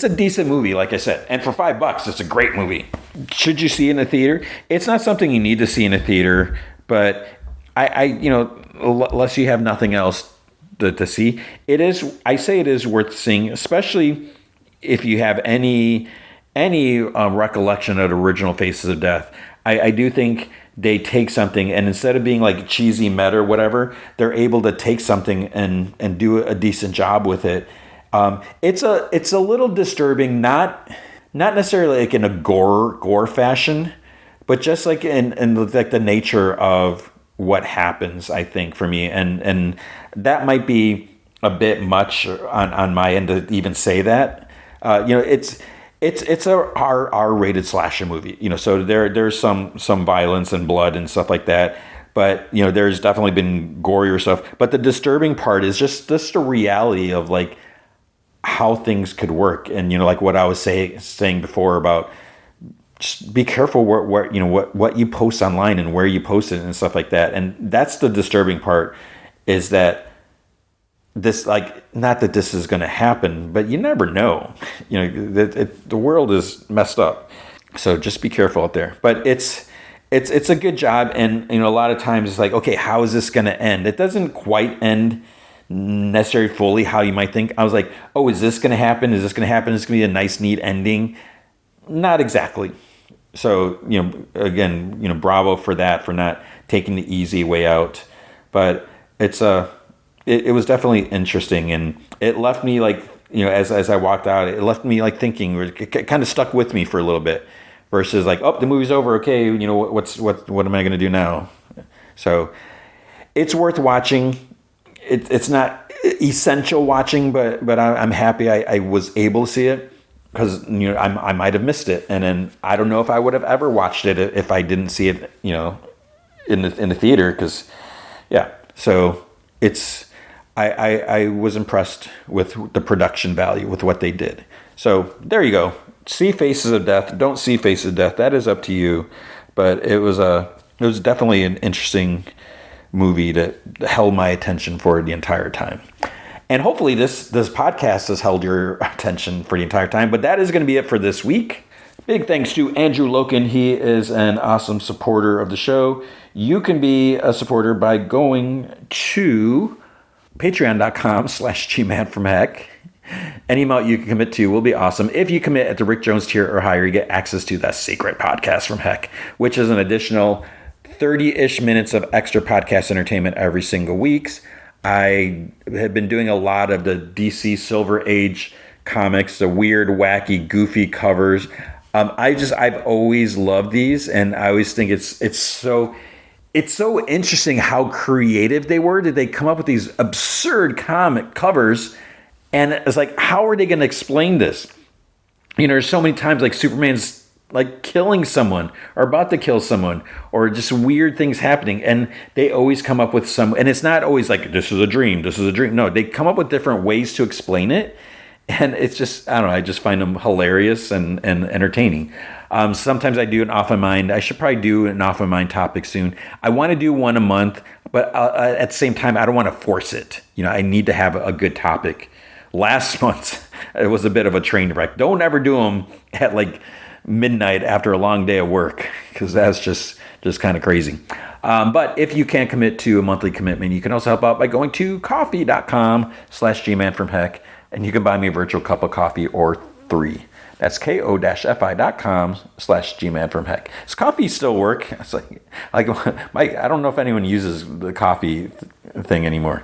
a decent movie, like I said. And for $5, it's a great movie. Should you see it in a theater? It's not something you need to see in a theater, but unless you have nothing else to see, I say it is worth seeing, especially if you have any recollection of the original Faces of Death. I do think they take something, and instead of being like cheesy meta or whatever, they're able to take something and do a decent job with it. It's a little disturbing, not not necessarily like in a gore fashion, but just like in like the nature of what happens, I think, for me. And that might be a bit much on my end to even say that. It's a R-rated slasher movie, so there's some violence and blood and stuff like that. But, there's definitely been gorier stuff. But the disturbing part is just the reality of like how things could work. And, like what I was saying before about just be careful where what you post online and where you post it and stuff like that. And that's the disturbing part, is that this, like, not that this is going to happen, but you never know. The world is messed up. So just be careful out there. But it's a good job. And, a lot of times it's like, okay, how is this going to end? It doesn't quite end necessarily fully how you might think. I was like, oh, is this going to happen? Is this going to happen? Is this going to be a nice, neat ending? Not exactly. So, again, bravo for that, for not taking the easy way out. But it was definitely interesting, and it left me like, as I walked out, it left me like thinking, it kind of stuck with me for a little bit, versus like, oh, the movie's over. Okay, what am I going to do now? So it's worth watching. It's not essential watching, but I'm happy I was able to see it, because I might have missed it, and then I don't know if I would have ever watched it if I didn't see it in the theater, because so I was impressed with the production value, with what they did. So there you go. See Faces of Death. Don't see Faces of Death. That is up to you. But it was definitely an interesting movie that held my attention for the entire time. And hopefully this podcast has held your attention for the entire time. But that is going to be it for this week. Big thanks to Andrew Loken. He is an awesome supporter of the show. You can be a supporter by going to patreon.com/gmanfromheck. Any amount you can commit to will be awesome. If you commit at the Rick Jones tier or higher, you get access to the Secret Podcast from Heck, which is an additional 30-ish minutes of extra podcast entertainment every single week. I have been doing a lot of the DC Silver Age comics, the weird, wacky, goofy covers. I've always loved these, and I always think it's so interesting how creative they were. Did they come up with these absurd comic covers? And it's like, how are they going to explain this? There's so many times like Superman's like killing someone or about to kill someone, or just weird things happening. And they always come up with and it's not always like, this is a dream. No, they come up with different ways to explain it. And it's just, I don't know, I just find them hilarious and entertaining. Sometimes I do an off my mind. I should probably do an off my mind topic soon. I want to do one a month, but at the same time, I don't want to force it. I need to have a good topic. Last month, it was a bit of a train wreck. Don't ever do them at like midnight after a long day of work, because that's just kind of crazy. But if you can't commit to a monthly commitment, you can also help out by going to coffee.com/gmanfromheck, and you can buy me a virtual cup of coffee or 3. That's ko-fi.com/gmanfromheck. Does coffee still work? It's like I don't know if anyone uses the coffee thing anymore.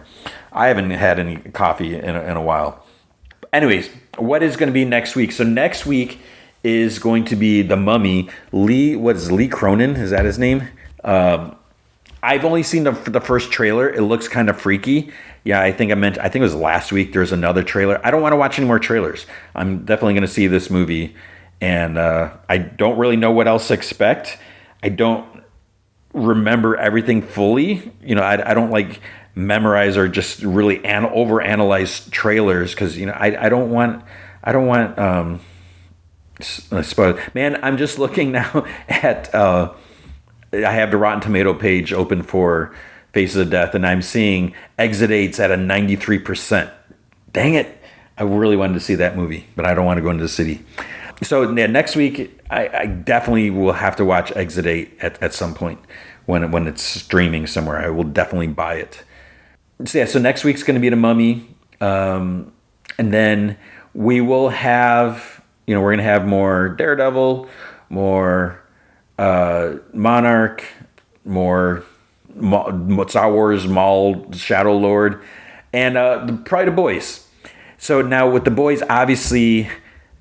I haven't had any coffee in a while. Anyways, what is going to be next week? So next week is going to be The Mummy. Lee Cronin? Is that his name? I've only seen the first trailer. It looks kind of freaky. Yeah, I think it was last week. There's another trailer. I don't want to watch any more trailers. I'm definitely going to see this movie, and I don't really know what else to expect. I don't remember everything fully. I don't like memorize or just really overanalyze trailers, because I don't want spoil. Man, I'm just looking now at I have the Rotten Tomato page open for Faces of Death, and I'm seeing exit dates at a 93%. Dang it. I really wanted to see that movie, but I don't want to go into the city. So next week, I definitely will have to watch Exit 8 at some point when it's streaming somewhere. I will definitely buy it. So next week's going to be The Mummy. And then we will have, we're going to have more Daredevil, more Monarch, more Star Wars Maul, Shadow Lord, and probably The Boys. So now with The Boys, obviously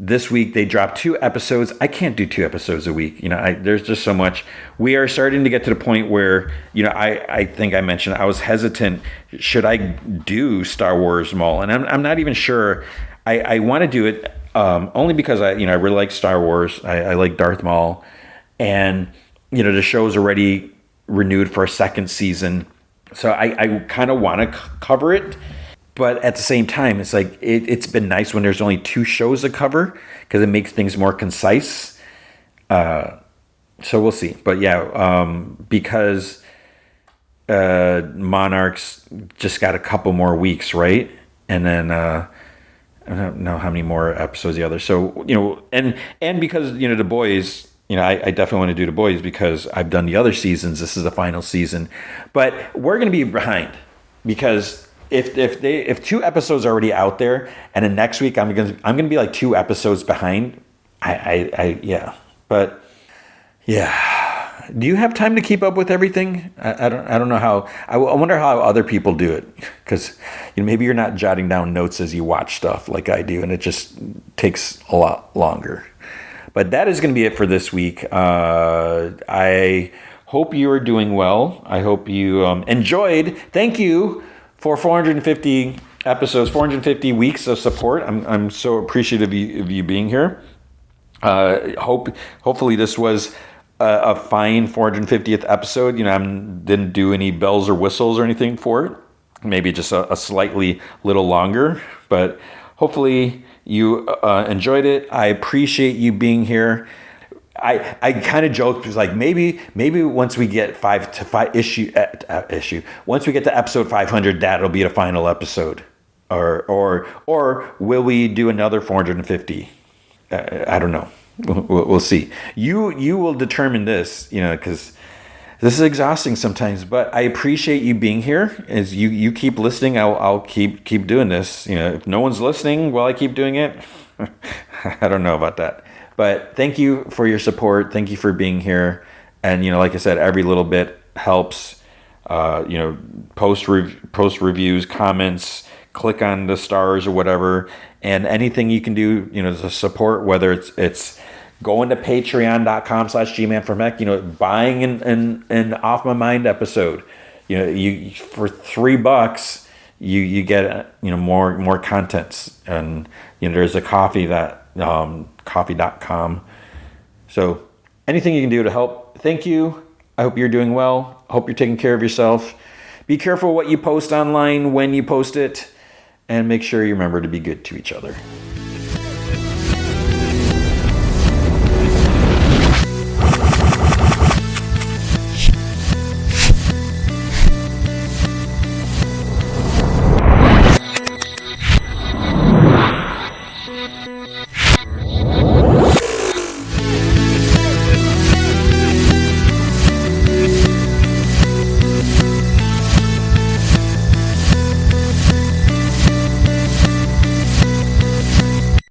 This week they dropped 2 episodes. I can't do 2 episodes a week. There's just so much. We are starting to get to the point where, I think I mentioned I was hesitant. Should I do Star Wars Maul? And I'm not even sure. I want to do it only because I really like Star Wars. I like Darth Maul, and the show's already renewed for a second season, so I kind of want to cover it. But at the same time, it's like it's been nice when there's only 2 shows to cover because it makes things more concise. So we'll see. But yeah, because Monarch's just got a couple more weeks, right? And then I don't know how many more episodes the other. So and because The Boys. I definitely want to do The Boys because I've done the other seasons. This is the final season, but we're going to be behind because if 2 episodes are already out there, and then next week I'm gonna be like 2 episodes behind. But yeah. Do you have time to keep up with everything? I don't know how. I wonder how other people do it, because maybe you're not jotting down notes as you watch stuff like I do, and it just takes a lot longer. But that is going to be it for this week. I hope you are doing well. I hope you enjoyed. Thank you for 450 episodes, 450 weeks of support. I'm so appreciative of you being here. Hopefully this was a fine 450th episode. I didn't do any bells or whistles or anything for it. Maybe just a slightly little longer, but hopefully you enjoyed it. I appreciate you being here. I kind of joked, was like, maybe once we get once we get to episode 500, that'll be the final episode, or will we do another 450? I don't know. We'll see. You will determine this, because this is exhausting sometimes. But I appreciate you being here. As you keep listening, I'll keep doing this. If no one's listening while I keep doing it, I don't know about that. But thank you for your support. Thank you for being here. And like I said, every little bit helps. Post reviews, comments, click on the stars or whatever, and anything you can do, to support, whether it's going to patreon.com/gmanformech, buying an Off My Mind episode. You for $3, you get more contents, and there's a coffee.com. So anything you can do to help, thank you. I hope you're doing well. I hope you're taking care of yourself. Be careful what you post online when you post it, and make sure you remember to be good to each other.